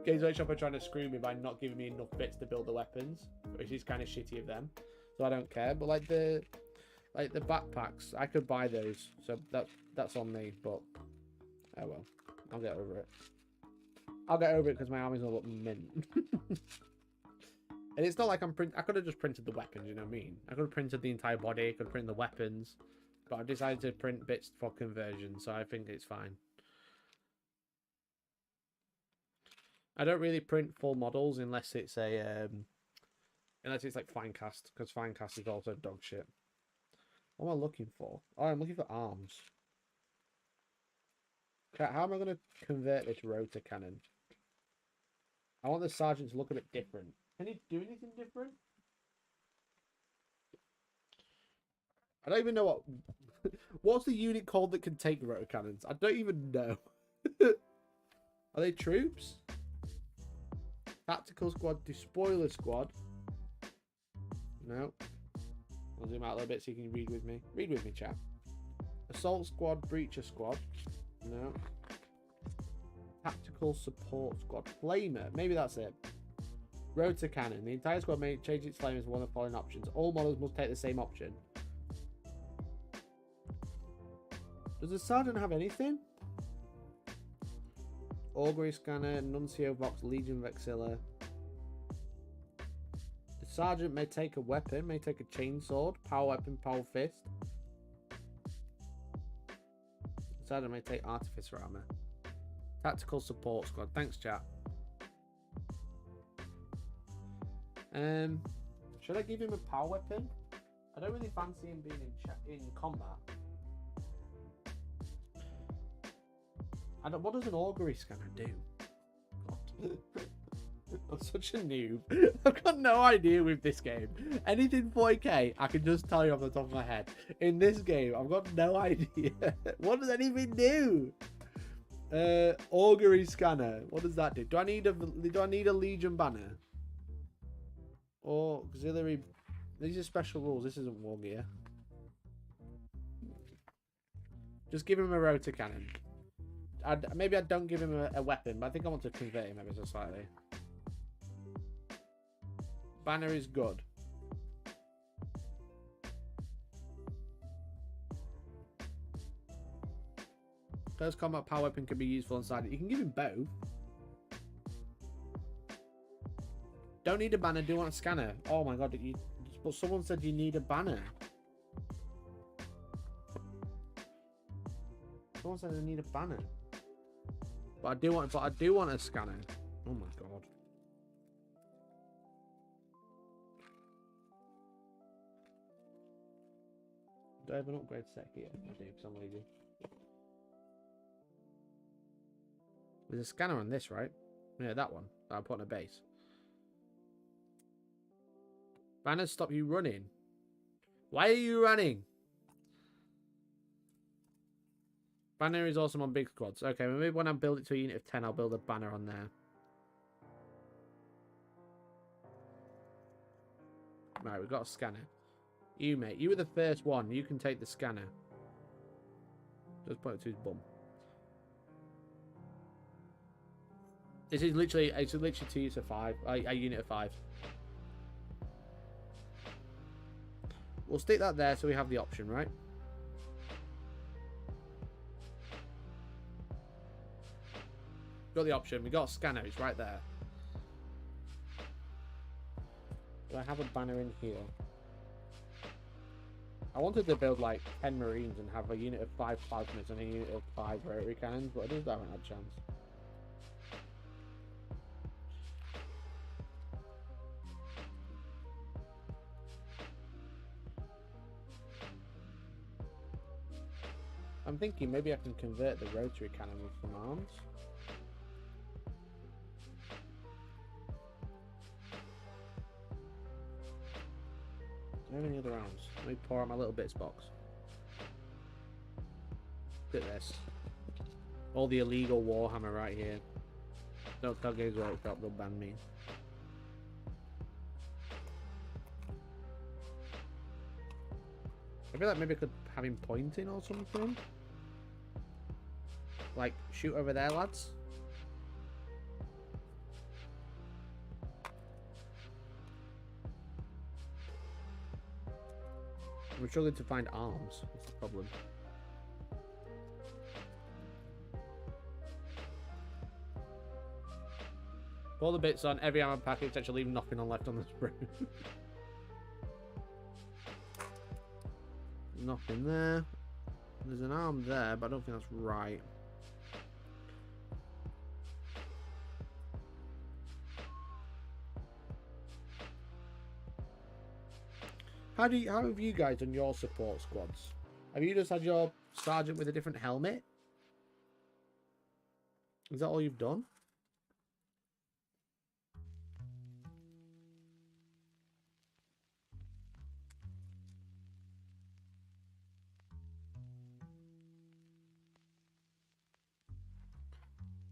Games Workshop are trying to screw me by not giving me enough bits to build the weapons, which is kind of shitty of them. So I don't care. But like the backpacks, I could buy those, so that's on me. But oh well, I'll get over it. I'll get over it because my army's all up mint. And it's not like I could have just printed the weapons, you know what I mean? I could have printed the entire body, I could have printed the weapons, but I decided to print bits for conversion, so I think it's fine. I don't really print full models unless it's a unless it's like Finecast, because Finecast is also dog shit. What am I looking for? Oh, I'm looking for arms. Okay, how am I going to convert this rotor cannon? I want the sergeant to look a bit different. Can he do anything different? I don't even know what... What's the unit called that can take rotor cannons? I don't even know. Are they troops? Tactical squad, despoiler squad. No. I'll zoom out a little bit so you can read with me. Read with me, chap. Assault squad, breacher squad. No. Tactical support squad. Flamer. Maybe that's it. Rotor cannon. The entire squad may change its flamers for one of the following options. All models must take the same option. Does the sergeant have anything? Augury scanner, Nuncio box, Legion Vexilla. The sergeant may take a weapon, may take a chainsword, power weapon, power fist. The sergeant may take artificer armor. Tactical support squad. Thanks, chat. Should I give him a power weapon? I don't really fancy him being in combat. What does an augury scanner do? God. I'm such a noob. I've got no idea with this game. Anything 40k, I can just tell you off the top of my head. In this game, I've got no idea. What does anything do? Augury scanner. What does that do? Do I need a Legion banner? Or auxiliary? These are special rules. This isn't war gear. Just give him a rotor cannon. Maybe I don't give him a weapon, but I think I want to convert him ever so slightly. Banner is good. Close combat power weapon can be useful inside it. You can give him both. Don't need a banner, do want a scanner. Oh my god, but someone said you need a banner. Someone said I need a banner. But I do want a scanner. Oh my god. Do I have an upgrade set here? I do, because I'm lazy. There's a scanner on this, right? Yeah, that one. That I put on a base. Banners stop you running. Why are you running? Banner is awesome on big squads. Okay, maybe when I build it to a unit of 10, I'll build a banner on there. Right, we've got a scanner. You, mate. You were the first one. You can take the scanner. Just put it to his bum. This is literally, it's literally 2 units of 5. A unit of 5. We'll stick that there so we have the option, right? Got the option. We got a scanner. It's right there. Do I have a banner in here? I wanted to build like 10 Marines and have a unit of 5 plasmids and a unit of 5 rotary cannons, but I just haven't had a chance. I'm thinking maybe I can convert the rotary cannon with some arms. Do I have any other arms? Let me pour out my little bits box. Look at this. All the illegal Warhammer right here. Don't tell Games Workshop, they'll ban me. I feel like maybe I could have him pointing or something. Like, shoot over there, lads. We're struggling to find arms. That's the problem. Put all the bits on every armor package, actually leave nothing on left on the sprue. Nothing there. There's an arm there, but I don't think that's right. How have you guys done your support squads? Have you just had your sergeant with a different helmet? Is that all you've done?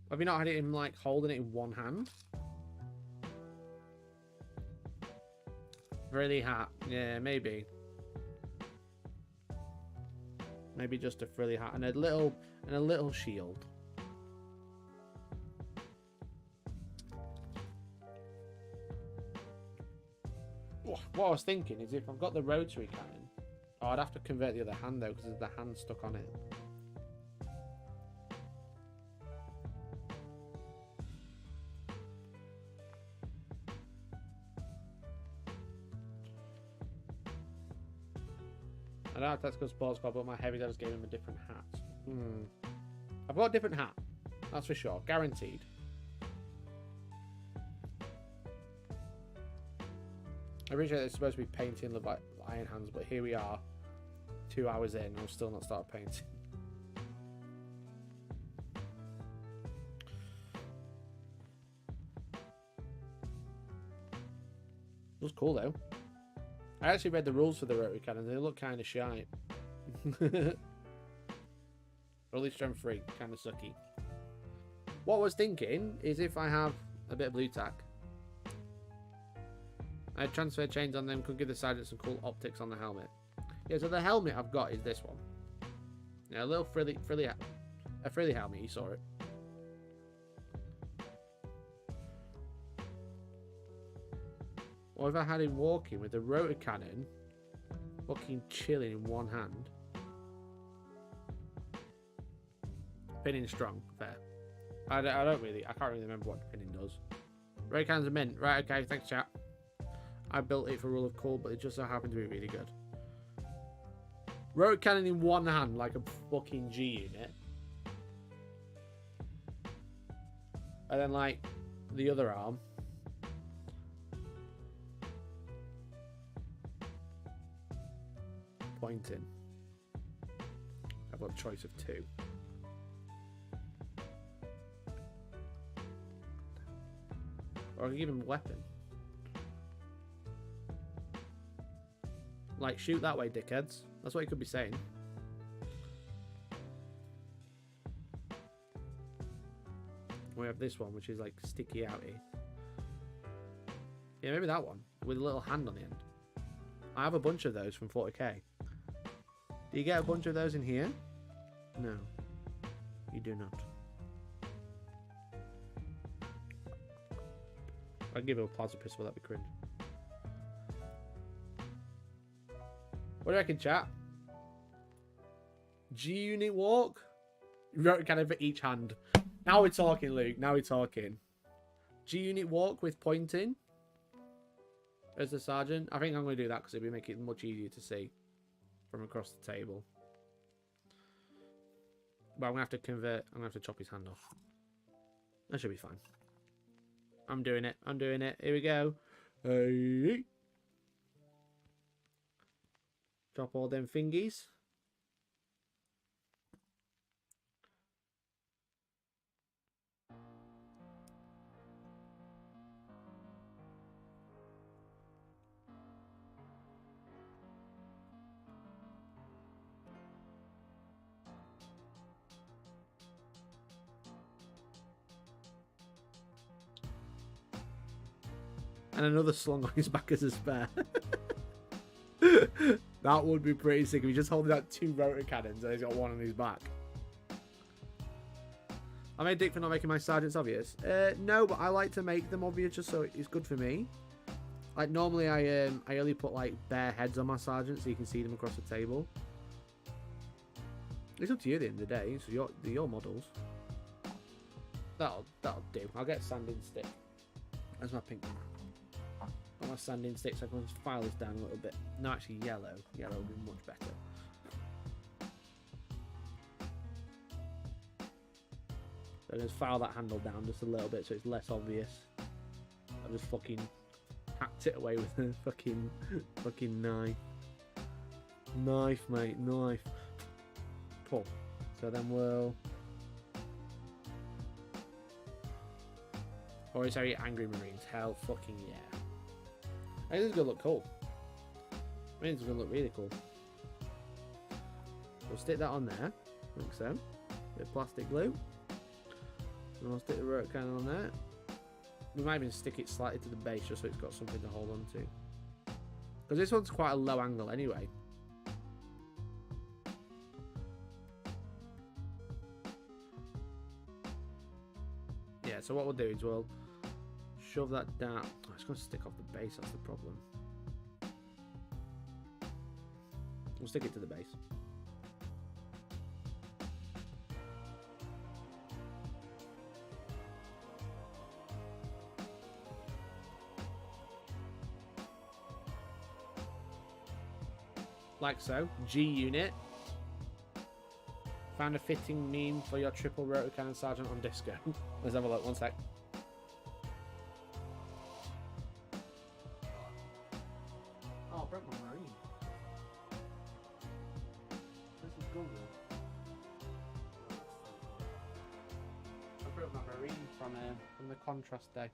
Have you not had it in like holding it in one hand? Frilly hat, yeah, maybe. Maybe just a frilly hat and a little shield. What I was thinking is if I've got the rotary cannon, I'd have to convert the other hand though because there's the hand stuck on it. I don't have tactical sports squad, but my heavy just gave him a different hat. I've got a different hat. That's for sure. Guaranteed. I appreciate it's supposed to be painting the Iron Hands, but here we are. 2 hours in, and I've still not started painting. Looks cool though. I actually read the rules for the rotary cannons. They look kind of shite. Only strength 3, kind of sucky. What I was thinking is if I have a bit of blue tack, I had transfer chains on them, could give the sergeant some cool optics on the helmet. Yeah, so the helmet I've got is this one. Yeah, a little frilly helmet. You saw it. Or if I had him walking with the rotor cannon, fucking chilling in one hand. Pinning strong, fair. I can't really remember what pinning does. Rotor cannons are mint. Right, okay, thanks chat. I built it for rule of cool, but it just so happened to be really good. Rotor cannon in one hand like a fucking G unit. And then like the other arm. Pointing. I've got a choice of 2. Or I can give him a weapon. Like, shoot that way, dickheads. That's what he could be saying. We have this one, which is like sticky outy. Yeah, maybe that one with a little hand on the end. I have a bunch of those from 40k. Do you get a bunch of those in here? No, you do not. I'd give him a plasma pistol, that'd be cringe. What do you reckon, chat? G-unit walk? Rotor cannon for each hand. Now we're talking, Luke. Now we're talking. G-unit walk with pointing as the sergeant. I think I'm going to do that because it'll make it much easier to see from across the table. But I'm going to have to convert. I'm going to have to chop his hand off. That should be fine. I'm doing it. I'm doing it. Here we go. Hey. Chop all them fingies. And another slung on his back as a spare. That would be pretty sick if he just holding out 2 rotor cannons and he's got one on his back. I made dick for not making my sergeants obvious. No, but I like to make them obvious just so it's good for me. Like normally I only put like bare heads on my sergeants so you can see them across the table. It's up to you at the end of the day. It's your models. That'll do. I'll get a sanding stick. That's my pink one. Got my sanding stick so I can just file this down a little bit. No, actually yellow. Yellow will be much better. So I'm just file that handle down just a little bit so it's less obvious. I just fucking hacked it away with a fucking knife. Knife, mate, knife. Cool. So then we'll... Or is very angry Marines? Hell fucking yeah. I think this is gonna look cool. I think it's gonna look really cool. We'll stick that on there, like so. Bit of plastic glue. And we'll stick the rotor cannon on there. We might even stick it slightly to the base just so it's got something to hold on to. Because this one's quite a low angle anyway. Yeah, so what we'll do is we'll shove that down. Oh, it's going to stick off the base, that's the problem. We'll stick it to the base. Like so. G unit. Found a fitting meme for your triple rotor cannon sergeant on disco. Let's have a look, one sec. Oh, I broke my marine. This is good. I broke my marine from the contrast day.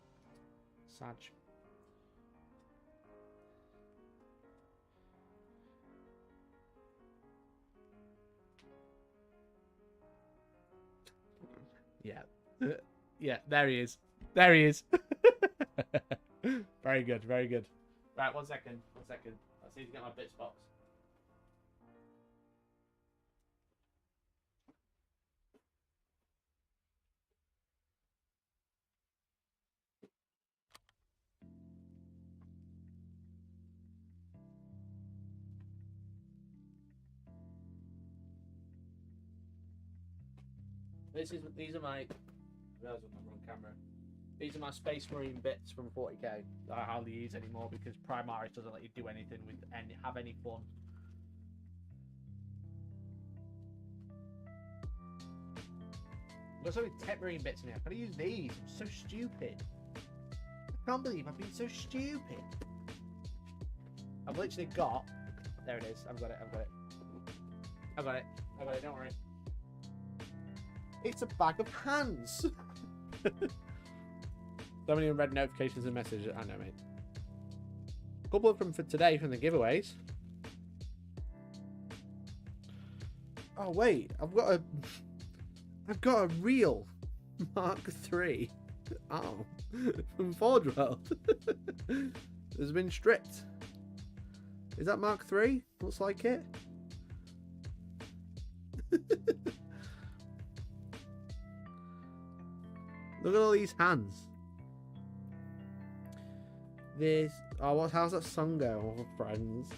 Sag. Yeah. Yeah, there he is. There he is. Very good, very good. Right, 1 second. 1 second. Let's see if I can get my bits box. These are my. I realised I'm on camera. These are my Space Marine bits from 40k that I hardly use anymore because Primaris doesn't let you do anything with and have any fun. I've got so many Tech Marine bits in here. I've got to use these. I'm so stupid. I can't believe I've been so stupid. I've literally got. There it is. I've got it. I've got it. I've got it. I've got it. Don't worry. It's a bag of hands. So many red notifications and messages. I know, mate. A couple of them for today from the giveaways. Oh wait, I've got a real Mark III arm from Forge World. It's been stripped. Is that Mark III? Looks like it. Look at all these hands. This. Oh, how's that song go, oh, friends?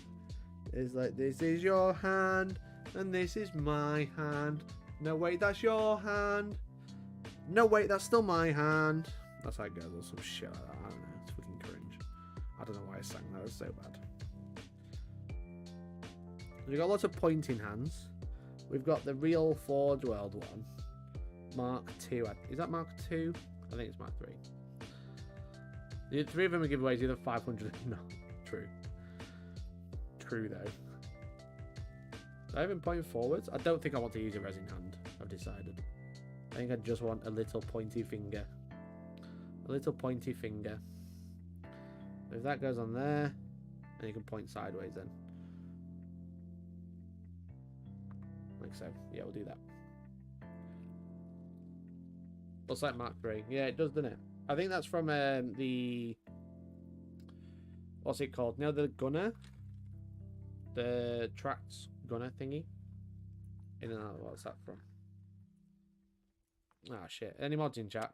It's like, this is your hand, and this is my hand. No, wait, that's your hand. No, wait, that's still my hand. That's how it goes, or some shit like that. I don't know. It's fucking cringe. I don't know why I sang that. It was so bad. We've got lots of pointing hands. We've got the real Forge World one. Mark II. Is that Mark II? I think it's Mark III. The 3 of them are giveaways, the other 500. No, true. True, though. Do I even point forwards? I don't think I want to use a resin hand, I've decided. I think I just want a little pointy finger. A little pointy finger. If that goes on there, then you can point sideways then. Like so. Yeah, we'll do that. Looks like Mark III. Yeah, it does, doesn't it? I think that's from the... What's it called? You know, the gunner? The tracks gunner thingy? I don't know, what's that from? Ah, shit. Any mods in chat?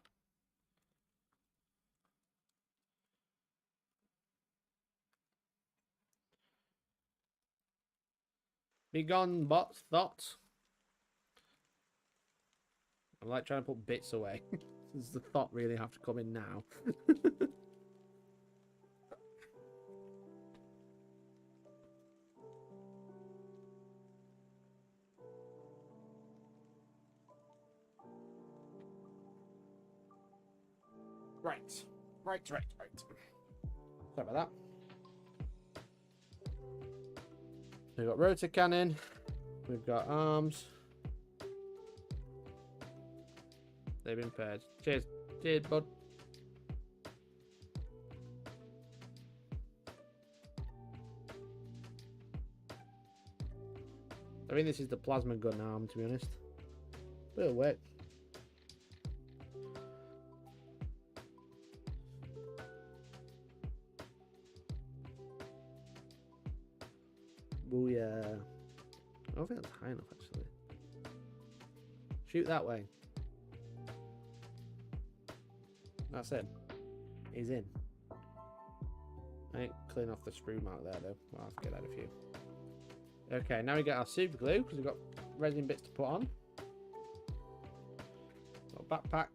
Be gone, bots, thoughts. I'm like trying to put bits away. Does the thought really have to come in now? Right. Sorry about that. We've got rotor cannon. We've got arms. They've been paired. Cheers. Cheers, bud. I think this is the plasma gun arm, to be honest. Bit of work. Oh yeah. I don't think that's high enough, actually. Shoot that way. That's it. He's in. I ain't clean off the screw mark there, though. I'll have to get that a few. Okay, now we get our super glue, because we've got resin bits to put on. Got backpack.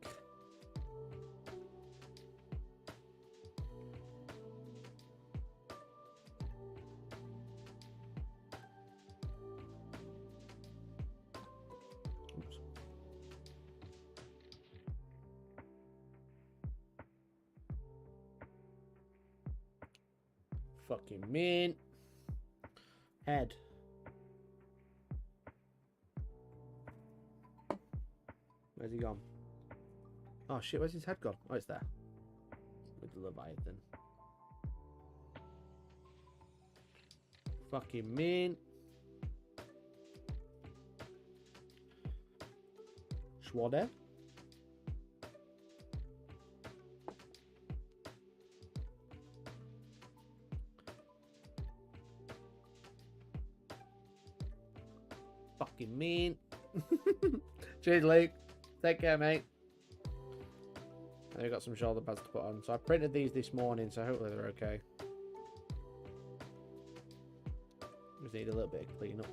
Oops. Fucking mint. Head. Where's he gone? Oh shit, where's his head gone? Oh, it's there. With the Leviathan. Fucking mint. Schwadder. fucking mean. Cheers, Luke. Take care, mate. I've got some shoulder pads to put on. So I printed these this morning, so hopefully they're okay. Just need a little bit of clean up.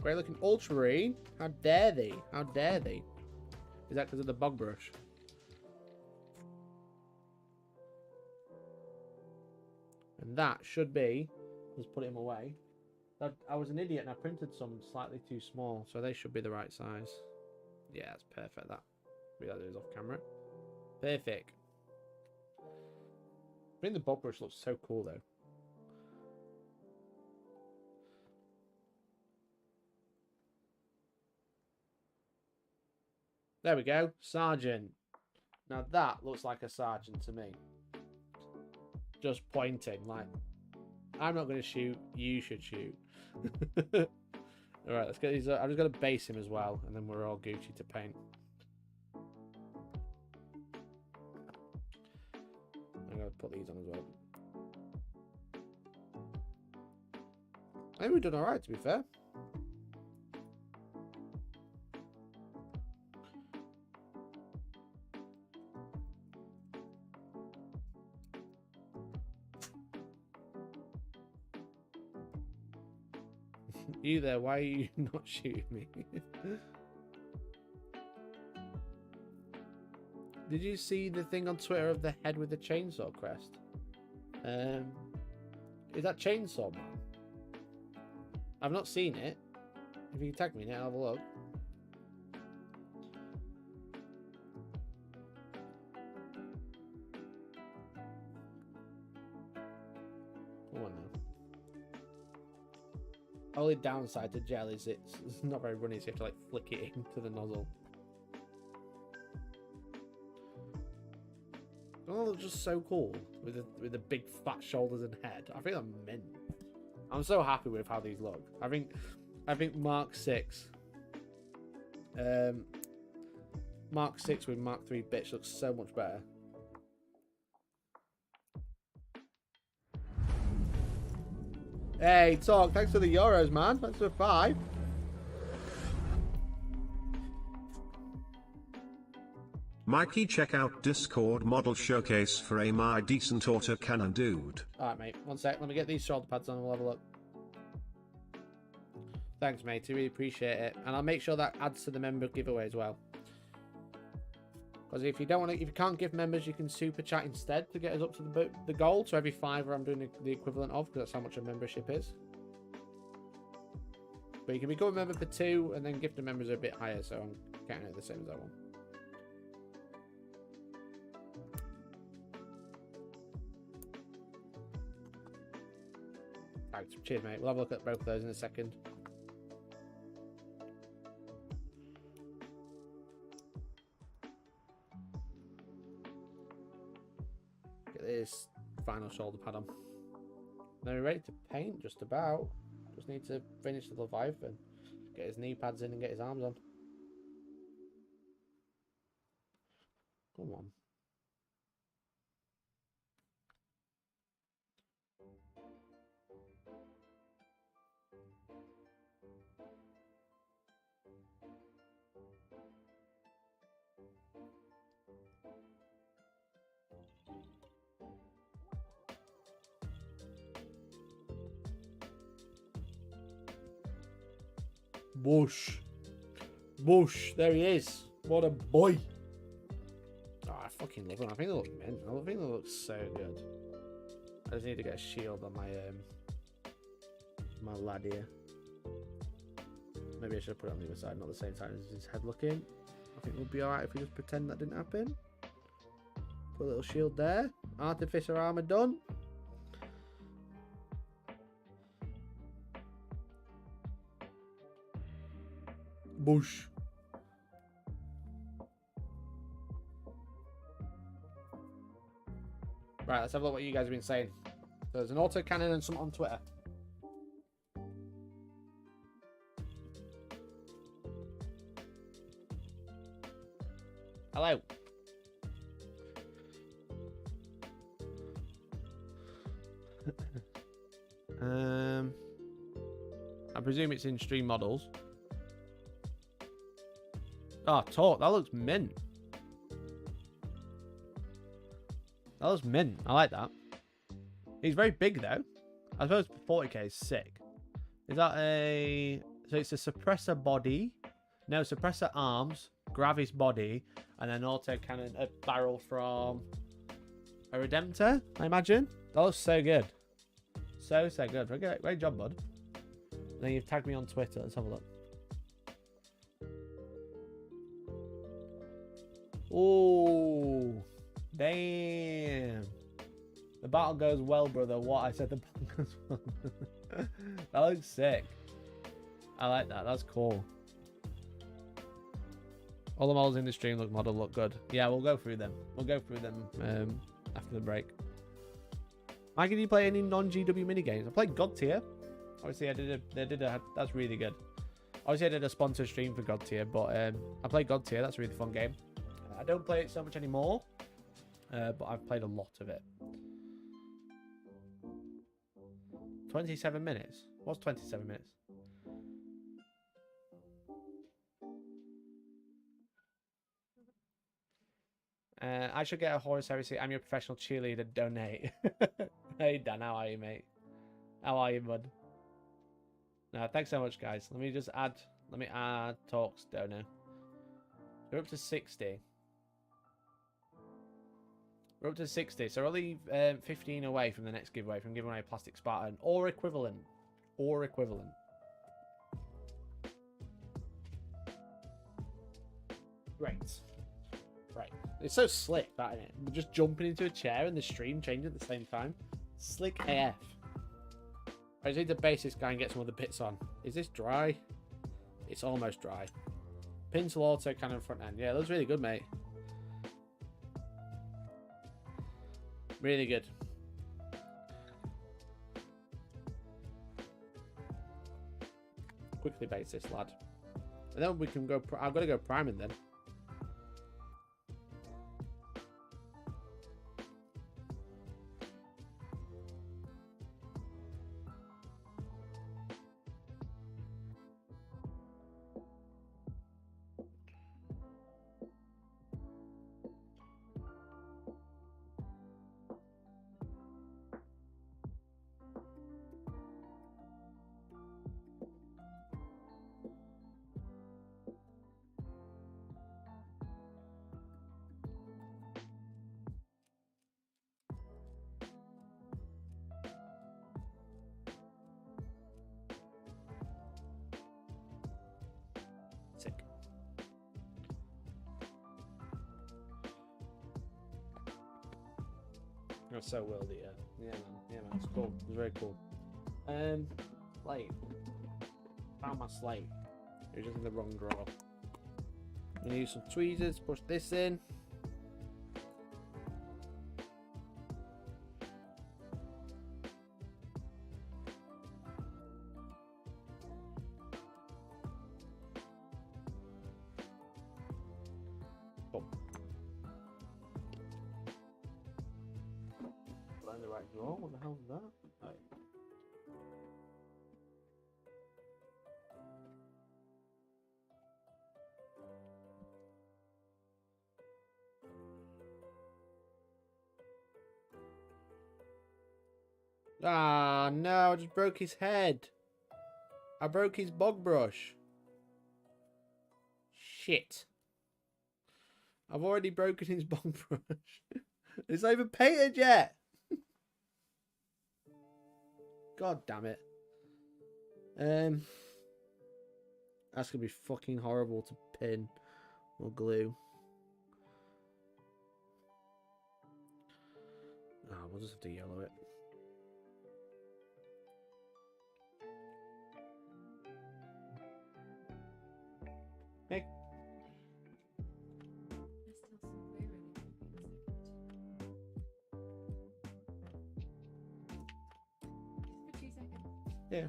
Great looking Ultramarine. How dare they? How dare they? Is that because of the bog brush? And that should be... Let's put him away. I was an idiot and I printed some slightly too small, so they should be the right size. Yeah, that's perfect. That realize it was off camera. Perfect. I think the bog brush looks so cool though. There we go, Sergeant. Now that looks like a sergeant to me. Just pointing, like, I'm not going to shoot, you should shoot. Alright, let's get these. I'm just going to base him as well, and then we're all Gucci to paint. I'm going to put these on as well. I think we've done alright, to be fair. You there, why are you not shooting me? Did you see the thing on Twitter of the head with the chainsaw crest? Is that Chainsaw Man? I've not seen it. If you can tag me in it, I'll have a look. Come on now. Only downside to gel is it's not very runny, so you have to like flick it into the nozzle. Oh, it's just so cool with the big fat shoulders and head. I think I'm mint. I'm so happy with how these look. I think Mark 6, Mark 6 with Mark 3 bitch looks so much better. Hey, Talk, thanks for the euros, man. Thanks for 5. Mikey, check out Discord model showcase for a my decent autocannon dude. Alright, mate. One sec. Let me get these shoulder pads on and we'll have a look. Thanks, mate. I really appreciate it. And I'll make sure that adds to the member giveaway as well. Because if you don't want to, if you can't give members, you can super chat instead to get us up to the goal. So every $5 I'm doing the equivalent of, because that's how much a membership is. But you can become a member for 2, and then gift the members are a bit higher, so I'm counting it the same as I want. Right, cheers, mate. We'll have a look at both of those in a second. This final shoulder pad on. Now we're ready to paint, just about. Just need to finish the Leviathan. Get his knee pads in and get his arms on. Come on. Bush. Bush. There he is. What a boy. Oh, I fucking love him. I think they look mint. I think they look so good. I just need to get a shield on my my lad here. Maybe I should have put it on the other side, not the same time as his head looking. I think we'll be alright if we just pretend that didn't happen. Put a little shield there. Artificer armor done. Bush. Right, let's have a look what you guys have been saying. So there's an autocannon and some on Twitter. Hello. I presume it's in stream models. Oh, talk. That looks mint. That looks mint. I like that. He's very big, though. I suppose 40k is sick. Is that a... So it's a suppressor body. No, suppressor arms. Gravis body. And then auto cannon, a barrel from a Redemptor, I imagine. That looks so good. So good. Great job, bud. And then you've tagged me on Twitter. Let's have a look. Oh, damn. The battle goes well, brother. What? I said the battle goes well. That looks sick. I like that. That's cool. All the models in the stream look good. Yeah, we'll go through them. After the break. Mike, did you play any non-GW minigames? I played God Tier. Obviously, that's really good. Obviously, I did a sponsor stream for God Tier, but I played God Tier. That's a really fun game. I don't play it so much anymore, but I've played a lot of it. 27 minutes? What's 27 minutes? I should get a Horus Heresy. I'm your professional cheerleader. Donate. Hey, Dan. How are you, mate? How are you, bud? No, thanks so much, guys. Let me add talks donor. We're up to 60. We're up to 60, so we're only 15 away from the next giveaway, from giving away a plastic Spartan or equivalent. Great. Right. It's so slick, that, isn't it? We're just jumping into a chair and the stream changing at the same time. Slick AF. I just need to base this guy and get some other bits on. Is this dry? It's almost dry. Pinsel auto cannon front end. Yeah, it looks really good, mate. Really good. Quickly base this, lad. And then we can go... I've got to go priming then. That's so worldy, yeah. Yeah, man. Yeah, man. It's cool. It's very cool. Slate. Found my slate. It was just in the wrong drawer. I'm gonna use some tweezers. Push this in. What the hell is that? Oh. Ah, no, I just broke his head. I broke his bog brush. Shit. I've already broken his bog brush. It's not even painted yet. God damn it. That's gonna be fucking horrible to pin or glue. Oh, we'll just have to yellow it. Hey. Yeah.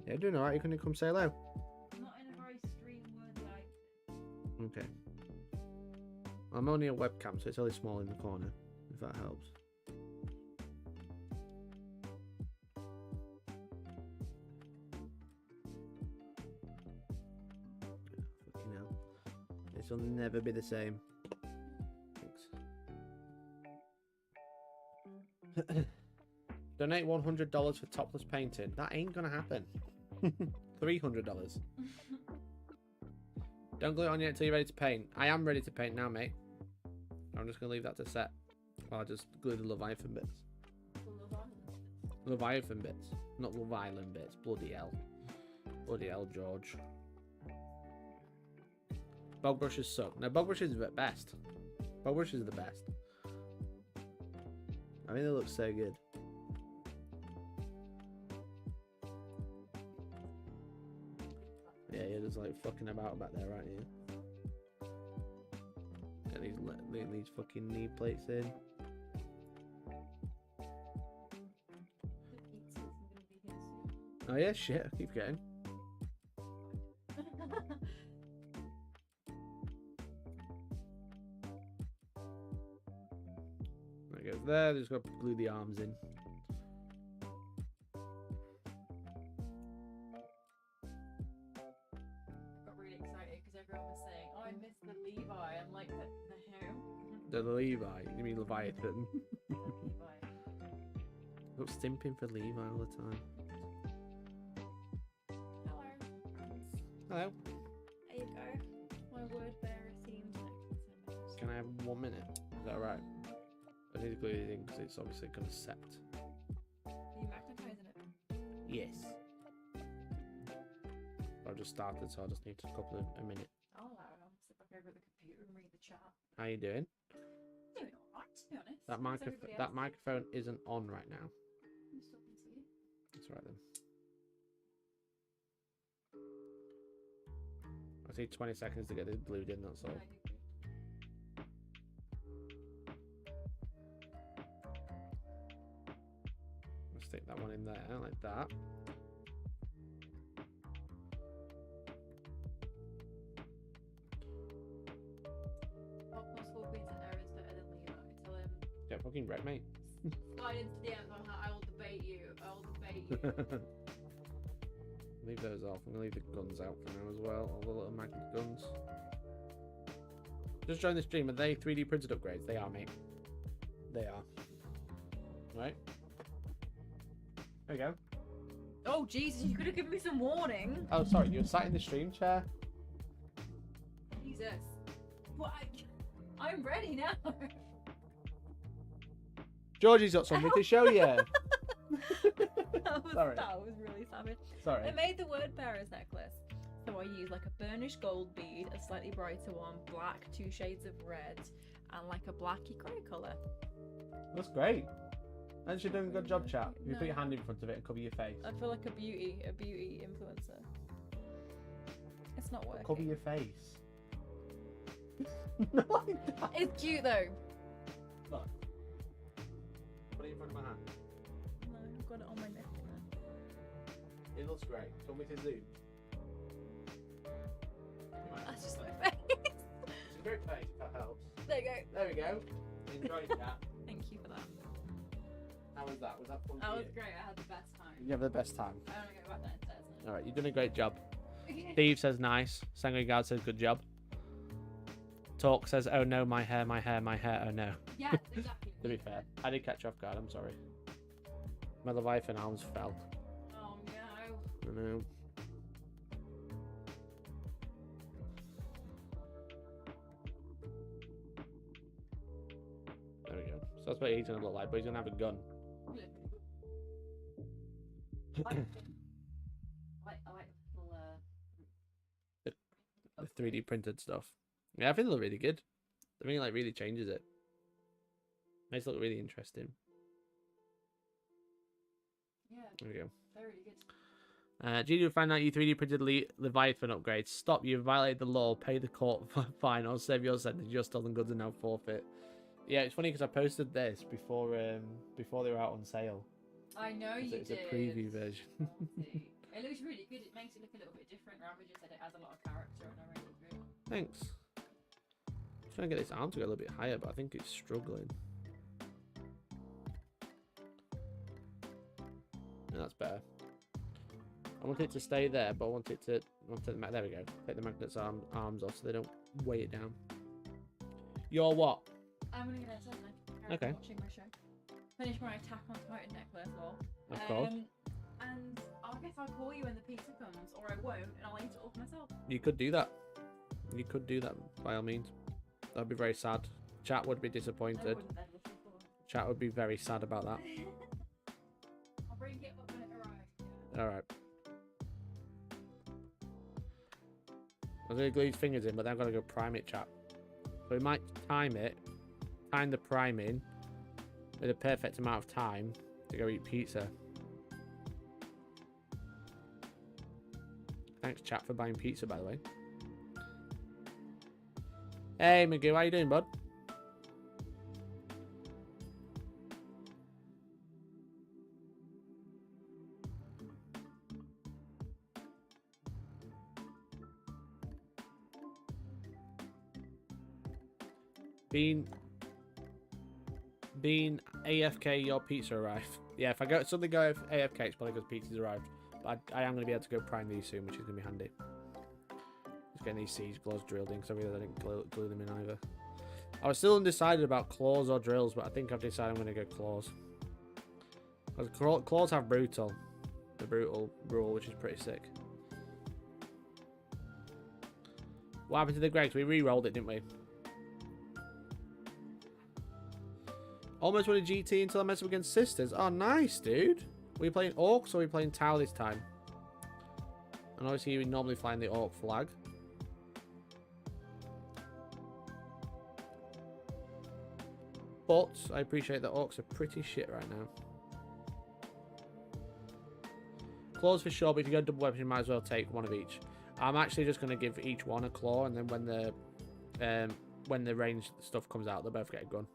Yeah, doing alright. You gonna come say hello? Not in a very stream-worthy outfit. Okay. I'm only a webcam, so it's only small in the corner, if that helps. Fucking hell. This will never be the same. Thanks. Donate $100 for topless painting. That ain't gonna happen. $300. Don't glue it on yet until you're ready to paint. I am ready to paint now, mate. I'm just gonna leave that to set. I'll just glue the Leviathan bits. Leviathan bits, not Leviathan bits. Bloody hell. Bloody hell, George. Bog brushes suck. No, bog brushes are the best. Bog brushes are the best. I mean, they look so good. Yeah, you're just like fucking about back there, aren't you? Get these fucking knee plates in. Oh yeah, shit, I keep getting. There it goes there, just got to glue the arms in. The Levi, you mean Leviathan? Look, stimping for Levi all the time. Hello. There you go. My word bearer themed necklace. Can I have 1 minute? Is that right? I need to glue it in because it's obviously going to set. Are you magnetizing it? Yes. I've just started, so I just need a couple of a minute. I'll allow it. I'll sit back over the computer and read the chat. How you doing? Doing alright, to be honest. That microphone isn't on right now. I'm still can see you. That's right then. I need 20 seconds to get this glued in, that's all. I'll stick that one in there, like that. What possible pizza errors better than Levi? Tell him. Yeah, fucking red, mate. Slide into DMs on how I will debate you. I will debate you. Leave those off. I'm gonna leave the guns out for now as well. All the little magnet guns. Just join the stream. Are they 3D printed upgrades? They are, mate. They are. Right. There we go. Oh Jesus! You could have given me some warning. Oh, sorry. You're sat in the stream chair. Jesus. What? I'm ready now. Georgie's got something to show you. Sorry. That was really savage. Sorry. I made the word bearer's necklace. So I used like a burnished gold bead, a slightly brighter one, black, 2 shades of red, and like a blacky grey colour. That's great. And you're doing a good job, chat. You put your hand in front of it and cover your face. I feel like a beauty influencer. It's not working. Cover your face. Not like that. It's cute though. Look. Put it in front of my hand. No, I've got it on my neck now. It looks great. Do you want me to zoom? That's just my face. It's a great face, if that helps. There you go. There we go. Enjoyed that. Thank you for that. How was that? Was that fun? That for was you? great. I had the best time. You have the best time. I want to go back downstairs now. Alright, you're doing a great job. Steve says nice. Sangregard says good job. Talk says, oh no, my hair, oh no. Yes, exactly. To be fair, I did catch you off guard, I'm sorry. My Leviathan arms fell. Oh no. I know. There we go. So that's what he's gonna look like, but he's gonna have a gun. I like The 3D printed stuff. Yeah, I think they look really good. I think it like really changes it. Makes it look really interesting. Yeah. There we go. They're really good. GD find out you 3D printed Leviathan upgrades. Stop, you violated the law. Pay the court fine or save your sentence. Your stolen goods are now forfeit. Yeah, it's funny because I posted this before they were out on sale. I know you It's did. a preview version. It looks really has a lot of character, and I really agree. Thanks. Trying to get this arm to go a little bit higher, but I think it's struggling. No, that's better. I want it to stay there, but I want it to. There we go. Take the magnet's arms off so they don't weigh it down. You're what? I'm gonna get outside and Okay. watching my show. Finish my Attack on Titan necklace, lol. Of course. And I guess I'll call you when the pizza comes, or I won't, and I'll eat it all myself. You could do that. You could do that by all means. That'd be very sad. Chat would be disappointed. Chat would be very sad about that. I'll bring it up when it arrives. Alright. I was going to glue his fingers in, but then I've got to go prime it, chat. So we might time the priming with a perfect amount of time to go eat pizza. Thanks, chat, for buying pizza, by the way. Hey, Magoo, how you doing, bud? Being AFK, your pizza arrived. Yeah, if I suddenly go AFK, it's probably because pizza's arrived. But I am going to be able to go prime these soon, which is going to be handy. Just getting these siege claws drilled in, because I realised I didn't glue them in either. I was still undecided about claws or drills, but I think I've decided I'm going to go claws. Because claws have brutal. The brutal rule, which is pretty sick. What happened to the Gregs? We re-rolled it, didn't we? Almost won a GT until I messed up against sisters. Oh, nice, dude. Were you playing Orcs or were you playing Tau this time? And obviously you would normally find the Orc flag. But I appreciate that Orcs are pretty shit right now. Claws for sure, but if you go double weapon, you might as well take one of each. I'm actually just going to give each one a claw, and then when the ranged stuff comes out, they'll both get a gun.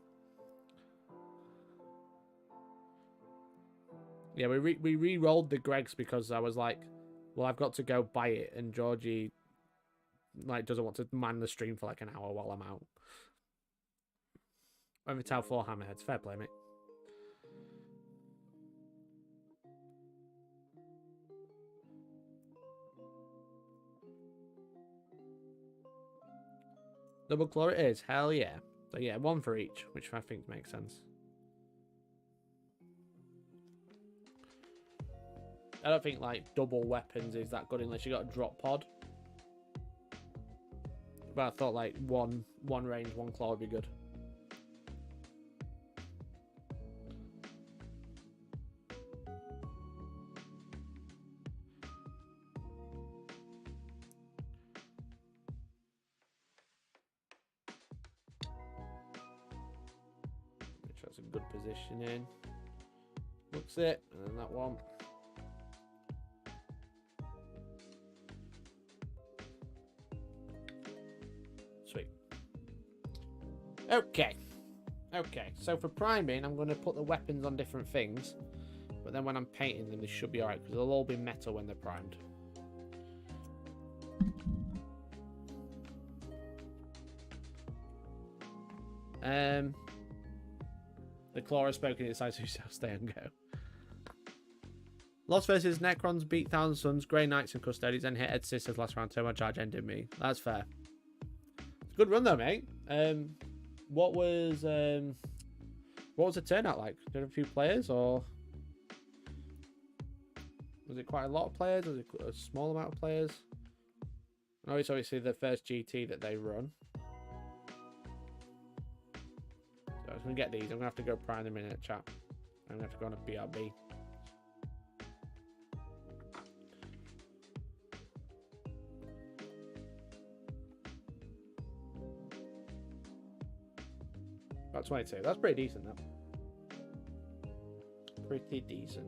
Yeah, we re-rolled the Gregs because I was like, well, I've got to go buy it, and Georgie doesn't want to man the stream for like an hour while I'm out. Over Tau 4 hammerheads, fair play, mate. Double claw it is, hell yeah. So yeah, one for each, which I think makes sense. I don't think double weapons is that good unless you got a drop pod. But I thought one range, one claw would be good. Make sure that's a good positioning. Looks it, and then that one. Okay, so for priming, I'm going to put the weapons on different things, but then when I'm painting them, they should be alright, because they'll all be metal when they're primed. The claw has spoken, it decides who shall stay and go. Lost versus Necrons beat Thousand Suns, Grey Knights and Custodians, and hit Ed Sisters last round. Turbo charge ended me. That's fair. It's a good run though, mate. What was the turnout like? Did you have a few players, or was it quite a lot of players? Was it a small amount of players? I know it's obviously the first GT that they run. So I was gonna get these. I'm gonna have to go prime them in a chat. I'm gonna have to go on a BRB. About 22. That's pretty decent, that. Pretty decent.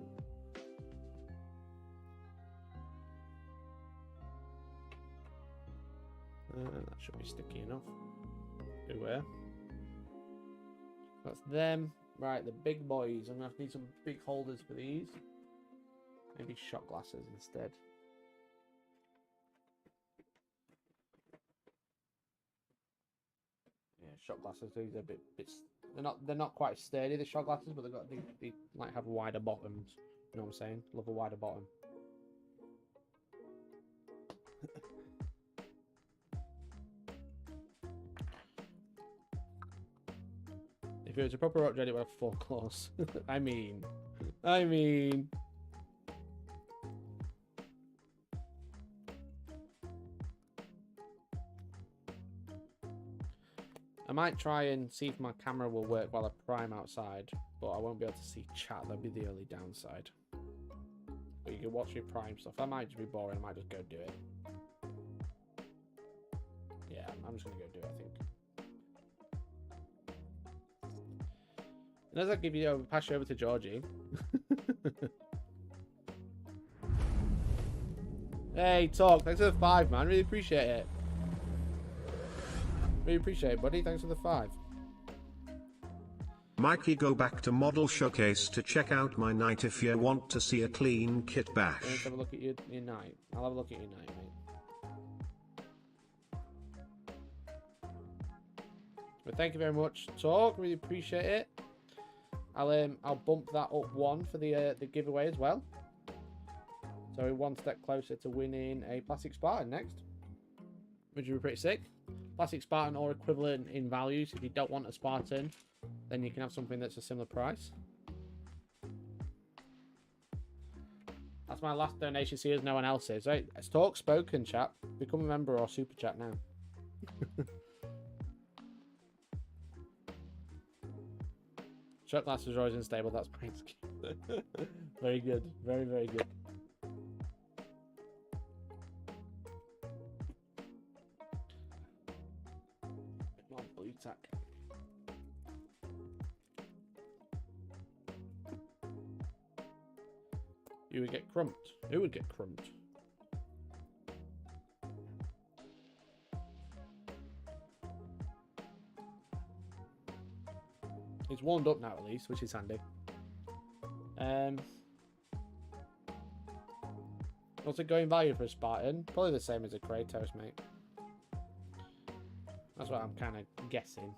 That should be sticky enough. Beware. That's them. Right, the big boys. I'm going to need some big holders for these. Maybe shot glasses instead. shot glasses. These are a bit. They're not quite sturdy, the shot glasses, but they like have wider bottoms. You know what I'm saying? Love a wider bottom. If it was a proper rock dread, it would have 4 claws. I mean. I might try and see if my camera will work while I prime outside, but I won't be able to see chat. That'll be the only downside. But you can watch me prime stuff. That might just be boring. I might just go do it. Yeah, I'm just going to go do it, I think. And as I give you, pass you over to Georgie. Hey, Talk. Thanks for the 5, man. Really appreciate it. Really appreciate it, buddy. Thanks for the 5. Mikey, go back to Model Showcase to check out my night if you want to see a clean kit bash. Let's have a look at your night. I'll have a look at your night, mate. But thank you very much, Talk. Really appreciate it. I'll bump that up 1 for the giveaway as well. So we're 1 step closer to winning a Plastic Spartan next, which would be pretty sick. Plastic Spartan or equivalent in values. If you don't want a Spartan, then you can have something that's a similar price. That's my last donation. See, as no one else is. Right, it's Talk spoken, chat. Become a member or super chat now. Shot glass is always unstable. That's my excuse. Very good. Very, very good. Come on, blue tack. You would get crumped. Who would get crumped? It's warmed up now at least, which is handy. What's the going value for a Spartan? Probably the same as a Kratos, mate. That's what I'm kind of guessing.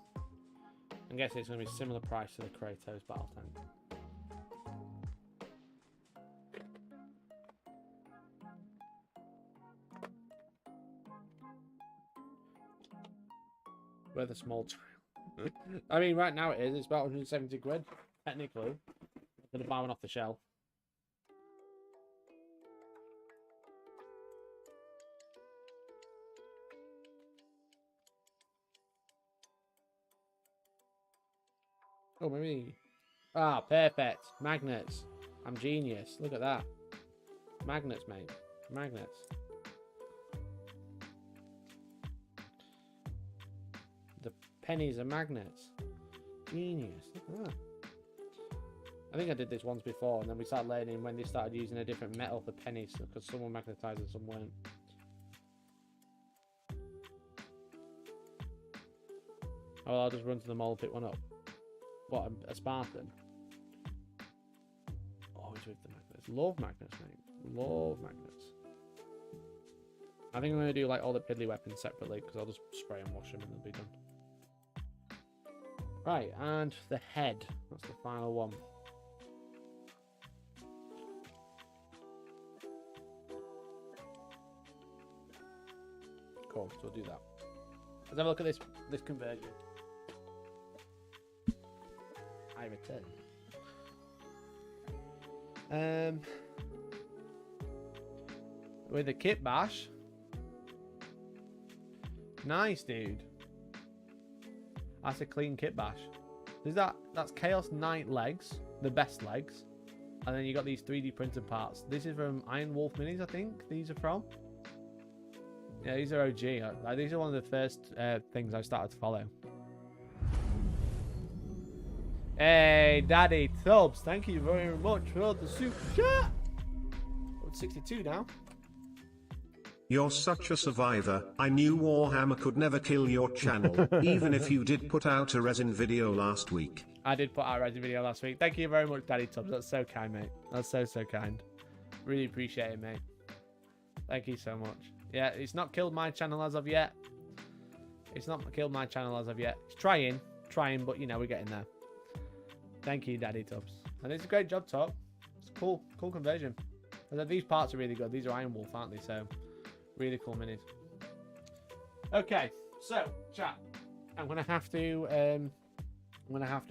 I'm guessing it's going to be a similar price to the Kratos battle tank. We're the small child. I mean, right now it is. It's about 170 quid, technically. I'm going to buy one off the shelf. Oh, maybe. Ah, perfect. Magnets. I'm genius. Look at that. Magnets, mate. Magnets. The pennies are magnets. Genius. Look at that. I think I did this once before, and then we started learning when they started using a different metal for pennies, because some were magnetized and some weren't. Oh, well, I'll just run to the mall and pick one up. What, a Spartan? Always with the magnets. Love magnets, mate. Love magnets. I think I'm going to do like all the piddly weapons separately, because I'll just spray and wash them and they'll be done. Right, and the head. That's the final one. Cool, so we'll do that. Let's have a look at this conversion. I return. With a kit bash. Nice, dude. That's a clean kit bash. That's Chaos Knight legs, the best legs. And then you got these 3D printed parts. This is from Iron Wolf Minis, I think these are from. Yeah, these are OG. These are one of the first things I started to follow. Hey, Daddy Tubbs, thank you very much for the super chat. I'm 62 now. You're such a survivor. I knew Warhammer could never kill your channel, even if you did put out a resin video last week. I did put out a resin video last week. Thank you very much, Daddy Tubbs. That's so kind, mate. That's so kind. Really appreciate it, mate. Thank you so much. Yeah, it's not killed my channel as of yet. It's not killed my channel as of yet. It's trying, but you know, we're getting there. Thank you, Daddy Tubbs. And it's a great job, Top. It's a cool conversion. These parts are really good. These are Iron Wolf, aren't they? So, really cool minis. Okay, so chat. I'm gonna have to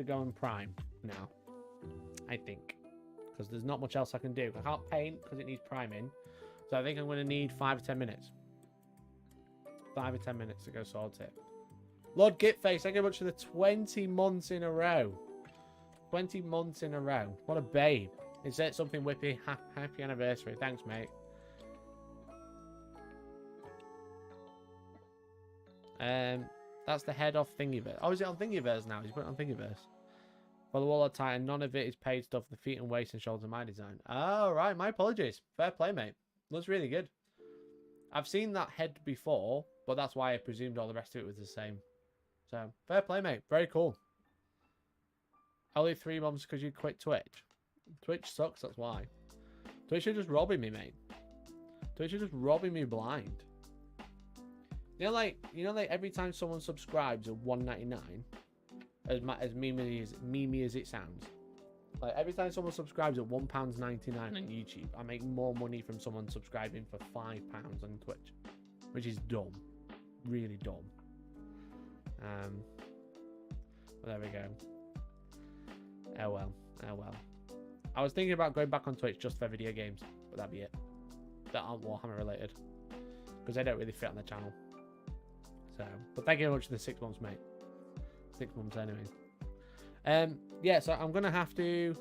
go and prime now. I think, because there's not much else I can do. I can't paint because it needs priming. So I think I'm gonna need 5 or 10 minutes. 5 or 10 minutes to go sort it. Lord Gitface, thank you very much for the 20 months in a row. 20 months in a row. What a babe. Is that something whippy? Happy anniversary. Thanks, mate. That's the head off Thingiverse. Oh, is it on Thingiverse now? He's put it on Thingiverse. For the Wall of Titan, none of it is paid stuff. The feet and waist and shoulders are my design. Oh, right. My apologies. Fair play, mate. Looks really good. I've seen that head before, but that's why I presumed all the rest of it was the same. So, fair play, mate. Very cool. Only 3 months because you quit Twitch. Twitch sucks, that's why. Twitch are just robbing me, mate. Twitch are just robbing me blind. You know, like every time someone subscribes at $1.99, as memey as it sounds, like every time someone subscribes at £1.99 on YouTube, I make more money from someone subscribing for £5 on Twitch, which is dumb, really dumb. But there we go. Oh well, oh well. I was thinking about going back on Twitch just for video games, but that'd be it. That aren't Warhammer related, because they don't really fit on the channel. So, but thank you very much for the 6 months, mate. 6 months anyway. Yeah, so I'm gonna have to.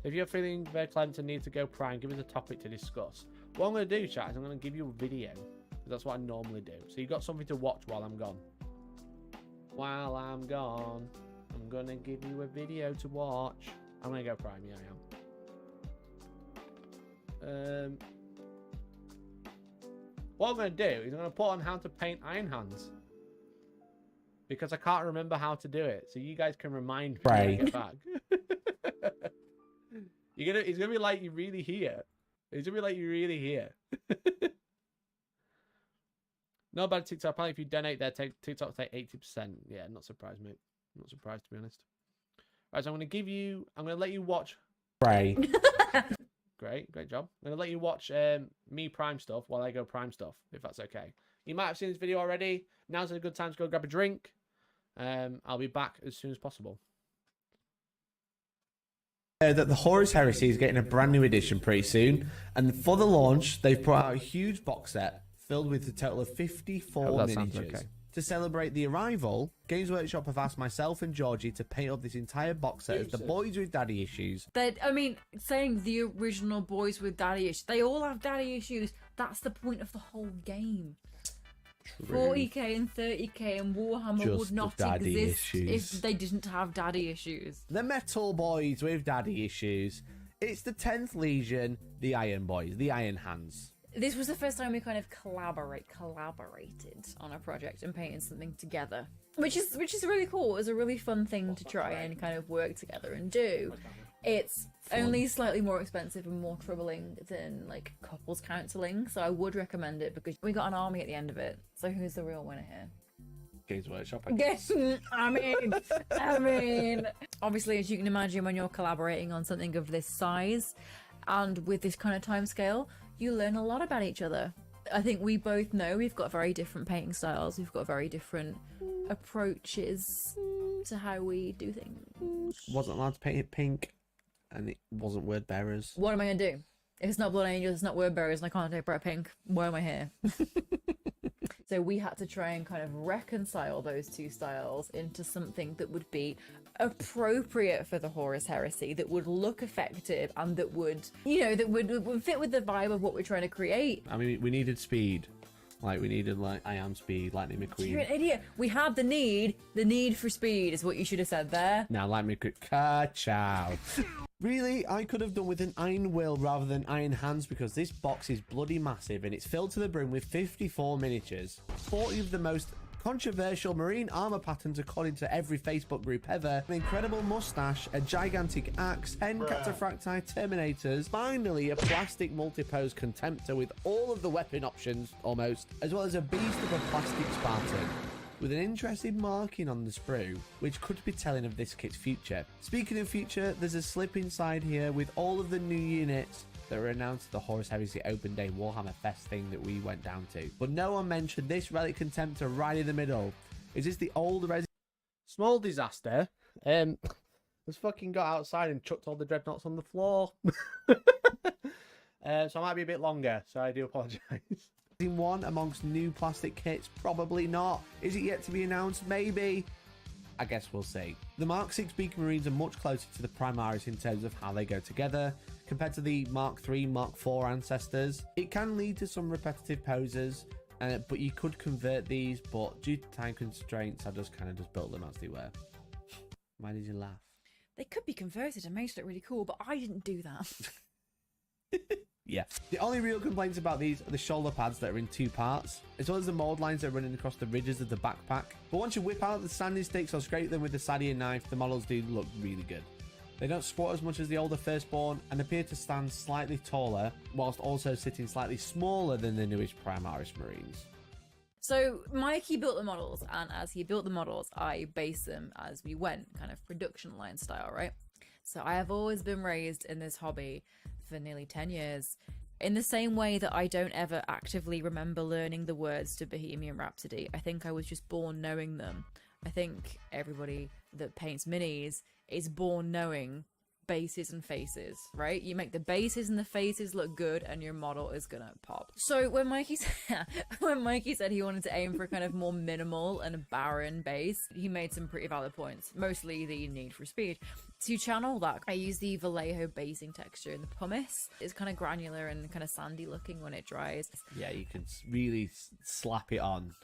If you're feeling very clever to need to go prime, give us a topic to discuss. What I'm gonna do, chat, is I'm gonna give you a video. That's what I normally do. So you got something to watch while I'm gone. While I'm gone, I'm gonna give you a video to watch. I'm gonna go prime. Yeah, I am. What I'm going to do is I'm going to put on how to paint Iron Hands. Because I can't remember how to do it. So you guys can remind me when I get back. It's going to be like you're really here. It's going to be like you're really here. Not bad TikTok. Probably if you donate there, TikTok take 80%. Yeah, not surprised, mate. Not surprised, to be honest. Right, so I'm going to let you watch. Bray. Great job. I'm going to let you watch me prime stuff while I go prime stuff, if that's okay. You might have seen this video already. Now's a good time to go grab a drink. I'll be back as soon as possible. That the Horus Heresy is getting a brand new edition pretty soon. And for the launch, they've put out a huge box set filled with a total of 54 miniatures. Okay. To celebrate the arrival, Games Workshop have asked myself and Georgie to paint up this entire box set as the boys with daddy issues. I mean, saying the original boys with daddy issues, they all have daddy issues. That's the point of the whole game. True. 40k and 30k and Warhammer Just would not exist if they didn't have daddy issues. The metal boys with daddy issues. It's the 10th Legion, the Iron Boys, the Iron Hands. This was the first time we kind of collaborated on a project and painted something together, which is really cool. It was a really fun thing to try and kind of work together and do. It's only slightly more expensive and more troubling than like couples counselling, so I would recommend it because we got an army at the end of it. So who's the real winner here? Games Workshop. I mean, obviously, as you can imagine, when you're collaborating on something of this size and with this kind of time scale, you learn a lot about each other. I think we both know we've got very different painting styles. We've got very different approaches to how we do things. Wasn't allowed to paint it pink, and it wasn't word bearers. What am I going to do? If it's not Blood Angels, it's not word bearers, and I can't take bright pink, why am I here? So we had to try and kind of reconcile those two styles into something that would be appropriate for the Horus Heresy, that would look effective, and that would, that would fit with the vibe of what we're trying to create. I mean, we needed speed. Like, we needed, like, I Am Speed, Lightning McQueen. You're an idiot. We had the need for speed is what you should have said there. Now, Lightning McQueen, ka-chow. Really, I could have done with an Iron Will rather than Iron Hands because this box is bloody massive and it's filled to the brim with 54 miniatures. 40 of the most controversial marine armor patterns according to every Facebook group ever, an incredible mustache, a gigantic axe, 10 Cataphracti Terminators, finally a plastic multi-pose Contemptor with all of the weapon options, almost, as well as a beast of a plastic Spartan, with an interesting marking on the sprue, which could be telling of this kit's future. Speaking of future, there's a slip inside here with all of the new units that were announced at the Horus Heresy Open Day Warhammer Fest thing that we went down to. But no one mentioned this Relic Contemptor right in the middle. Is this the old Small disaster. Was fucking got outside and chucked all the dreadnoughts on the floor. So I might be a bit longer, so I do apologise. In one amongst new plastic kits? Probably not. Is it yet to be announced? Maybe. I guess we'll see. The Mark 6 Beacon Marines are much closer to the Primaris in terms of how they go together, compared to the Mark 3, Mark 4 ancestors. It can lead to some repetitive poses, but you could convert these, but due to time constraints, I just kind of just built them as they were. Why did you laugh? They could be converted and made to look really cool, but I didn't do that. Yeah. The only real complaints about these are the shoulder pads that are in two parts, as well as the mold lines that are running across the ridges of the backpack. But once you whip out the sanding sticks or scrape them with the Sadia knife, the models do look really good. They don't squat as much as the older Firstborn and appear to stand slightly taller, whilst also sitting slightly smaller than the newest Primaris Marines. So Mikey built the models, and as he built the models, I based them as we went, kind of production line style, right? So I have always been raised in this hobby for nearly 10 years, in the same way that I don't ever actively remember learning the words to Bohemian Rhapsody. I think I was just born knowing them. I think everybody that paints minis is born knowing bases and faces, right? You make the bases and the faces look good and your model is gonna pop. So when Mikey said he wanted to aim for a kind of more minimal and barren base, he made some pretty valid points, mostly the need for speed. To channel that, I use the Vallejo basing texture in the pumice. It's kind of granular and kind of sandy looking when it dries. Yeah, you can really slap it on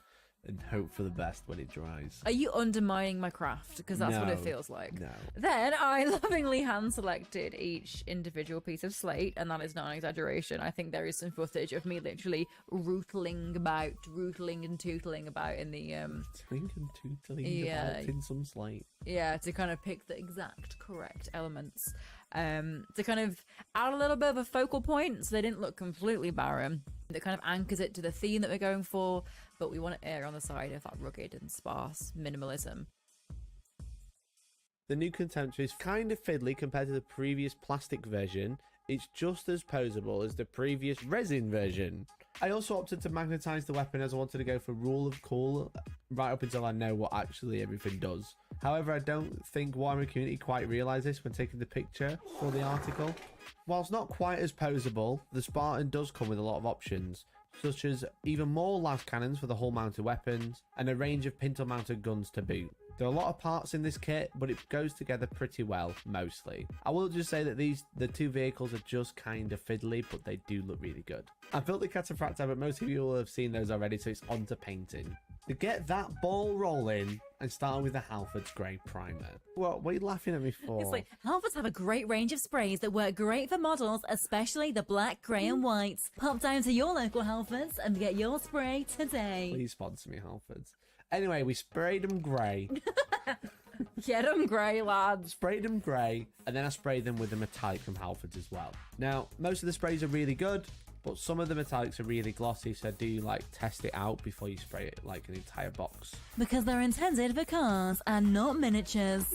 and hope for the best when it dries. Are you undermining my craft? Because that's what it feels like. No. Then I lovingly hand selected each individual piece of slate, and that is not an exaggeration. I think there is some footage of me literally rootling and tootling about in the Tootling and tootling about in some slate. Yeah, to kind of pick the exact correct elements. To kind of add a little bit of a focal point so they didn't look completely barren. That kind of anchors it to the theme that we're going for, but we want to err on the side of that rugged and sparse minimalism. The new Contemptor is kind of fiddly compared to the previous plastic version. It's just as posable as the previous resin version. I also opted to magnetize the weapon as I wanted to go for rule of cool right up until I know what actually everything does. However, I don't think Warhammer community quite realised this when taking the picture for the article. Whilst not quite as posable, the Spartan does come with a lot of options, such as even more las cannons for the hull-mounted weapons, and a range of pintle-mounted guns to boot. There are a lot of parts in this kit, but it goes together pretty well, mostly. I will just say that the two vehicles are just kind of fiddly, but they do look really good. I built the Cataphracti, but most of you will have seen those already, so it's on to painting. To get that ball rolling, and starting with the Halfords Grey Primer. What are you laughing at me for? It's like, Halfords have a great range of sprays that work great for models, especially the black, grey and whites. Pop down to your local Halfords and get your spray today. Please sponsor me, Halfords. Anyway, we sprayed them grey. Get them grey, lads. Sprayed them grey, and then I sprayed them with the metallic from Halfords as well. Now, most of the sprays are really good, but some of the metallics are really glossy, so do test it out before you spray it like an entire box. Because they're intended for cars and not miniatures.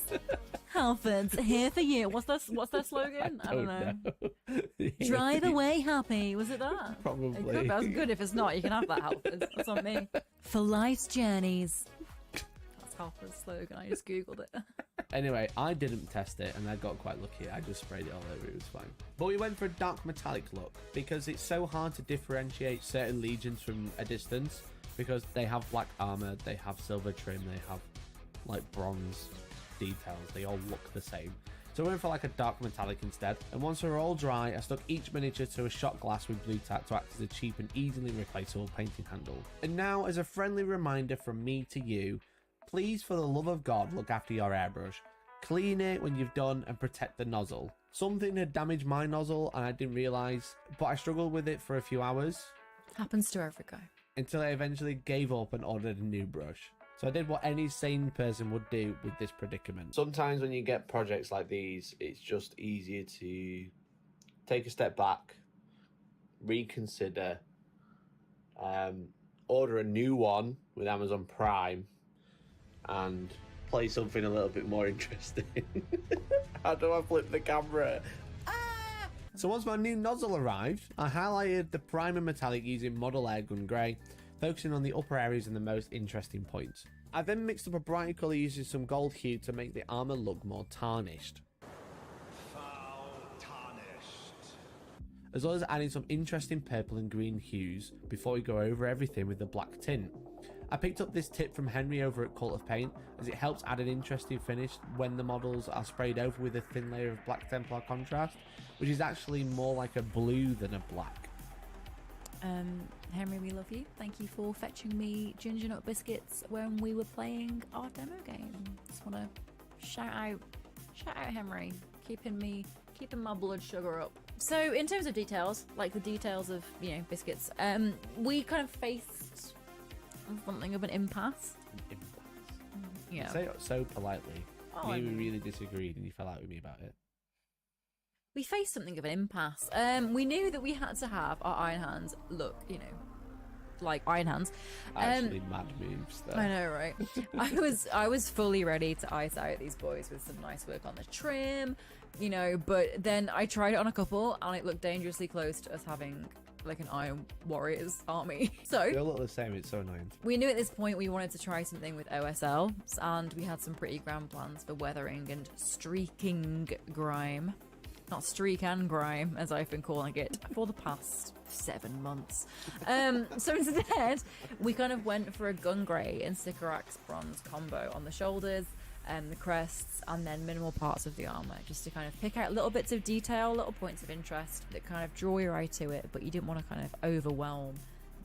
Halfords, here for you. What's their slogan? I don't know. Drive away happy. Was it that? Probably. That's good. If it's not, you can have that, Halfords. That's on me. For life's journeys. That's Halford's slogan. I just googled it. Anyway, I didn't test it and I got quite lucky. I just sprayed it all over. It was fine. But we went for a dark metallic look because it's so hard to differentiate certain legions from a distance, because they have black armor, they have silver trim, they have bronze details. They all look the same. So we went for a dark metallic instead. And once they were all dry, I stuck each miniature to a shot glass with blue tack to act as a cheap and easily replaceable painting handle. And now, as a friendly reminder from me to you, please, for the love of God, look after your airbrush. Clean it when you've done and protect the nozzle. Something had damaged my nozzle and I didn't realise, but I struggled with it for a few hours. Happens to every guy. until I eventually gave up and ordered a new brush. So I did what any sane person would do with this predicament. Sometimes when you get projects like these, it's just easier to take a step back, reconsider, order a new one with Amazon Prime, and play something a little bit more interesting. How do I flip the camera? So once my new nozzle arrived, I highlighted the primer metallic using Model Airgun Grey, focusing on the upper areas and the most interesting points. I then mixed up a brighter colour using some gold hue to make the armour look more tarnished. As well as adding some interesting purple and green hues before we go over everything with the black tint. I picked up this tip from Henry over at Cult of Paint, as it helps add an interesting finish when the models are sprayed over with a thin layer of black Templar contrast, which is actually more like a blue than a black. Henry, we love you. Thank you for fetching me ginger nut biscuits when we were playing our demo game. Just want to shout out Henry, keeping my blood sugar up. So in terms of details, like the details of, you know, biscuits, we kind of faced something of an impasse. Yeah. Say it so politely. Oh, We really disagreed and you fell out with me about it. We faced something of an impasse. We knew that we had to have our iron hands look, you know, like iron hands. Actually, mad moves though. I know, right? I was fully ready to ice out these boys with some nice work on the trim, you know, but then I tried it on a couple and it looked dangerously close to us having like an Iron Warriors army. So They all look the same, it's so annoying. we knew at this point we wanted to try something with OSL, and we had some pretty grand plans for weathering and streaking grime. Not streak and grime, as I've been calling it for the past 7 months. So instead, we kind of went for a gun grey and Sycorax bronze combo on the shoulders, the crests, and then minimal parts of the armour, just to kind of pick out little bits of detail, little points of interest that kind of draw your eye to it, but you didn't want to kind of overwhelm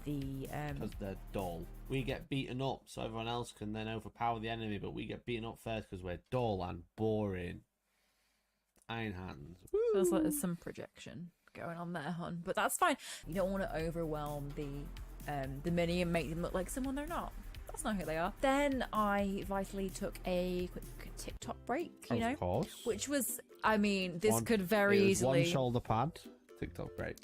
the... Because they're dull. We get beaten up so everyone else can then overpower the enemy, but we get beaten up first because we're dull and boring. Iron hands. Feels like there's some projection going on there, hon, but that's fine. You don't want to overwhelm the mini and make them look like someone they're not. That's not who they are. Then I vitally took a quick TikTok break, you know, Of course. which was, I mean, this could very easily... One shoulder pad, TikTok break.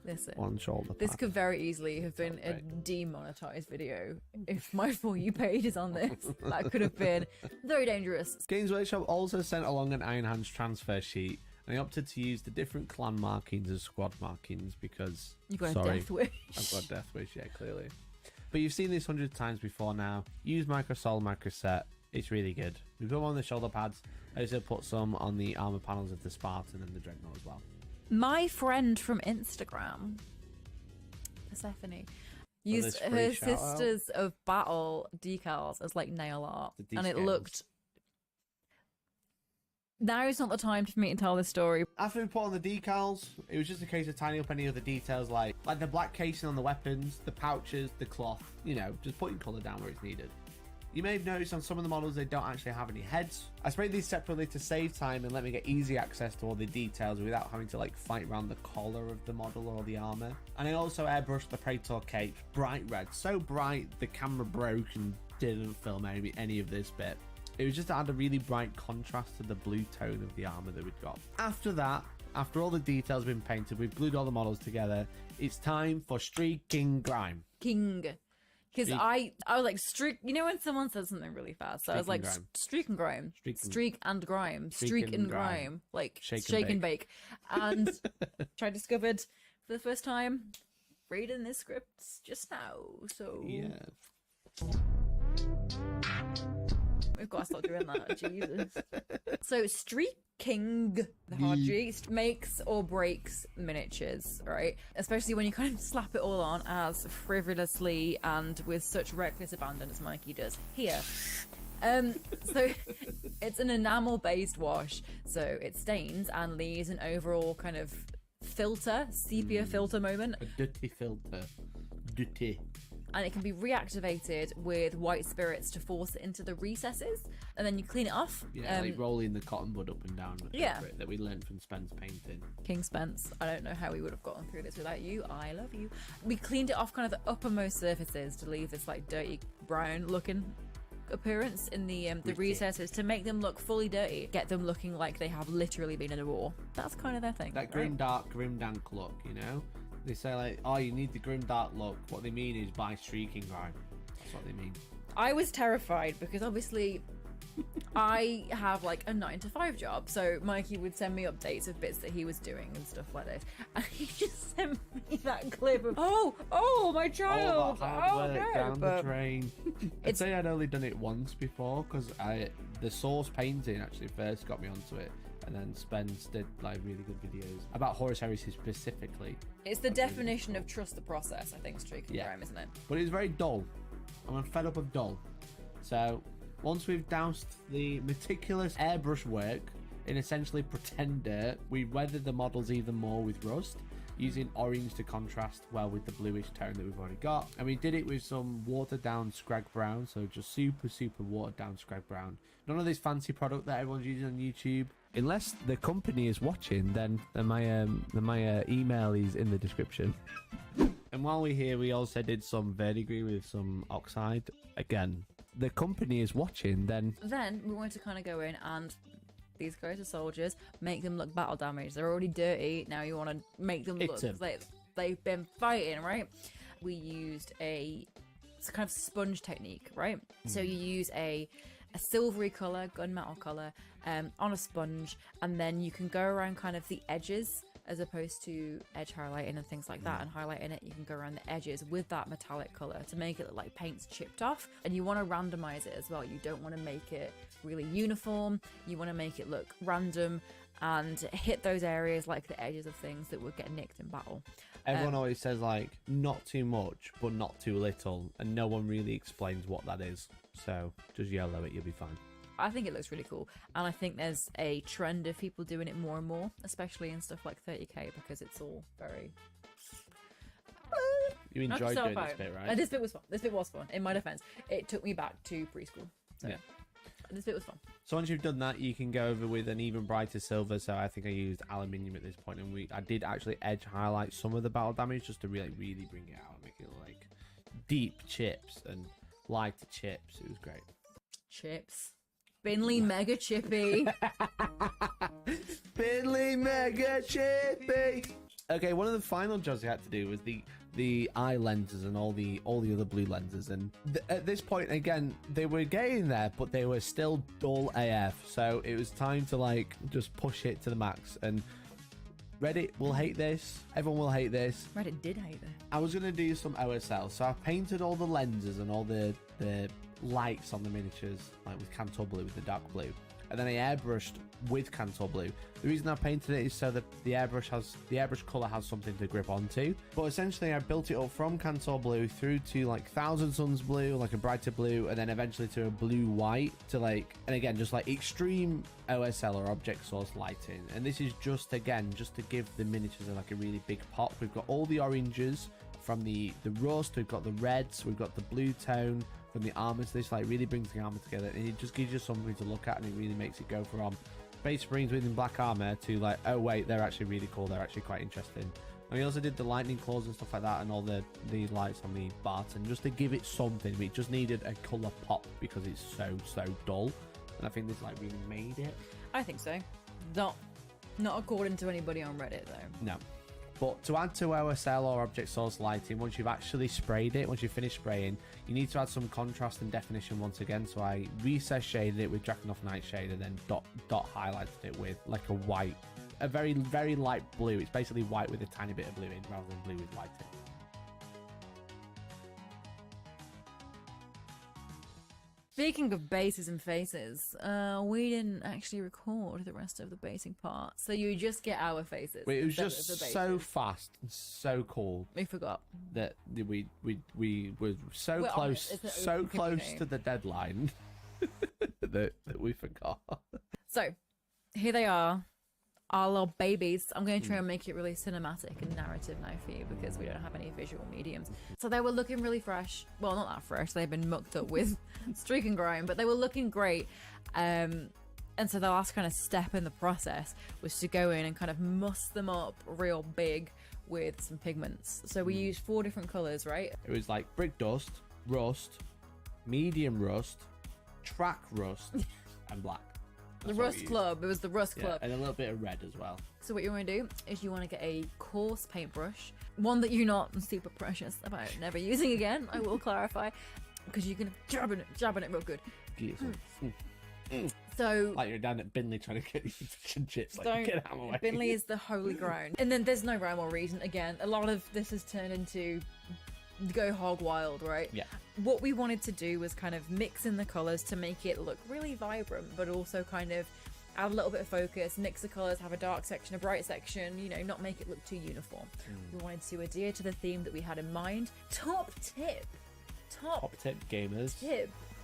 Listen, One shoulder pad. this could very easily have been a demonetized video if my For You page is on this. That could have been very dangerous. Games Workshop also sent along an Iron Hands transfer sheet, and I opted to use the different clan markings as squad markings because... You've got sorry, a death wish. I've got a death wish, yeah, clearly. But you've seen this 100 times before now. Use Microsol Microset. It's really good. We put them on the shoulder pads. I also put some on the armor panels of the Spartan and the Dreadnought as well. My friend from Instagram, Persephone, used this free her shout out? Sisters of Battle decals as like nail art, The and it decals. looked... Now is not the time for me to tell this story. After we put on the decals, it was just a case of tidying up any other details like the black casing on the weapons, the pouches, the cloth, you know, just putting colour down where it's needed. You may have noticed on some of the models they don't actually have any heads. I sprayed these separately to save time and let me get easy access to all the details without having to like fight around the collar of the model or the armour. And I also airbrushed the Praetor cape bright red, so bright the camera broke and didn't film any of this bit. It was just to add a really bright contrast to the blue tone of the armour that we'd got. After that, after all the details have been painted, we've glued all the models together, it's time for Streaking Grime. Because I was like, streak, you know when someone says something really fast? So I was like, streak and grime. Streak and grime. Streak and grime. Like, shake and bake. And I discovered for the first time reading this script just now. So yeah. We've got to stop doing that. Jesus. So streaking, the hard G, makes or breaks miniatures, right? Especially when you kind of slap it all on as frivolously and with such reckless abandon as Mikey does here. So it's an enamel based wash, so it stains and leaves an overall kind of filter, sepia filter moment. A dirty filter. Dirty. and it can be reactivated with white spirits to force it into the recesses, and then you clean it off. Yeah, like rolling the cotton bud up and down. Yeah. That we learned from Spence painting. King Spence, I don't know how we would have gotten through this without you. I love you. We cleaned it off kind of the uppermost surfaces to leave this like dirty brown looking appearance in the recesses to make them look fully dirty, get them looking like they have literally been in a war. That's kind of their thing. That grim dark, grim dank look, you know? They say like, oh, you need the grim dark look. What they mean is by streaking grime. That's what they mean. I was terrified because obviously I have like a 9-to-5 job, so Mikey would send me updates of bits that he was doing and stuff like this, and he just sent me that clip of my child, all that hard work down but the drain. I'd say I'd only done it once before because the source painting actually first got me onto it, and then Spence did like really good videos about Horus Heresy specifically. It's the definition of trust the process, I think, streaking grime, isn't it? But it was very dull. I'm fed up of dull. So once we've doused the meticulous airbrush work in essentially pretend dirt, we weathered the models even more with rust, using orange to contrast well with the bluish tone that we've already got. And we did it with some watered down scrag brown, so just super watered down scrag brown. None of this fancy product that everyone's using on YouTube. Unless the company is watching, then my email is in the description. And while we're here, we also did some verdigris with some oxide. Again, the company is watching, then we wanted to kind of go in and these guys are soldiers, make them look battle damaged. They're already dirty, now you want to make them look like they've been fighting, right? We used it's kind of sponge technique, right? So you use a silvery color, gunmetal color, on a sponge, and then you can go around kind of the edges as opposed to edge highlighting and things like that, and highlighting it, you can go around the edges with that metallic color to make it look like paint's chipped off. And you want to randomize it as well. You don't want to make it really uniform. You want to make it look random and hit those areas like the edges of things that would get nicked in battle. everyone always says like not too much but not too little, and no one really explains what that is. So just YOLO it, you'll be fine. I think it looks really cool, and I think there's a trend of people doing it more and more, especially in stuff like 30k, because it's all very... You enjoyed doing this bit, right? This bit was fun. This bit was fun. In my defense, it took me back to preschool. So Yeah. This bit was fun. So once you've done that, you can go over with an even brighter silver. So I think I used aluminium at this point, and I did actually edge highlight some of the battle damage just to really bring it out, make it look like deep chips and lighter chips. It was great. Chips. Binley Mega Chippy. Binley Mega Chippy. Okay, one of the final jobs I had to do was the eye lenses and all the other blue lenses, and at this point again they were getting there, but they were still dull AF. So it was time to like just push it to the max. And Reddit will hate this. Everyone will hate this. Reddit did hate it. I was gonna do some OSL, so I painted all the lenses and all the lights on the miniatures like with Cantor blue, with the dark blue, and then I airbrushed with Cantor blue. The reason I painted it is so that the airbrush color has something to grip onto. But essentially I built it up from Cantor blue through to like Thousand Suns blue, like a brighter blue, and then eventually to a blue white, to like, and again just like extreme OSL or object source lighting. And this is just again just to give the miniatures like a really big pop. We've got all the oranges from the rust, we've got the reds, we've got the blue tone from the armor. So this like really brings the armor together, and it just gives you something to look at, and it really makes it go from Space Marines within black armor to like, oh wait, they're actually really cool, they're actually quite interesting. And we also did the lightning claws and stuff like that, and all the lights on the Barton, just to give it something. We just needed a color pop because it's so dull, and I think this like really made it. I think so. Not according to anybody on Reddit though. No. But to add to OSL or object source lighting, once you've actually sprayed it, once you've finished spraying, you need to add some contrast and definition once again. So I recess shaded it with Drakenhof Nightshade, and then dot highlighted it with like a white, a very, very light blue. It's basically white with a tiny bit of blue in rather than blue with white in. Speaking of bases and faces, we didn't actually record the rest of the basing part, so you just get our faces. It was just so fast and so cool. We forgot that we were so close to the deadline that we forgot. So here they are, our little babies. I'm going to try and make it really cinematic and narrative now for you because we don't have any visual mediums. So they were looking really fresh. Well, not that fresh. They've been mucked up with streak and grime, but they were looking great. And so the last kind of step in the process was to go in and kind of muss them up real big with some pigments. So we used 4 different colors, right? It was like brick dust, rust, medium rust, track rust, and black. The Rust Club. It was the Rust Club. And a little bit of red as well. So what you want to do is you want to get a coarse paintbrush, one that you're not super precious about never using again, I will clarify, because you can jab in it real good. So like you're down at Binley trying to get your chips, like get out of my way. Binley is the holy ground. And then there's no rhyme or reason. Again, a lot of this has turned into go hog wild, right? Yeah. What we wanted to do was kind of mix in the colors to make it look really vibrant, but also kind of add a little bit of focus, mix the colors, have a dark section, a bright section, you know, not make it look too uniform. We wanted to adhere to the theme that we had in mind. Top tip, gamers.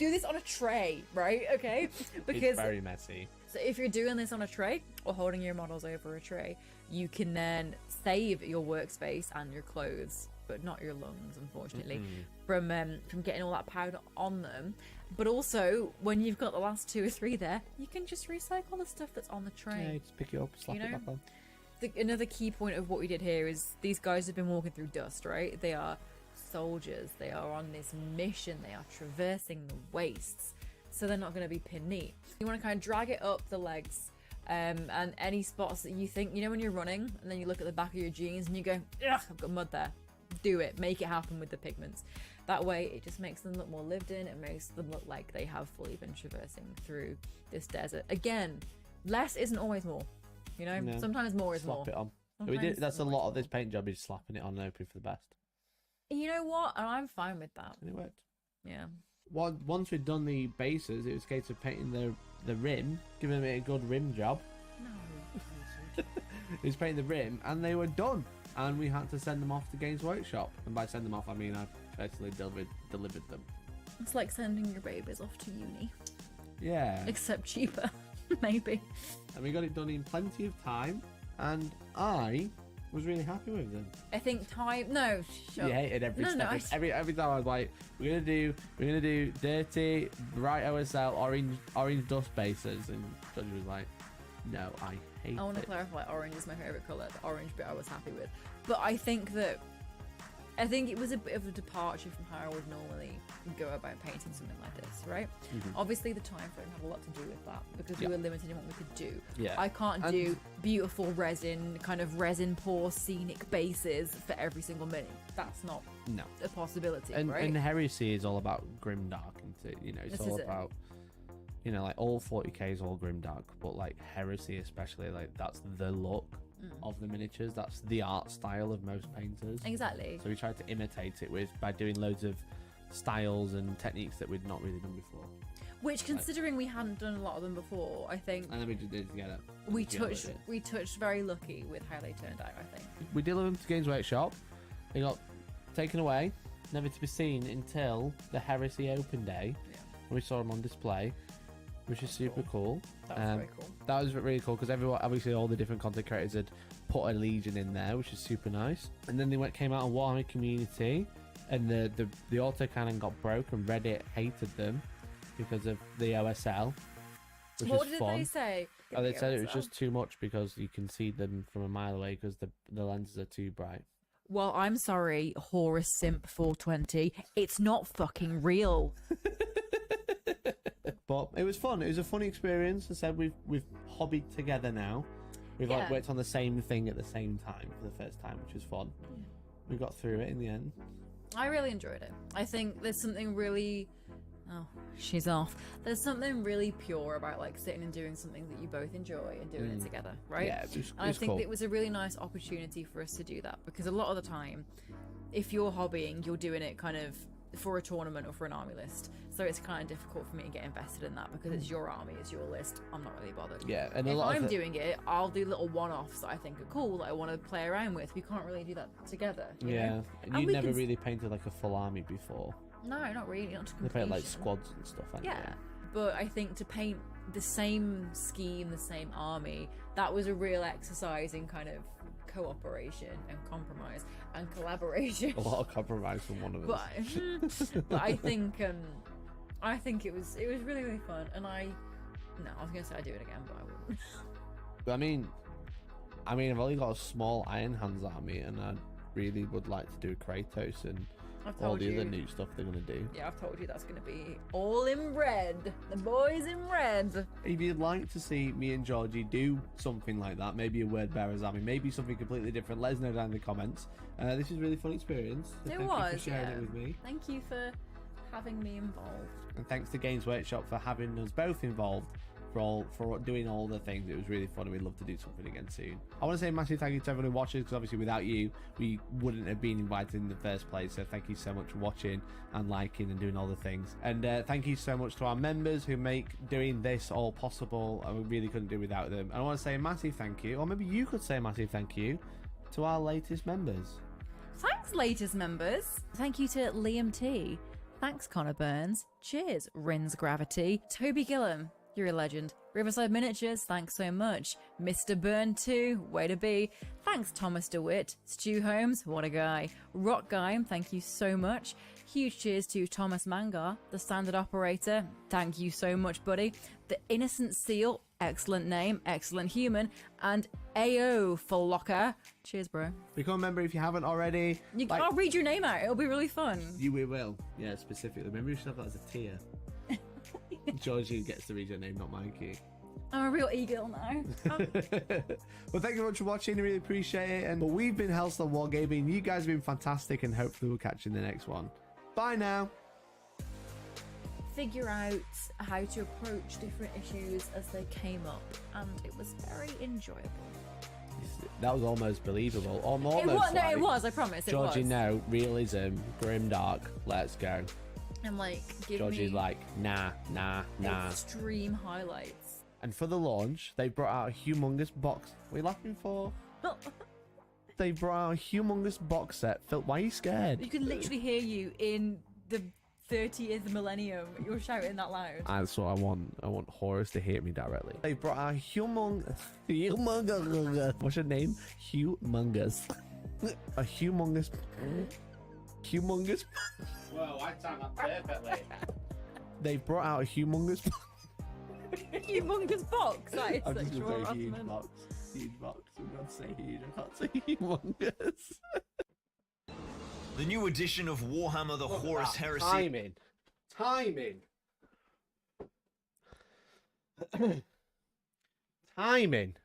do this on a tray, right? Okay, because it's very messy. So if you're doing this on a tray or holding your models over a tray, you can then save your workspace and your clothes, but not your lungs, unfortunately, from getting all that powder on them. But also, when you've got the last 2 or 3 there, you can just recycle the stuff that's on the tray. Yeah, just pick it up, slap it back on. Another key point of what we did here is these guys have been walking through dust, right? They are soldiers. They are on this mission. They are traversing the wastes. So they're not going to be pin neat. You want to kind of drag it up the legs, and any spots that you think, you know, when you're running and then you look at the back of your jeans and you go, ugh, I've got mud there. Do it. Make it happen with the pigments. That way it just makes them look more lived in. It makes them look like they have fully been traversing through this desert. Again, less isn't always more. You know, No. sometimes more is more. Slap it on. We did. That's a lot of this paint job is slapping it on and hoping for the best. You know what? And I'm fine with that. And it worked. Yeah. Once we'd done the bases, it was a case of painting the rim, giving it a good rim job. No. It was painting the rim, and they were done. And we had to send them off to Games Workshop. And by send them off, I mean I personally delivered them. It's like sending your babies off to uni. Yeah. Except cheaper, maybe. And we got it done in plenty of time, and I was really happy with them. I think time. No, You hated every step. No. Every time I was like, we're gonna do dirty, bright OSL, orange dust bases, and Judge was like, no, I hate it. I want to clarify, orange is my favourite colour. The orange bit I was happy with. But I think it was a bit of a departure from how I would normally go about painting something like this, right? Obviously the time frame had a lot to do with that because we were limited in what we could do. Yeah. I can't do beautiful resin poor scenic bases for every single mini. That's not a possibility, right? And Heresy is all about grimdark, isn't it? You know, it's This all is it. about, you know, like all 40k is all grimdark, but like Heresy especially, like that's the look of the miniatures. That's the art style of most painters. Exactly. So we tried to imitate it by doing loads of styles and techniques that we'd not really done before. Which, considering we hadn't done a lot of them before, I think And then we just did it together. we Together touched very lucky with how they turned out, I think. We delivered them to Games Workshop. They got taken away, never to be seen until the Heresy Open Day. And we saw them on display, which is super cool. That was very cool. That was really cool because everyone, obviously, all the different content creators had put a Legion in there, which is super nice. And then they came out on Warhammer Community, and the autocannon got broke, and Reddit hated them because of the OSL. Which What was did fun. they say? Oh, they said it was OSL? just too much because you can see them from a mile away because the lenses are too bright. Well, I'm sorry, Horus Simp 420. It's not fucking real. But it was fun. It was a funny experience. I said we've hobbied together now. We've like Yeah. worked on the same thing at the same time for the first time, which was fun. We got through it in the end. I really enjoyed it. I think there's something really... Oh, she's off. There's something really pure about like sitting and doing something that you both enjoy and doing it together, right? Yeah, it was And I think cool. it was a really nice opportunity for us to do that because a lot of the time, if you're hobbying, you're doing it kind of for a tournament or for an army list. So it's kind of difficult for me to get invested in that because it's your army, it's your list. I'm not really bothered. Yeah, and a if lot I'm of doing it, I'll do little one-offs that I think are cool that I want to play around with. We can't really do that together. You Yeah, know? and And you we never can- really painted like a full army before. No, not really. Not to They painted like completion. squads and stuff. Like Yeah, but I think to paint the same scheme, the same army. That was a real exercise in kind of cooperation and compromise and collaboration. A lot of compromise from one of us. But I think it was really, really fun. And I was gonna say I'd do it again, but I wouldn't. But I mean, I've only got a small Iron Hands army, and I really would like to do Kratos and all the other new stuff they're gonna do. Yeah, I've told you that's gonna be all in red. The boys in red. If you'd like to see me and Georgie do something like that, maybe a Word Bearers army, maybe something completely different, let us know down in the comments. This is a really fun experience. So thank you for sharing it with me. Thank you for having me involved. And thanks to Games Workshop for having us both involved. For doing all the things. It was really fun, and we'd love to do something again soon. I want to say a massive thank you to everyone who watches, because obviously without you we wouldn't have been invited in the first place. So thank you so much for watching and liking and doing all the things. And thank you so much to our members who make doing this all possible, and we really couldn't do without them. And I want to say a massive thank you, or maybe you could say a massive thank you, to our latest members. Thanks, latest members. Thank you to Liam T. Thanks, Connor Burns. Cheers, Rins Gravity. Toby Gillam, you're a legend. Riverside Miniatures, thanks so much. Mr. Burn 2, way to be. Thanks, Thomas DeWitt. Stu Holmes, what a guy. Rock Guy, thank you so much. Huge cheers to Thomas Mangar, the Standard Operator. Thank you so much, buddy. The Innocent Seal, excellent name, excellent human. And AO for Locker. Cheers, bro. Become a member if you haven't already. I'll read your name out. It'll be really fun. You will. Yeah, specifically. Remember you should have that as a tier. Georgie gets to read your name, not Mikey. I'm a real e-girl now. Well, thank you very much for watching. I really appreciate it. And we've been Hellstormwargaming. You guys have been fantastic, and hopefully we'll catch you in the next one. Bye now. Figure out how to approach different issues as they came up, and it was very enjoyable. That was almost believable. It was, I promise. Georgie, no, realism, grimdark, let's go. And give Georgie's me like, nah. extreme highlights. And for the launch, they brought out a humongous box. What are you laughing for? They brought out a humongous box set. Phil, why are you scared? You can literally hear you in the 30th millennium. You're shouting that loud. That's what I want. I want Horus to hear me directly. They brought out a humongous. What's your name? Humongous. A humongous. Whoa, I timed that perfectly. They brought out a humongous. Humongous box. That is I'm just sexual gonna say harassment. huge box. Huge box. I'm gonna say huge. I can't say humongous. The new edition of Warhammer the Horus Heresy. Timing. Timing.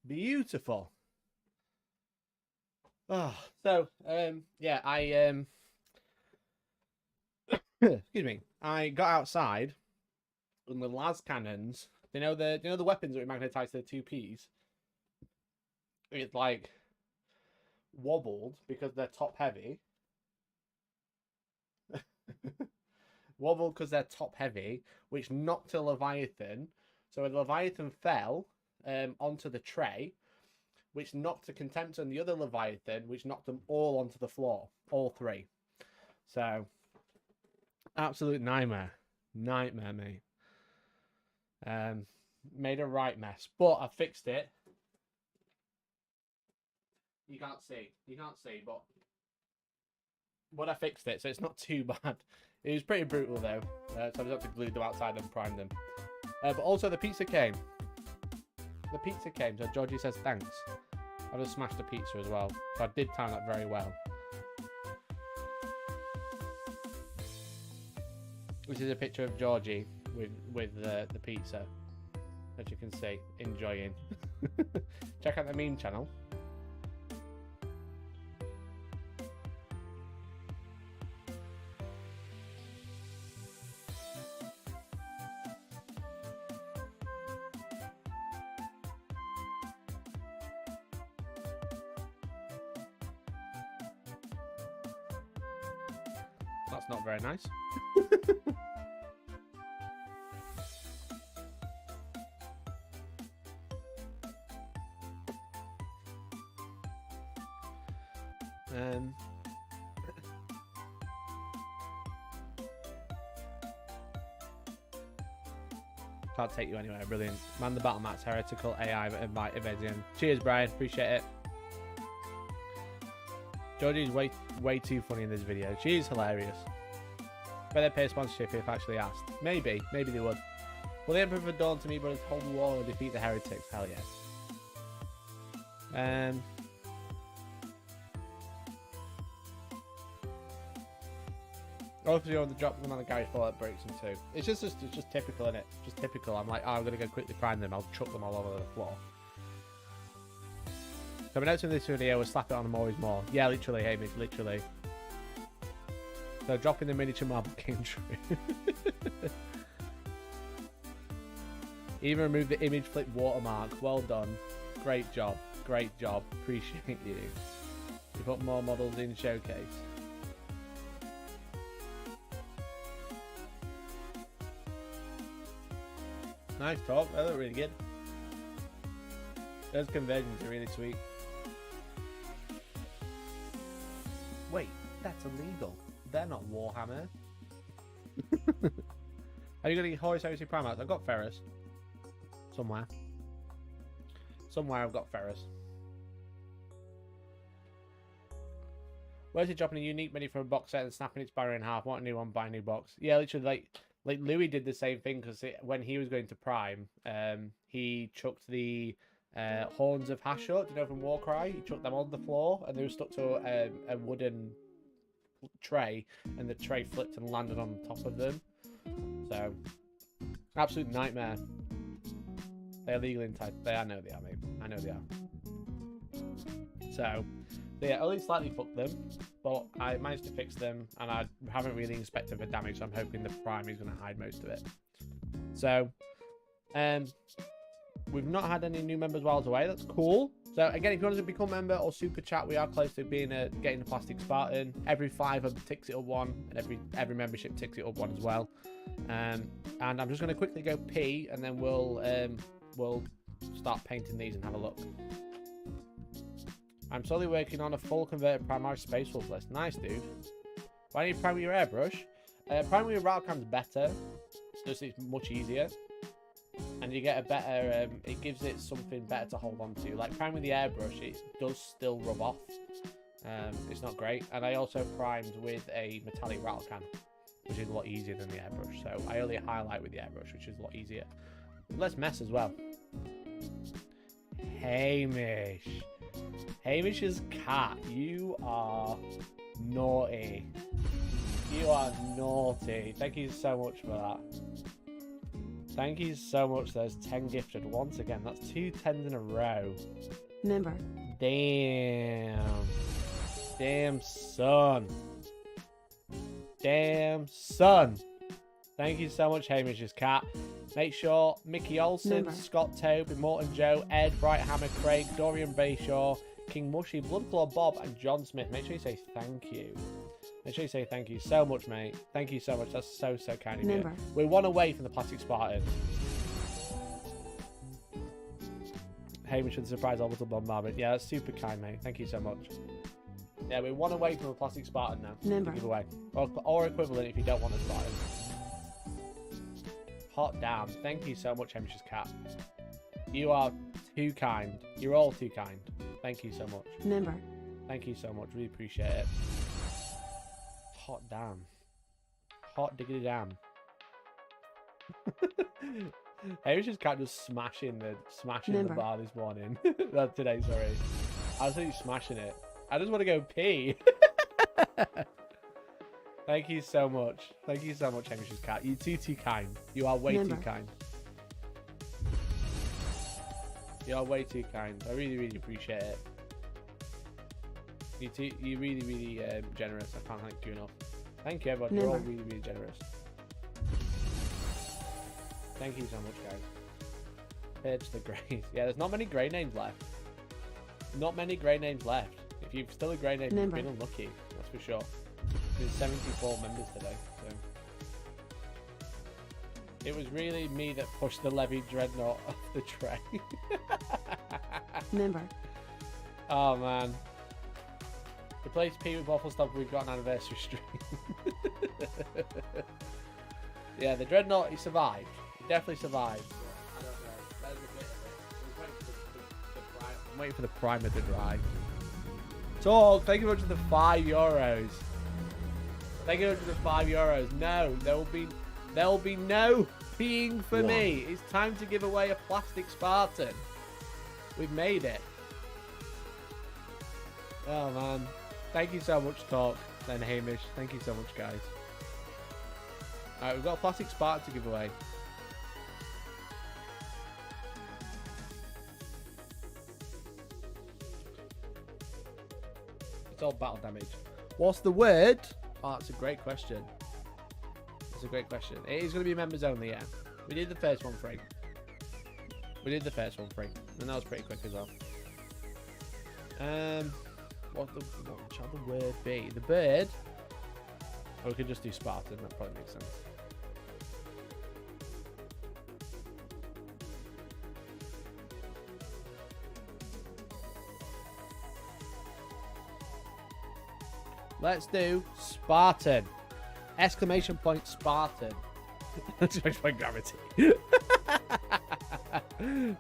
Beautiful. Oh, so yeah, excuse me. I got outside, and the las cannons. You know the weapons that we magnetized to the 2Ps. It's like wobbled because they're top heavy. Wobbled because they're top heavy, which knocked a Leviathan. So a Leviathan fell onto the tray, which knocked a Contemptor and the other Leviathan, which knocked them all onto the floor. All three. So, absolute nightmare. Nightmare, mate. Made a right mess. But I fixed it. You can't see, but I fixed it, so it's not too bad. It was pretty brutal though, so I just had to glue them outside and prime them. But also the pizza came. So Georgie says thanks. I just smashed the pizza as well, so I did time that very well. This is a picture of Georgie with the pizza, as you can see, enjoying. Check out the meme channel. That's not very nice. Can't take you anywhere. Brilliant. Man the battle mats, heretical AI amazing. Cheers, Brian. Appreciate it. Georgie's way too funny in this video. She's hilarious. Bet they pay sponsorship if actually asked. Maybe they would. Will the Emperor of Dawn to me, but it's hold the war and defeat the heretics? Hell yeah. Obviously on the drop them on the garage floor that breaks them too. It's just typical, isn't it? Just typical. I'm like, oh, I'm gonna go quickly prime them. I'll chuck them all over the floor. So my notes in this video was slap it on them always more. Yeah, literally, Hamish, literally. So dropping the miniature marble king tree. Even remove the image flip watermark. Well done. Great job. Great job. Appreciate you. You put more models in showcase. Nice talk. That looked really good. Those conversions are really sweet. Wait, that's illegal. They're not Warhammer. Are you going to get Horus Heresy Prime Outs? I've got Ferris. Somewhere. Somewhere I've got Ferris. Where's it dropping a unique mini from a box set and snapping its barrier in half? Want a new one, buy a new box. Yeah, literally, like Louis did the same thing because when he was going to Prime, he chucked the horns of Hashut, you know, from Warcry. He chucked them on the floor and they were stuck to a wooden tray, and the tray flipped and landed on top of them. So, absolute nightmare. They're legal in type. I know they are, mate. I know they are. So, yeah, only slightly fucked them, but I managed to fix them, and I haven't really inspected for damage, so I'm hoping the Prime is going to hide most of it. So, we've not had any new members while it's away. That's cool. So again, if you want to become a member or super chat, we are close to being getting the plastic Spartan. Every 5 ticks it up 1, and every membership ticks it up 1 as well. And I'm just going to quickly go pee, and then we'll start painting these and have a look. I'm slowly working on a full converted Primarch Space Wolf list. Nice, dude. Why do you prime with your airbrush? Priming with your Rattlecam's better. Just it's much easier. And you get a better, it gives it something better to hold on to. Like prime with the airbrush, it does still rub off. It's not great. And I also primed with a metallic Rattlecan, which is a lot easier than the airbrush. So I only highlight with the airbrush, which is a lot easier. Less mess as well. Hamish. Hamish's cat, you are naughty. You are naughty. Thank you so much for that. Thank you so much. There's 10 gifted once again. That's 2 10s in a row. Member. Damn. Damn, son. Damn, son. Thank you so much, Hamish's cat. Make sure Mickey Olsen, Member. Scott Tobe, Morton Joe, Ed, Brighthammer, Craig, Dorian Bayshaw, King Mushy, Bloodclaw Bob, and John Smith. Make sure you say thank you. Make sure you say thank you so much, mate. Thank you so much. That's so kind of you. Member. We're 1 away from the plastic Spartan. Hamish with the surprise orbital bombardment. Yeah, that's super kind, mate. Thank you so much. Yeah, we're 1 away from a plastic Spartan now. Member. To give away. Or equivalent if you don't want a Spartan. Hot damn. Thank you so much, Hamish's cat. You are too kind. You're all too kind. Thank you so much. Member. Thank you so much. Really appreciate it. Hot damn. Hot diggity damn. Hamish's cat just smashing the bar this morning. Today, sorry. I was really smashing it. I just want to go pee. Thank you so much. Thank you so much, Hamish's cat. You're too kind. You are way too kind. You are way too kind. I really appreciate it. You're really generous. I can't thank you enough. Thank you, everyone. You're all really generous. Thank you so much, guys. Purge the Greys. Yeah, there's not many Grey names left. Not many Grey names left. If you've still a Grey name, you've been unlucky. That's for sure. There's 74 members today, so it was really me that pushed the Levy Dreadnought off the tray. Member. Oh man. Replace P with Waffle Stop. We've got an anniversary stream. Yeah, the Dreadnought, he survived. You definitely survived. I don't know. That was a bit of it. I'm waiting for the primer to dry. Talk, thank you very much for the €5. Thank you very much for the €5. No, there will be no peeing for me. It's time to give away a plastic Spartan. We've made it. Oh man. Thank you so much, Talk. Then Hamish. Thank you so much, guys. Alright, we've got a plastic Spartan to give away. It's all battle damage. What's the word? Oh, that's a great question. That's a great question. It is going to be members only, yeah. We did the first one free. And that was pretty quick as well. What shall the word be? The bird? Or we could just do Spartan, that probably makes sense. Let's do Spartan. Exclamation point Spartan. Exclamation point gravity.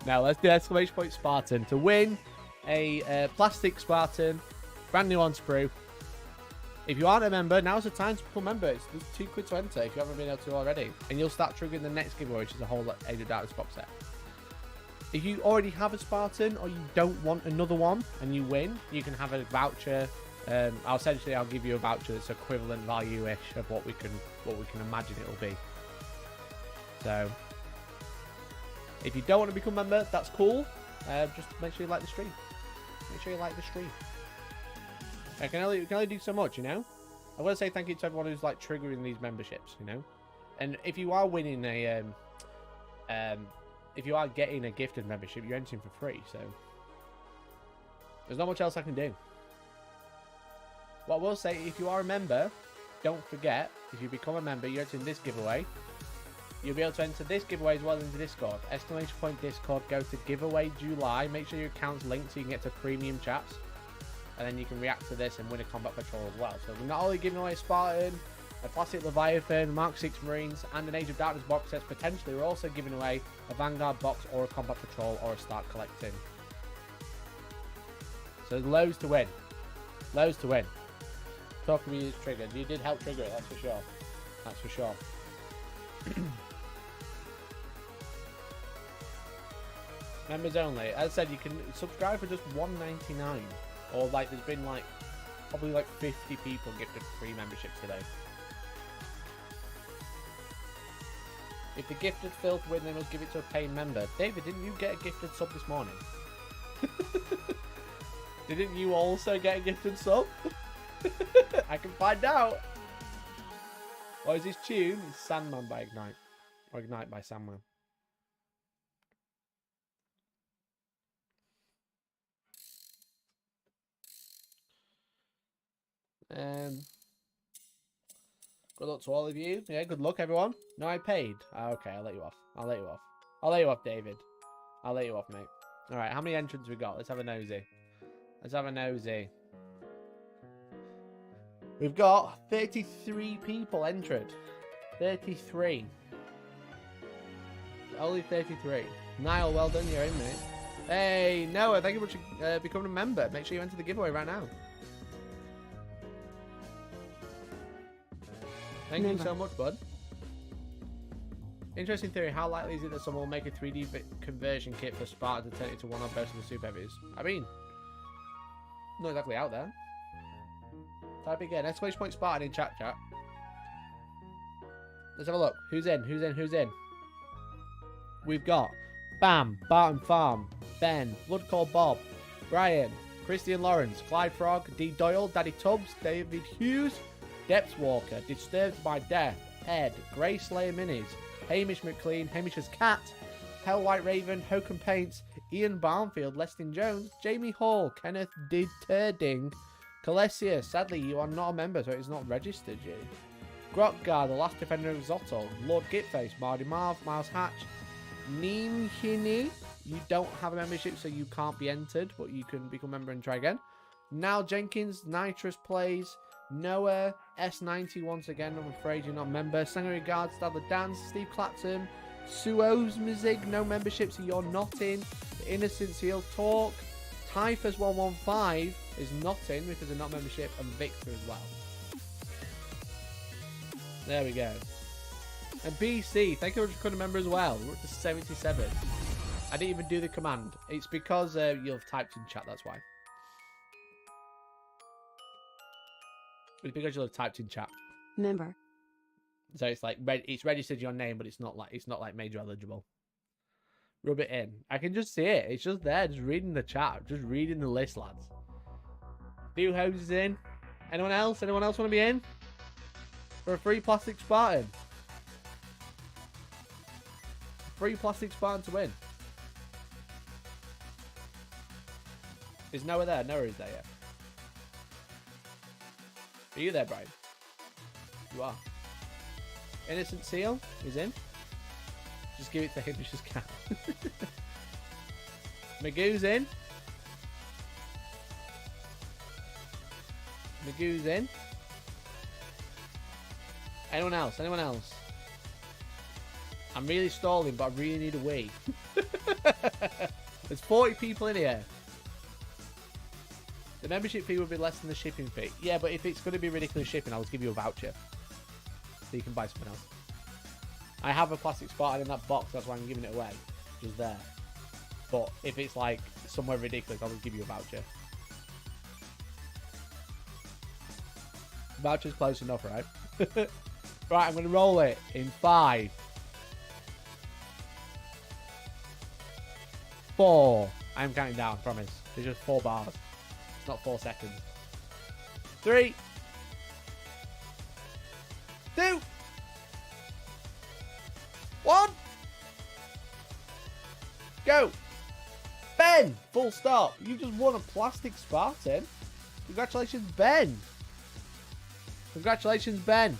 Now let's do exclamation point Spartan to win a plastic Spartan, brand new on sprue. If you aren't a member, now's the time to become a member. It's £2 to enter if you haven't been able to already, and you'll start triggering the next giveaway, which is a whole Age of Darkness box set. If you already have a Spartan or you don't want another one and you win, you can have a voucher. I'll give you a voucher that's equivalent value-ish of what we can imagine it will be. So, if you don't want to become a member, that's cool. Just make sure you like the stream. I can only do so much, you know. I want to say thank you to everyone who's like triggering these memberships, you know. And if you are winning a, if you are getting a gifted membership, you're entering for free. So there's not much else I can do. What I will say, if you are a member, don't forget, if you become a member, you're entering this giveaway. You'll be able to enter this giveaway as well into Discord. Exclamation point Discord, go to giveaway July. Make sure your account's linked so you can get to premium chats. And then you can react to this and win a combat patrol as well. So we're not only giving away a Spartan, a Plastic Leviathan, Mark 6 Marines, and an Age of Darkness box sets. Potentially, we're also giving away a Vanguard box or a combat patrol or a start collecting. So there's loads to win. Loads to win. Talking about used triggers. You did help trigger it, that's for sure. That's for sure. Members only. As I said, you can subscribe for just $1.99. Or like there's been like probably like 50 people gifted free memberships today. If the gifted filth win, they must give it to a paying member. David, didn't you get a gifted sub this morning? Didn't you also get a gifted sub? I can find out. What is this tune? It's Sandman by Ignite. Or Ignite by Sandman. Good luck to all of you. Yeah, good luck, everyone. No, I paid. Okay, I'll let you off. I'll let you off, David. I'll let you off, mate. Alright, how many entrants we got? Let's have a nosy. We've got 33 people entered. 33. Only 33. Niall, well done, you're in, mate. Hey, Noah, thank you very much for becoming a member. Make sure you enter the giveaway right now. Thank you so much, bud. Interesting theory. How likely is it that someone will make a 3D conversion kit for Spartan to turn it into one of both of the super heavies? I mean, not exactly out there. Type again. Exclamation point Spartan in chat. Let's have a look. Who's in? We've got Bam, Barton Farm, Ben, Bloodcall Bob, Brian, Christian Lawrence, Clyde Frog, D Doyle, Daddy Tubbs, David Hughes, Depths Walker, Disturbed by Death, Ed, Grey Slayer Minis, Hamish McLean, Hamish's Cat, Hell White Raven, Hokum Paints, Ian Barnfield, Leston Jones, Jamie Hall, Kenneth Turding, Calesia. Sadly, you are not a member, so it's not registered you. Grotgar, the Last Defender of Zotto, Lord Gitface, Mardy Marv, Miles Hatch, Neem Hini. You don't have a membership, so you can't be entered, but you can become a member and try again. Now Jenkins, Nitrous Plays, Noah, S90 once again, I'm afraid you're not a member. Sangha Regards, Stadler Dance, Steve Clapton, Suozmizig, no membership, so you're not in. The Innocent Seal Talk. Typhus 115 is not in because they're not membership, and Victor as well. There we go. And BC, thank you for becoming a member as well. We're up to 77. I didn't even do the command. It's because you've typed in chat, that's why. It's because you'll have typed in chat. Member. So it's like it's registered your name, but it's not like made you eligible. Rub it in. I can just see it. It's just there, just reading the chat, just reading the list, lads. New Homes is in. Anyone else? Anyone else want to be in? For a free plastic Spartan. Free plastic Spartan to win. Is Noah there? Noah is there yet. Are you there, Brian? You are. Innocent Seal is in. Just give it to him, it's just cat. Magoo's in. Magoo's in. Anyone else? Anyone else? I'm really stalling, but I really need a wee. There's 40 people in here. The membership fee would be less than the shipping fee. Yeah, but if it's going to be ridiculous shipping, I'll just give you a voucher. So you can buy something else. I have a plastic Spartan in that box, that's why I'm giving it away. Just there. But if it's like somewhere ridiculous, I'll just give you a voucher. Voucher's close enough, right? Right, I'm going to roll it in 5, 4. I'm counting down, I promise. There's just 4 bars. It's not 4 seconds. 3, 2, 1. Go. Ben, full stop. You just won a plastic Spartan. Congratulations, Ben. Congratulations, Ben.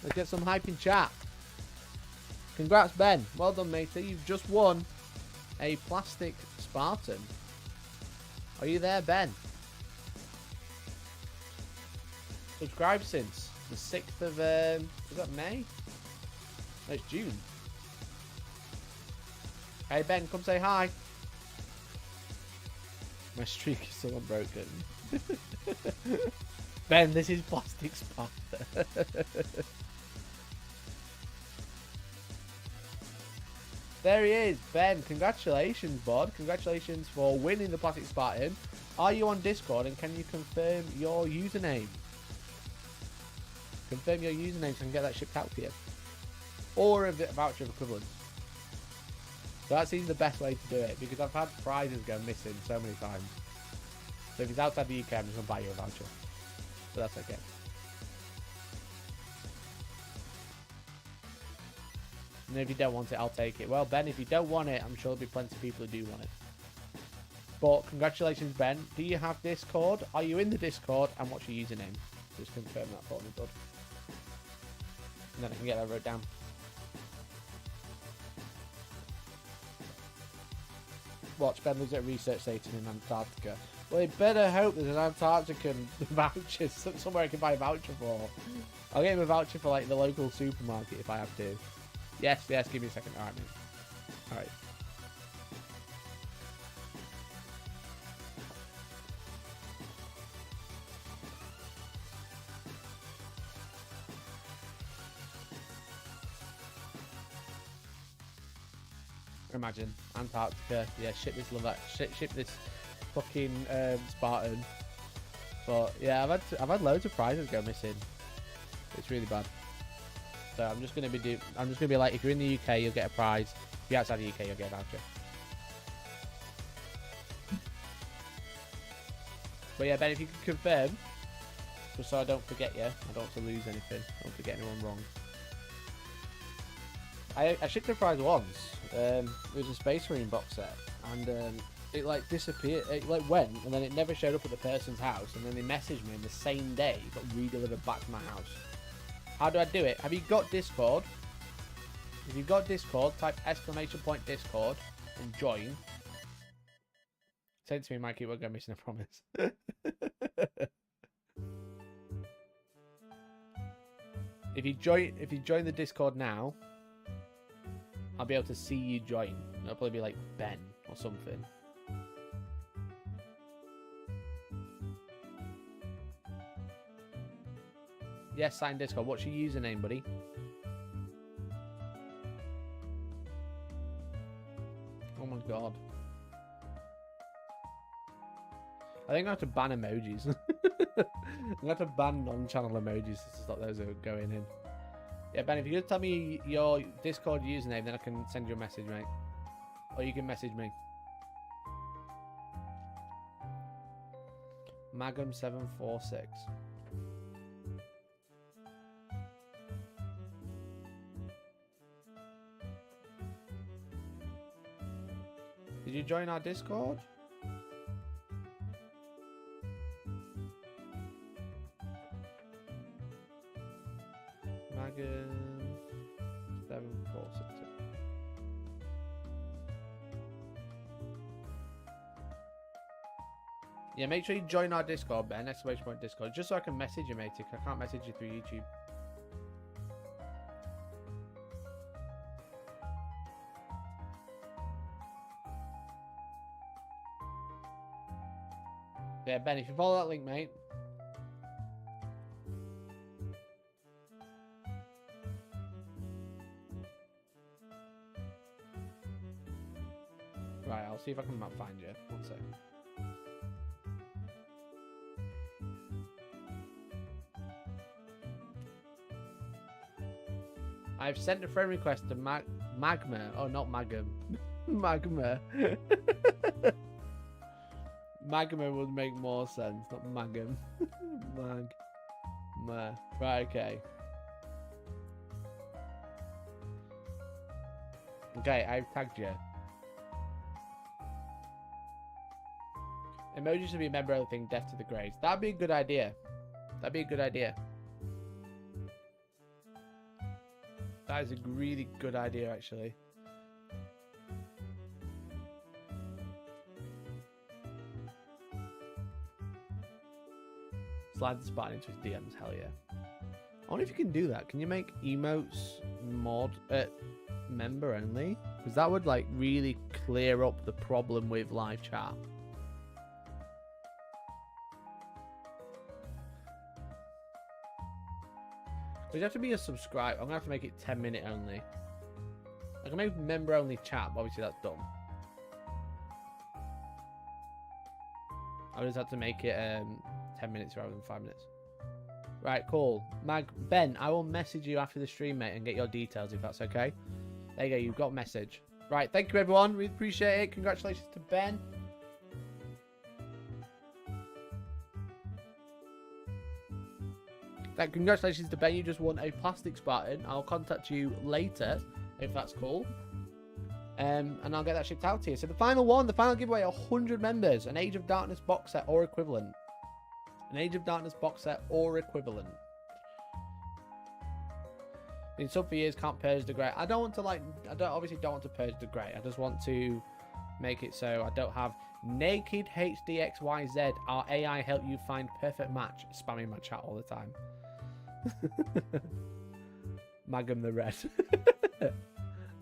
Let's get some hype in chat. Congrats, Ben. Well done, matey. You've just won a plastic Spartan. Are you there, Ben? Subscribed since the 6th of, is that May? No, it's June. Hey, Ben, come say hi. My streak is still unbroken. Ben, this is plastic Spartan. There he is, Ben. Congratulations, bud. Congratulations for winning the plastic Spartan. Are you on Discord, and can you confirm your username? Confirm your username so I can get that shipped out to you. Or a voucher of equivalent. So that seems the best way to do it, because I've had prizes go missing so many times. So if it's outside the UK, I'm just going to buy you a voucher. But that's okay. And if you don't want it, I'll take it. Well, Ben, if you don't want it, I'm sure there'll be plenty of people who do want it. But congratulations, Ben. Do you have Discord? Are you in the Discord? And what's your username? Just confirm that for me, bud. And then I can get that wrote down. Watch, Ben looks at research station in Antarctica. Well, you better hope there's an Antarctican voucher, somewhere I can buy a voucher for. I'll get him a voucher for like the local supermarket if I have to. Yes, give me a second. Alright, man. Alright. Imagine Antarctica. Yeah, ship this ship this fucking Spartan. But yeah, I've had loads of prizes go missing. It's really bad. So I'm just gonna be like, if you're in the UK, you'll get a prize. If you're outside the UK, you'll get a voucher. But yeah, Ben, if you can confirm, just so I don't forget you, I don't want to lose anything. I don't forget anyone wrong. I shipped a prize once. It was a Space Marine box set, and it like disappeared. It like went, and then it never showed up at the person's house, and then they messaged me in the same day, but re-delivered back to my house. How do I do it? Have you got Discord? If you've got Discord, type !Discord and join. Say it to me, Mikey, we're going missing, I promise. If you join the Discord now, I'll be able to see you join. It'll probably be like Ben or something. Yes, sign Discord. What's your username, buddy? Oh my god. I think I have to ban emojis. I'm gonna have to ban non-channel emojis to stop those going in. Yeah, Ben, if you could tell me your Discord username, then I can send you a message, mate. Or you can message me. Magum746. Did you join our Discord? Magum746. Yeah, make sure you join our Discord, Ben. Exclamation point Discord. Just so I can message you, mate. I can't message you through YouTube. Yeah, Ben, if you follow that link, mate. Right, I'll see if I can find you. One sec. I've sent a friend request to Magma. Oh, not Magum. Magma. Magma would make more sense, not Magum. Magma. Right, okay. Okay, I've tagged you. Emojis should be a member of the thing, death to the graves. That'd be a good idea. That'd be a good idea. That is a really good idea, actually. Slide the Spartan into his DMs, hell yeah. I wonder if you can do that. Can you make emotes member only? Because that would like really clear up the problem with live chat. We'd have to be a subscribe. I'm gonna have to make it 10-minute only. I can make member only chat, but obviously that's dumb. I just have to make it 10 minutes rather than 5 minutes. Right, cool. Ben, I will message you after the stream, mate, and get your details if that's okay. There you go, you've got a message. Right, thank you everyone. We appreciate it. Congratulations to Ben. Congratulations to Ben, you just won a plastic Spartan. I'll contact you later if that's cool. And I'll get that shipped out to you. So the final one, the final giveaway, 100 members, an Age of Darkness box set or equivalent. An Age of Darkness box set or equivalent. Been sub for years, can't purge the grey. I don't want to obviously don't want to purge the grey. I just want to make it so I don't have naked HDXYZ. Our AI help you find perfect match, spamming my chat all the time. Magum the Red.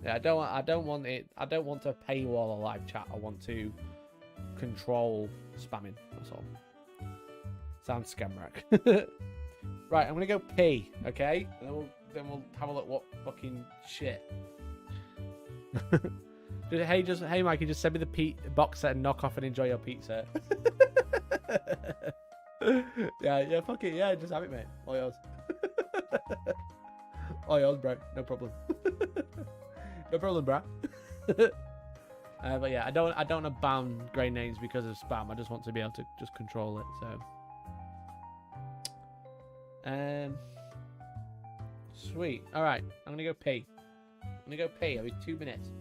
Yeah, I don't want to paywall a live chat. I want to control spamming. That's all. Sounds scam rack. Right, I'm gonna go pee. Okay, then we'll have a look what fucking shit. Hey Mikey, just send me the box set and knock off and enjoy your pizza. yeah, fuck it, yeah, just have it, mate. All yours. All yours, bro. No problem. No problem, bro. But yeah, I don't want to ban grey names because of spam. I just want to be able to just control it. So, sweet. All right, I'm gonna go pee. I'll be 2 minutes.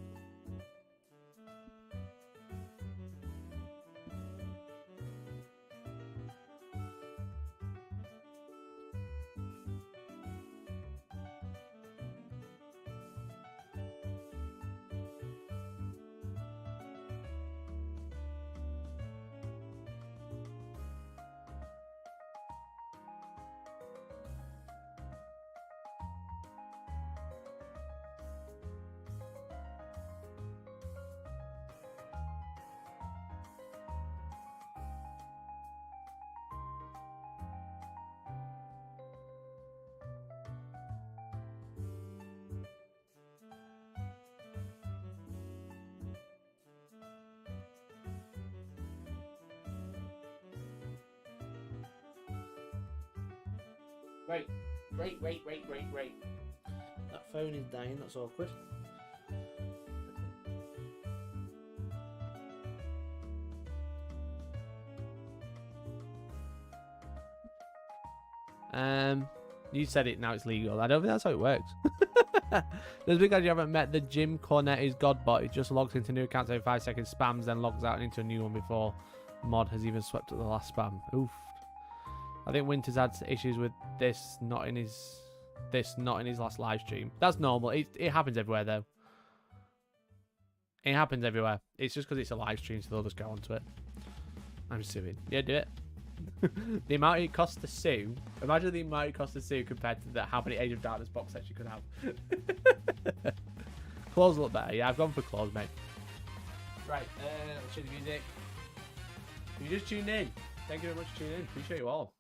Great. Great. That phone is dying, that's awkward. You said it, now it's legal. I don't think that's how it works. There's because you haven't met the Jim Cornetti's Godbot. He just logs into new accounts every 5 seconds, spams, then logs out into a new one before mod has even swept up the last spam. Oof. I think Winter's had issues with this not in his last live stream. That's normal. It happens everywhere though. It happens everywhere. It's just because it's a live stream, so they'll just go onto it. I'm suing. Yeah, do it. The amount it costs to sue. Imagine the amount it costs to sue compared to how many Age of Darkness box sets you could have. Claws look better. Yeah, I've gone for claws, mate. Right, let's show the music. You just tuned in. Thank you very much for tuning in. Appreciate you all.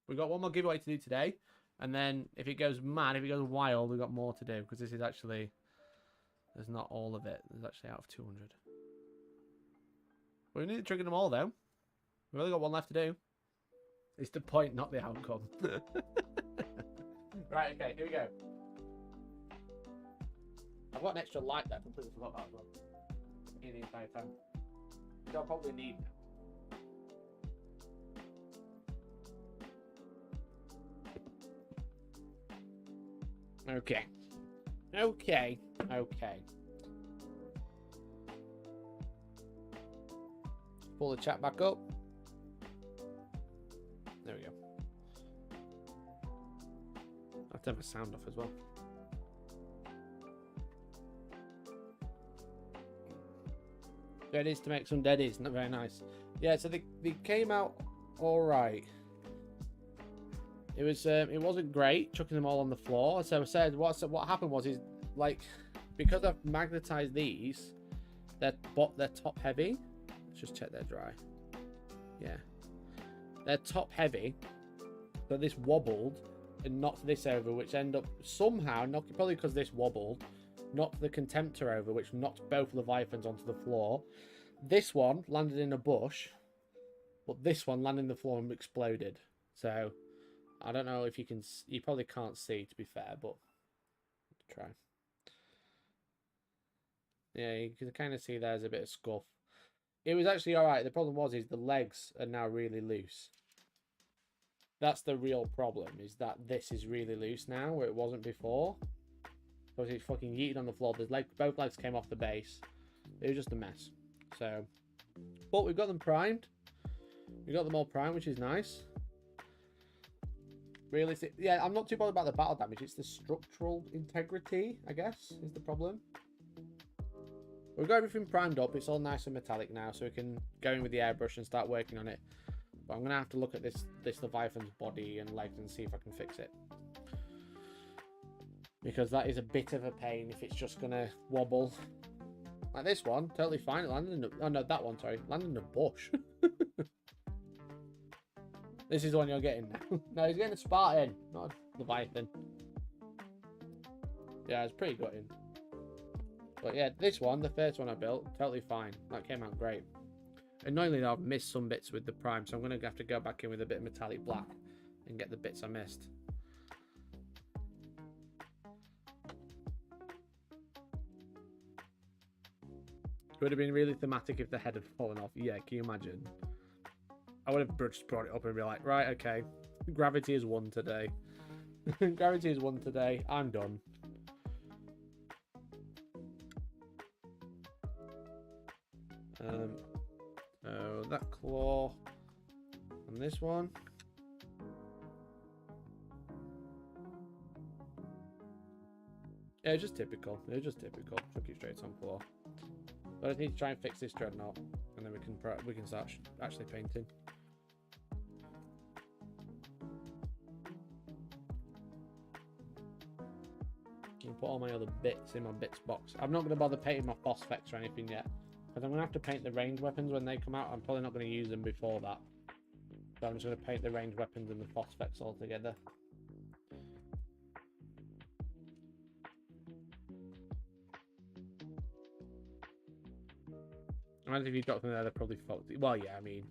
We've got one more giveaway to do today. And then if it goes mad, if it goes wild, we've got more to do. Because this is actually... There's not all of it. There's actually out of 200. We need to trigger them all, though. We've only got one left to do. It's the point, not the outcome. Right, okay, here we go. I've got an extra light that I completely forgot about as well. In the entire time. Which I'll probably need now. Okay. Pull the chat back up. There we go. I have to have a sound off as well. Deadies to make some deadies. Not very nice. Yeah, so they came out all right. It wasn't great chucking them all on the floor. So I said what happened was like because I've magnetized these, they're top heavy. Let's just check they're dry. Yeah. They're top heavy, but this wobbled and knocked this over, which ended up somehow probably because this wobbled, knocked the Contemptor over, which knocked both Leviathans onto the floor. This one landed in a bush, but this one landed in the floor and exploded. So I don't know if you can. You probably can't see, to be fair, but try. Yeah, you can kind of see there's a bit of scuff. It was actually alright. The problem is the legs are now really loose. That's the real problem, is that this is really loose now, where it wasn't before. Because it's fucking yeeted on the floor. Both legs came off the base. It was just a mess. So, but we've got them primed. We got them all primed, which is nice. Realistic. Yeah, I'm not too bothered about the battle damage. It's the structural integrity, I guess, is the problem. We've got everything primed up. It's all nice and metallic now, so we can go in with the airbrush and start working on it. But I'm going to have to look at this Leviathan's body and legs and see if I can fix it. Because that is a bit of a pain if it's just going to wobble. Like this one, totally fine. It landed in a... Oh, no, that one, sorry. Landed in a bush. This is the one you're getting now. No, he's getting a Spartan, not a Leviathan. Yeah, it's pretty gutting. But yeah, this one, the first one I built, totally fine. That came out great. Annoyingly though, I've missed some bits with the prime, so I'm going to have to go back in with a bit of metallic black and get the bits I missed. It would have been really thematic if the head had fallen off. Yeah, can you imagine? I would have just brought it up and be like, right, okay, gravity is won today. Gravity is won today. I'm done. So that claw on this one. Yeah, it's just typical. It's just typical. Chuck it straight on floor. But I need to try and fix this dreadnought, and then we can start actually painting. I'll put all my other bits in my bits box. I'm not going to bother painting my phosphex or anything yet. Because I'm going to have to paint the ranged weapons when they come out. I'm probably not going to use them before that. So I'm just going to paint the ranged weapons and the phosphex all together. Imagine if you got them there, they're probably faulty. Well, yeah, I mean...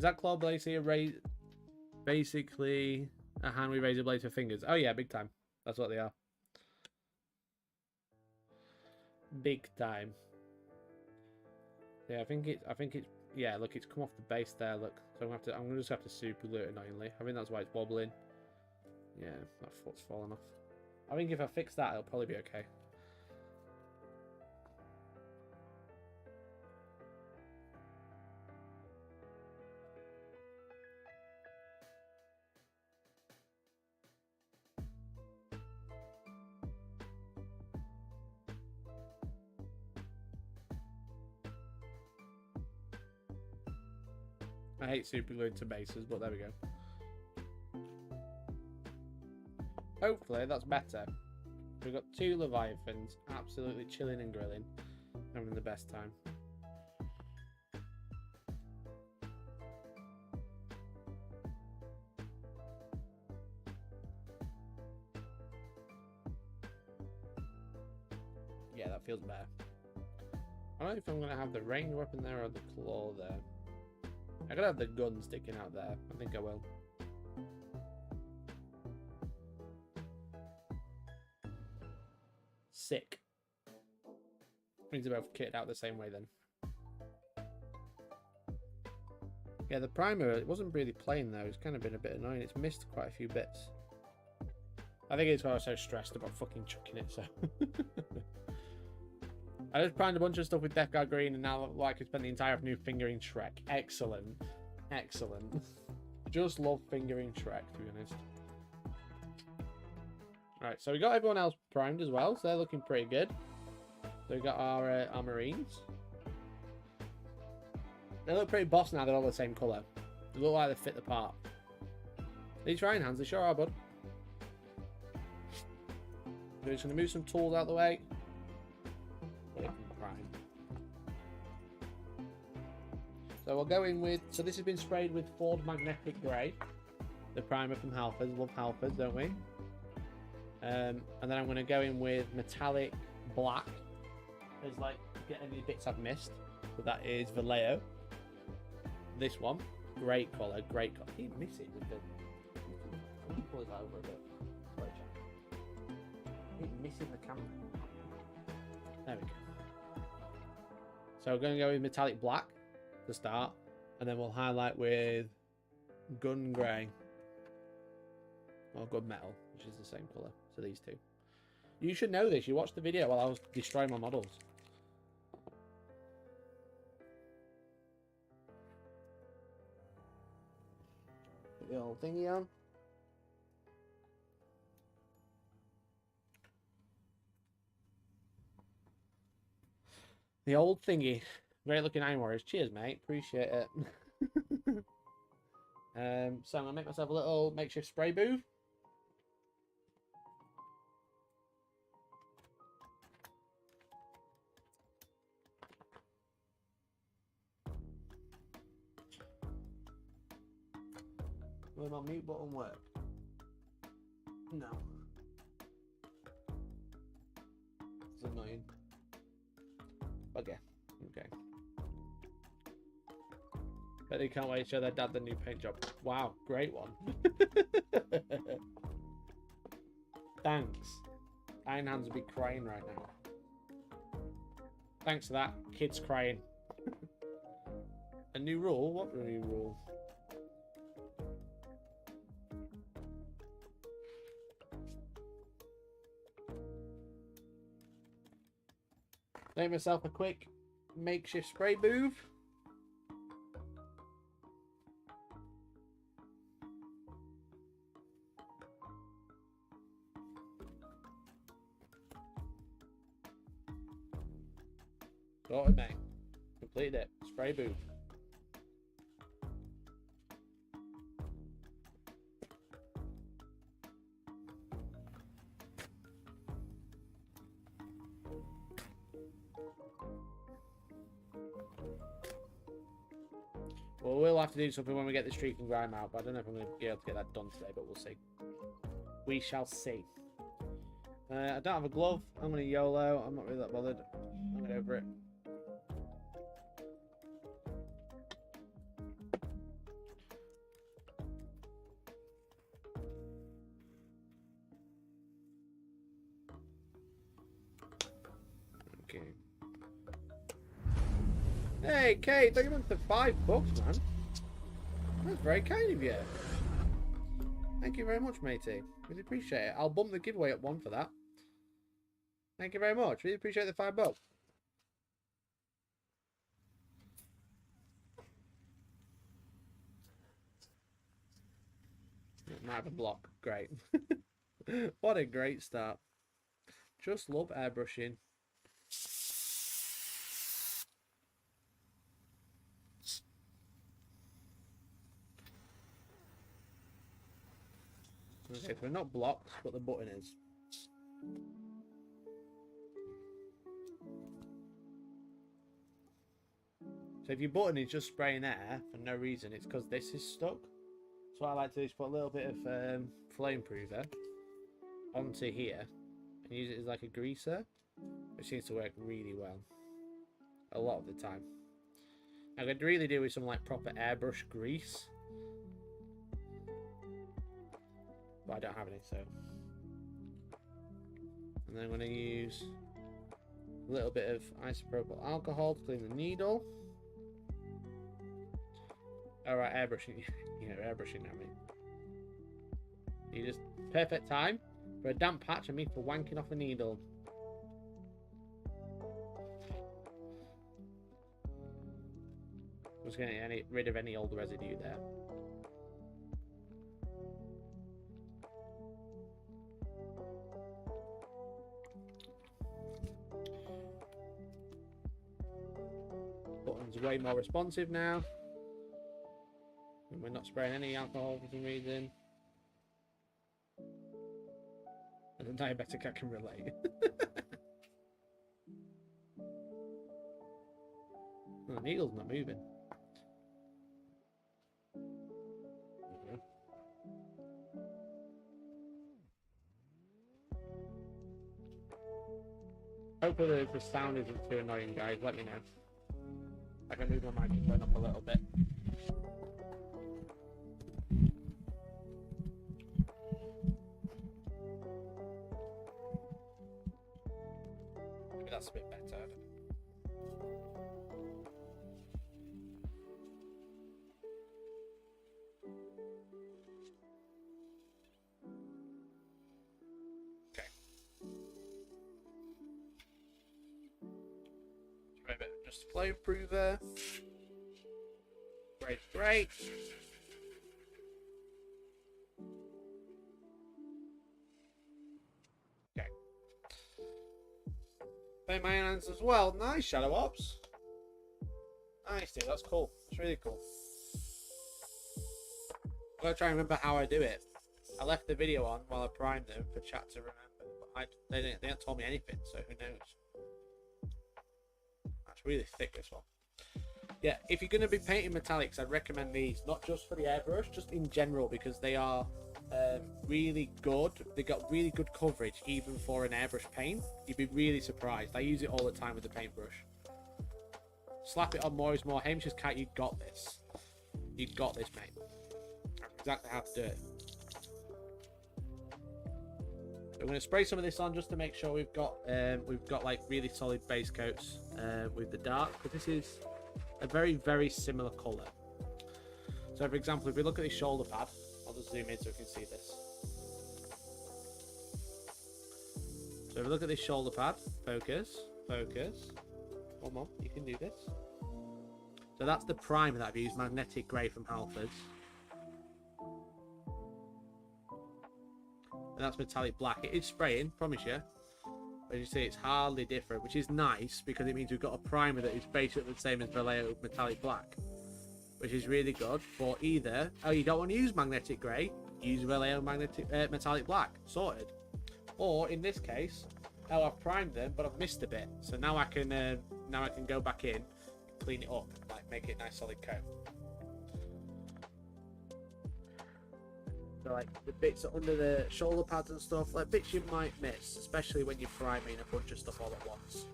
that claw basically a hand with razor blades for fingers? Oh yeah, big time. That's what they are. Big time. Yeah, I think it's yeah, look, it's come off the base there, look. So I'm gonna just have to super glue it annoyingly. I think that's why it's wobbling. Yeah, that foot's fallen off. I think if I fix that, it'll probably be okay. I hate super gluing to bases, but there we go. Hopefully that's better. We've got 2 Leviathans absolutely chilling and grilling, having the best time. Yeah, that feels better. I don't know if I'm going to have the ranged weapon there or the claw there. I gotta have the gun sticking out there. I think I will. Sick. Means they're both kitted out the same way then. Yeah, the primer, it wasn't really plain though. It's kind of been a bit annoying. It's missed quite a few bits. I think it's why I was so stressed about fucking chucking it, so. I just primed a bunch of stuff with Death Guard Green and now like I spent the entire afternoon fingering Shrek. Excellent. Excellent. Just love fingering Shrek, to be honest. Right, so we got everyone else primed as well, so they're looking pretty good. So we got our Marines. They look pretty boss now, they're all the same colour. They look like they fit the part. These trying hands, they sure are, bud. We're just going to move some tools out of the way. So we'll go in with, so this has been sprayed with Ford Magnetic Grey, the primer from Halfords. Love Halfords, don't we? And then I'm going to go in with Metallic Black. There's like, get any bits I've missed. So that is Vallejo. This one, great colour, great colour. I keep missing with the, let me pull this over a bit. Sorry, Jack. I keep missing the camera. There we go. So we're going to go with Metallic Black to start, and then we'll highlight with Gun Grey or Gun Metal, which is the same colour. So these two. You should know this. You watched the video while I was destroying my models. Put the old thingy on. The old thingy. Great looking Iron Warriors. Cheers, mate. Appreciate it. So I'm going to make myself a little makeshift spray booth. Will my mute button work? No. It's annoying. Okay. Okay. Bet they can't wait to show their dad the new paint job. Wow, great one. Thanks. Iron Hands would be crying right now. Thanks for that. Kids crying. A new rule? What new rule? Make myself a quick makeshift spray booth. Sorted, mate. Completed it. Spray booth. Well, we'll have to do something when we get the streak and grime out, but I don't know if I'm going to be able to get that done today, but we'll see. We shall see. I don't have a glove. I'm going to YOLO. I'm not really that bothered. I'm going over it. Hey, Kate, thank you for $5, man. That's very kind of you. Thank you very much, matey. Really appreciate it. I'll bump the giveaway up one for that. Thank you very much. Really appreciate the $5. Might have a block. Great. What a great start. Just love airbrushing. Okay, so we're not blocked, but the button is. So if your button is just spraying air for no reason, it's because this is stuck. So what I like to do is put a little bit of flame improver onto here and use it as like a greaser, which seems to work really well a lot of the time. I could really do with some like proper airbrush grease, but I don't have any, so. And then I'm going to use a little bit of isopropyl alcohol to clean the needle. Alright, airbrushing. You know, airbrushing at me. You just perfect time for a damp patch and me for wanking off a needle. Just getting rid of any old residue there. Button's way more responsive now. And we're not spraying any alcohol for some reason. As a diabetic, I can relate. Oh, the needle's not moving. Hopefully the sound isn't too annoying, guys. Let me know. I can move my microphone up a little bit. Maybe that's a bit better. Okay. Try a bit of just flow improver. Great, great. Okay. Paint my hands as well. Nice, Shadow Ops. Nice, dude. That's cool. That's really cool. I'm gonna try and remember how I do it. I left the video on while I primed them for chat to remember, but they haven't told me anything, so who knows? That's really thick, this one. Yeah, if you're going to be painting metallics, I'd recommend these, not just for the airbrush, just in general, because they are really good. They got really good coverage, even for an airbrush paint. You'd be really surprised. I use it all the time with the paintbrush. Slap it on more is more. Hamish cat, you got this. You got this, mate. That's exactly how to do it. So I'm going to spray some of this on just to make sure we've got like really solid base coats with the dark, because this is a very, very similar colour. So for example, if we look at this shoulder pad, I'll just zoom in so we can see this. So if we look at this shoulder pad, focus, focus. Come on, you can do this. So that's the primer that I've used, magnetic grey from Halfords. And that's metallic black. It is spraying, promise you. As you see, it's hardly different, which is nice because it means we've got a primer that is basically the same as Vallejo metallic black, which is really good. For either, oh, you don't want to use magnetic grey, use Vallejo metallic black, sorted. Or in this case, oh, I've primed them, but I've missed a bit, so now I can go back in, clean it up, like make it a nice solid coat. So like the bits under the shoulder pads and stuff, like bits you might miss, especially when you're priming a bunch of stuff all at once.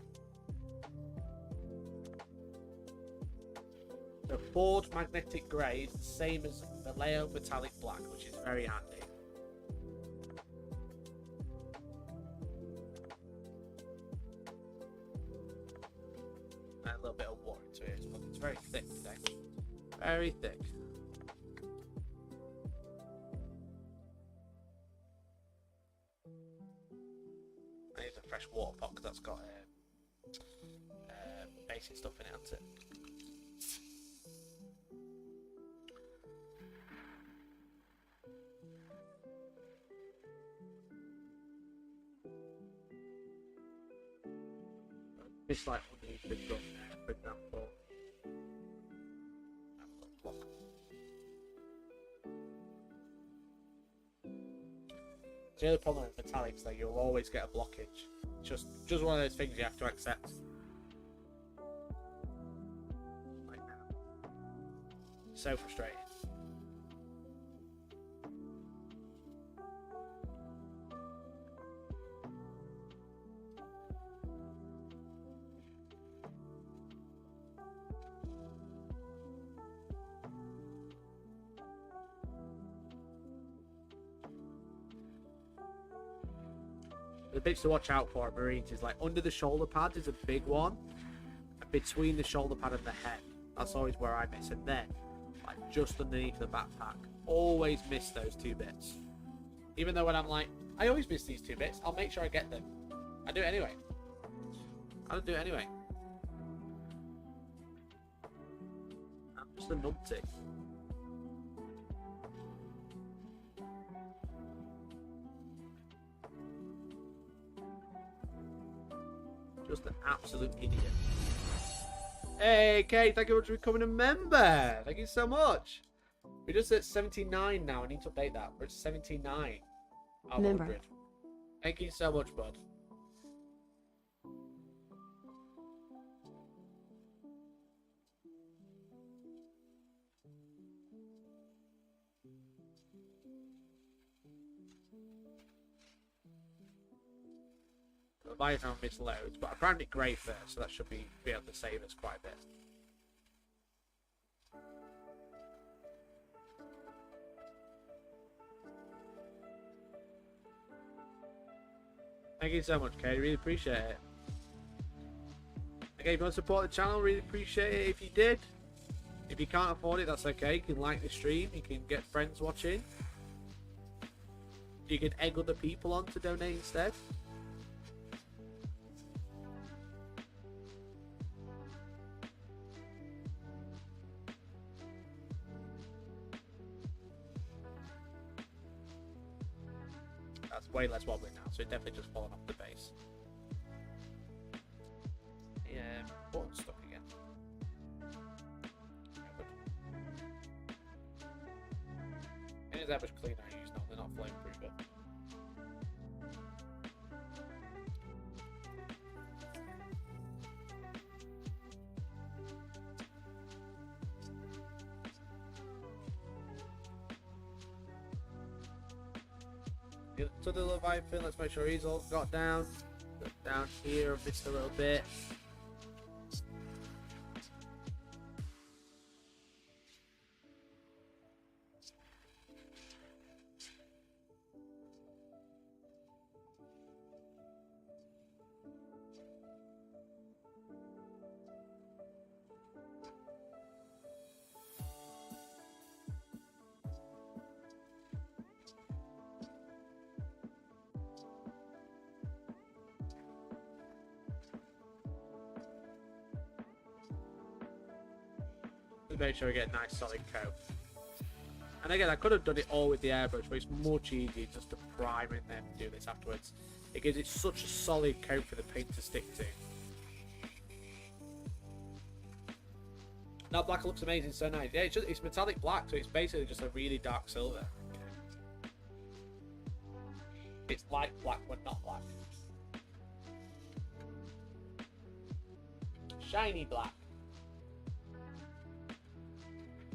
So Ford magnetic grey is the same as Vallejo metallic black, which is very handy. Add a little bit of water to it as well. very thick today. Very thick. I need a fresh water pot because that's got basic stuff in it, hasn't it? It's like underneath the gun there, for example. The other problem with metallics, though, you'll always get a blockage. Just one of those things you have to accept. Like now. So frustrating. The bits to watch out for at Marines is like under the shoulder pad is a big one, and between the shoulder pad and the head, that's always where I miss. And then, like just underneath the backpack, always miss those two bits. Even though when I'm like, I always miss these two bits, I'll make sure I get them. I do it anyway. I don't do it anyway. I'm just a numpty. Just an absolute idiot. Hey, Kate, thank you very much for becoming a member. Thank you so much. We're just at 79 now. I need to update that. We're at 79. Member. 100. Thank you so much, bud. My phone missed loads, but I primed it grey first, so that should be able to save us quite a bit. Thank you so much, Kate. Really appreciate it. Okay, if you want to support the channel, really appreciate it if you did. If you can't afford it, that's okay. You can like the stream. You can get friends watching. You can egg other people on to donate instead. Way less wobbly now, so it definitely just fallen off the base. Yeah, button stuck again. It is that much cleaner I use now, they're not flame proof it. To the Leviathan, let's make sure he's all got down. Got down here, missed a little bit. Make sure we get a nice solid coat. And again, I could have done it all with the airbrush, but it's much easier just to prime it and then do this afterwards. It gives it such a solid coat for the paint to stick to. Now black looks amazing, so nice. Yeah, it's metallic black, so it's basically just a really dark silver. It's light black, but not black. Shiny black.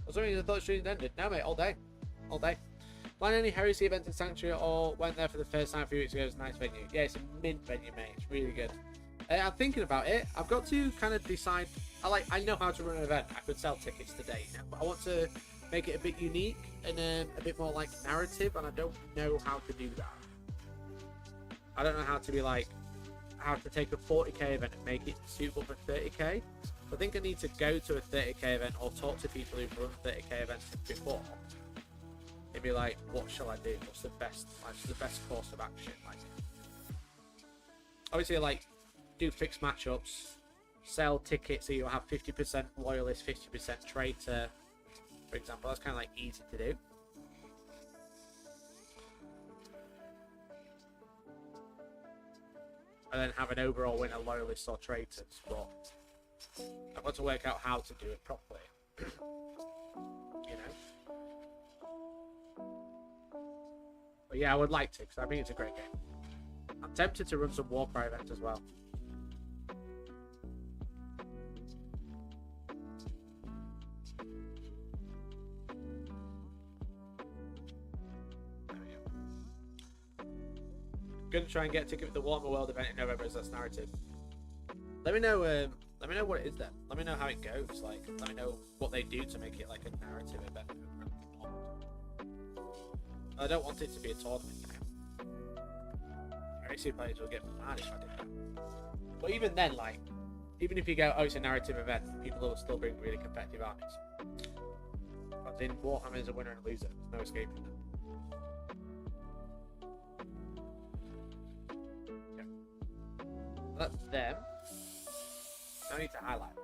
For some reason I thought the stream ended. No mate, all day. All day. Plan any Heresy event in Sanctuary or went there for the first time a few weeks ago. It's a nice venue. Yeah, it's a mint venue, mate. It's really good. I'm thinking about it. I've got to kind of decide. I know how to run an event. I could sell tickets today, you know, but I want to make it a bit unique and a bit more like narrative, and I don't know how to do that. I don't know how to be like, how to take a 40k event and make it suitable for 30k. I think I need to go to a 30k event or talk to people who've run 30k events before. And be like, what shall I do? What's the best course of action? Like, obviously, like, do fixed matchups, sell tickets so you have 50% loyalist, 50% traitor, for example. That's kind of like easy to do. And then have an overall winner, loyalists or traitors. But I've got to work out how to do it properly. You know. But yeah, I would like to, because I think it's a great game. I'm tempted to run some Warcry events as well. There we go. Gonna try and get a ticket for the Warhammer World event in November as that's narrative. Let me know what it is then. Let me know how it goes. Like, let me know what they do to make it like a narrative event. I don't want it to be a tournament, you know. Heresy players will get mad if I did that. But even then, like, even if you go, oh, it's a narrative event, people will still bring really competitive armies. But in Warhammer is a winner and a loser. There's no escaping that. Okay. That's them. Now I need to highlight.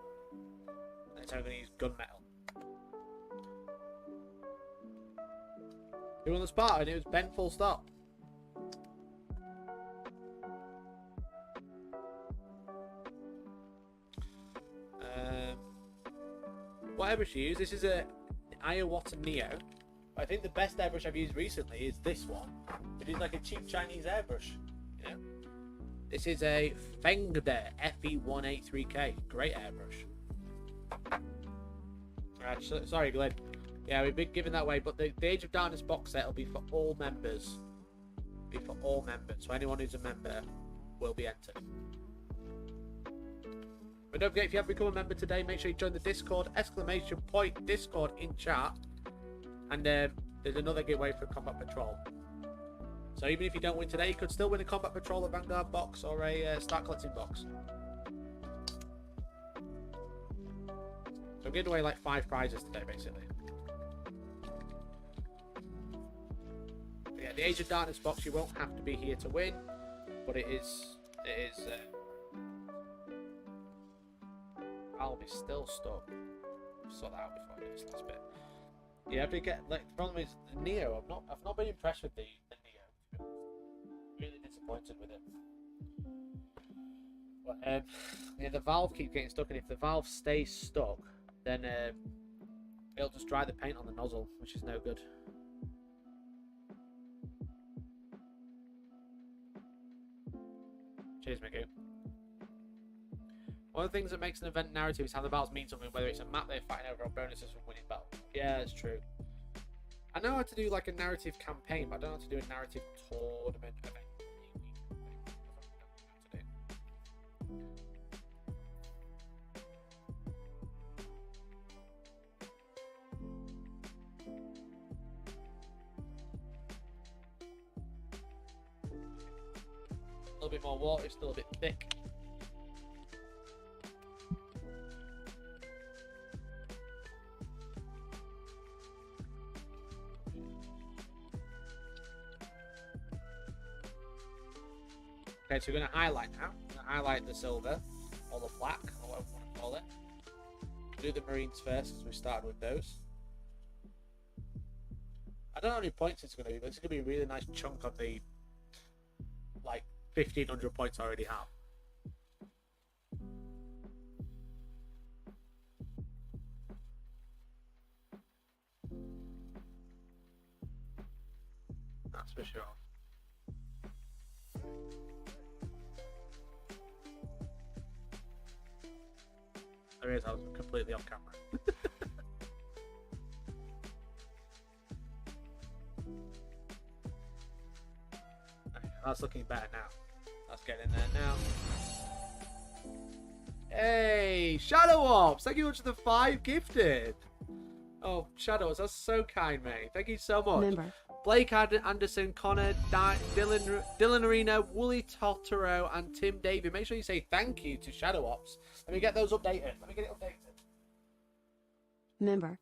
And so I'm going to use gunmetal. Who won the Spartan? It was Ben full stop. What airbrush you use? This is a Iowata Neo. I think the best airbrush I've used recently is this one. It is like a cheap Chinese airbrush. You know? This is a Fengde FE183K. Great airbrush. Sorry, Glenn. Yeah, we've been giving that away, but the Age of Darkness box set will be for all members. So anyone who's a member will be entered. But don't forget, if you have become a member today, make sure you join the Discord, !Discord in chat. And there's another giveaway for Combat Patrol. So even if you don't win today, you could still win a Combat Patrol, a Vanguard box, or a Start Collecting box. So I'm giving away like 5 prizes today, basically. But yeah, the Age of Darkness box, you won't have to be here to win, but it is. Valve is still stuck. Sort that out before I do this last bit. Yeah, but the problem is the Neo. I've not been impressed with the Neo. Really disappointed with it. But yeah, the valve keeps getting stuck, and if the valve stays stuck, then it'll just dry the paint on the nozzle, which is no good. Cheers, Miku. One of the things that makes an event narrative is how the battles mean something, whether it's a map they're fighting over or bonuses from winning battle. Yeah, that's true. I know how to do like a narrative campaign, but I don't know how to do a narrative tournament event. A little bit more water, it's still a bit thick. Okay, so we're going to highlight now. We're going to highlight the silver, or the black, or whatever you want to call it. We'll do the Marines first, because we started with those. I don't know how many points it's going to be, but it's going to be a really nice chunk of the, like, 1,500 points I already have. That's for sure. There is, I was completely off camera. Okay, that's looking better now. Let's get in there now. Hey, Shadow Ops! Thank you much for the 5 gifted. Oh, Shadows, that's so kind, mate. Thank you so much. Member. Blake Anderson, Connor, Dylan Arena, Wooly Totoro, and Tim David. Make sure you say thank you to Shadow Ops. Let me get those updated. Let me get it updated. Member.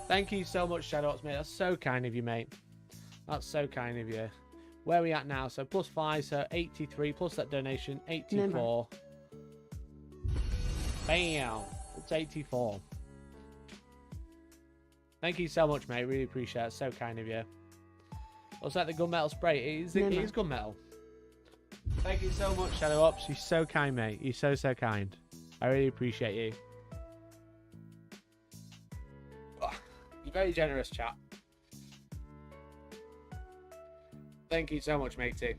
Thank you so much, Shadow Ops, mate. That's so kind of you, mate. That's so kind of you. Where are we at now? So +5, so 83, plus that donation, 84. Member. Bam! It's 84. Thank you so much, mate. Really appreciate it. So kind of you. What's that? The gunmetal spray? It is gunmetal. Thank you so much, Shadow Ops. You're so kind, mate. You're so, so kind. I really appreciate you. You're very generous, chap. Thank you so much, matey.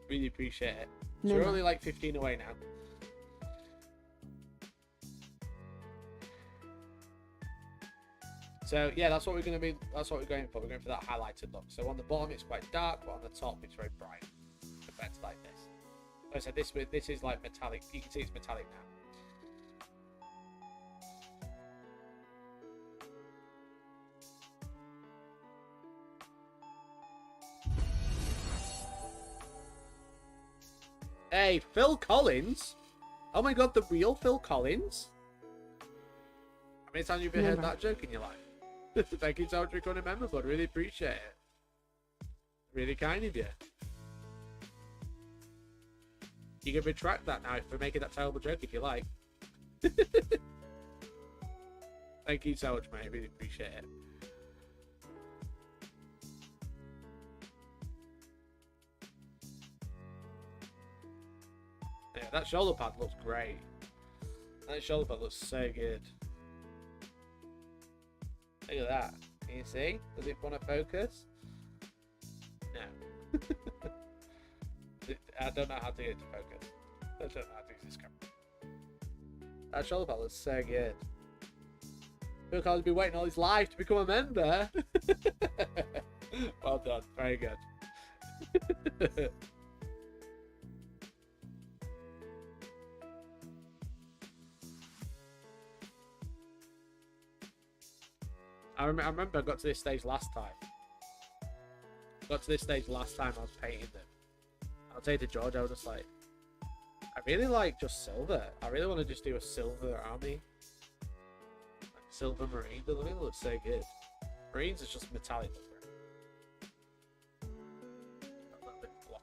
Really appreciate it. So we're only like 15 away now. So yeah, that's what we're going to be. That's what we're going for. We're going for that highlighted look. So on the bottom it's quite dark, but on the top it's very bright compared to like this. Like I said, this is like metallic. You can see it's metallic now. Hey, Phil Collins? Oh my god, the real Phil Collins? How many times have you heard that joke in your life? Thank you so much for becoming a member, bud. Really appreciate it. Really kind of you. You can retract that now for making that terrible joke if you like. Thank you so much, mate. Really appreciate it. Yeah, that shoulder pad looks great. That shoulder pad looks so good. Look at that. Can you see? Does it want to focus? No. I don't know how to get it to focus. I don't know how to use this camera. That shoulder pad looks so good. Phil Collins has been waiting all his life to become a member. Well done. Very good. I remember I got to this stage last time. I was painting them. I'll say to George, I was just like, I really like just silver. I really want to just do a silver army. Like silver marine. The thing looks so good. Marines is just metallic. A little bit of block.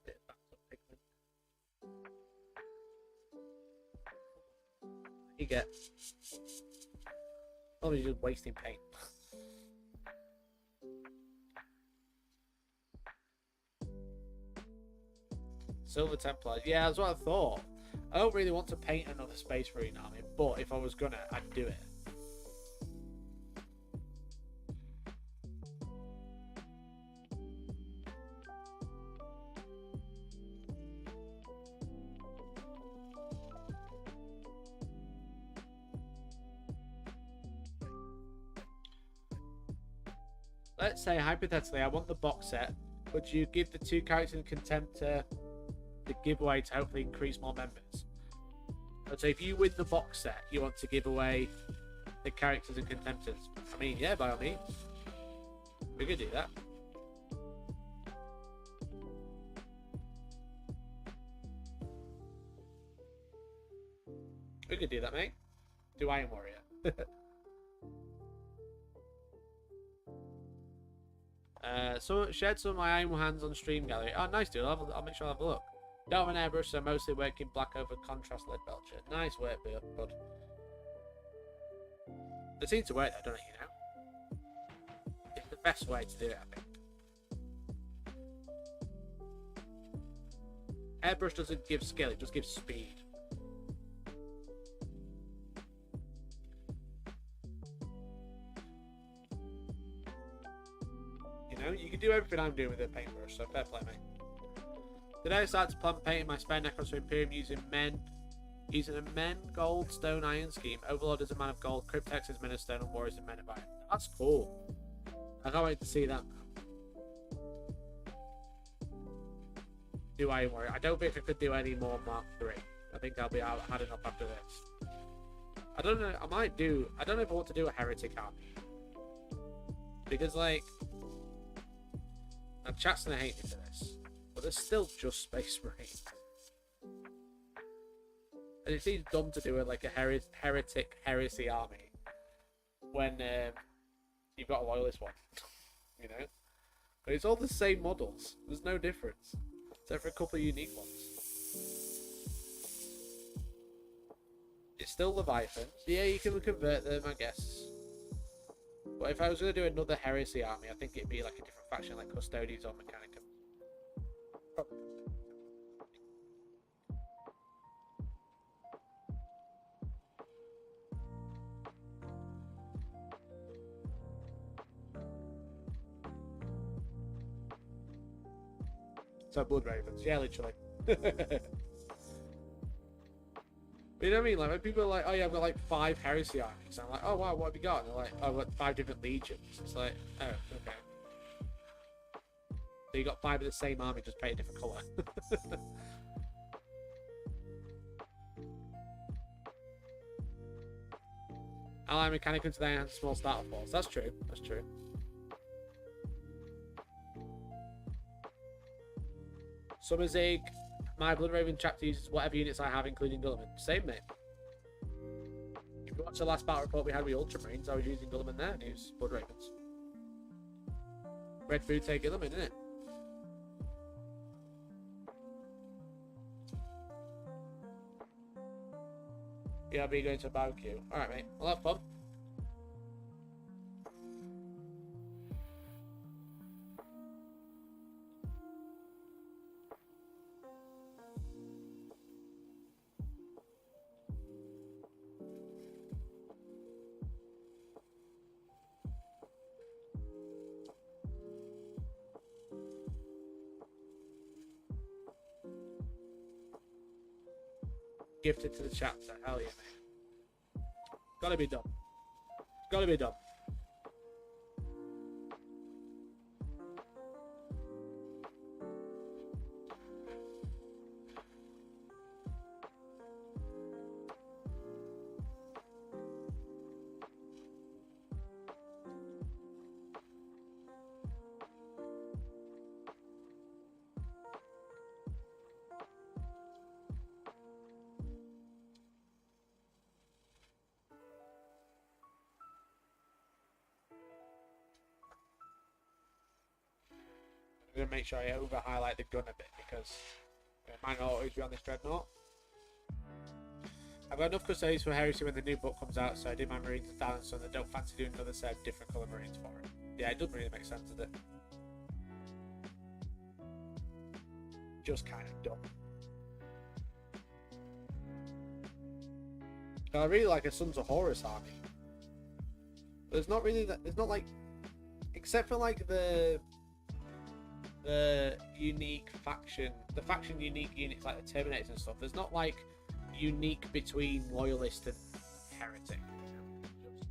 Bit of backed up pigment. You get. Probably just wasting paint. Silver Templars. Yeah, that's what I thought. I don't really want to paint another Space Marine army, but if I was gonna, I'd do it. Let's say, hypothetically, I want the box set. Would you give the 2 characters in Contemptor the giveaway to hopefully increase more members? So if you win the box set, you want to give away the characters and Contemptors. I mean, yeah, by all means. We could do that. We could do that, mate. Do Iron Warrior. So shared some of my Iron Hands on Stream Gallery. Oh, nice, dude. I'll make sure I'll have a look. Don't have an airbrush, so mostly working black over contrast lead belcher. Nice work, bud. They seem to work, though, don't it, you know? It's the best way to do it, I think. Airbrush doesn't give skill, it just gives speed. You know, you can do everything I'm doing with a paintbrush, so fair play, mate. Today I started to plan painting my spare necklace for Imperium using a men gold stone iron scheme. Overlord is a man of gold, Cryptex is men of stone, and War is a men of iron. That's cool. I can't wait to see that. Do Iron Warrior? I don't think I could do any more Mark 3. I think I'll be out had enough after this. I don't know. I don't know if I want to do a heretic army because like, and chat's gonna hate me for this, but there's still just Space Marines, and it seems dumb to do it like a heretic heresy army when you've got a loyalist one, you know. But it's all the same models. There's no difference, except for a couple of unique ones. It's still Leviathans. Yeah, you can convert them, I guess. But if I was going to do another Heresy army, I think it'd be like a different faction, like Custodians or Mechanicum. So Blood Ravens, yeah, literally. You know what I mean? Like when people are like, "Oh yeah, I've got like 5 heresy armies," I'm like, "Oh wow, what have you got?" And they're like, "Oh, I've got 5 different legions." It's like, oh, okay. So you got 5 of the same army, just paint a different colour. Ally Mechanicum to their small starter force. That's true. That's true. Summerzig. My Blood Raven chapter uses whatever units I have, including Gulliman. Same, mate. If you watch the last battle report we had with Ultramarines, I was using Gulliman there, and he was Blood Ravens. Red food take Gulliman, isn't it? Yeah, I'll be going to a barbecue. Alright, mate. Well, have fun. Gifted to the chapter. Hell yeah, mate. Gotta be done. Gotta be done. I'm going to make sure I over highlight the gun a bit because it might not always be on this dreadnought. I've got enough custodians for Heresy when the new book comes out, so I did my Marines and Talents, so I don't fancy doing another set of different colour Marines for it. Yeah, it doesn't really make sense, does it? Just kind of dumb. I really like a Sons of Horus army. But there's not really that. There's not like, except for like the unique faction, the faction unique units like the Terminators and stuff. There's not like unique between Loyalist and Heretic. Just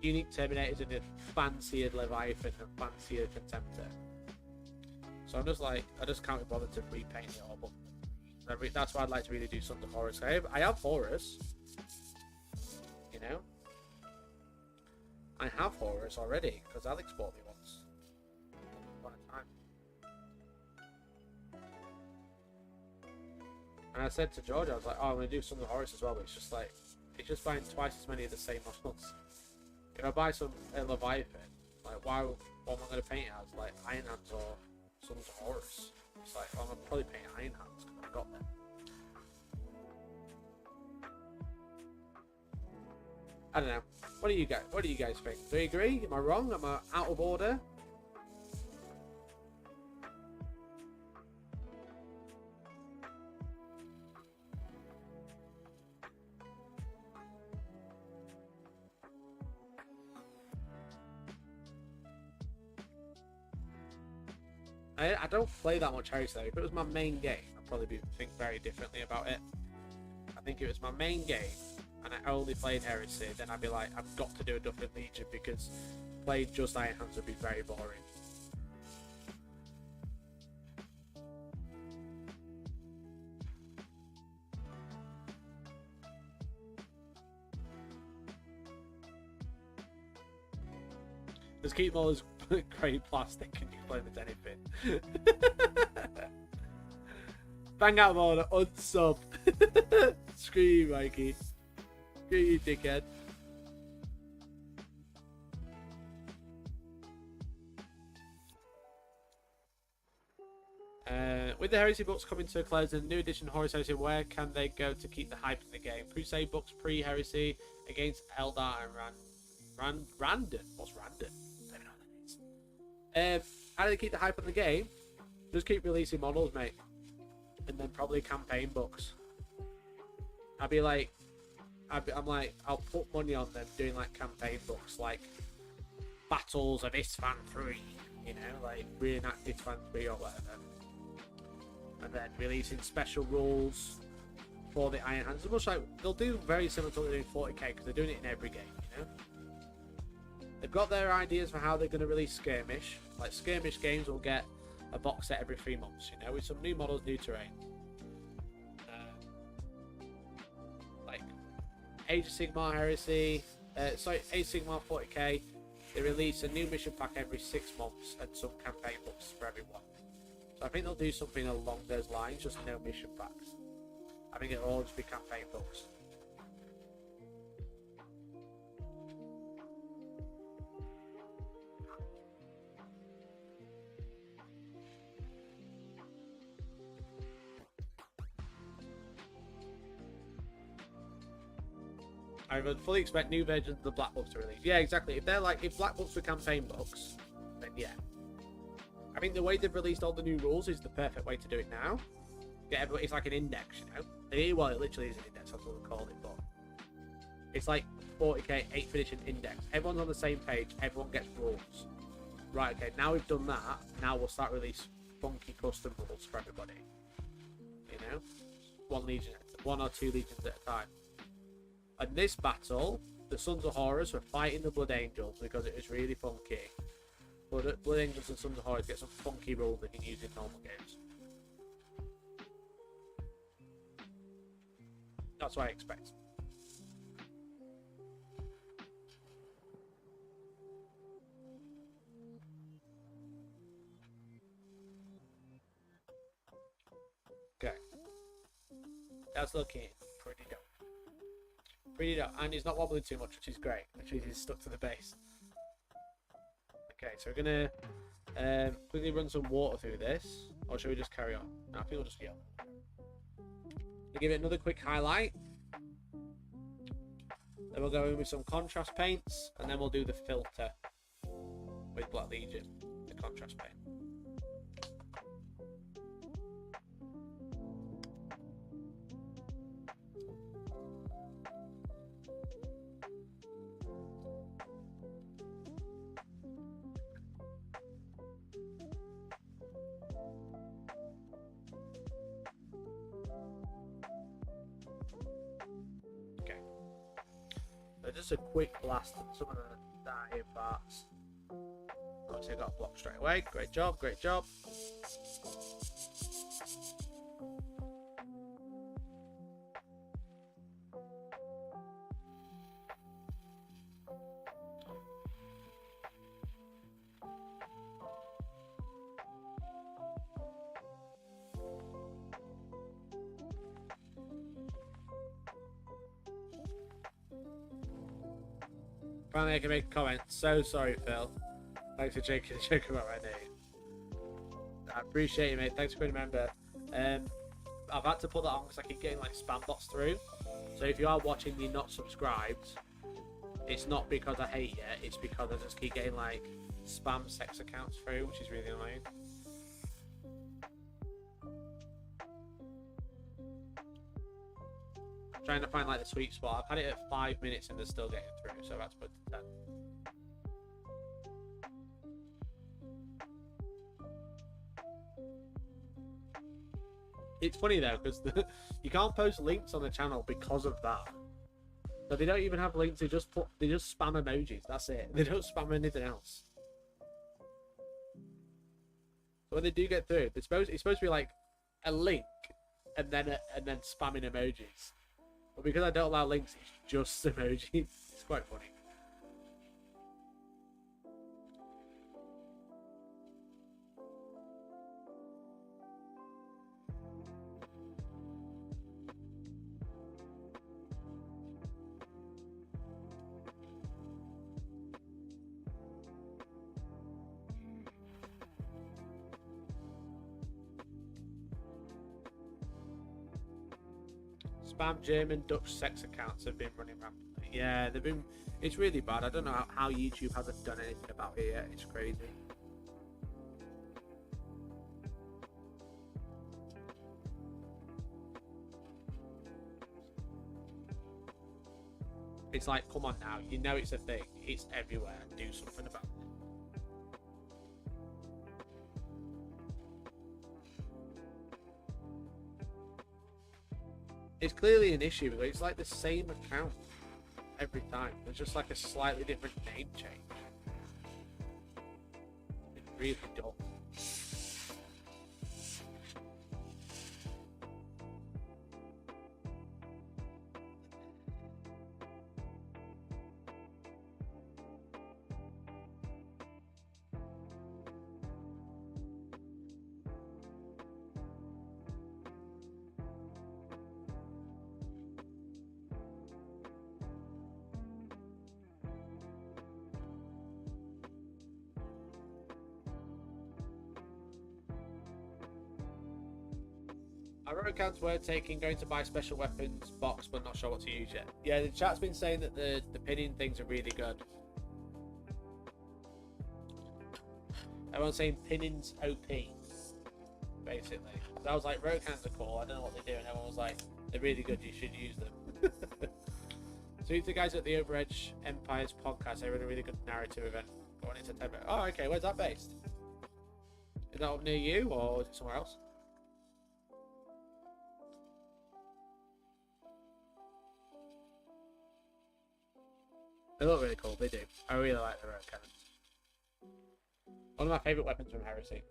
unique Terminators and a fancier Leviathan and fancier Contemptor. So I'm just like, I just can't be bothered to repaint it all. But that's why I'd like to really do Sons of Horus. I have Horus, you know. I have Horus already because Alex bought me once. And I said to George, I was like, "Oh, I'm gonna do Sons of Horus as well," but it's just like, it's just buying twice as many of the same models. If I buy some Leviathan, like, what am I gonna paint it as? Like Iron Hands or Sons of Horus? It's like, well, I'm gonna probably paint Iron Hands because I've got them. I don't know. What do you guys think? Do you agree? Am I wrong? Am I out of order? I don't play that much Heresy though. If it was my main game, I'd probably think very differently about it. I think if it was my main game and I only played Heresy, then I'd be like, I've got to do a different Legion because playing just Iron Hands would be very boring. Just keep them all as grey plastic and you can play with anything. Bang out on unsub. Screw you, Mikey. Screw you, dickhead. With the Heresy books coming to a close and the new edition Horus Heresy, where can they go to keep the hype in the game? Crusade books pre-Heresy against Eldar and Randon. What's Randon? I don't know what that is. How do they keep the hype in the game? Just keep releasing models, mate. And then probably campaign books. I'm like, I'll put money on them doing like campaign books, like Battles of Isfan 3, you know, like reenact Isfan 3 or whatever. And then releasing special rules for the Iron Hands. Much like they'll do very similar to what they're doing 40k because they're doing it in every game, you know. They've got their ideas for how they're going to release Skirmish. Like Skirmish games will get a box set every 3 months, you know, with some new models, new terrain. Like Age of Sigmar Heresy, Age of Sigmar 40k, they release a new mission pack every 6 months and some campaign books for everyone. So I think they'll do something along those lines, just no mission packs. I think it'll all just be campaign books. I would fully expect new versions of the Black Books to release. Yeah, exactly. If Black Books were campaign books, then yeah. I think the way they've released all the new rules is the perfect way to do it now. Get everybody, it's like an index, you know. Well, it literally is an index. That's what we call it, but it's like 40k 8th edition index. Everyone's on the same page. Everyone gets rules. Right. Okay. Now we've done that. Now we'll start release funky custom rules for everybody. You know, one or two legions at a time. And this battle, the Sons of Horus were fighting the Blood Angels because it was really funky. Blood Angels and Sons of Horus get some funky rules they can use in normal games. That's what I expect. Okay. That's looking pretty dope. Pretty dope. And he's not wobbling too much, which is great. Which means he's stuck to the base. Okay, so we're gonna quickly run some water through this, or should we just carry on? No, I think we'll just go. We'll give it another quick highlight. Then we'll go in with some contrast paints, and then we'll do the filter with Black Legion, the contrast paint. Just a quick blast at some of the dying parts. Obviously I got a block straight away. Great job, great job. Finally I can make a comment. So sorry, Phil. Thanks for joking about my name. I appreciate it, mate. Thanks for being a member. I've had to put that on because I keep getting like spam bots through. So if you are watching and you're not subscribed, it's not because I hate you, it's because I just keep getting like spam sex accounts through, which is really annoying. Trying to find like the sweet spot. I've had it at 5 minutes and they're still getting through, so that's put to 10. It's funny though because you can't post links on the channel because of that. So they don't even have links. They just spam emojis. That's it. They don't spam anything else. So when they do get through, it's supposed to be like a link and then spamming emojis. But because I don't allow links, it's just emojis. It's quite funny. Spam German Dutch sex accounts have been running rampantly. Yeah, they've been. It's really bad. I don't know how YouTube hasn't done anything about it yet. It's crazy. It's like, come on now. You know it's a thing. It's everywhere. Do something about it. It's clearly an issue because it's like the same account every time. There's just like a slightly different name change. It's really dumb. Our accounts were taking, going to buy special weapons box, but not sure what to use yet. Yeah, the chat's been saying that the pinning things are really good. Everyone's saying pinning's OP, basically. So I was like, rogue hands are cool, I don't know what they do, and everyone was like, they're really good, you should use them. So the guys at the Overedge Empires podcast, they run a really good narrative event going into September. Oh, okay, where's that based? Is that up near you, or is it somewhere else? They look really cool, they do. I really like the rogue cannons. One of my favourite weapons from Heresy.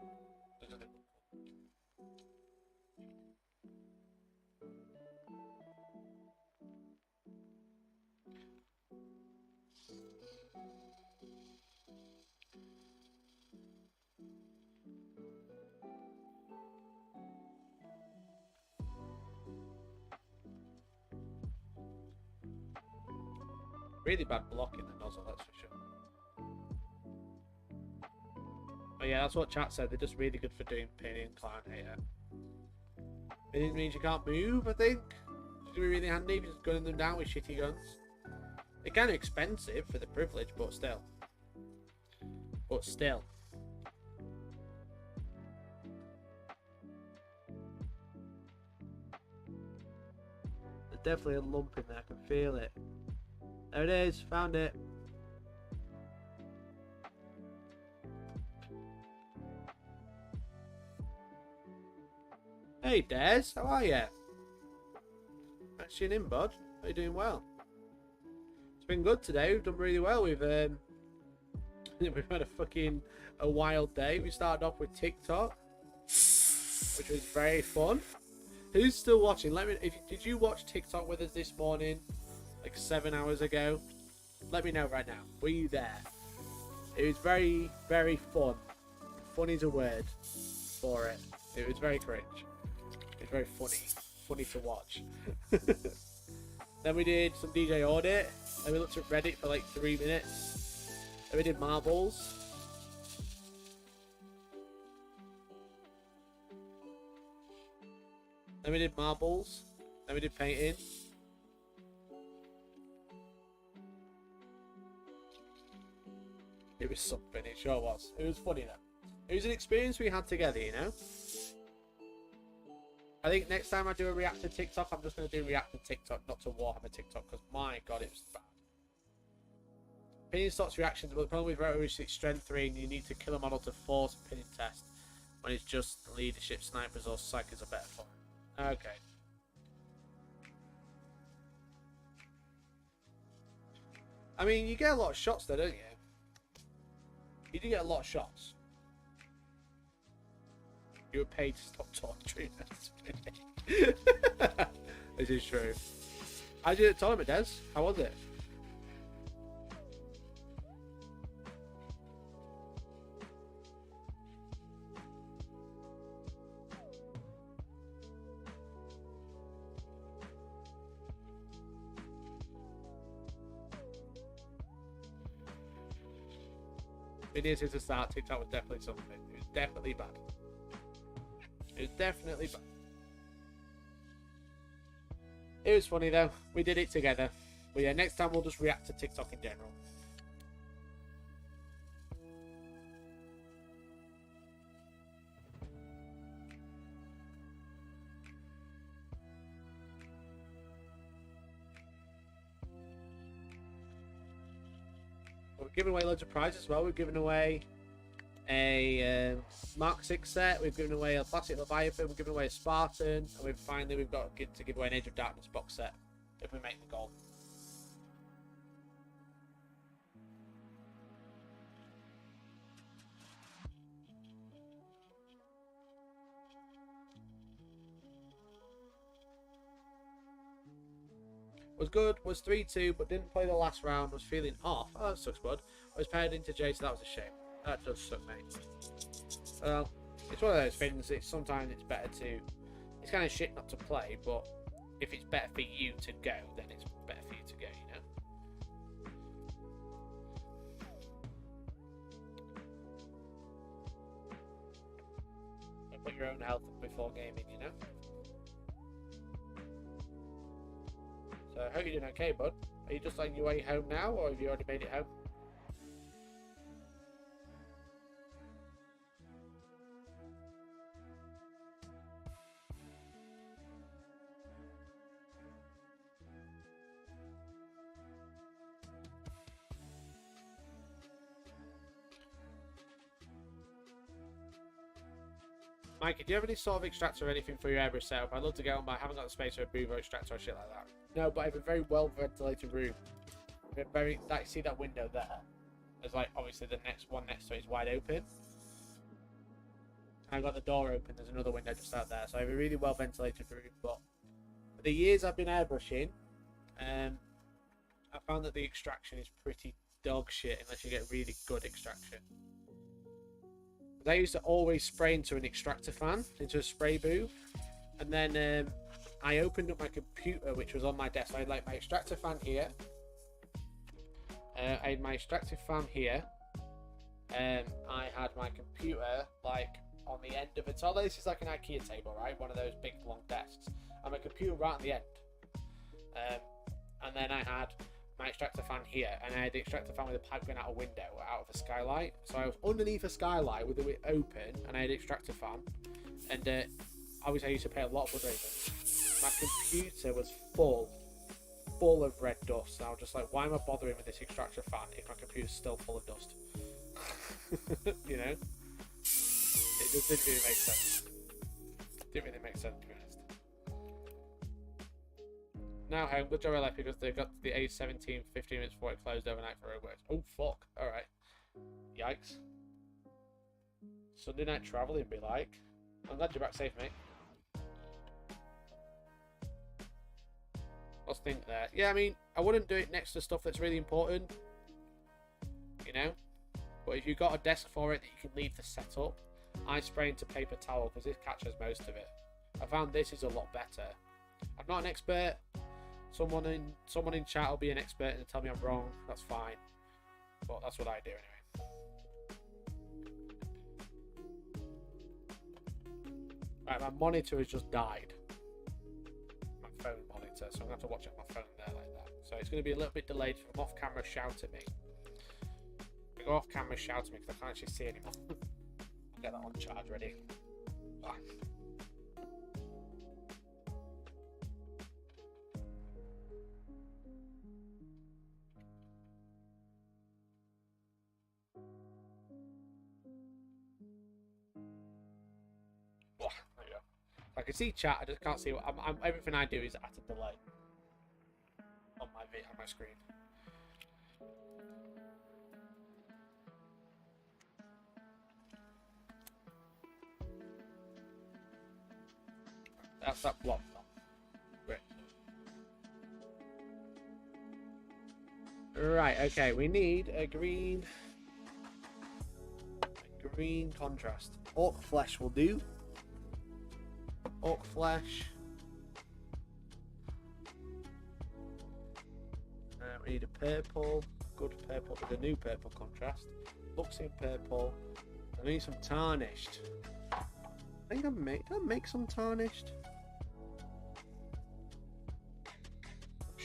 Really bad block in the nozzle, that's for sure. Oh yeah, that's what chat said. They're just really good for doing pinning and clown hater. It means you can't move, I think. It's gonna be really handy if you're just gunning them down with shitty guns. They're kind of expensive for the privilege, but still. But still. There's definitely a lump in there, I can feel it. There it is, found it. Hey Des, how are you? Action in, bud. Are you doing well? It's been good today. We've done really well. We've we've had a wild day. We started off with TikTok, which was very fun. Who's still watching? Let me. Did you watch TikTok with us this morning? Like 7 hours ago. Let me know right now. Were you there? It was very, very fun. Fun is a word for it. It was very cringe. It was very funny. Funny to watch. Then we did some DJ audit. Then we looked at Reddit for like 3 minutes. Then we did marbles. Then we did marbles. Then we did painting. It was something, it sure was. It was funny though. It was an experience we had together, you know? I think next time I do a react to TikTok, I'm just going to do react to TikTok, not to Warhammer TikTok, because my god, it was bad. Pinning stocks reactions, but the problem with Horus is strength 3 and you need to kill a model to force a pinning test when it's just leadership, snipers or psychers are better for it. Okay. I mean, you get a lot of shots though, don't you? You do get a lot of shots. You were paid to stop torturing us. This is true. How'd you do the tournament, Des? How was it? It is since the start. TikTok was definitely something. It was definitely bad. It was definitely bad. It was funny though. We did it together. But yeah, next time we'll just react to TikTok in general. We're giving away loads of prizes as well. We're giving away a Mark 6 set. We've given away a Plastic Leviathan. We're giving away a Spartan. And we've got to give away an Age of Darkness box set if we make the goal. Was good, was 3-2, but didn't play the last round, was feeling off. Oh, that sucks, bud. I was paired into Jay, so that was a shame. That does suck, mate. Well, it's one of those things, sometimes it's better to... It's kind of shit not to play, but if it's better for you to go, then it's better for you to go, you know? Put your own health before gaming, you know? So I hope you're doing okay, bud. Are you just on your way home now, or have you already made it home? Mikey, do you have any sort of extractor or anything for your airbrush setup? I'd love to get on, but I haven't got the space for a Brevo extractor or shit like that. No, but I have a very well ventilated room. See that window there? There's like obviously the next one next to it is wide open. I've got the door open. There's another window just out there, so I have a really well ventilated room. But for the years I've been airbrushing, I found that the extraction is pretty dog shit unless you get really good extraction. I used to always spray into an extractor fan, into a spray booth, and then I opened up my computer, which was on my desk. So I had like my extractor fan here. I had my extractor fan here. I had my computer like on the end of it. So this is like an IKEA table, right? One of those big long desks. And my computer right on the end. And then I had my extractor fan here, and I had the extractor fan with a pipe going out a window, out of a skylight. So I was underneath a skylight with it open, and I had an extractor fan. And obviously I used to pay a lot of wood ravens. My computer was full of red dust, and I was just like, why am I bothering with this extractor fan if my computer's still full of dust? You know? It just didn't really make sense. Didn't really make sense, to be honest. Now home, good job I left because they got to the age 17 15 minutes before it closed overnight for roadworks. Oh fuck, alright. Yikes. Sunday night travelling be like. I'm glad you're back safe, mate. Let's think there. Yeah, I mean, I wouldn't do it next to stuff that's really important. You know? But if you've got a desk for it that you can leave the setup, I spray into paper towel because it catches most of it. I found this is a lot better. I'm not an expert. Someone in chat will be an expert and tell me I'm wrong. That's fine. But that's what I do anyway. Right, my monitor has just died. My phone monitor, so I'm going to have to watch it on my phone there like that. So it's going to be a little bit delayed from off camera shout at me. Go off camera shout at me because I can't actually see anymore. I'll get that on charge ready. Bye. There you go. I can see chat, I just can't see what everything I do is at a delay on my screen. That's that block. Great. Right, okay, we need a green contrast. Orc flesh will do. Orc flesh. We need a purple, good purple with a new purple contrast. Looks in purple. I need some tarnished. I think did I make some tarnished?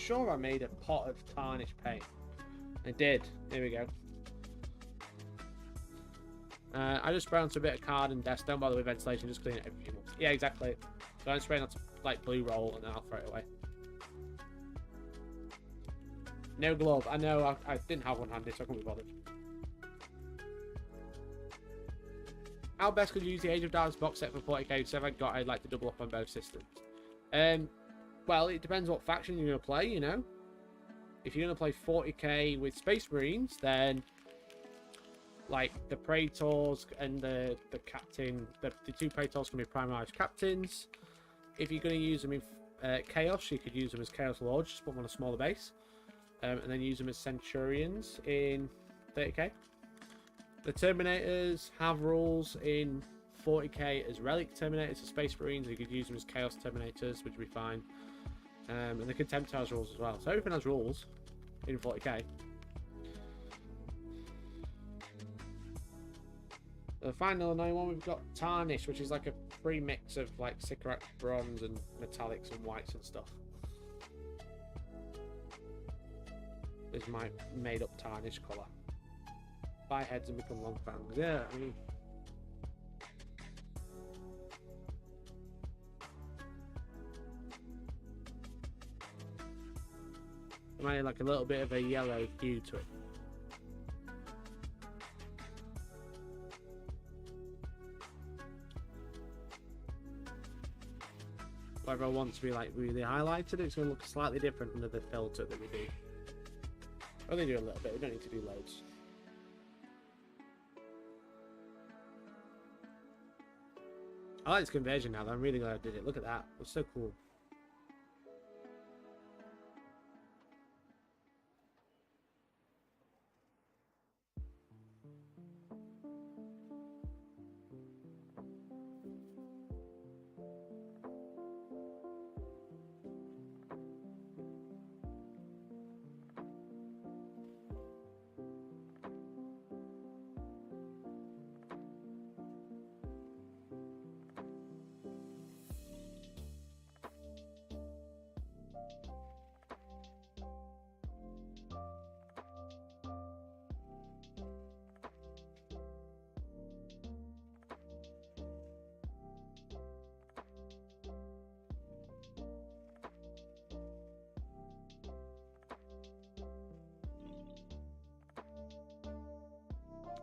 sure I made a pot of tarnished paint. I did. Here we go. I just spray onto a bit of card and desk. Don't bother with ventilation. Just clean it every few months. Yeah, exactly. So I'm spraying onto like blue roll and then I'll throw it away. No glove. I know I didn't have one handy, so I couldn't be bothered. How best could you use the Age of Darkness box set for 40k? So if I got, I'd like to double up on both systems. Well, it depends what faction you're going to play, you know. If you're going to play 40k with Space Marines, then like the Praetors and the captain, the two Praetors can be primarized captains. If you're going to use them in Chaos, you could use them as Chaos Lords, just put them on a smaller base. And then use them as Centurions in 30k. The Terminators have rules in 40k as Relic Terminators, as Space Marines. You could use them as Chaos Terminators, which would be fine. And the Contempt has rules as well. So everything has rules in 40k. The final annoying one, we've got Tarnish, which is like a pre-mix of like Sycorax bronze and metallics and whites and stuff. This is my made-up Tarnish colour. Buy heads and become long fangs. Yeah, I mean... I might like a little bit of a yellow hue to it. Whatever I want to be like really highlighted, it's going to look slightly different under the filter that we do. Only do a little bit, we don't need to do loads. I like this conversion now though, I'm really glad I did it. Look at that, it's so cool.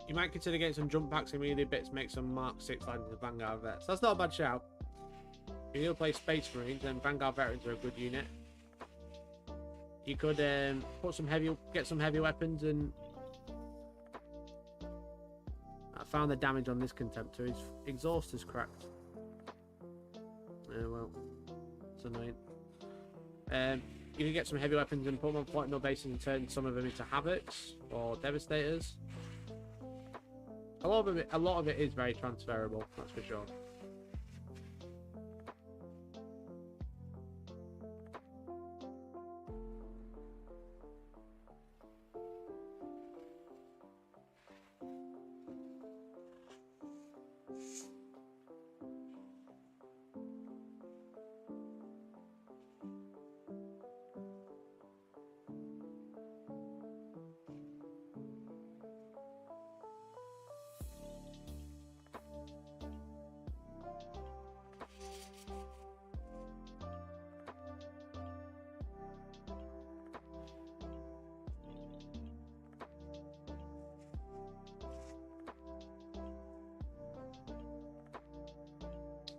You might consider getting some jump packs and melee bits, make some Mark 6 lines of Vanguard vets. That's not a bad shout. If you're going to play Space Marines, then Vanguard veterans are a good unit. You could get some heavy weapons, and I found the damage on this Contemptor. His exhaust is cracked. Well, it's annoying. You can get some heavy weapons and put them on point no bases and turn some of them into Havocs or Devastators. A lot of it is very transferable, that's for sure.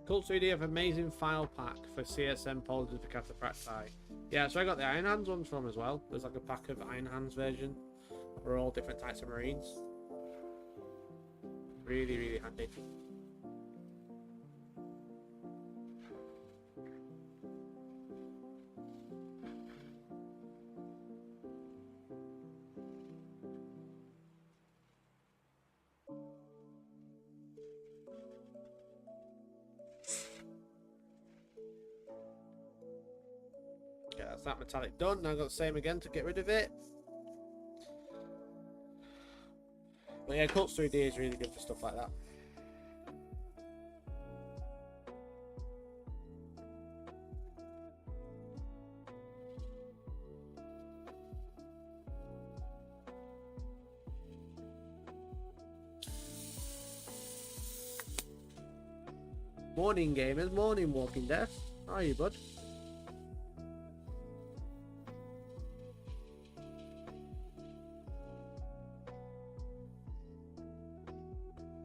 Cult 3D have amazing file pack for CSM polygons for Catapracti. Yeah, so I got the Iron Hands ones from as well. There's like a pack of Iron Hands version for all different types of Marines. Really, really handy. Yeah, that's that metallic done. Now I've got the same again to get rid of it. But yeah, Cults 3D is really good for stuff like that. Morning gamers, morning Walking Death. How are you, bud?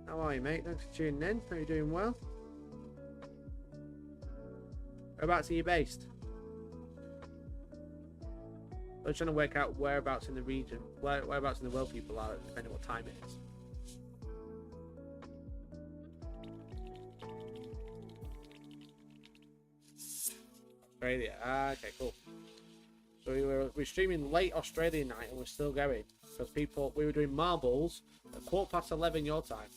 How are you, mate? Thanks for tuning in. Are you doing well? Whereabouts are you based? I was trying to work out whereabouts in the region, whereabouts in the world people are, depending on what time it is. Australia. Ah, okay, cool. So we're streaming late Australian night and we're still going because we were doing marbles at 11:15 your time.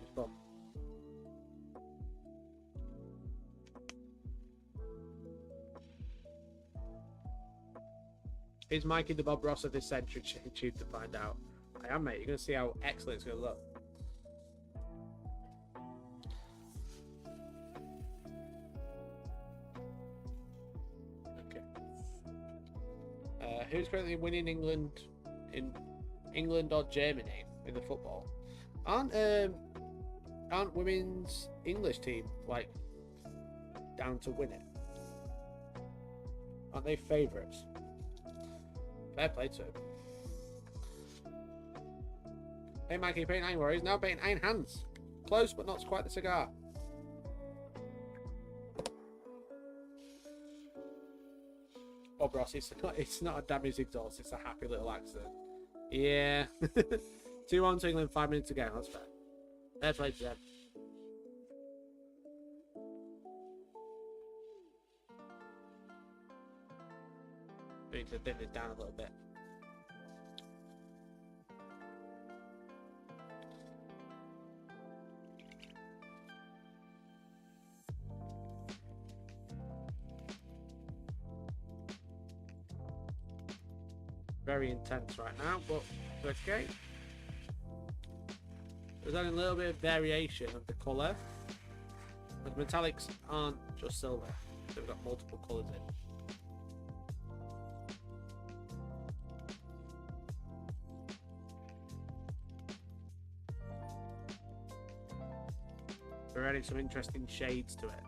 It's fun. Is Mikey the Bob Ross of this century? Tube to find out. I am, mate. You're gonna see how excellent it's gonna look. Who's currently winning in England or Germany in the football? Aren't women's English team like down to win it? Aren't they favourites? Fair play to him. Hey Mikey, paint Iron Warriors, now painting Iron Hands. Close but not quite the cigar. Oh, Ross, it's not a damaged exhaust, it's a happy little accident. Yeah. 2-1 to England, 5 minutes to go, that's fair. Fair play to them. We need to thin this down a little bit. Very intense right now, but it's okay. There's only a little bit of variation of the colour, but the metallics aren't just silver, so we've got multiple colours in. We're adding some interesting shades to it.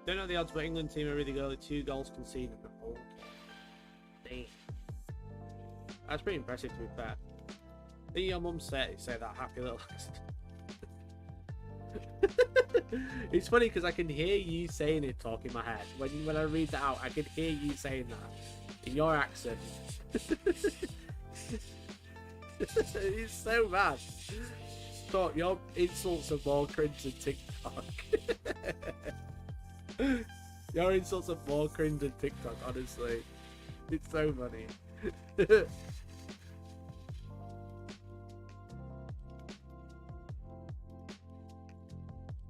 Don't know the odds, but England team are really good. Only 2 goals conceded. Oh, damn. That's pretty impressive, to be fair. I think your mum say that happy little accident. It's funny because I can hear you saying it talk in my head. When I read that out, I can hear you saying that in your accent. It's so bad. Thought your insults are more cringe than TikTok. Your insults are more cringe than TikTok, honestly. It's so funny.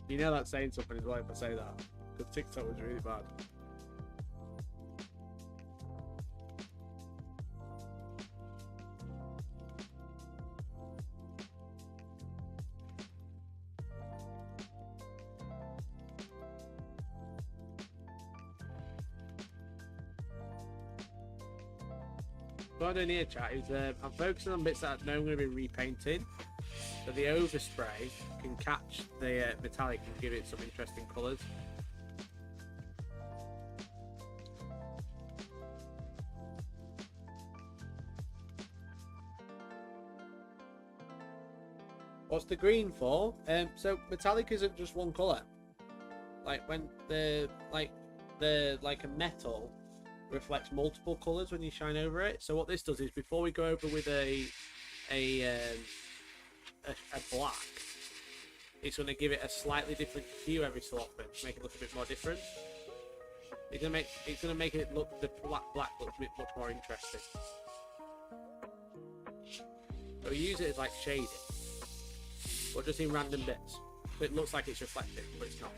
You know that's saying something as well if I say that. Because TikTok was really bad. What I'm doing here, chat, is I'm focusing on bits that I know I'm going to be repainting, so the overspray can catch the metallic and give it some interesting colours. What's the green for? So metallic isn't just one colour. Like when a metal reflects multiple colours when you shine over it. So what this does is, before we go over with a black, it's going to give it a slightly different hue every so often, to make it look a bit more different. It's going to make it look, the black looks a bit much more interesting. So we use it as like shading, but just in random bits. It looks like it's reflective, but it's not.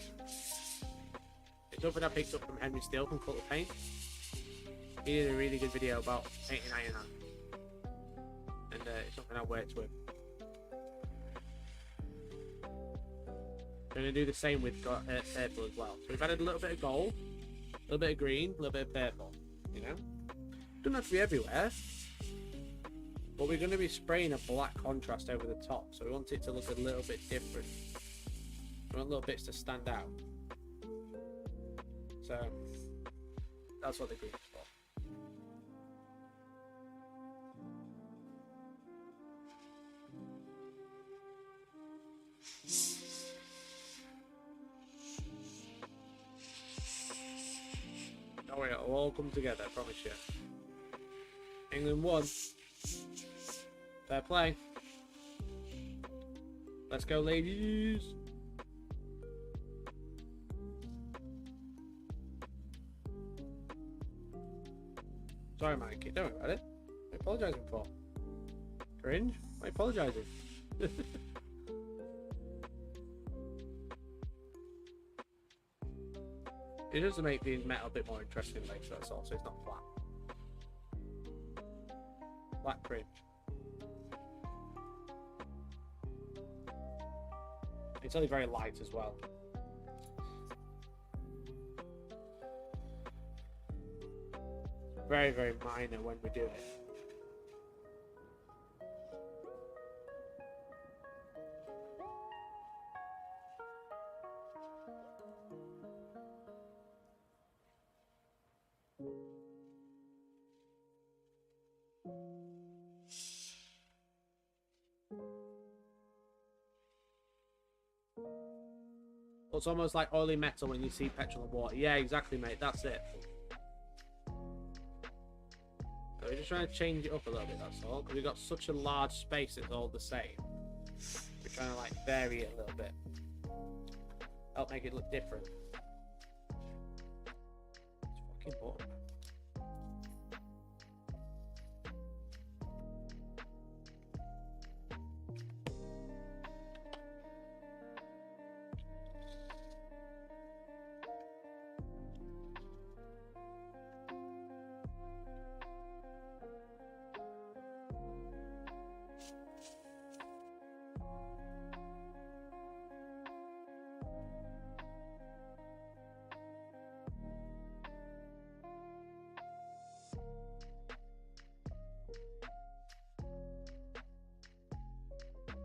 It's something I picked up from Henry Steele from Cult of Paint. He did a really good video about painting iron hand. And it's something I worked with. We're going to do the same with purple as well. So we've added a little bit of gold, a little bit of green, a little bit of purple. You know? Doesn't have to be everywhere. But we're going to be spraying a black contrast over the top. So we want it to look a little bit different. We want little bits to stand out. So that's what the green is for. Don't worry, it'll all come together, I promise you. England won. Fair play. Let's go, ladies. Sorry, Mikey. Don't worry about it. What are you apologising for? Cringe? Why are you apologising? It does make the metal a bit more interesting, like, so that's all, so it's not flat. Flat cringe. It's only very light as well. Very, very minor when we do it. It's almost like oily metal when you see petrol and water. Yeah, exactly, mate. That's it. So we're just trying to change it up a little bit, that's all. Because we've got such a large space, it's all the same. We're trying to, like, vary it a little bit. Help make it look different. It's fucking button.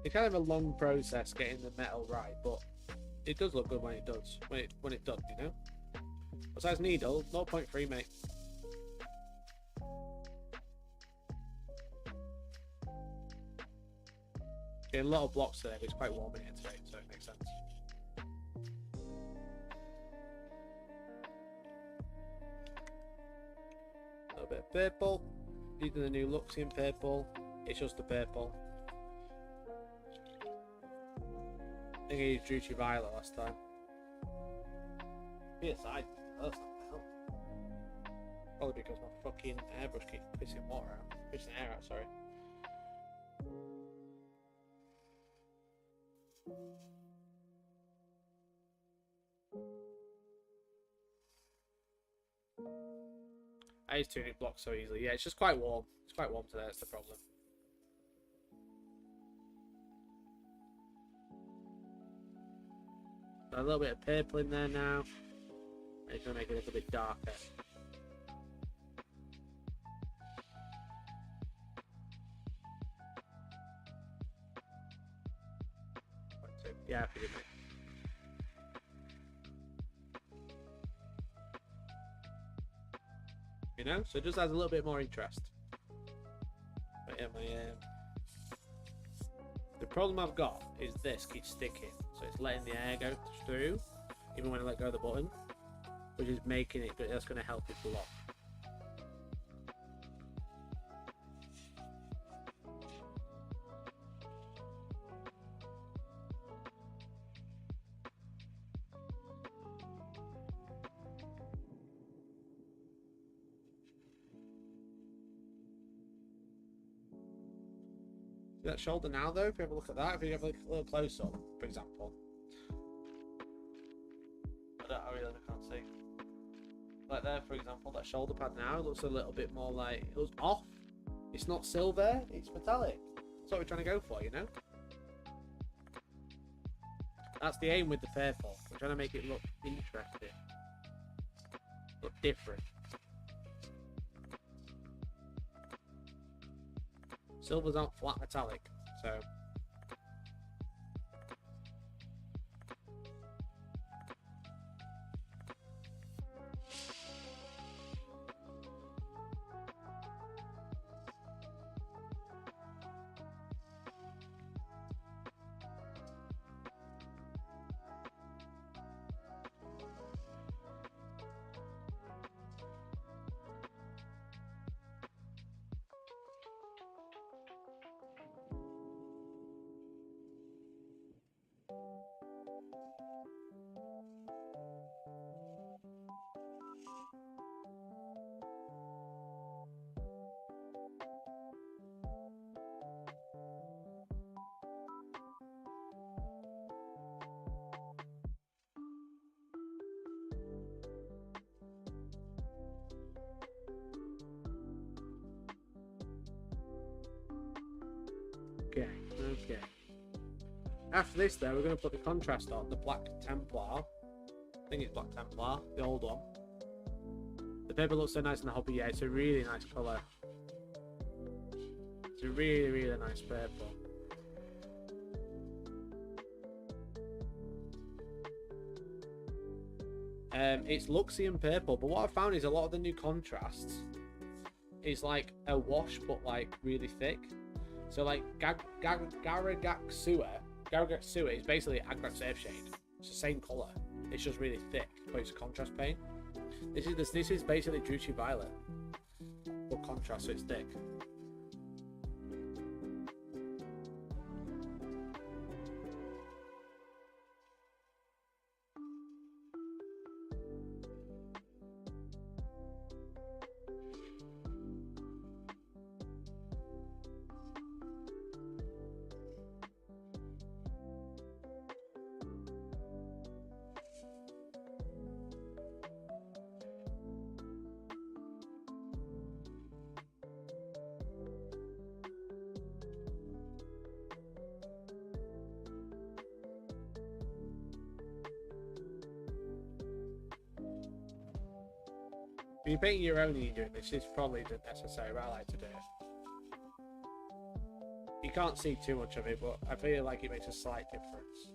It's kind of a long process getting the metal right, but it does look good when it does. When it's done, you know. What size needle? 0.3, mate. Getting a lot of blocks today, but it's quite warm in here today, so it makes sense. A little bit of purple. These are the new looks in purple. It's just the purple. I think I used YLYL last time. Yes, that's not the hell. Probably because my fucking airbrush keeps pissing water out. Pissing air out, sorry. I used to tuning blocks so easily. Yeah, it's just quite warm. It's quite warm today, that's the problem. A little bit of purple in there now. It's going to make it a little bit darker. Yeah, forgive me. You know, so it just adds a little bit more interest. But yeah, the problem I've got is this keeps sticking, so it's letting the air go through, even when I let go of the button, which is making it, but that's going to help it block. That shoulder now though, if you have a look at that, if you have a little close up, for example, Like there, for example, that shoulder pad now looks a little bit more like, it looks off. It's not silver, it's metallic. That's what we're trying to go for, you know? That's the aim with the purple. We're trying to make it look interesting. Look different. Silver's not flat metallic, so... Okay. After this, though, we're going to put the contrast on the Black Templar. I think it's Black Templar, the old one. The paper looks so nice in the hobby. Yeah, it's a really nice colour. It's a really, really nice purple. It's Luxian purple, but what I've found is a lot of the new contrasts is like a wash, but like really thick. So like Garagaksua is basically Agrak Surfshade. It's the same colour. It's just really thick, but it's a contrast paint. This is basically Druchii Violet, but contrast, so it's thick. When you're painting your own and you're doing this, is probably the necessary, but I like to do it. You can't see too much of it, but I feel like it makes a slight difference.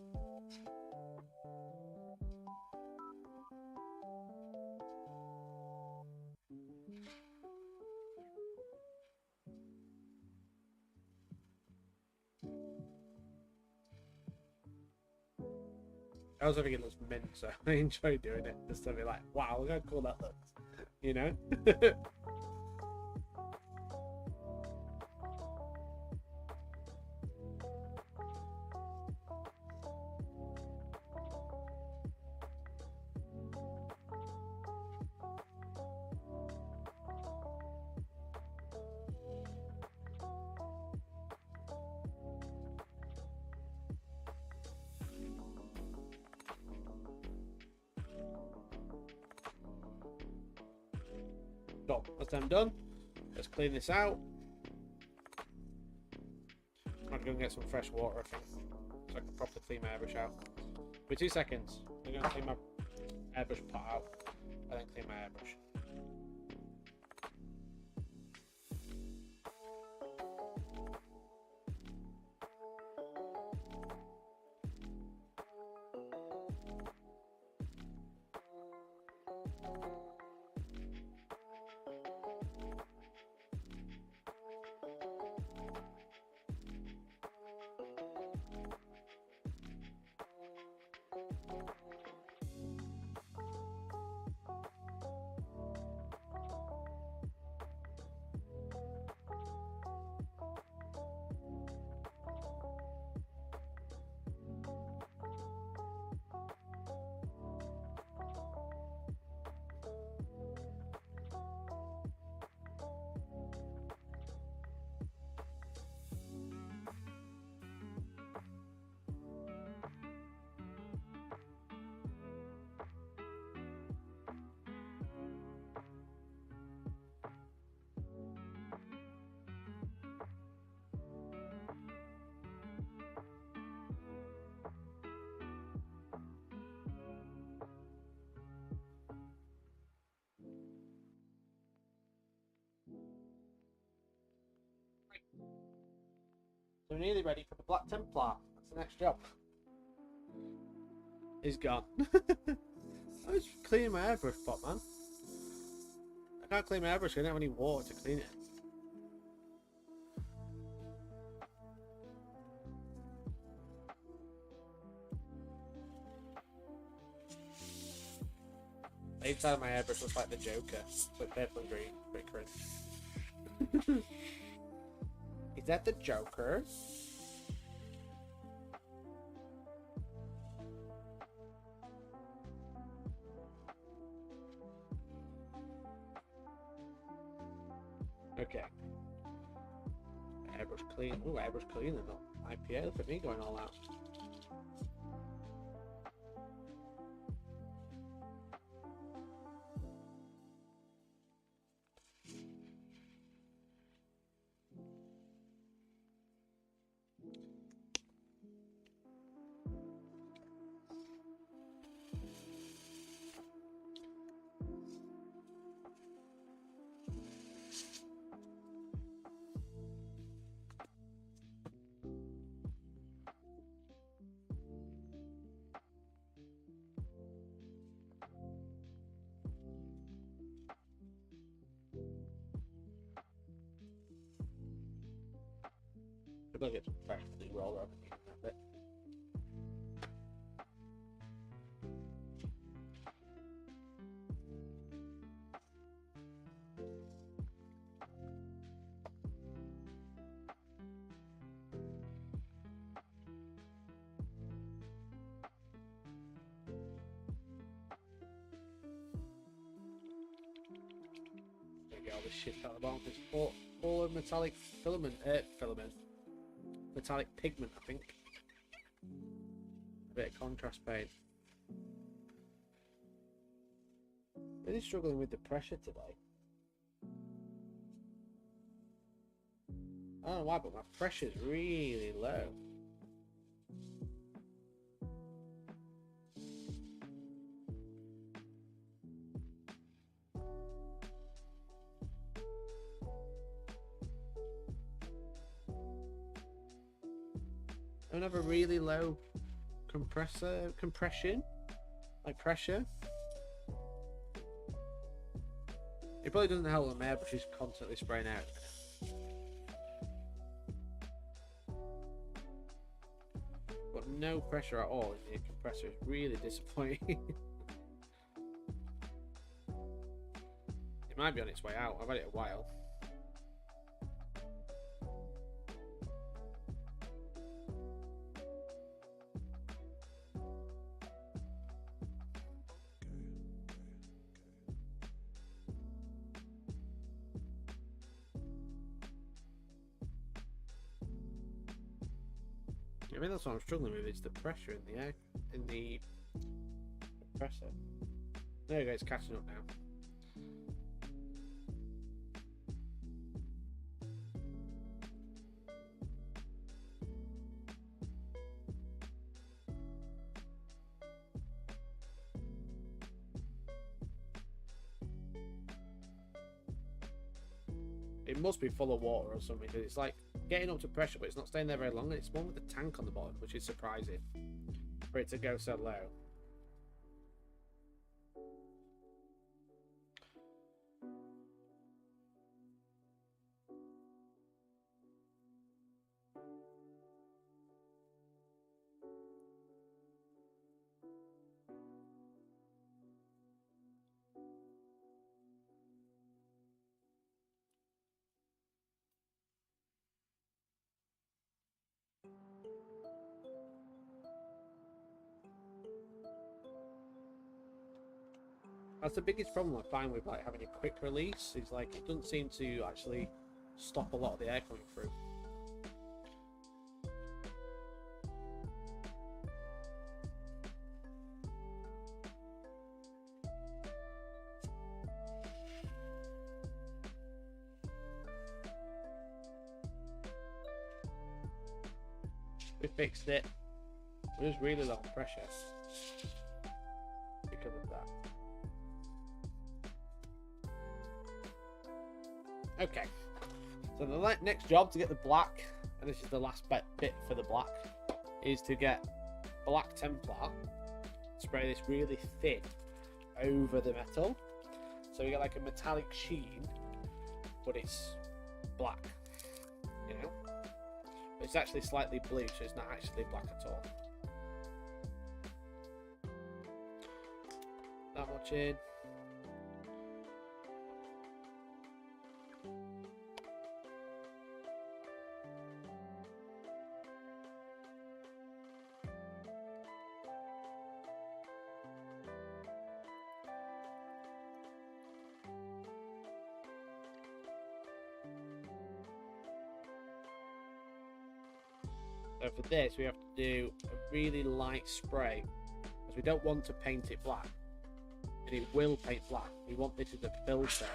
I also think it looks mint, so I enjoy doing it. Just to be like, wow, look how cool that looks. You know? So, that's them done. Let's clean this out. I'm gonna go and get some fresh water, I think, so I can properly clean my airbrush out. For 2 seconds. I'm gonna clean my airbrush pot out, and then clean my airbrush. So we're nearly ready for the Black Templar. That's the next job. He's gone. I was cleaning my airbrush pot, man. I can't clean my airbrush because I don't have any water to clean it. The inside of my airbrush looks like the Joker, with purple and green. Pretty cringe. Is that the Joker? Okay. Airbrush clean. Ooh, airbrush clean and not IPA. Look at me going all out. I'll get some fresh blue roller up in that bit. There you go, all this shit out of the bottom. It's all of metallic filament. Metallic pigment, I think. A bit of contrast paint. Really struggling with the pressure today. I don't know why, but my pressure's really low. I don't have a really low compression, like pressure. It probably doesn't help when my airbrush is constantly spraying out. Got no pressure at all in the compressor. It's really disappointing. It might be on its way out. I've had it a while. I mean, that's what I'm struggling with, is the pressure in the air, in the compressor. There you go, it's catching up now. It must be full of water or something, because it's like getting up to pressure, but it's not staying there very long. It's one with a tank on the bottom, which is surprising for it to go so low. That's the biggest problem I find with like having a quick release, is like it doesn't seem to actually stop a lot of the air coming through. We fixed it. It was really low pressure because of that. Okay, so the next job to get the black and this is the last bit for the black, is to get black Templar, spray this really thin over the metal, so you get like a metallic sheen, but it's black, you know? But it's actually slightly blue, so it's not actually black at all. That much in. So for this, we have to do a really light spray, because we don't want to paint it black, and it will paint black. We want this as a filter.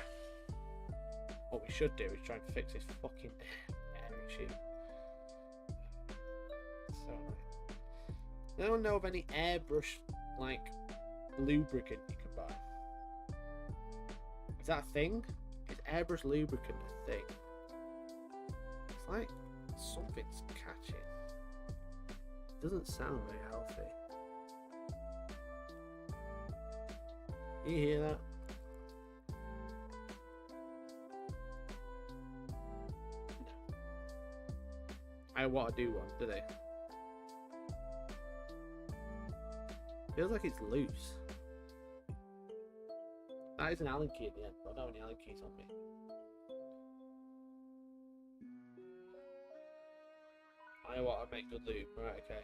What we should do is try and fix this fucking air issue. So, I don't know of any airbrush like lubricant you can buy. Is that a thing? Is airbrush lubricant a thing? It's like something's catching. Doesn't sound very healthy. You hear that? I want to do one, do they? Feels like it's loose. That is an Allen key at the end, but I don't have any Allen keys on me. I want to make good lube, right, okay.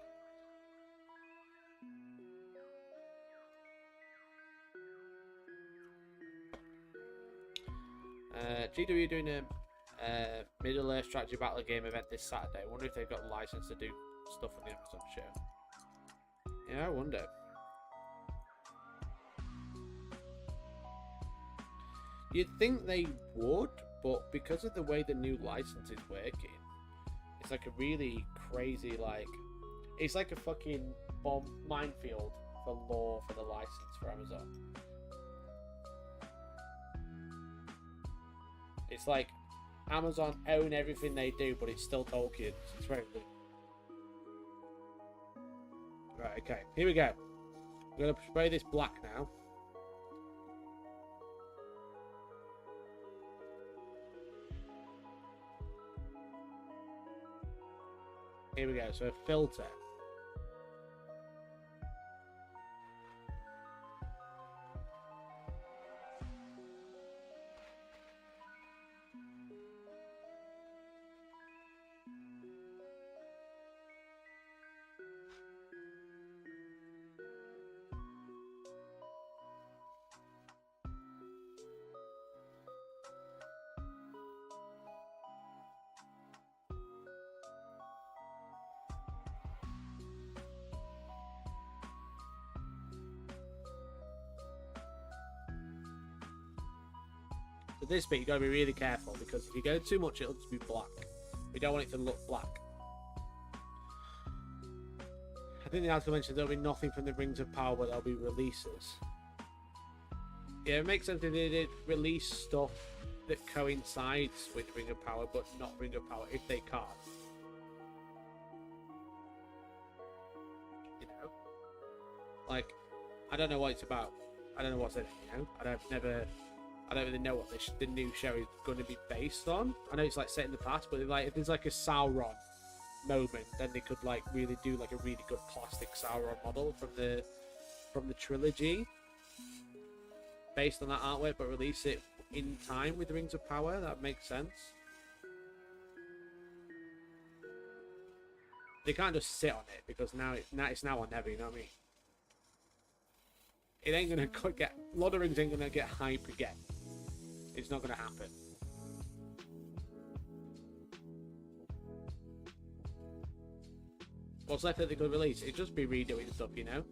GW doing a Middle Earth strategy battle game event this Saturday. I wonder if they've got a license to do stuff on the Amazon show. Yeah, I wonder. You'd think they would, but because of the way the new license is working, it's like a really crazy, like, it's like a fucking bomb minefield for lore for the license for Amazon. It's like Amazon own everything they do, but it's still Tolkien. It's very good. Right, okay, here we go. I'm gonna spray this black now. Here we go, so a filter. So this bit, you got to be really careful, because if you go too much, it'll just be black. We don't want it to look black. I think the article mentioned there'll be nothing from the Rings of Power, but there'll be releases. Yeah, it makes sense if they did release stuff that coincides with Ring of Power, but not Ring of Power if they can't. You know? Like, I don't know what it's about. I don't know what's in it, you know? I don't really know what the new show is going to be based on. I know it's like set in the past, but like if there's like a Sauron moment, then they could like really do like a really good plastic Sauron model from the trilogy based on that artwork, but release it in time with the Rings of Power. That makes sense. They can't just sit on it, because now it's now or never. You know what I mean? It ain't gonna get Lord of the Rings ain't gonna get hype again. It's not gonna happen. What's left that they could release? It'd just be redoing stuff, you know?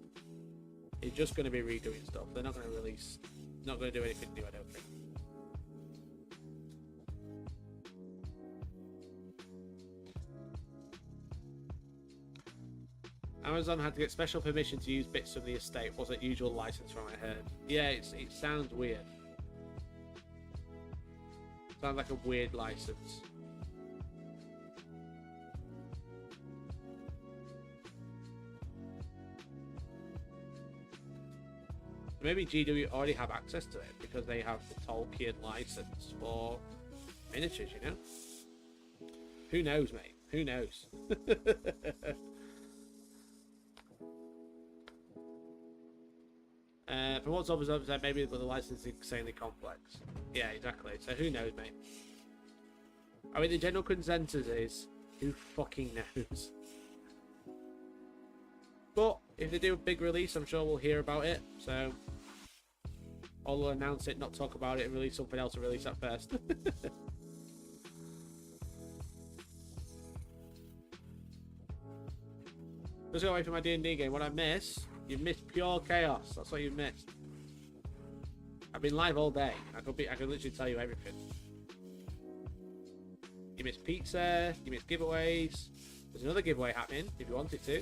It's just gonna be redoing stuff. They're not gonna release, not gonna do anything new, I don't think. Amazon had to get special permission to use bits of the estate. Wasn't usual license from what I heard. Yeah, it sounds weird. Sounds like a weird license. Maybe GW already have access to it because they have the Tolkien license for miniatures, you know? Who knows, mate? Who knows? From what's obvious, maybe the license is insanely complex. Yeah, exactly. So who knows, mate? I mean, the general consensus is, who fucking knows? But if they do a big release, I'm sure we'll hear about it. So, or they'll announce it, not talk about it, and release something else and release that first. Let's go away from my D&D game. What I miss? You've missed pure chaos. That's what you've missed. I've been live all day. I could literally tell you everything. You missed pizza. You missed giveaways. There's another giveaway happening if you want it to.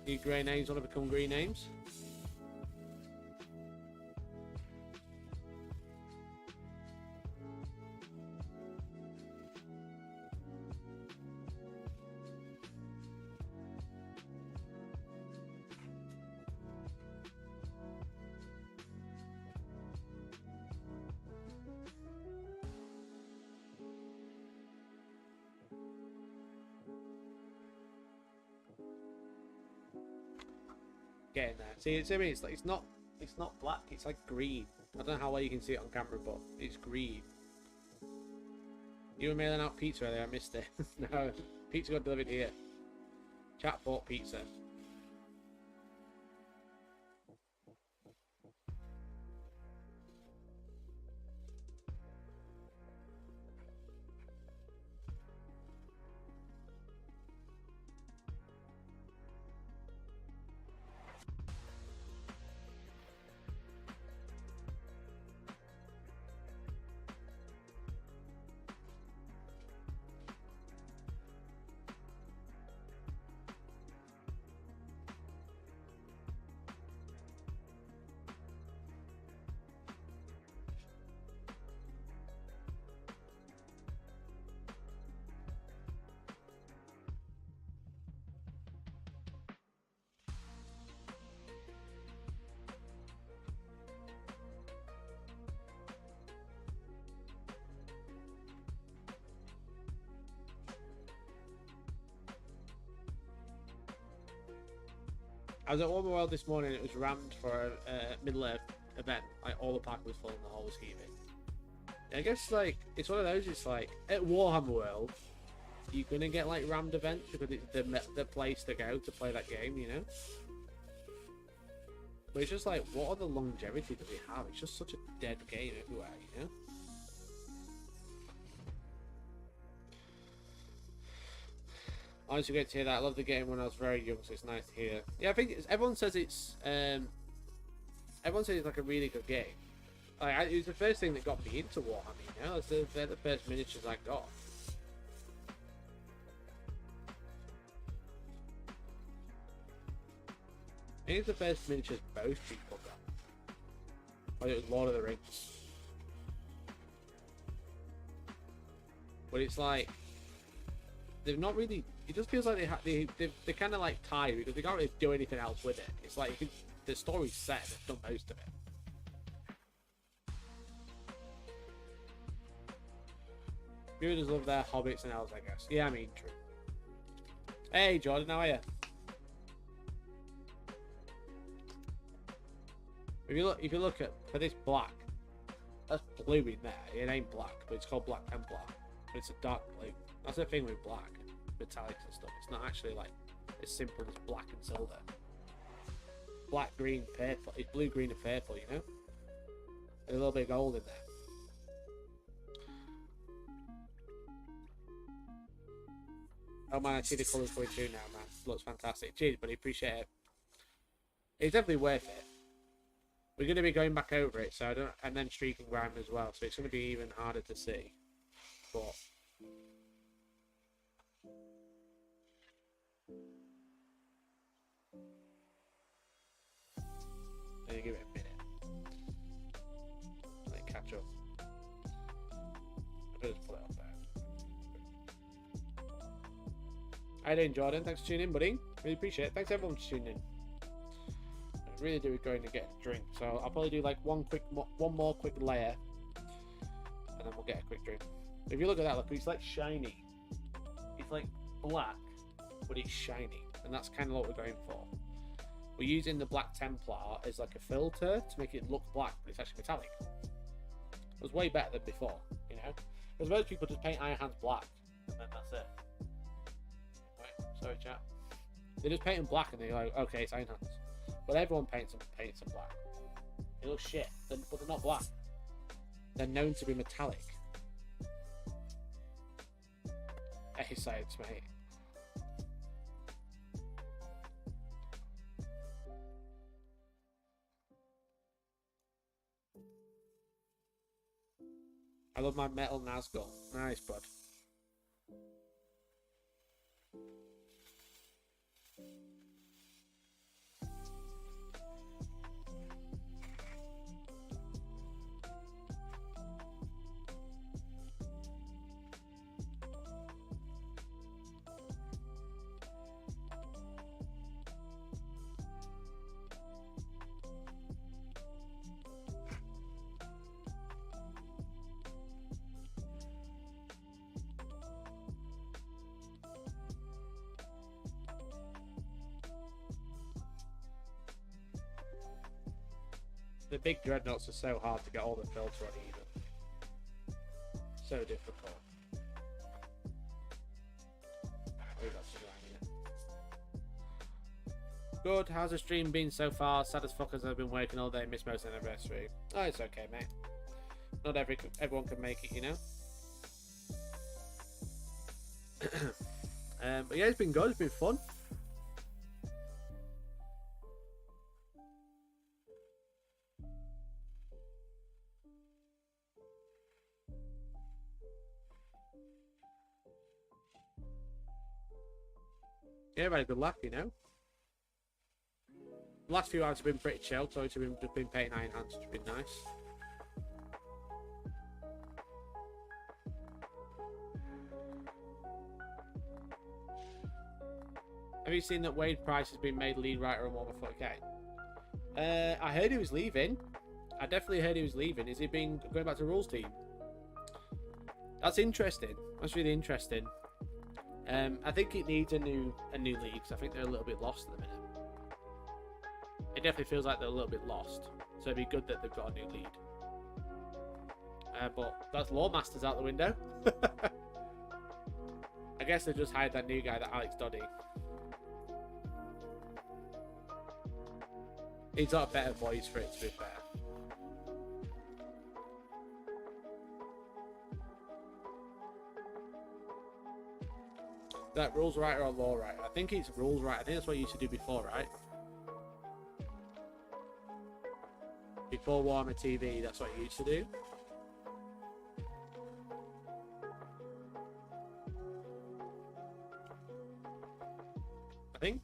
New grey names want to become green names. Getting there. See, it's like it's not black. It's like green. I don't know how well you can see it on camera, but it's green. You were mailing out pizza earlier. I missed it. No, pizza got delivered here. Chat bought pizza. I was at Wargaming this morning. It was rammed for a middle-earth event. Like all the park was full and the hall was heaving. And I guess like it's one of those. It's like at Warhammer World, you're gonna get like rammed events because it's the place to go to play that game, you know. But it's just like, what are the longevity that we have? It's just such a dead game everywhere, you know. Honestly, great to hear that. I loved the game when I was very young, so it's nice to hear. Yeah, I think everyone says it's like a really good game. Like, it was the first thing that got me into Warhammer. You know, they're the first miniatures I got. I think it's the first miniatures both people got. Like, it was Lord of the Rings. But it's like they've not really. It just feels like they're kind of like tired because they can't really do anything else with it. It's like the story's set, they've done most of it. Viewers love their hobbits and elves, I guess. Yeah, I mean, true. Hey, Jordan, how are you? If you look at for this black, that's blue in there. It ain't black, but it's called Black Templar. But it's a dark blue. That's the thing with black. Metallics and stuff. It's not actually like as simple as black and silver. Black, green, purple. It's blue, green, and purple. You know, there's a little bit of gold in there. Oh man, I see the colours going through now, man. Looks fantastic. Cheers, buddy. Appreciate it. It's definitely worth it. We're going to be going back over it, so and then streaking grime as well. So it's going to be even harder to see. But give it a minute. Let it catch up. I'll just pull it up there. How you doing, Jordan? Thanks for tuning in, buddy. Really appreciate it. Thanks everyone for tuning in. really do is going to get a drink. So I'll probably do like one more quick layer, and then we'll get a quick drink. If you look at that, look, it's like shiny. It's like black, but it's shiny, and that's kind of what we're going for. We're using the Black Templar as like a filter to make it look black, but it's actually metallic. It was way better than before, you know? Because most people just paint Iron Hands black, and then that's it. Right, sorry chat. They just paint them black and they're like, okay, it's Iron Hands. But everyone paints them black. They look shit, but they're not black. They're known to be metallic. Hey, science, mate. I love my metal Nazgul. Nice, bud. The big dreadnoughts are so hard to get all the filter on even. So difficult. We got some here. Good, how's the stream been so far? Sad as fuck as I've been working all day, missed most anniversary. Oh, it's okay, mate. Not everyone can make it, you know? But yeah, it's been good, it's been fun. Yeah, very good luck, you know. The last few hours have been pretty chill, so it's just been painting Iron Hands, which has been nice. Have you seen that Wade Price has been made lead writer on Warhammer 40k? I heard he was leaving. I definitely heard he was leaving. Is he going back to Rules team? That's interesting. That's really interesting. I think it needs a new league, because I think they're a little bit lost at the minute. It definitely feels like they're a little bit lost, so it'd be good that they've got a new lead. But that's Lawmasters out the window. I guess they just hired that new guy, that Alex Doddy. He's got a better voice for it, to be fair. That rules writer or law writer? I think it's rules writer. I think that's what you used to do before, right? Before Warhammer TV, that's what you used to do. I think.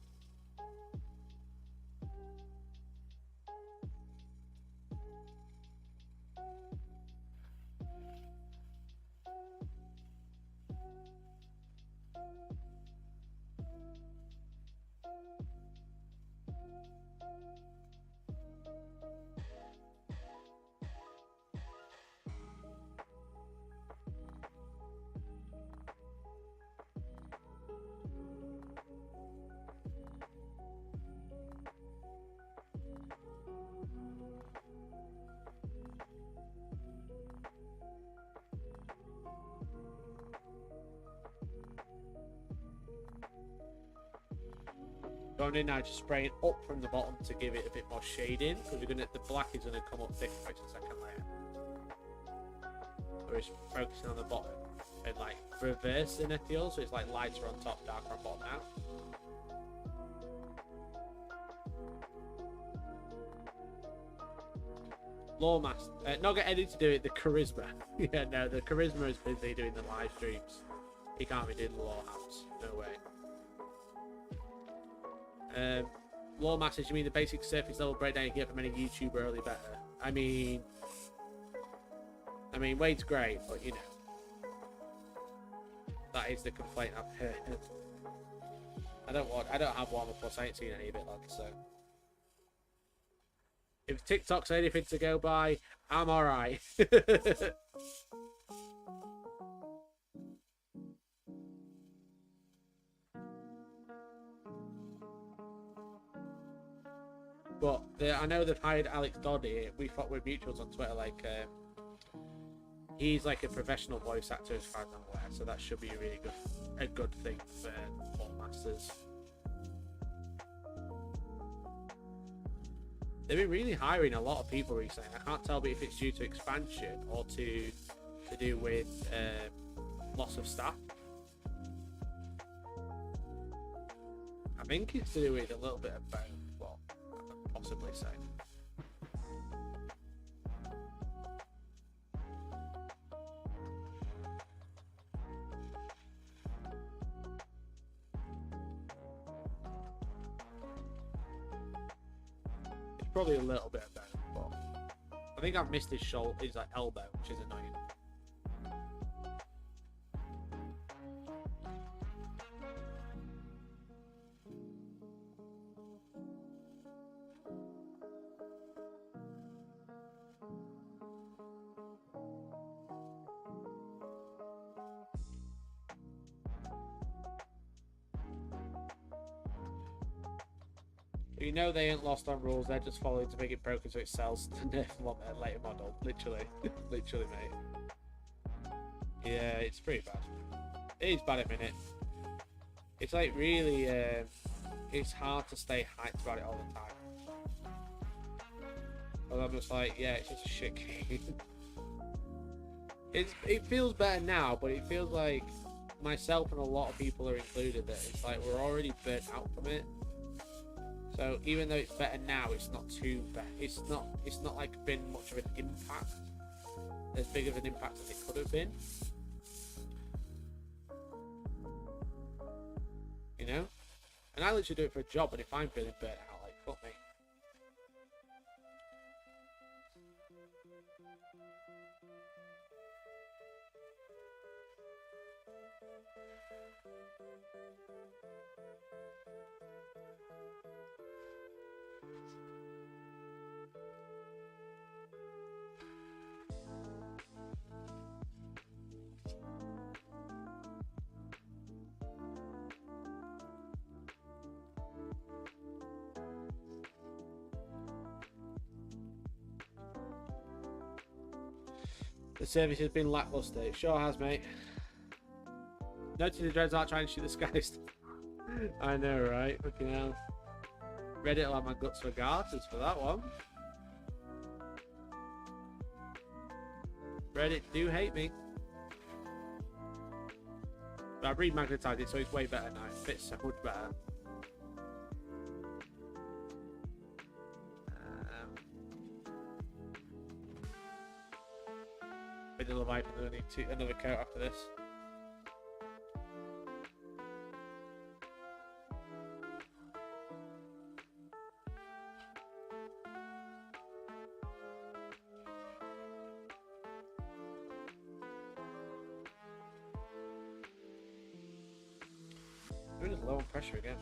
Going in now, just spraying up from the bottom to give it a bit more shading, because the black is gonna come up thick for the second layer. We're just focusing on the bottom and like reversing it, so it's like lighter on top, darker on bottom now. Lawmaster, not get anything to do with the charisma. Yeah, no, the charisma is busy doing the live streams. He can't be doing the law house. No way. Law Masters, you mean the basic surface level breakdown you get from any YouTuber early better? I mean Wade's great, but you know, that is the complaint I've heard. I don't have Warhammer Plus. I ain't seen any of it, lads. So If TikTok's anything to go by, I'm alright. But I know they've hired Alex Doddy. We thought we're mutuals on Twitter. Like, he's like a professional voice actor, as far as I'm aware. So that should be a good thing for all masters. They've been really hiring a lot of people recently. I can't tell if it's due to expansion or to do with loss of staff. I think it's to do with a little bit of both. Well, I could possibly say. Probably a little bit of both, but I think I've missed his shoulder, his like elbow, which is annoying. You know they ain't lost on rules, they're just following to make it broken so it sells to nerf a later model. Literally. Literally, mate. Yeah, it's pretty bad. It is bad at a minute. It's like really, it's hard to stay hyped about it all the time. But I'm just like, yeah, it's just a shit game. It feels better now, but it feels like myself and a lot of people are included that it's like we're already burnt out from it. So even though it's better now, it's not too bad. It's not like been much of an impact, as big of an impact as it could have been. You know? And I literally do it for a job, and if I'm feeling burnt out, like, fuck me. The service has been lackluster. It sure has, mate. Notice the dreads aren't trying to shoot the skies. I know, right? Fucking hell. Reddit will have my guts for garters for that one. Reddit do hate me. But I've remagnetized it, so it's way better now. It fits so much better. Vanilla Viper, I need another coat after this. We're just low on pressure again.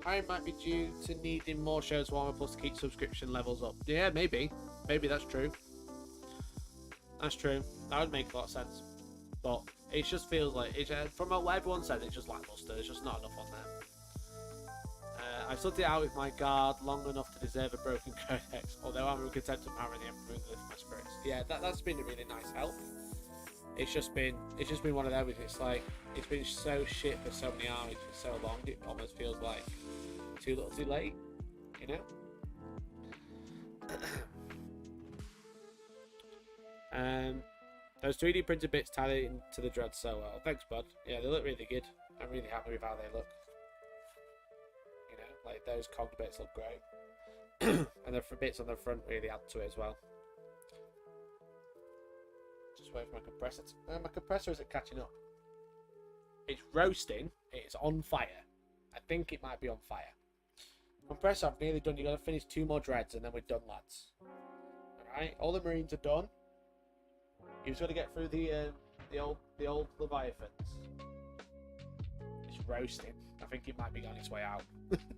I might be due to needing more shows Warhammer Plus to keep subscription levels up. Yeah, maybe. Maybe that's true. That's true. That would make a lot of sense. But it just feels like, from what everyone said, it's just lackluster. There's just not enough on there. I've stuck it out with my guard long enough to deserve a broken codex, although I'm content to marry the Emperor with my spirits. Yeah, that's been a really nice help. It's just been one of those. It's like, it's been so shit for so many armies for so long, it almost feels like too little too late, you know? Those 3D printed bits tie into the dreads so well. Thanks, bud. Yeah, they look really good. I'm really happy with how they look. You know, like those cog bits look great. And the bits on the front really add to it as well. Just wait for my compressor. My compressor isn't catching up. It's roasting. It's on fire. I think it might be on fire. Compressor, I've nearly done. You got to finish 2 more dreads, and then we're done, lads. All right, all the Marines are done. You've just got to get through the old Leviathans. roasting. I think it might be on its way out.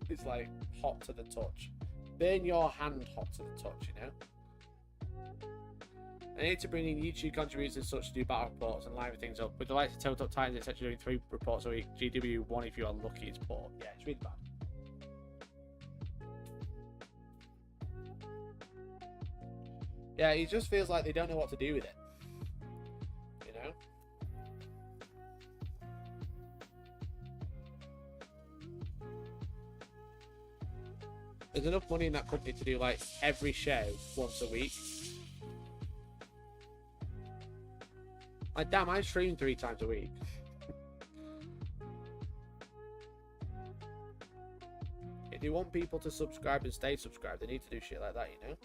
It's like hot to the touch. Burn your hand hot to the touch, you know? I need to bring in YouTube contributors and such to do battle reports and liven things up. With the likes of Total Titans, etc., doing 3 reports a week, GW 1 if you are lucky, it's poor. Yeah, it's really bad. Yeah, it just feels like they don't know what to do with it. You know? There's enough money in that company to do like every show once a week. Like, damn, I stream 3 times a week. If you want people to subscribe and stay subscribed, they need to do shit like that, you know?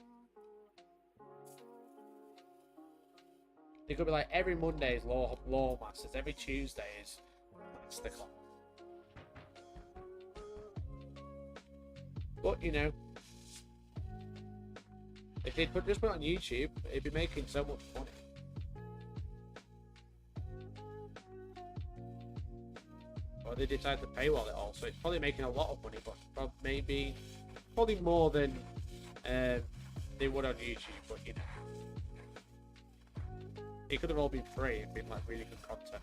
It could be like every Monday is Law Masters, every Tuesday is the clock. But, you know, if they just put it on YouTube, it'd be making so much money. Or they decide to paywall it all, so it's probably making a lot of money, but probably more than they would on YouTube, but you know. It could have all been free and been like really good content.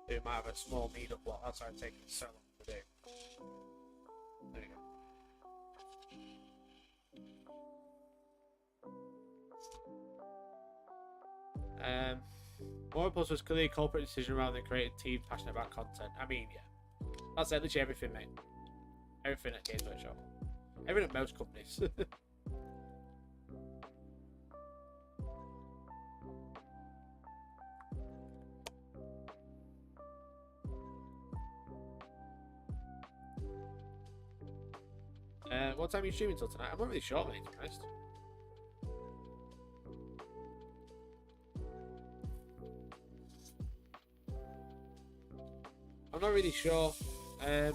We might have a small meetup block. That's why it's taking so long to do. There you go. More Plus was clearly a corporate decision rather than creating a team passionate about content. I mean, yeah. That's literally everything, mate. Everything at Games Workshop. Everything at most companies. What time are you streaming till tonight? I'm not really sure, mate, to be honest. I'm not really sure. I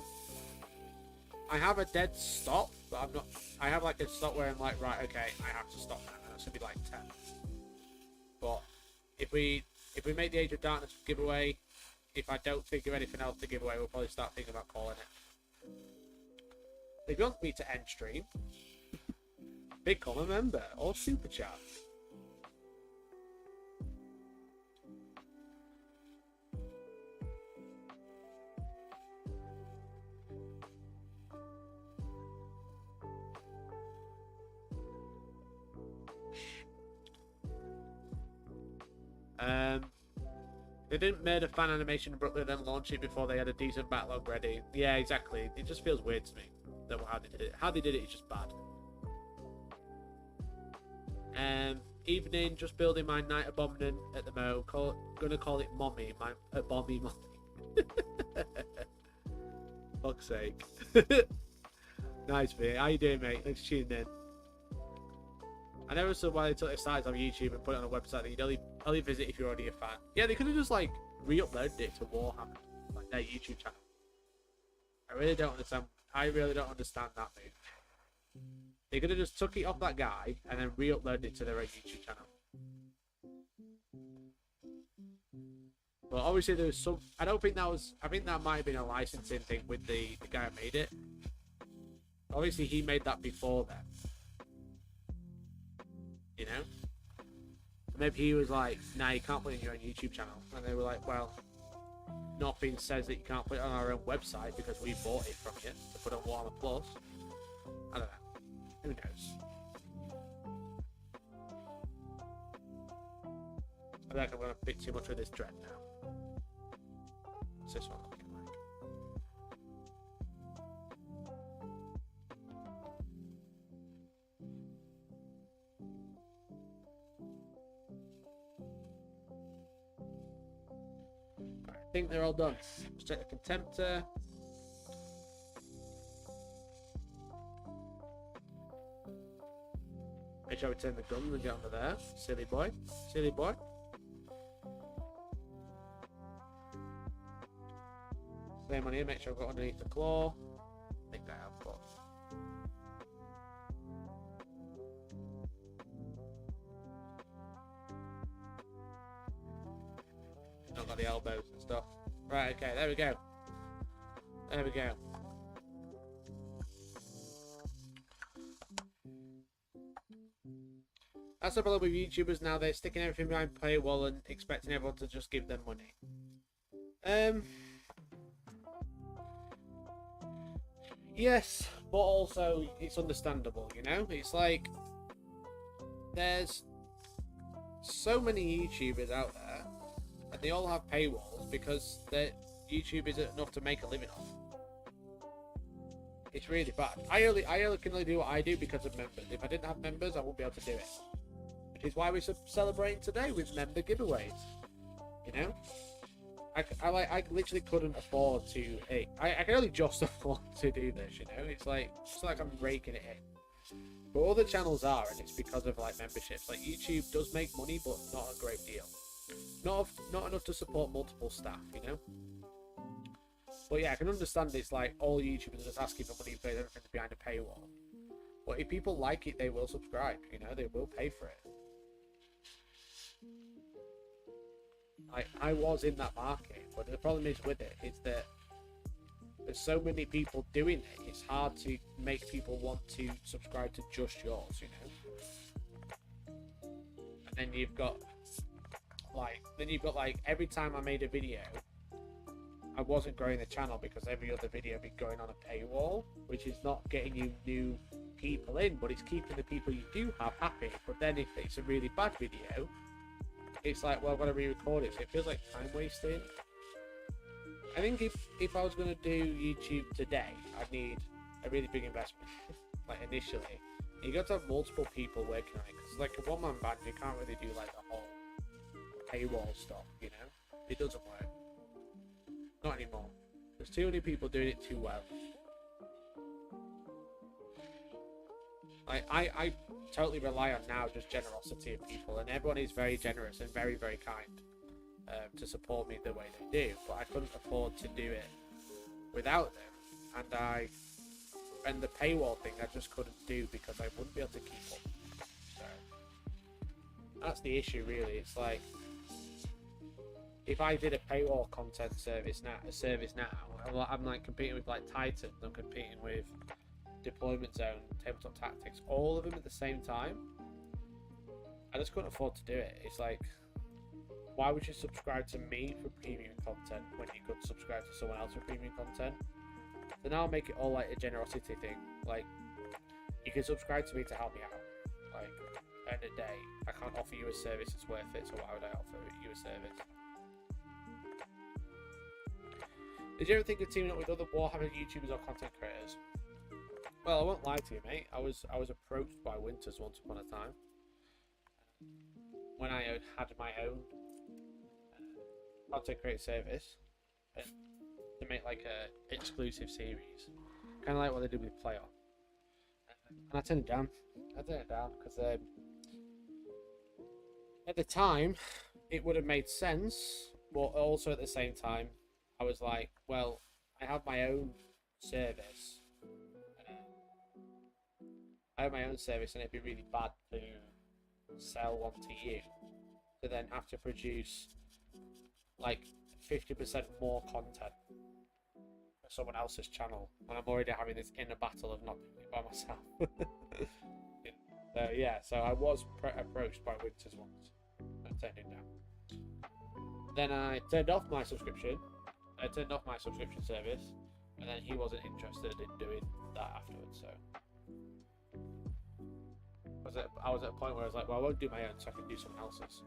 have a dead stop, but I'm not. I have like a stop where I'm like, right, okay, I have to stop now. And it's gonna be like 10. But if we make the Age of Darkness giveaway, if I don't think of anything else to give away, we'll probably start thinking about calling it. If you want me to end stream, become a member or super chat. They didn't murder fan animation in Brooklyn then launch it before they had a decent backlog ready. Yeah, exactly. It just feels weird to me that how they did it. How they did it is just bad. Evening, just building my Night Abominant at the moment. Gonna call it Mommy, my Bommy Mommy. Fuck's sake. Nice, mate. How you doing, mate? Thanks for tuning in. I never saw why they took their sites off YouTube and put it on a website that you'd only visit if you're already a fan. Yeah, they could have just like re-uploaded it to Warhammer, like their YouTube channel. I really don't understand that move. They could have just took it off that guy and then re-uploaded it to their own YouTube channel. But obviously there was some. I don't think that was. I think that might have been a licensing thing with the guy who made it. Obviously he made that before then. You know? Maybe he was like, nah, you can't put it in your own YouTube channel. And they were like, well, nothing says that you can't put it on our own website because we bought it from you to put on Warhammer Plus. I don't know. Who knows? I feel like I'm going to bit too much with this dread now. What's this one looking like? think they're all done. Let's check the contemptor. Make sure we turn the guns and get under there. Silly boy. Silly boy. Same on here, make sure I've got underneath the claw. I think I have, but... Not got the elbows and stuff. Right, okay, there we go. There we go. That's the problem with YouTubers now. They're sticking everything behind paywall and expecting everyone to just give them money. Yes, but also it's understandable, you know? It's like there's so many YouTubers out there and they all have paywalls because YouTube isn't enough to make a living off. It's really bad. I can only do what I do because of members. If I didn't have members, I wouldn't be able to do it. Which is why we're celebrating today with member giveaways. You know? I literally couldn't afford to. I can only just afford to do this. You know, it's like I'm raking it in. But other channels are, and it's because of like memberships. Like YouTube does make money, but not a great deal. Not enough to support multiple staff. You know. But yeah, I can understand it's like all YouTubers are just asking for money because everything's behind a paywall. But if people like it, they will subscribe. You know, they will pay for it. I was in that market, but the problem is with it is that there's so many people doing it. It's hard to make people want to subscribe to just yours, you know. And then you've got like every time I made a video, I wasn't growing the channel because every other video would be going on a paywall, which is not getting you new people in, but it's keeping the people you do have happy. But then if it's a really bad video, it's like, well, I've got to re-record it, so it feels like time wasting. I think if I was going to do YouTube today, I'd need a really big investment, like initially. You got to have multiple people working on it, because like a one-man band, you can't really do like the whole paywall stuff, you know? It doesn't work. Not anymore. There's too many people doing it too well. I totally rely on now just generosity of people, and everyone is very generous and very, very kind to support me the way they do, but I couldn't afford to do it without them, and the paywall thing I just couldn't do because I wouldn't be able to keep up. So that's the issue really. It's like if I did a paywall content service now, I'm like competing with like Titan, I'm competing with Deployment Zone, Tabletop Tactics, all of them at the same time. I just couldn't afford to do it. It's like, why would you subscribe to me for premium content when you could subscribe to someone else for premium content? So now I'll make it all like a generosity thing. Like, you can subscribe to me to help me out. Like, at the end of the day, I can't offer you a service that's worth it, so why would I offer you a service? Did you ever think of teaming up with other Warhammer YouTubers or content creators? Well, I won't lie to you, mate. I was approached by Winters once upon a time when I had my own content creator service to make like a exclusive series, kind of like what they did with Play On. And I turned it down. Because at the time it would have made sense, but also at the same time I was like, well, I have my own service. And it'd be really bad to sell one to you, to then have to produce like 50% more content for someone else's channel, and I'm already having this inner battle of not doing it by myself. So yeah, so I was approached by Winters once, and turned it down. Then I turned off my subscription. I turned off my subscription service, and then he wasn't interested in doing that afterwards. So I was at a point where I was like, well, I won't do my own, so I can do someone else's.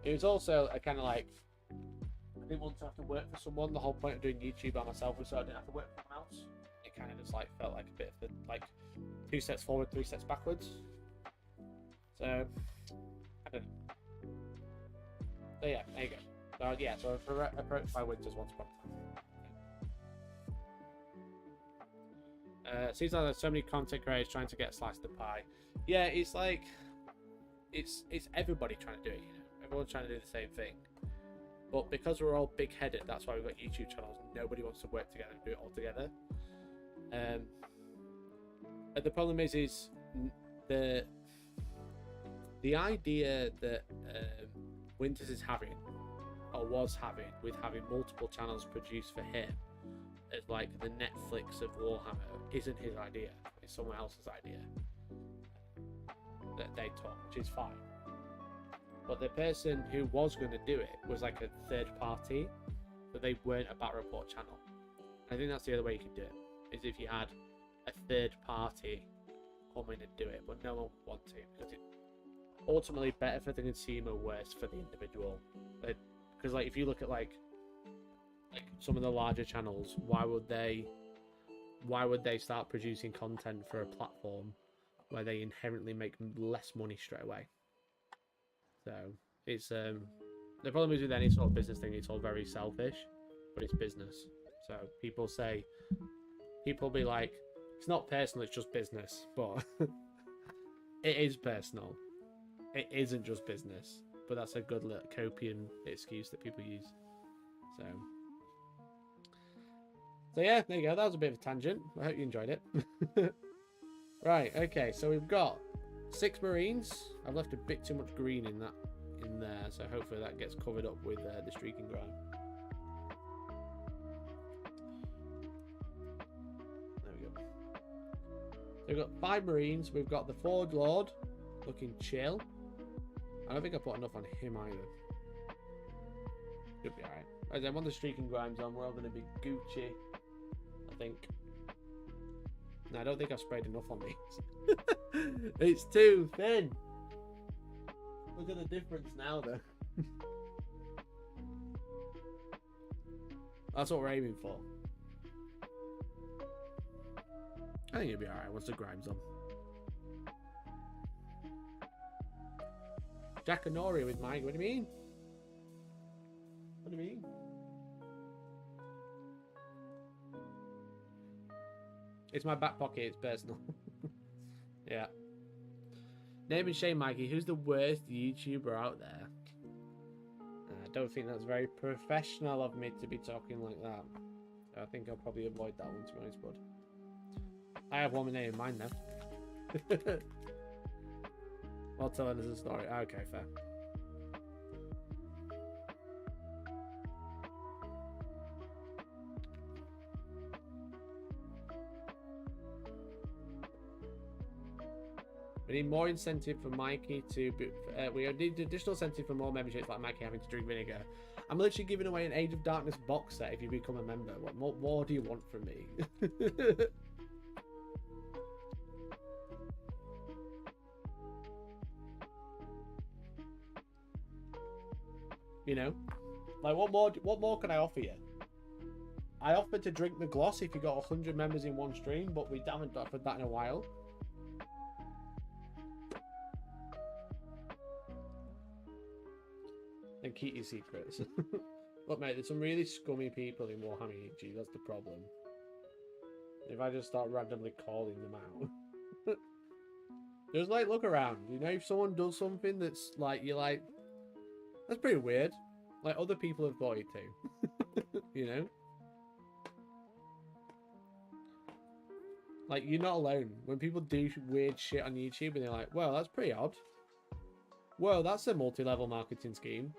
It was also a kind of like, I didn't want to have to work for someone. The whole point of doing YouTube by myself was so I didn't have to work for someone else. It kind of just like felt like a bit of like 2 steps forward, 3 steps backwards. So I don't know. So yeah, there you go. So yeah, so approached by Winters once upon a time. Seems like there's so many content creators trying to get a slice of the pie. Yeah, it's like it's everybody trying to do it, you know. Everyone's trying to do the same thing. But because we're all big-headed, that's why we've got YouTube channels. Nobody wants to work together and do it all together. But the problem is the idea that Winters is having, or was having, with having multiple channels produced for him, as like the Netflix of Warhammer, isn't his idea. It's someone else's idea that they took, which is fine. But the person who was going to do it was like a third party, but they weren't a Battle Report channel. I think that's the other way you could do it, is if you had a third party come in and do it, but no one wants to, because it's ultimately better for the consumer, worse for the individual. Because like if you look at like some of the larger channels, why would they start producing content for a platform where they inherently make less money straight away? So it's the problem is with any sort of business thing, it's all very selfish, but it's business. So people be like, it's not personal, it's just business, but it is personal. It isn't just business, but that's a good little copium excuse that people use. So yeah, there you go. That was a bit of a tangent. I hope you enjoyed it. Right, okay, so we've got 6 Marines. I've left a bit too much green in there, so hopefully that gets covered up with the streaking grime. There we go. So we've got 5 Marines. We've got the Forge Lord looking chill. I don't think I put enough on him either. Should be alright. As I want the streaking grimes on, we're all going to be Gucci, I think. No, I don't think I've sprayed enough on these. It's too thin. Look at the difference now, though. That's what we're aiming for. I think it'll be alright once the grime's on. Jackanoria with Mike. What do you mean? What do you mean? It's my back pocket. It's personal. Yeah. Name and shame, Mikey. Who's the worst YouTuber out there? I don't think that's very professional of me to be talking like that. So I think I'll probably avoid that one, to be honest, bud. I have one name in mind now. While telling us a story. Okay, fair. We need more incentive for Mikey to be, we need additional incentive for more memberships, like Mikey having to drink vinegar. I'm literally giving away an Age of Darkness box set if you become a member. What more do you want from me? You know, like what more can I offer you? I offered to drink the gloss if you got 100 members in one stream, but we haven't offered that in a while. And keep your secrets. Look, mate, there's some really scummy people in Warhammer HG. That's the problem. If I just start randomly calling them out. Just like look around. You know, if someone does something that's like, you're like, that's pretty weird. Like other people have thought it too. You know? Like you're not alone. When people do weird shit on YouTube and they're like, well, that's pretty odd. Well, that's a multi-level marketing scheme.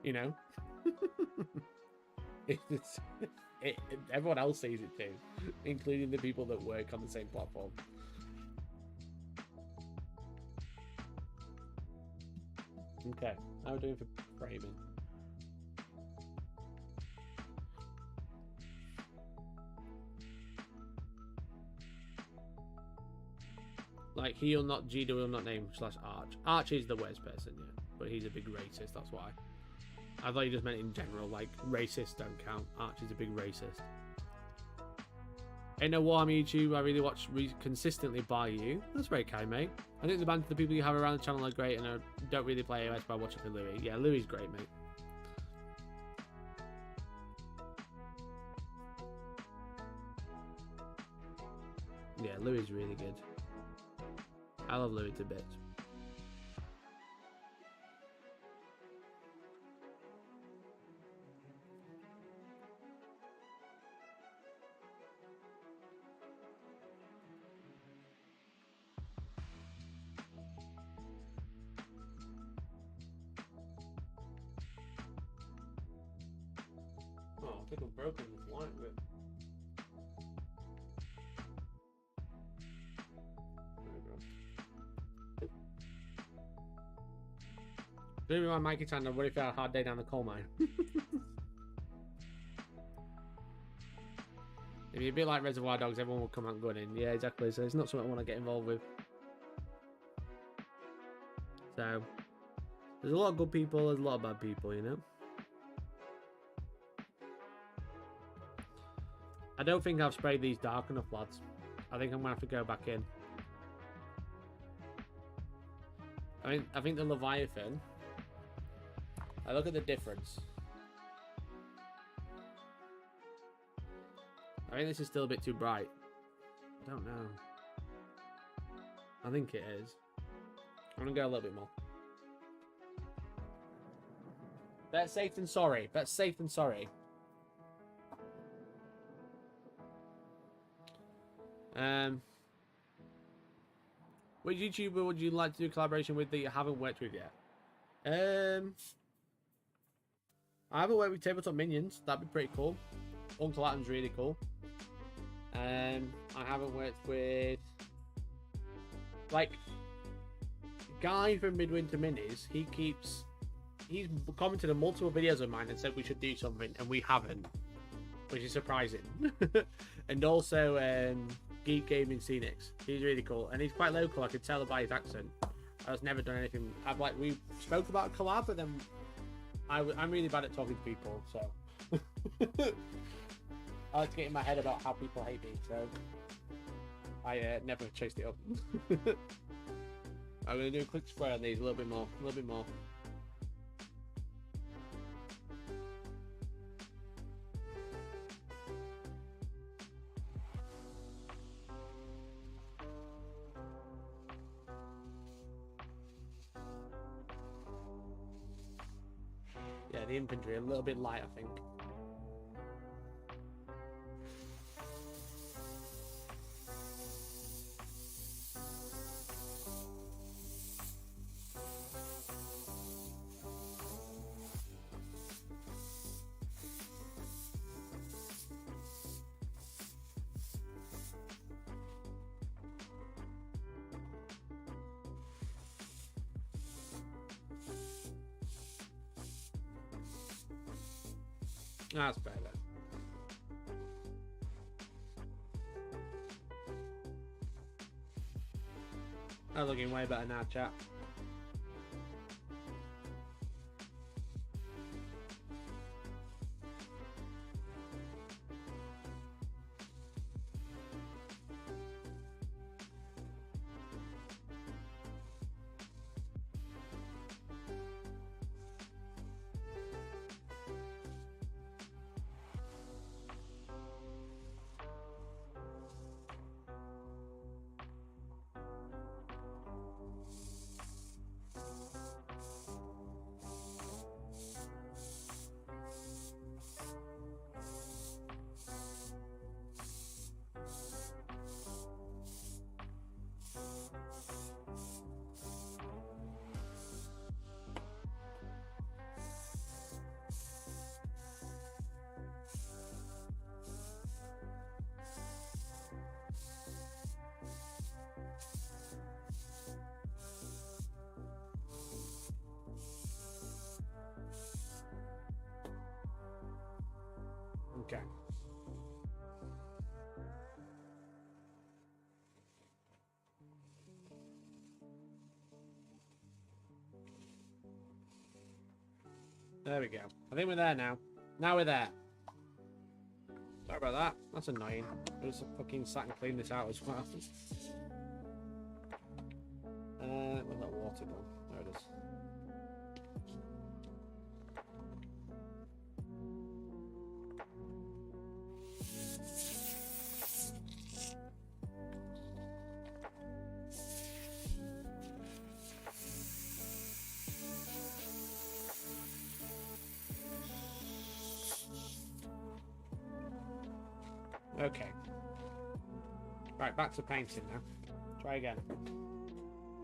You know? Everyone else sees it too, including the people that work on the same platform. Okay, how are we doing for framing? Like, he will not, GW will not name / Arch. Arch is the worst person, yeah. But he's a big racist, that's why. I thought you just meant in general, like, racists don't count. Arch is a big racist. Ain't no Warhammer YouTube I really watch consistently by you. That's very kind, mate. I think the band of the people you have around the channel are great, and I don't really play AOS by watching for Louis. Yeah, Louis is great, mate. Yeah, Louis is really good. I love Louis to bits. Oh, I think I'm broken this light bit. Maybe my Mikey Tan, what if you had a hard day down the coal mine? If you're a bit like Reservoir Dogs, everyone will come out gunning. Yeah, exactly. So it's not something I want to get involved with. So there's a lot of good people, there's a lot of bad people, you know. I don't think I've sprayed these dark enough, lads. I think I'm gonna have to go back in. I think the Leviathan. I look at the difference. I think this is still a bit too bright. I don't know. I think it is. I'm gonna go a little bit more. Better safe than sorry. Better safe than sorry. Which YouTuber would you like to do a collaboration with that you haven't worked with yet? I haven't worked with Tabletop Minions. That'd be pretty cool. Uncle Atom's really cool. I haven't worked with like Guy from Midwinter Minis. He's commented on multiple videos of mine and said we should do something, and we haven't, which is surprising. And also Geek Gaming Scenics. He's really cool, and he's quite local. I could tell by his accent. I've never done anything. We spoke about a collab, but then I'm really bad at talking to people, so I like to get in my head about how people hate me. So I never chased it up. I'm gonna do a quick spray on these, a little bit more. Yeah, the infantry a little bit light, I think. That's better. That's looking way better now, chat. Okay. There we go. I think we're there now. Now we're there. Sorry about that. That's annoying. I just fucking sat and cleaned this out as well. Where's that water gone? There it is. Okay. Right, back to painting now. Try again.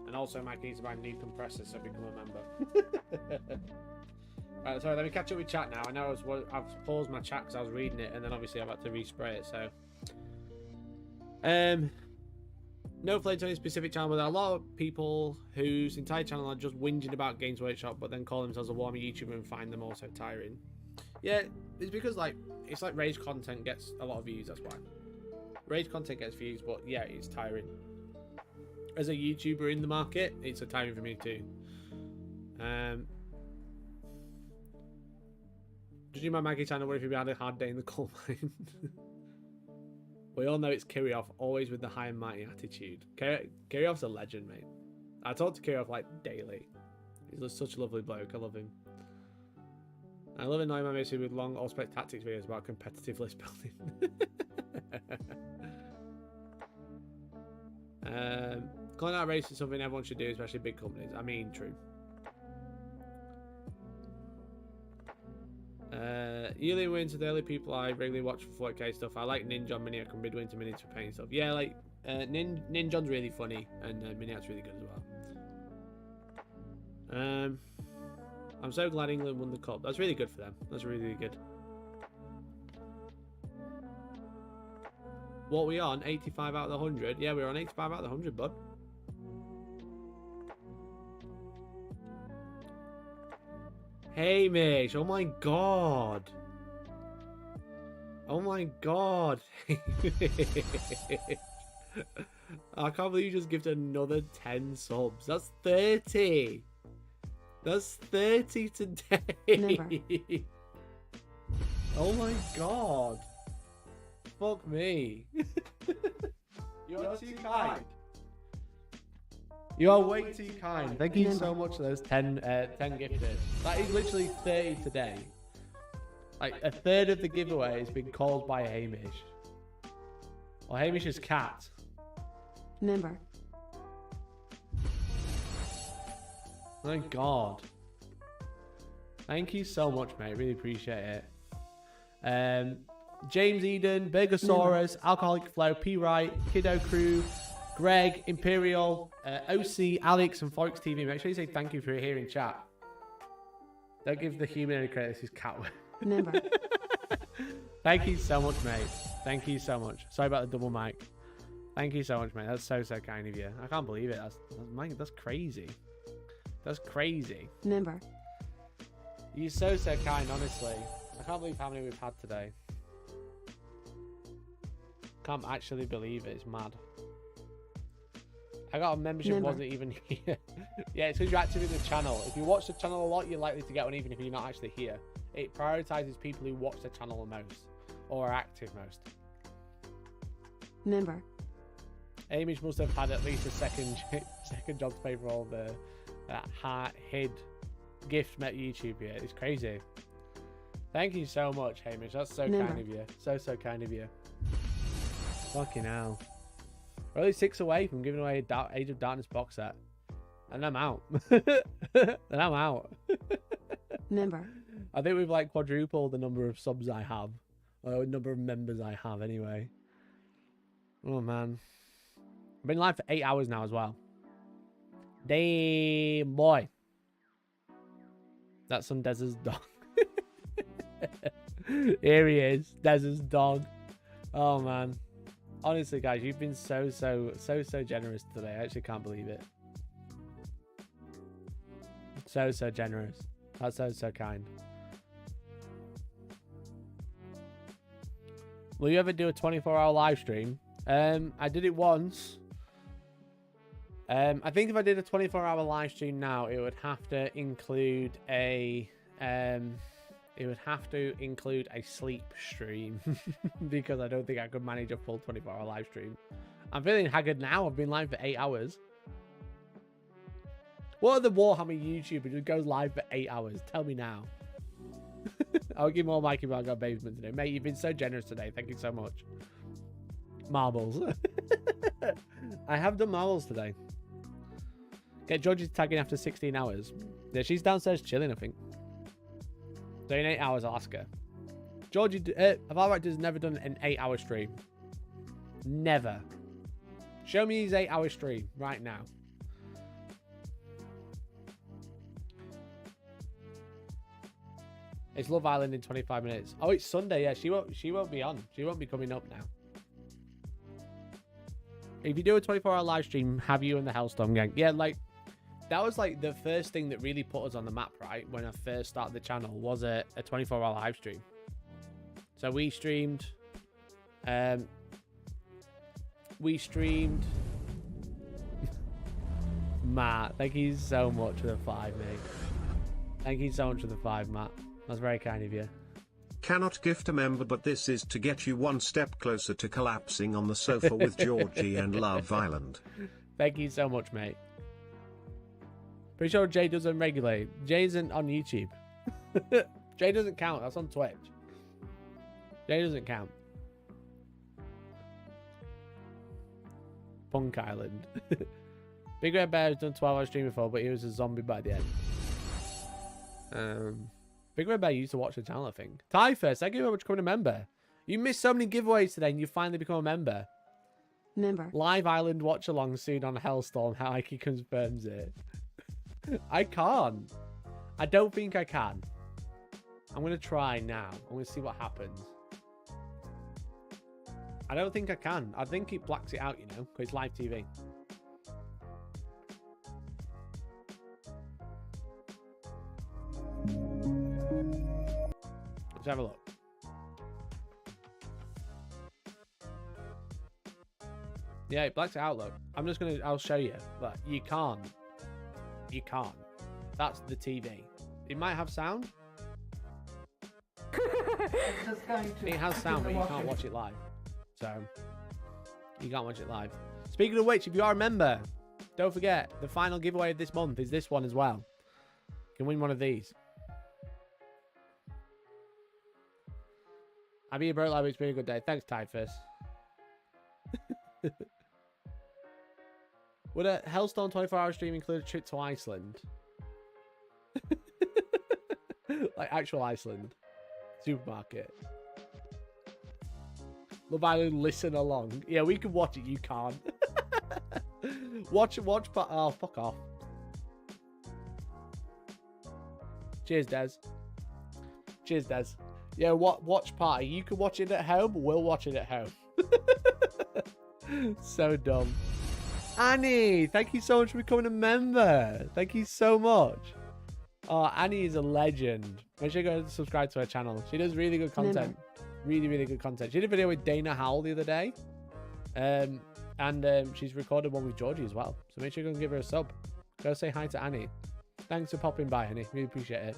And also, Mike needs to buy new compressors so become a member. Right, sorry, let me catch up with chat now. I know I've paused my chat because I was reading it, and then obviously I've had to respray it, so... No flames on any specific channel, but there are a lot of people whose entire channel are just whinging about Games Workshop, but then call themselves a warmer YouTuber and find them also tiring. Yeah, it's because, like, it's like rage content gets a lot of views, that's why. Rage content gets views, but yeah, it's tiring. As a YouTuber in the market, it's a tiring for me too. Judging my Maggie channel, what if you had a hard day in the coal mine? We all know it's Kirioff, always with the high and mighty attitude. Kirioff's a legend, mate. I talk to Kirioff like daily. He's such a lovely bloke, I love him. I love annoying my mates with long all-spec tactics videos about competitive list building. Calling out race is something everyone should do, especially big companies. I mean, true. Yearly wins are the only people I regularly watch for 4K stuff. I like Ninja, Miniac, and Midwinter Minis for painting stuff. Yeah, like, Ninja's really funny, and Miniac's really good as well. I'm so glad England won the cup. That's really good for them. That's really, really good. What are we on? 85 out of the 100? Yeah, we're on 85 out of the 100, bud. Hey, Mish. Oh, my God. Oh, my God. I can't believe you just gifted another 10 subs. That's 30. That's 30 today. Never. Oh my god. Fuck me. You're too kind. You are way too kind. Thank you so much for those 10 gifted. That is literally 30 today. Like, a third of the giveaway has been caused by Hamish. Or Hamish's cat. Member. Thank God. Thank you so much, mate. Really appreciate it. James Eden, Burgosaurus, Alcoholic Flow, P. Wright, Kiddo Crew, Greg, Imperial, OC, Alex, and Forex TV. Make sure you say thank you for here in chat. Don't give the human any credit. This is cat. Member. Thank you so much, mate. Thank you so much. Sorry about the double mic. Thank you so much, mate. That's so kind of you. I can't believe it. That's crazy. That's crazy. Member. You're so kind, honestly. I can't believe how many we've had today. Can't actually believe it. It's mad. I got a membership, wasn't even here. Yeah, it's because you're active in the channel. If you watch the channel a lot, you're likely to get one even if you're not actually here. It prioritizes people who watch the channel the most or are active most. Member. Amish must have had at least a second job to pay for all the hid gift met YouTube here. It's crazy. Thank you so much, Hamish. That's so kind of you. So kind of you. Fucking hell. We're only 6 away from giving away a Age of Darkness box set. And I'm out. And I'm out. Member. I think we've like quadrupled the number of subs I have. Or the number of members I have anyway. Oh man. I've been live for 8 hours now as well. Damn boy. That's some Dez's dog. Here he is. Dez's dog. Oh man. Honestly guys, you've been so generous today. I actually can't believe it. So generous. That's so kind. Will you ever do a 24-hour live stream? I did it once. I think if I did a 24-hour live stream now, it would have to include a It would have to include a sleep stream because I don't think I could manage a full 24-hour live stream. I'm feeling haggard now. I've been live for 8 hours. What are the Warhammer YouTubers who goes live for 8 hours? Tell me now. I'll give more Mikey, but I got basement today. Mate, you've been so generous today. Thank you so much. Marbles. I have done marbles today. Get Georgie's tagging after 16 hours. Yeah, she's downstairs chilling, I think. So in 8 hours, I'll ask her. Georgie, Valorant has never done an 8-hour stream. Never. Show me his 8-hour stream right now. It's Love Island in 25 minutes. Oh, it's Sunday. Yeah, she won't be on. She won't be coming up now. If you do a 24-hour live stream, have you in the Hellstorm gang? Yeah, like that was like the first thing that really put us on the map, right? When I first started the channel was a 24-hour live stream. So we streamed Matt, thank you so much for the 5, mate. Thank you so much for the 5, Matt. That's very kind of you. Cannot gift a member, but this is to get you one step closer to collapsing on the sofa with Georgie and Love Island. Thank you so much, mate. Pretty sure Jay doesn't regulate. Jay isn't on YouTube. Jay doesn't count. That's on Twitch. Jay doesn't count. Punk Island. Big Red Bear has done 12-hour stream before, but he was a zombie by the end. Big Red Bear used to watch the channel, I think. Typhus, thank you very much for becoming a member. You missed so many giveaways today and you finally become a member. Member. Live Island watch along soon on Hellstorm. How Ike confirms it. I can't. I don't think I can. I'm going to try now. I'm going to see what happens. I don't think I can. I think it blacks it out, you know, because it's live TV. Let's have a look. Yeah, it blacks it out, look. I'll show you, but you can't. You can't. That's the TV. It might have sound. It has sound, but you can't watch it live. So, you can't watch it live. Speaking of which, if you are a member, don't forget, the final giveaway of this month is this one as well. You can win one of these. I'll be a broke lab. It's been a good day. Thanks, Typhus. Would a Hellstorm 24-hour stream include a trip to Iceland? Like actual Iceland. Supermarket. Love Island, listen along. Yeah, we can watch it. You can't. watch, but oh, fuck off. Cheers, Des. Cheers, Des. Yeah, watch party. You can watch it at home. We'll watch it at home. So dumb. Annie, thank you so much for becoming a member. Thank you so much. Oh, Annie is a legend. Make sure you go and subscribe to her channel. She does really good content. Really, really good content. She did a video with Dana Howell the other day. And she's recorded one with Georgie as well. So make sure you go and give her a sub. Go say hi to Annie. Thanks for popping by, Annie. Really appreciate it.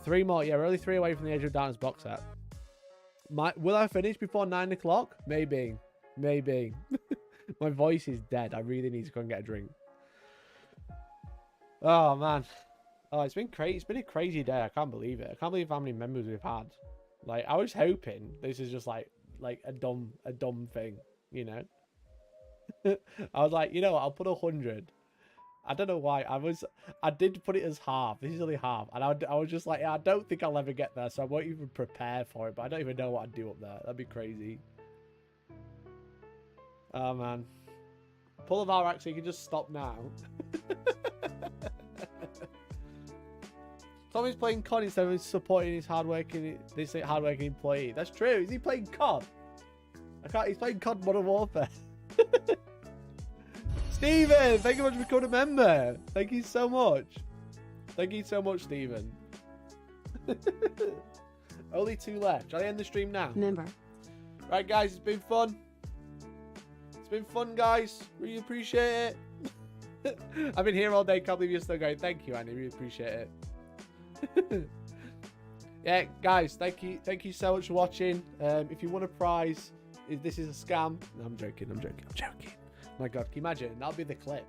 3 more. Yeah, we're only 3 away from the Age of Darkness box set. Will I finish before 9 o'clock? Maybe. Maybe. My voice is dead. I really need to go and get a drink. Oh, man. Oh, it's been crazy. It's been a crazy day. I can't believe it. I can't believe how many members we've had. Like, I was hoping this is just like a dumb thing, you know? I was like, you know what? I'll put 100. I don't know why. I did put it as half. This is only half. And I was just like, yeah, I don't think I'll ever get there. So I won't even prepare for it. But I don't even know what I'd do up there. That'd be crazy. Oh, man. Pull of our axe so you can just stop now. Tommy's playing COD instead of supporting his hardworking employee. That's true. Is he playing COD? He's playing COD Modern Warfare. Stephen, thank you much for becoming a member. Thank you so much. Thank you so much, Stephen. Only 2 left. Shall I end the stream now? Member. Right, guys, it's been fun. It's been fun, guys. Really appreciate it. I've been here all day. Can't believe you're still going. Thank you, Annie. Really appreciate it. Yeah, guys, thank you so much for watching. If you want a prize, this is a scam. No, I'm joking. My God, can you imagine? That'll be the clip.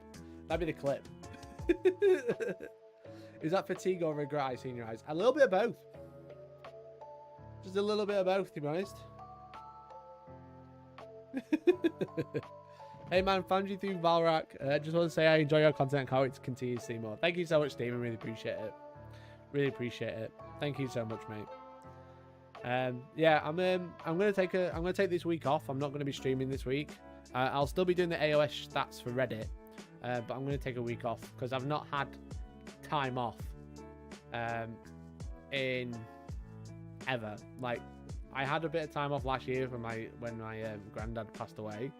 Is that fatigue or regret I see in your eyes? A little bit of both. Just a little bit of both, to be honest. Hey man, found you through Valrak. Just want to say I enjoy your content and can't wait to continue to see more. Thank you so much, Steven. Really appreciate it. Thank you so much, mate. Yeah, I'm gonna take this week off. I'm not gonna be streaming this week. I'll still be doing the AOS stats for Reddit, but I'm gonna take a week off because I've not had time off in ever. Like, I had a bit of time off last year when my granddad passed away,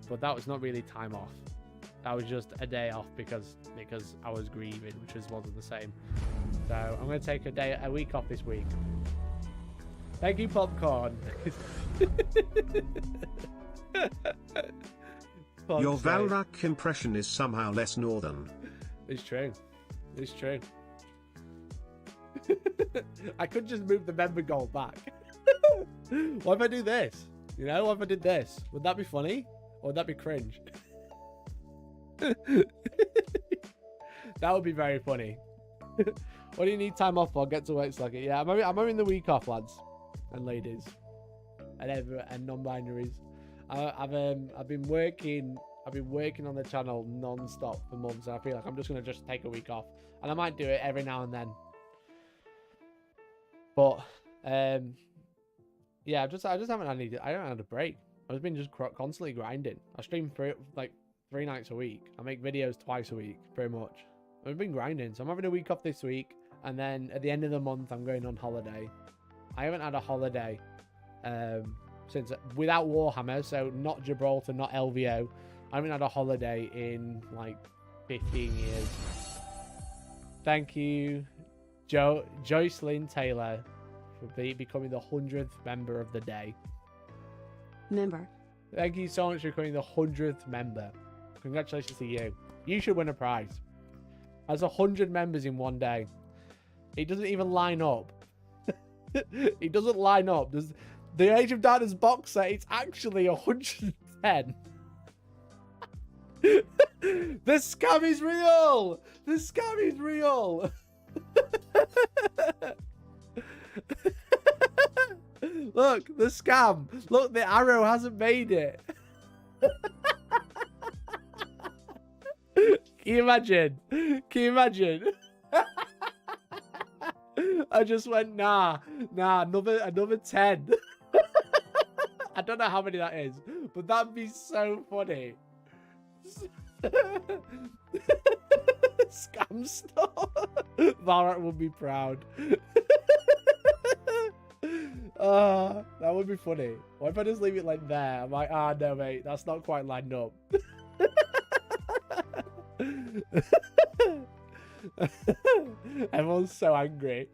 but that was not really time off. That was just a day off because I was grieving, which wasn't the same. So I'm going to take a week off this week. Thank you, Popcorn. Your Valrak impression is somehow less northern. It's true. I could just move the member goal back. What if I do this? You know, what if I did this? Would that be funny? Or would that be cringe? That would be very funny. What do you need time off for? Get to work, Sluggy. Yeah, I'm having the week off, lads and ladies, and non-binaries. I've been working on the channel non-stop for months, and I feel like I'm just gonna take a week off, and I might do it every now and then. But yeah, I just haven't had I haven't had a break. I've been just constantly grinding. I stream for like 3 nights a week. I make videos twice a week, pretty much. I've been grinding, so I'm having a week off this week, and then at the end of the month, I'm going on holiday. I haven't had a holiday since without Warhammer, so not Gibraltar, not LVO. I haven't had a holiday in like 15 years. Thank you, Joycelyn Taylor, for becoming the 100th member of the day. Member. Thank you so much for becoming the 100th member. Congratulations to you. You should win a prize. That's 100 members in one day. It doesn't even line up. It doesn't line up. There's the Age of Darkness box set. It's actually 110. The scam is real. The scam is real. Look, the scam. Look, the arrow hasn't made it. Can you imagine? I just went, nah, another 10. I don't know how many that is, but that'd be so funny. Scam store. Valrat would be proud. That would be funny. What if I just leave it like there? I'm like, no, mate, that's not quite lined up. Everyone's so angry.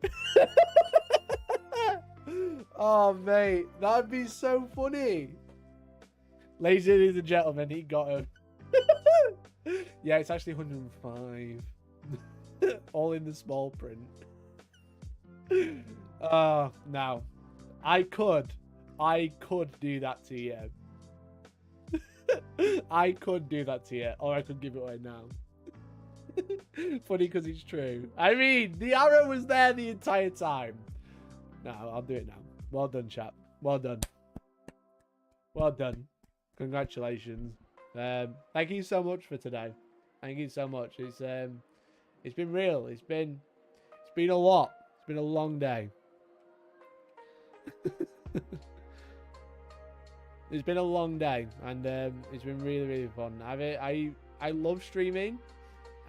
Oh, mate, that'd be so funny. Ladies and gentlemen, he got him. Yeah, it's actually 105. All in the small print. Now, I could do that to you. I could do that to you, or I could give it away now. Funny because it's true. I mean, the arrow was there the entire time. No, I'll do it now. Well done, chap. Well done. Congratulations. Thank you so much for today. Thank you so much. It's been real. It's been a lot. It's been a long day. It's been a long day, and it's been really, really fun. I love streaming,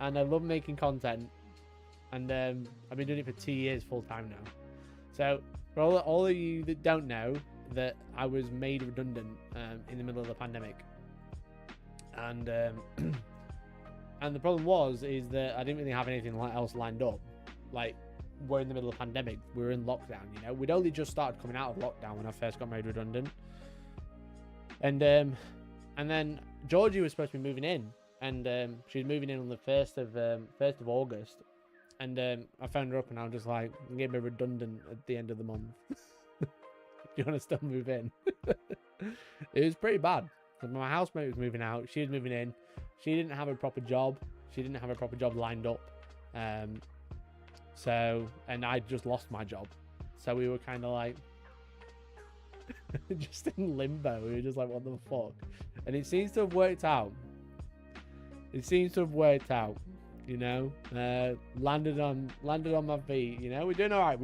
and I love making content, and I've been doing it for 2 years full time now. So for all of you that don't know, that I was made redundant in the middle of the pandemic, and and the problem is that I didn't really have anything else lined up. Like, we're in the middle of the pandemic, we're in lockdown. You know, we'd only just started coming out of lockdown when I first got made redundant. And then Georgie was supposed to be moving in, and she's moving in on the 1st of August, And I phoned her up and I was just like, give me redundant at the end of the month. Do you want to still move in? It was pretty bad. My housemate was moving out. She was moving in. She didn't have a proper job. She didn't have a proper job lined up. And I just lost my job. So we were kind of like, just in limbo. We were just like, what the fuck? And it seems to have worked out. It seems to have worked out. You know, landed on my feet. You know, we're doing all right.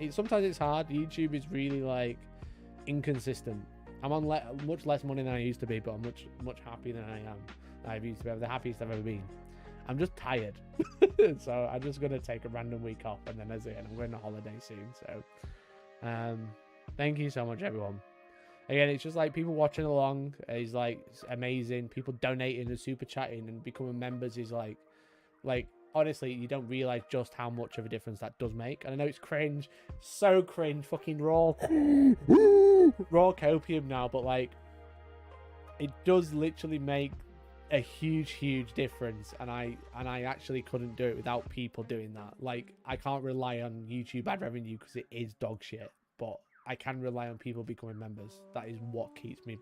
Sometimes it's hard. YouTube is really like inconsistent. I'm on much less money than I used to be, but I'm much happier than I've used to be. I'm the happiest I've ever been. I'm just tired, so I'm just gonna take a random week off, and then that's it. I'm going on holiday soon. So, thank you so much, everyone. Again, it's just like people watching along is like amazing. People donating and super chatting and becoming members is like honestly, you don't realize just how much of a difference that does make. And I know it's cringe, so cringe, fucking raw copium now, but like it does literally make a huge difference. And I actually couldn't do it without people doing that. Like, I can't rely on YouTube ad revenue because it is dog shit, but I can rely on people becoming members. That is what keeps me,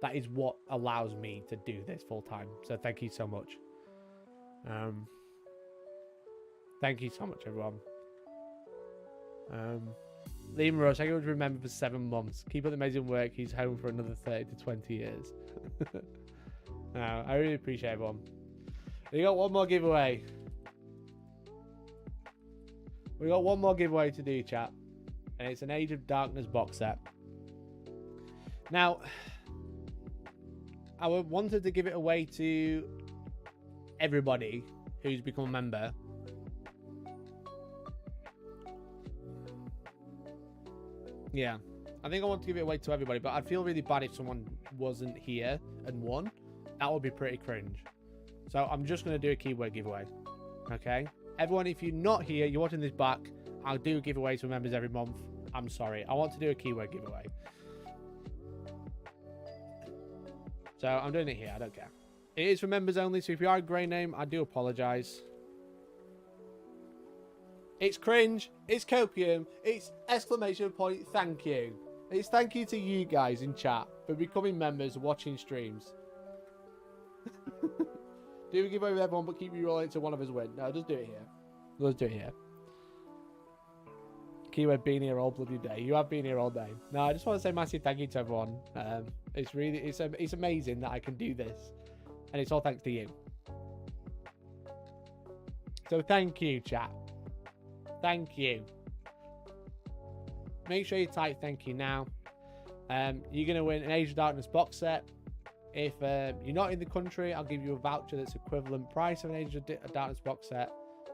that is what allows me to do this full time. So thank you so much. Thank you so much, everyone. Liam Rush, I go to remember for 7 months. Keep up the amazing work. He's home for another 30 to 20 years. No, I really appreciate everyone. We got one more giveaway. We got one more giveaway to do, chat. And it's an Age of Darkness box set. Now, I wanted to give it away to everybody who's become a member. Yeah, I think I want to give it away to everybody, but I'd feel really bad if someone wasn't here and won. That would be pretty cringe. So I'm just going to do a keyword giveaway. Okay? Everyone, if you're not here, you're watching this back, I'll do giveaways for members every month. I'm sorry. I want to do a keyword giveaway. So I'm doing it here. I don't care. It is for members only, so if you are a grey name, I do apologise. It's cringe. It's copium. It's exclamation point. Thank you. It's thank you to you guys in chat for becoming members, watching streams. Do a giveaway with everyone, but keep you rolling to one of us win. No, just do it here. Let's do it here. Keyword been here all bloody day. You have been here all day. No, I just want to say massive thank you to everyone. It's really, it's amazing that I can do this, and it's all thanks to you. So thank you, chat. Thank you. Make sure you type thank you now. You're going to win an Age of Darkness box set. If you're not in the country, I'll give you a voucher that's equivalent price of an Age of Darkness box set.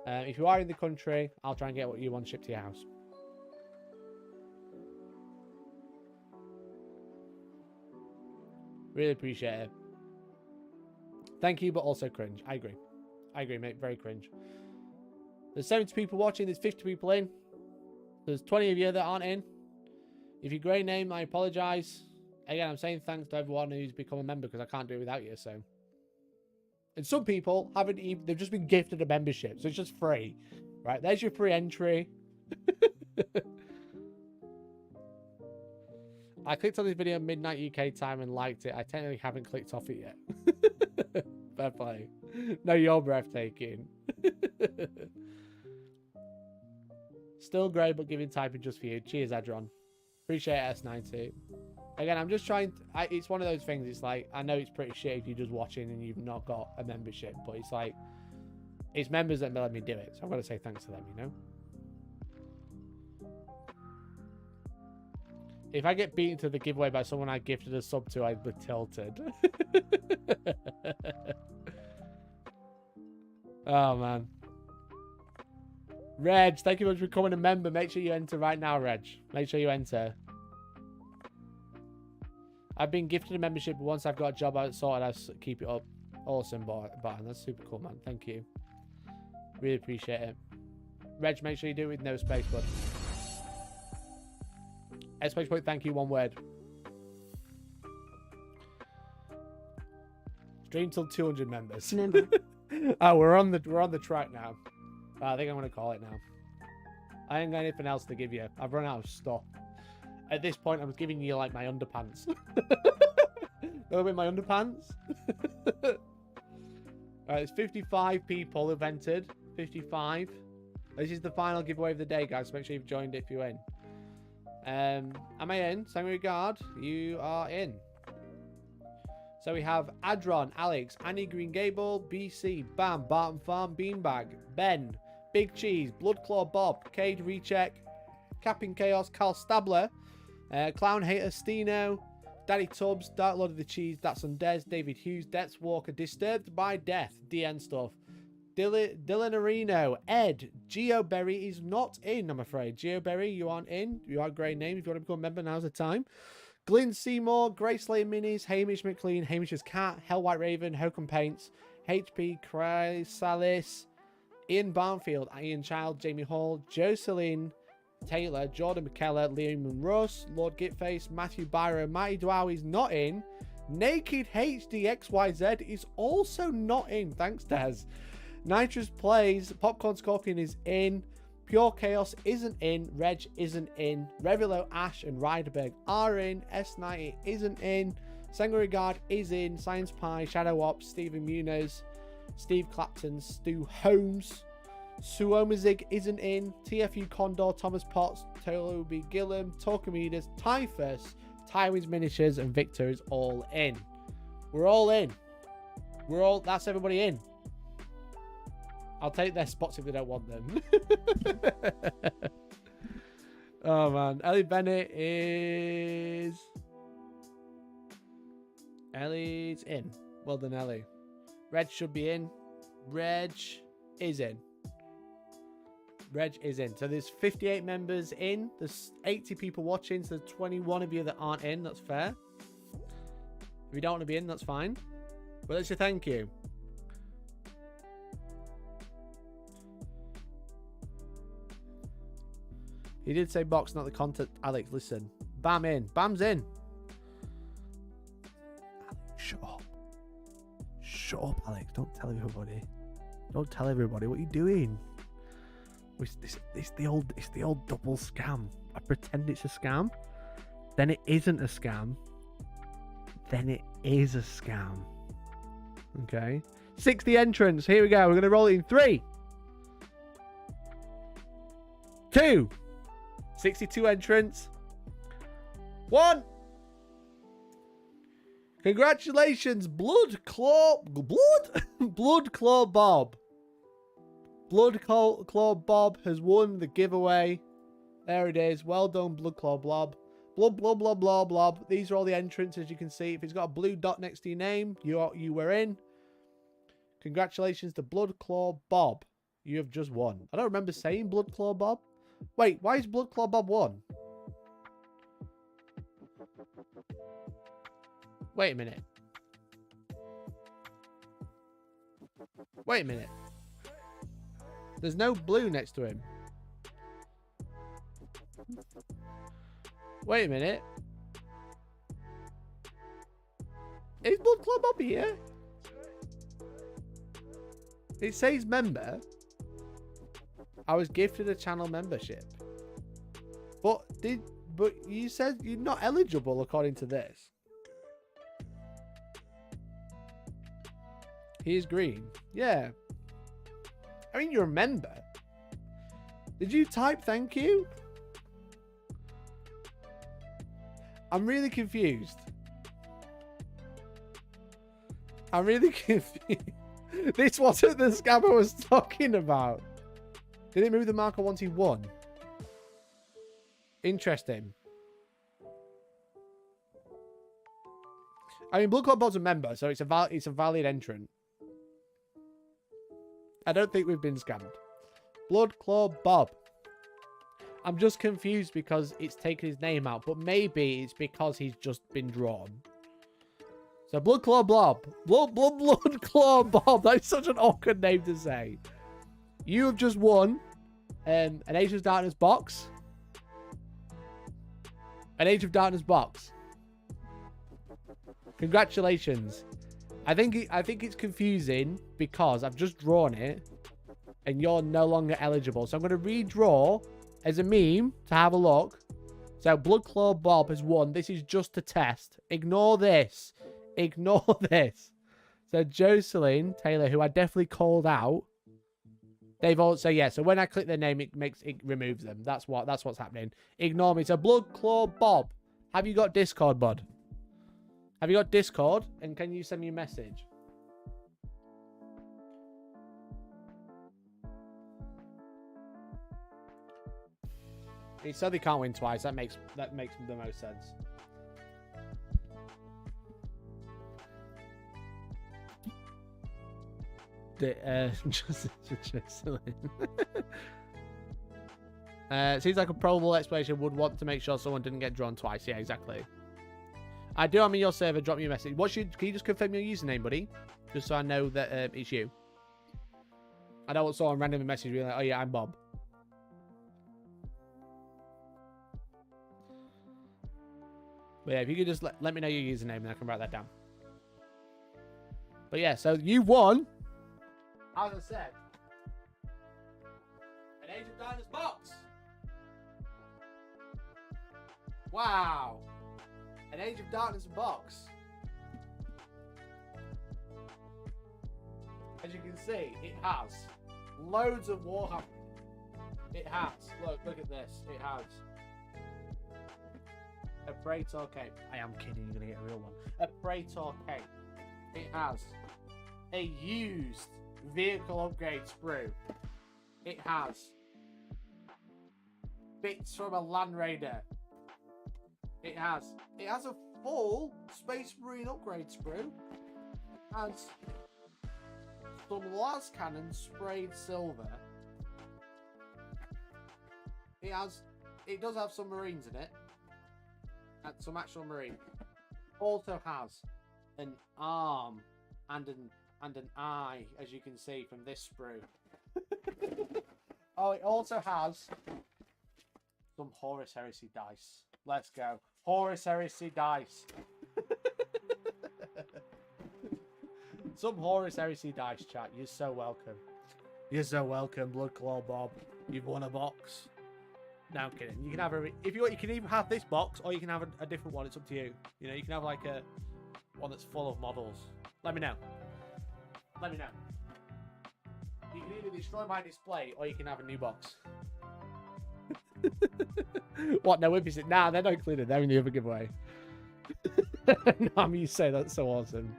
If you are in the country, I'll try and get what you want shipped to your house. Really appreciate it. Thank you, but also cringe. I agree. I agree, mate. Very cringe. There's 70 people watching. There's 50 people in. There's 20 of you that aren't in. If you're grey name, I apologise. Again, I'm saying thanks to everyone who's become a member because I can't do it without you. So, and some people haven't even, they've just been gifted a membership, so it's just free, right? There's your free entry. I clicked on this video at midnight UK time and liked it. I technically haven't clicked off it yet. Fair play. No, you're breathtaking. Still great, but giving typing just for you. Cheers, Adron. Appreciate it, S90. Again, I'm just trying to, it's one of those things. It's like, I know it's pretty shit if you're just watching and you've not got a membership, but it's like, it's members that let me do it. So I've got to say thanks to them, you know? If I get beaten to the giveaway by someone I gifted a sub to, I'd be tilted. Oh, man. Reg, thank you very much for becoming a member. Make sure you enter right now, Reg. Make sure you enter. I've been gifted a membership, but once I've got a job out sorted, I'll keep it up. Awesome, button. That's super cool, man. Thank you. Really appreciate it. Reg, make sure you do it with no space, bud. Space point, thank you, one word. Stream till 200 members. Member. Oh, we're on the track now. I think I'm going to call it now. I ain't got anything else to give you. I've run out of stuff. At this point, I'm giving you, like, my underpants. Go with my underpants. Alright, it's 55 people who've entered. 55. This is the final giveaway of the day, guys. So make sure you've joined if you're in. Am I in? Same regard. You are in. So we have Adron, Alex, Annie Green Gable, BC, Bam, Barton Farm, Beanbag, Ben, Big Cheese, Bloodclaw Bob, Cade Recheck, Capping Chaos, Carl Stabler, Clown Hater, Stino, Daddy Tubbs, Dark Lord of the Cheese, That's Undes, David Hughes, Debts Walker, Disturbed by Death, DN Stuff, Dylan Areno, Ed, Geo Berry is not in, I'm afraid. Geo Berry, you aren't in. You are a great name. If you want to become a member, now's the time. Glyn Seymour, Greyslayer Minis, Hamish McLean, Hamish's Cat, Hell White Raven, Hokum Paints, HP Chrysalis, Ian Barnfield, Ian Child, Jamie Hall, Jocelyn Taylor, Jordan McKellar, Liam Russ, Lord Gitface, Matthew Byron, Mighty Dwow is not in. Naked HDXYZ is also not in. Thanks, Des. Nitrous Plays, Popcorn Scorpion is in. Pure Chaos isn't in. Reg isn't in. Revilo, Ash, and Ryderberg are in. S90 isn't in. Sangregard is in. Science Pie, Shadow Ops, Stephen Muniz, Steve Clapton, Stu Holmes, Suomazig isn't in. TFU Condor, Thomas Potts, Toby Gillam, Torquemidas, Typhus, Tywin's Miniatures, and Victor is all in. We're all in. That's everybody in. I'll take their spots if they don't want them. Oh, man. Ellie Bennett is... Ellie's in. Well done, Ellie. Reg should be in. Reg is in. Reg is in. So there's 58 members in. There's 80 people watching. So there's 21 of you that aren't in. That's fair. If you don't want to be in, that's fine. But let's say thank you. He did say box, not the content. Alex, listen. Bam in. Bam's in. Alex, shut up. Shut up, Alex. Don't tell everybody. Don't tell everybody. What are you doing? It's the old double scam. I pretend it's a scam. Then it isn't a scam. Then it is a scam. Okay. 60 entrants. Here we go. We're going to roll it in 3, 2, 62 entrants. 1. Congratulations, Bloodclaw Bob. Bloodclaw Bob has won the giveaway. There it is. Well done, Bloodclaw Blob. Blob. These are all the entrants, as you can see. If it's got a blue dot next to your name, you were in. Congratulations to Bloodclaw Bob. You have just won. I don't remember saying Bloodclaw Bob. Wait, why is Bloodclaw Bob won? Wait a minute. Wait a minute. There's no blue next to him. Wait a minute. Is Bloodclaw Bob here? It says member. I was gifted a channel membership. But you said you're not eligible according to this. He is green. Yeah. I mean, you're a member. Did you type thank you? I'm really confused. I'm really confused. This wasn't the scam I was talking about. Did it move the marker once he won? Interesting. I mean, Bloodclaw Bob's a member, so it's a valid entrant. I don't think we've been scammed. Bloodclaw Bob. I'm just confused because it's taken his name out, but maybe it's because he's just been drawn. So Bloodclaw Bob. Bloodclaw Bob. That's such an awkward name to say. You have just won an Age of Darkness box. An Age of Darkness box. Congratulations. I think it's confusing because I've just drawn it and you're no longer eligible. So I'm going to redraw as a meme to have a look. So Bloodclaw Bob has won. This is just a test. Ignore this. Ignore this. So Jocelyn Taylor, who I definitely called out, they've also, yeah, so when I click their name, it removes them. That's what's happening. Ignore me. So Bloodclaw Bob, have you got Discord, bud? Have you got Discord? And can you send me a message? He said they can't win twice. That makes the most sense. Seems like a probable explanation would want to make sure someone didn't get drawn twice. Yeah, exactly. I do. I'm in your server. Drop me a message. Can you just confirm your username, buddy? Just so I know that it's you. I don't want someone randomly message me like, oh yeah, I'm Bob. But yeah, if you could just let me know your username and I can write that down. But yeah, so you won. As I said, an Age of Darkness box. Wow. An Age of Darkness box. As you can see, it has loads of Warhammer. It has. Look at this. It has a Praetor cape. I am kidding, you're gonna get a real one. A Praetor cape. It has a used vehicle upgrade sprue. It has bits from a Land Raider. It has a full Space Marine upgrade sprue. It has some las cannons sprayed silver. It does have some Marines in it. And some actual Marine. Also has an arm and an eye, as you can see from this sprue. Oh, it also has some Horus Heresy dice. Let's go. Horus Heresy dice. Some Horus Heresy dice, chat. You're so welcome. You're so welcome, Bloodclaw Bob. You've won a box. No, I'm kidding. You can have if you want, you can even have this box, or you can have a different one. It's up to you. You know, you can have like a one that's full of models. Let me know. Let me know. You can either destroy my display, or you can have a new box. What? No whippets? Nah, they're not included. They're in the other giveaway. No, I mean, you say that's so awesome.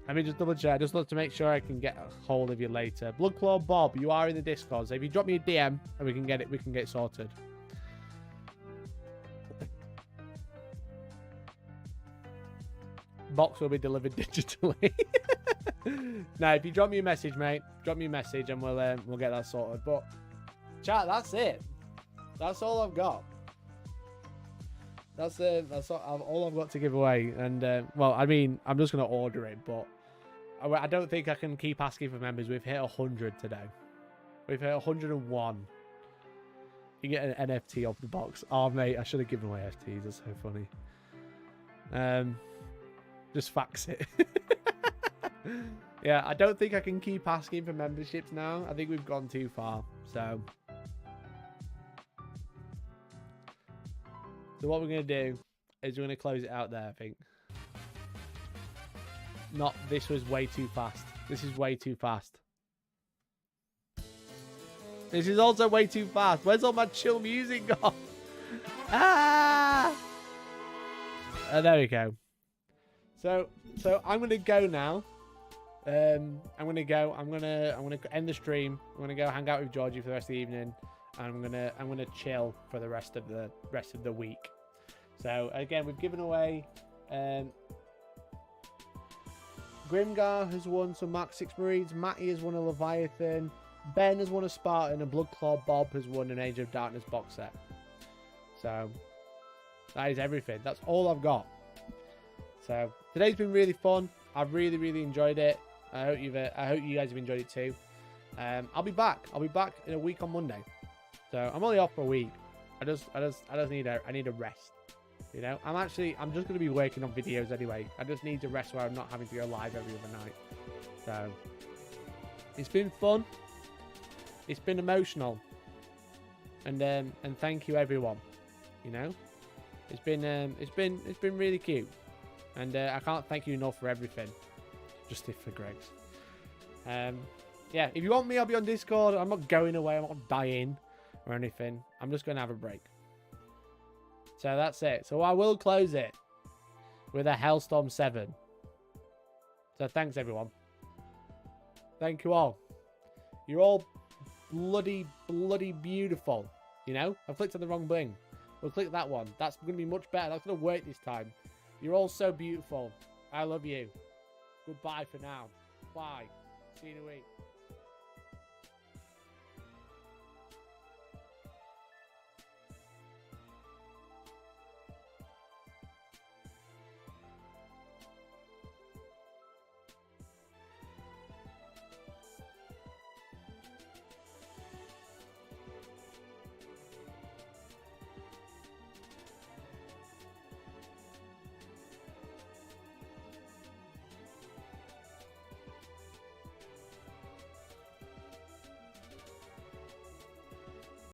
Let me just double check. I just look to make sure I can get a hold of you later. Bloodclaw Bob, you are in the Discord. So if you drop me a DM and we can get it sorted. Box will be delivered digitally. Now, if you drop me a message, mate, drop me a message and we'll get that sorted. But chat, that's it. That's all I've got. That's all I've got to give away. And well, I mean, I'm just gonna order it, but I don't think I can keep asking for members. We've hit 100 today. We've hit 101. You get an NFT off the box. Oh mate, I should have given away FTs. That's so funny. Just fax it. Yeah, I don't think I can keep asking for memberships now. I think we've gone too far. So what we're going to do is we're going to close it out there, I think. This was way too fast. This is way too fast. This is also way too fast. Where's all my chill music gone? Ah! There we go. So I'm going to go now. I'm going to end the stream. I'm going to go hang out with Georgie for the rest of the evening. And I'm gonna chill for the rest of the week. So again, we've given away Grimgar has won some Mark 6 Marines, Matty has won a Leviathan, Ben has won a Spartan, and Bloodclaw Bob has won an Age of Darkness box set. So that is everything. That's all I've got. So today's been really fun. I've really enjoyed it. I hope you guys have enjoyed it too. I'll be back in a week on Monday. So I'm only off for a week. I just need a rest. You know, I'm just gonna be working on videos anyway. I just need to rest where I'm not having to go live every other night. So it's been fun. It's been emotional. And thank you everyone. You know, it's been really cute. And I can't thank you enough for everything. Just for Greg's. Yeah, if you want me, I'll be on Discord. I'm not going away. I'm not dying or anything. I'm just going to have a break. So that's it. So I will close it with a Hellstorm 7. So thanks, everyone. Thank you all. You're all bloody beautiful. You know? I clicked on the wrong thing. We'll click that one. That's going to be much better. That's going to work this time. You're all so beautiful. I love you. Goodbye for now. Bye. See you in a week.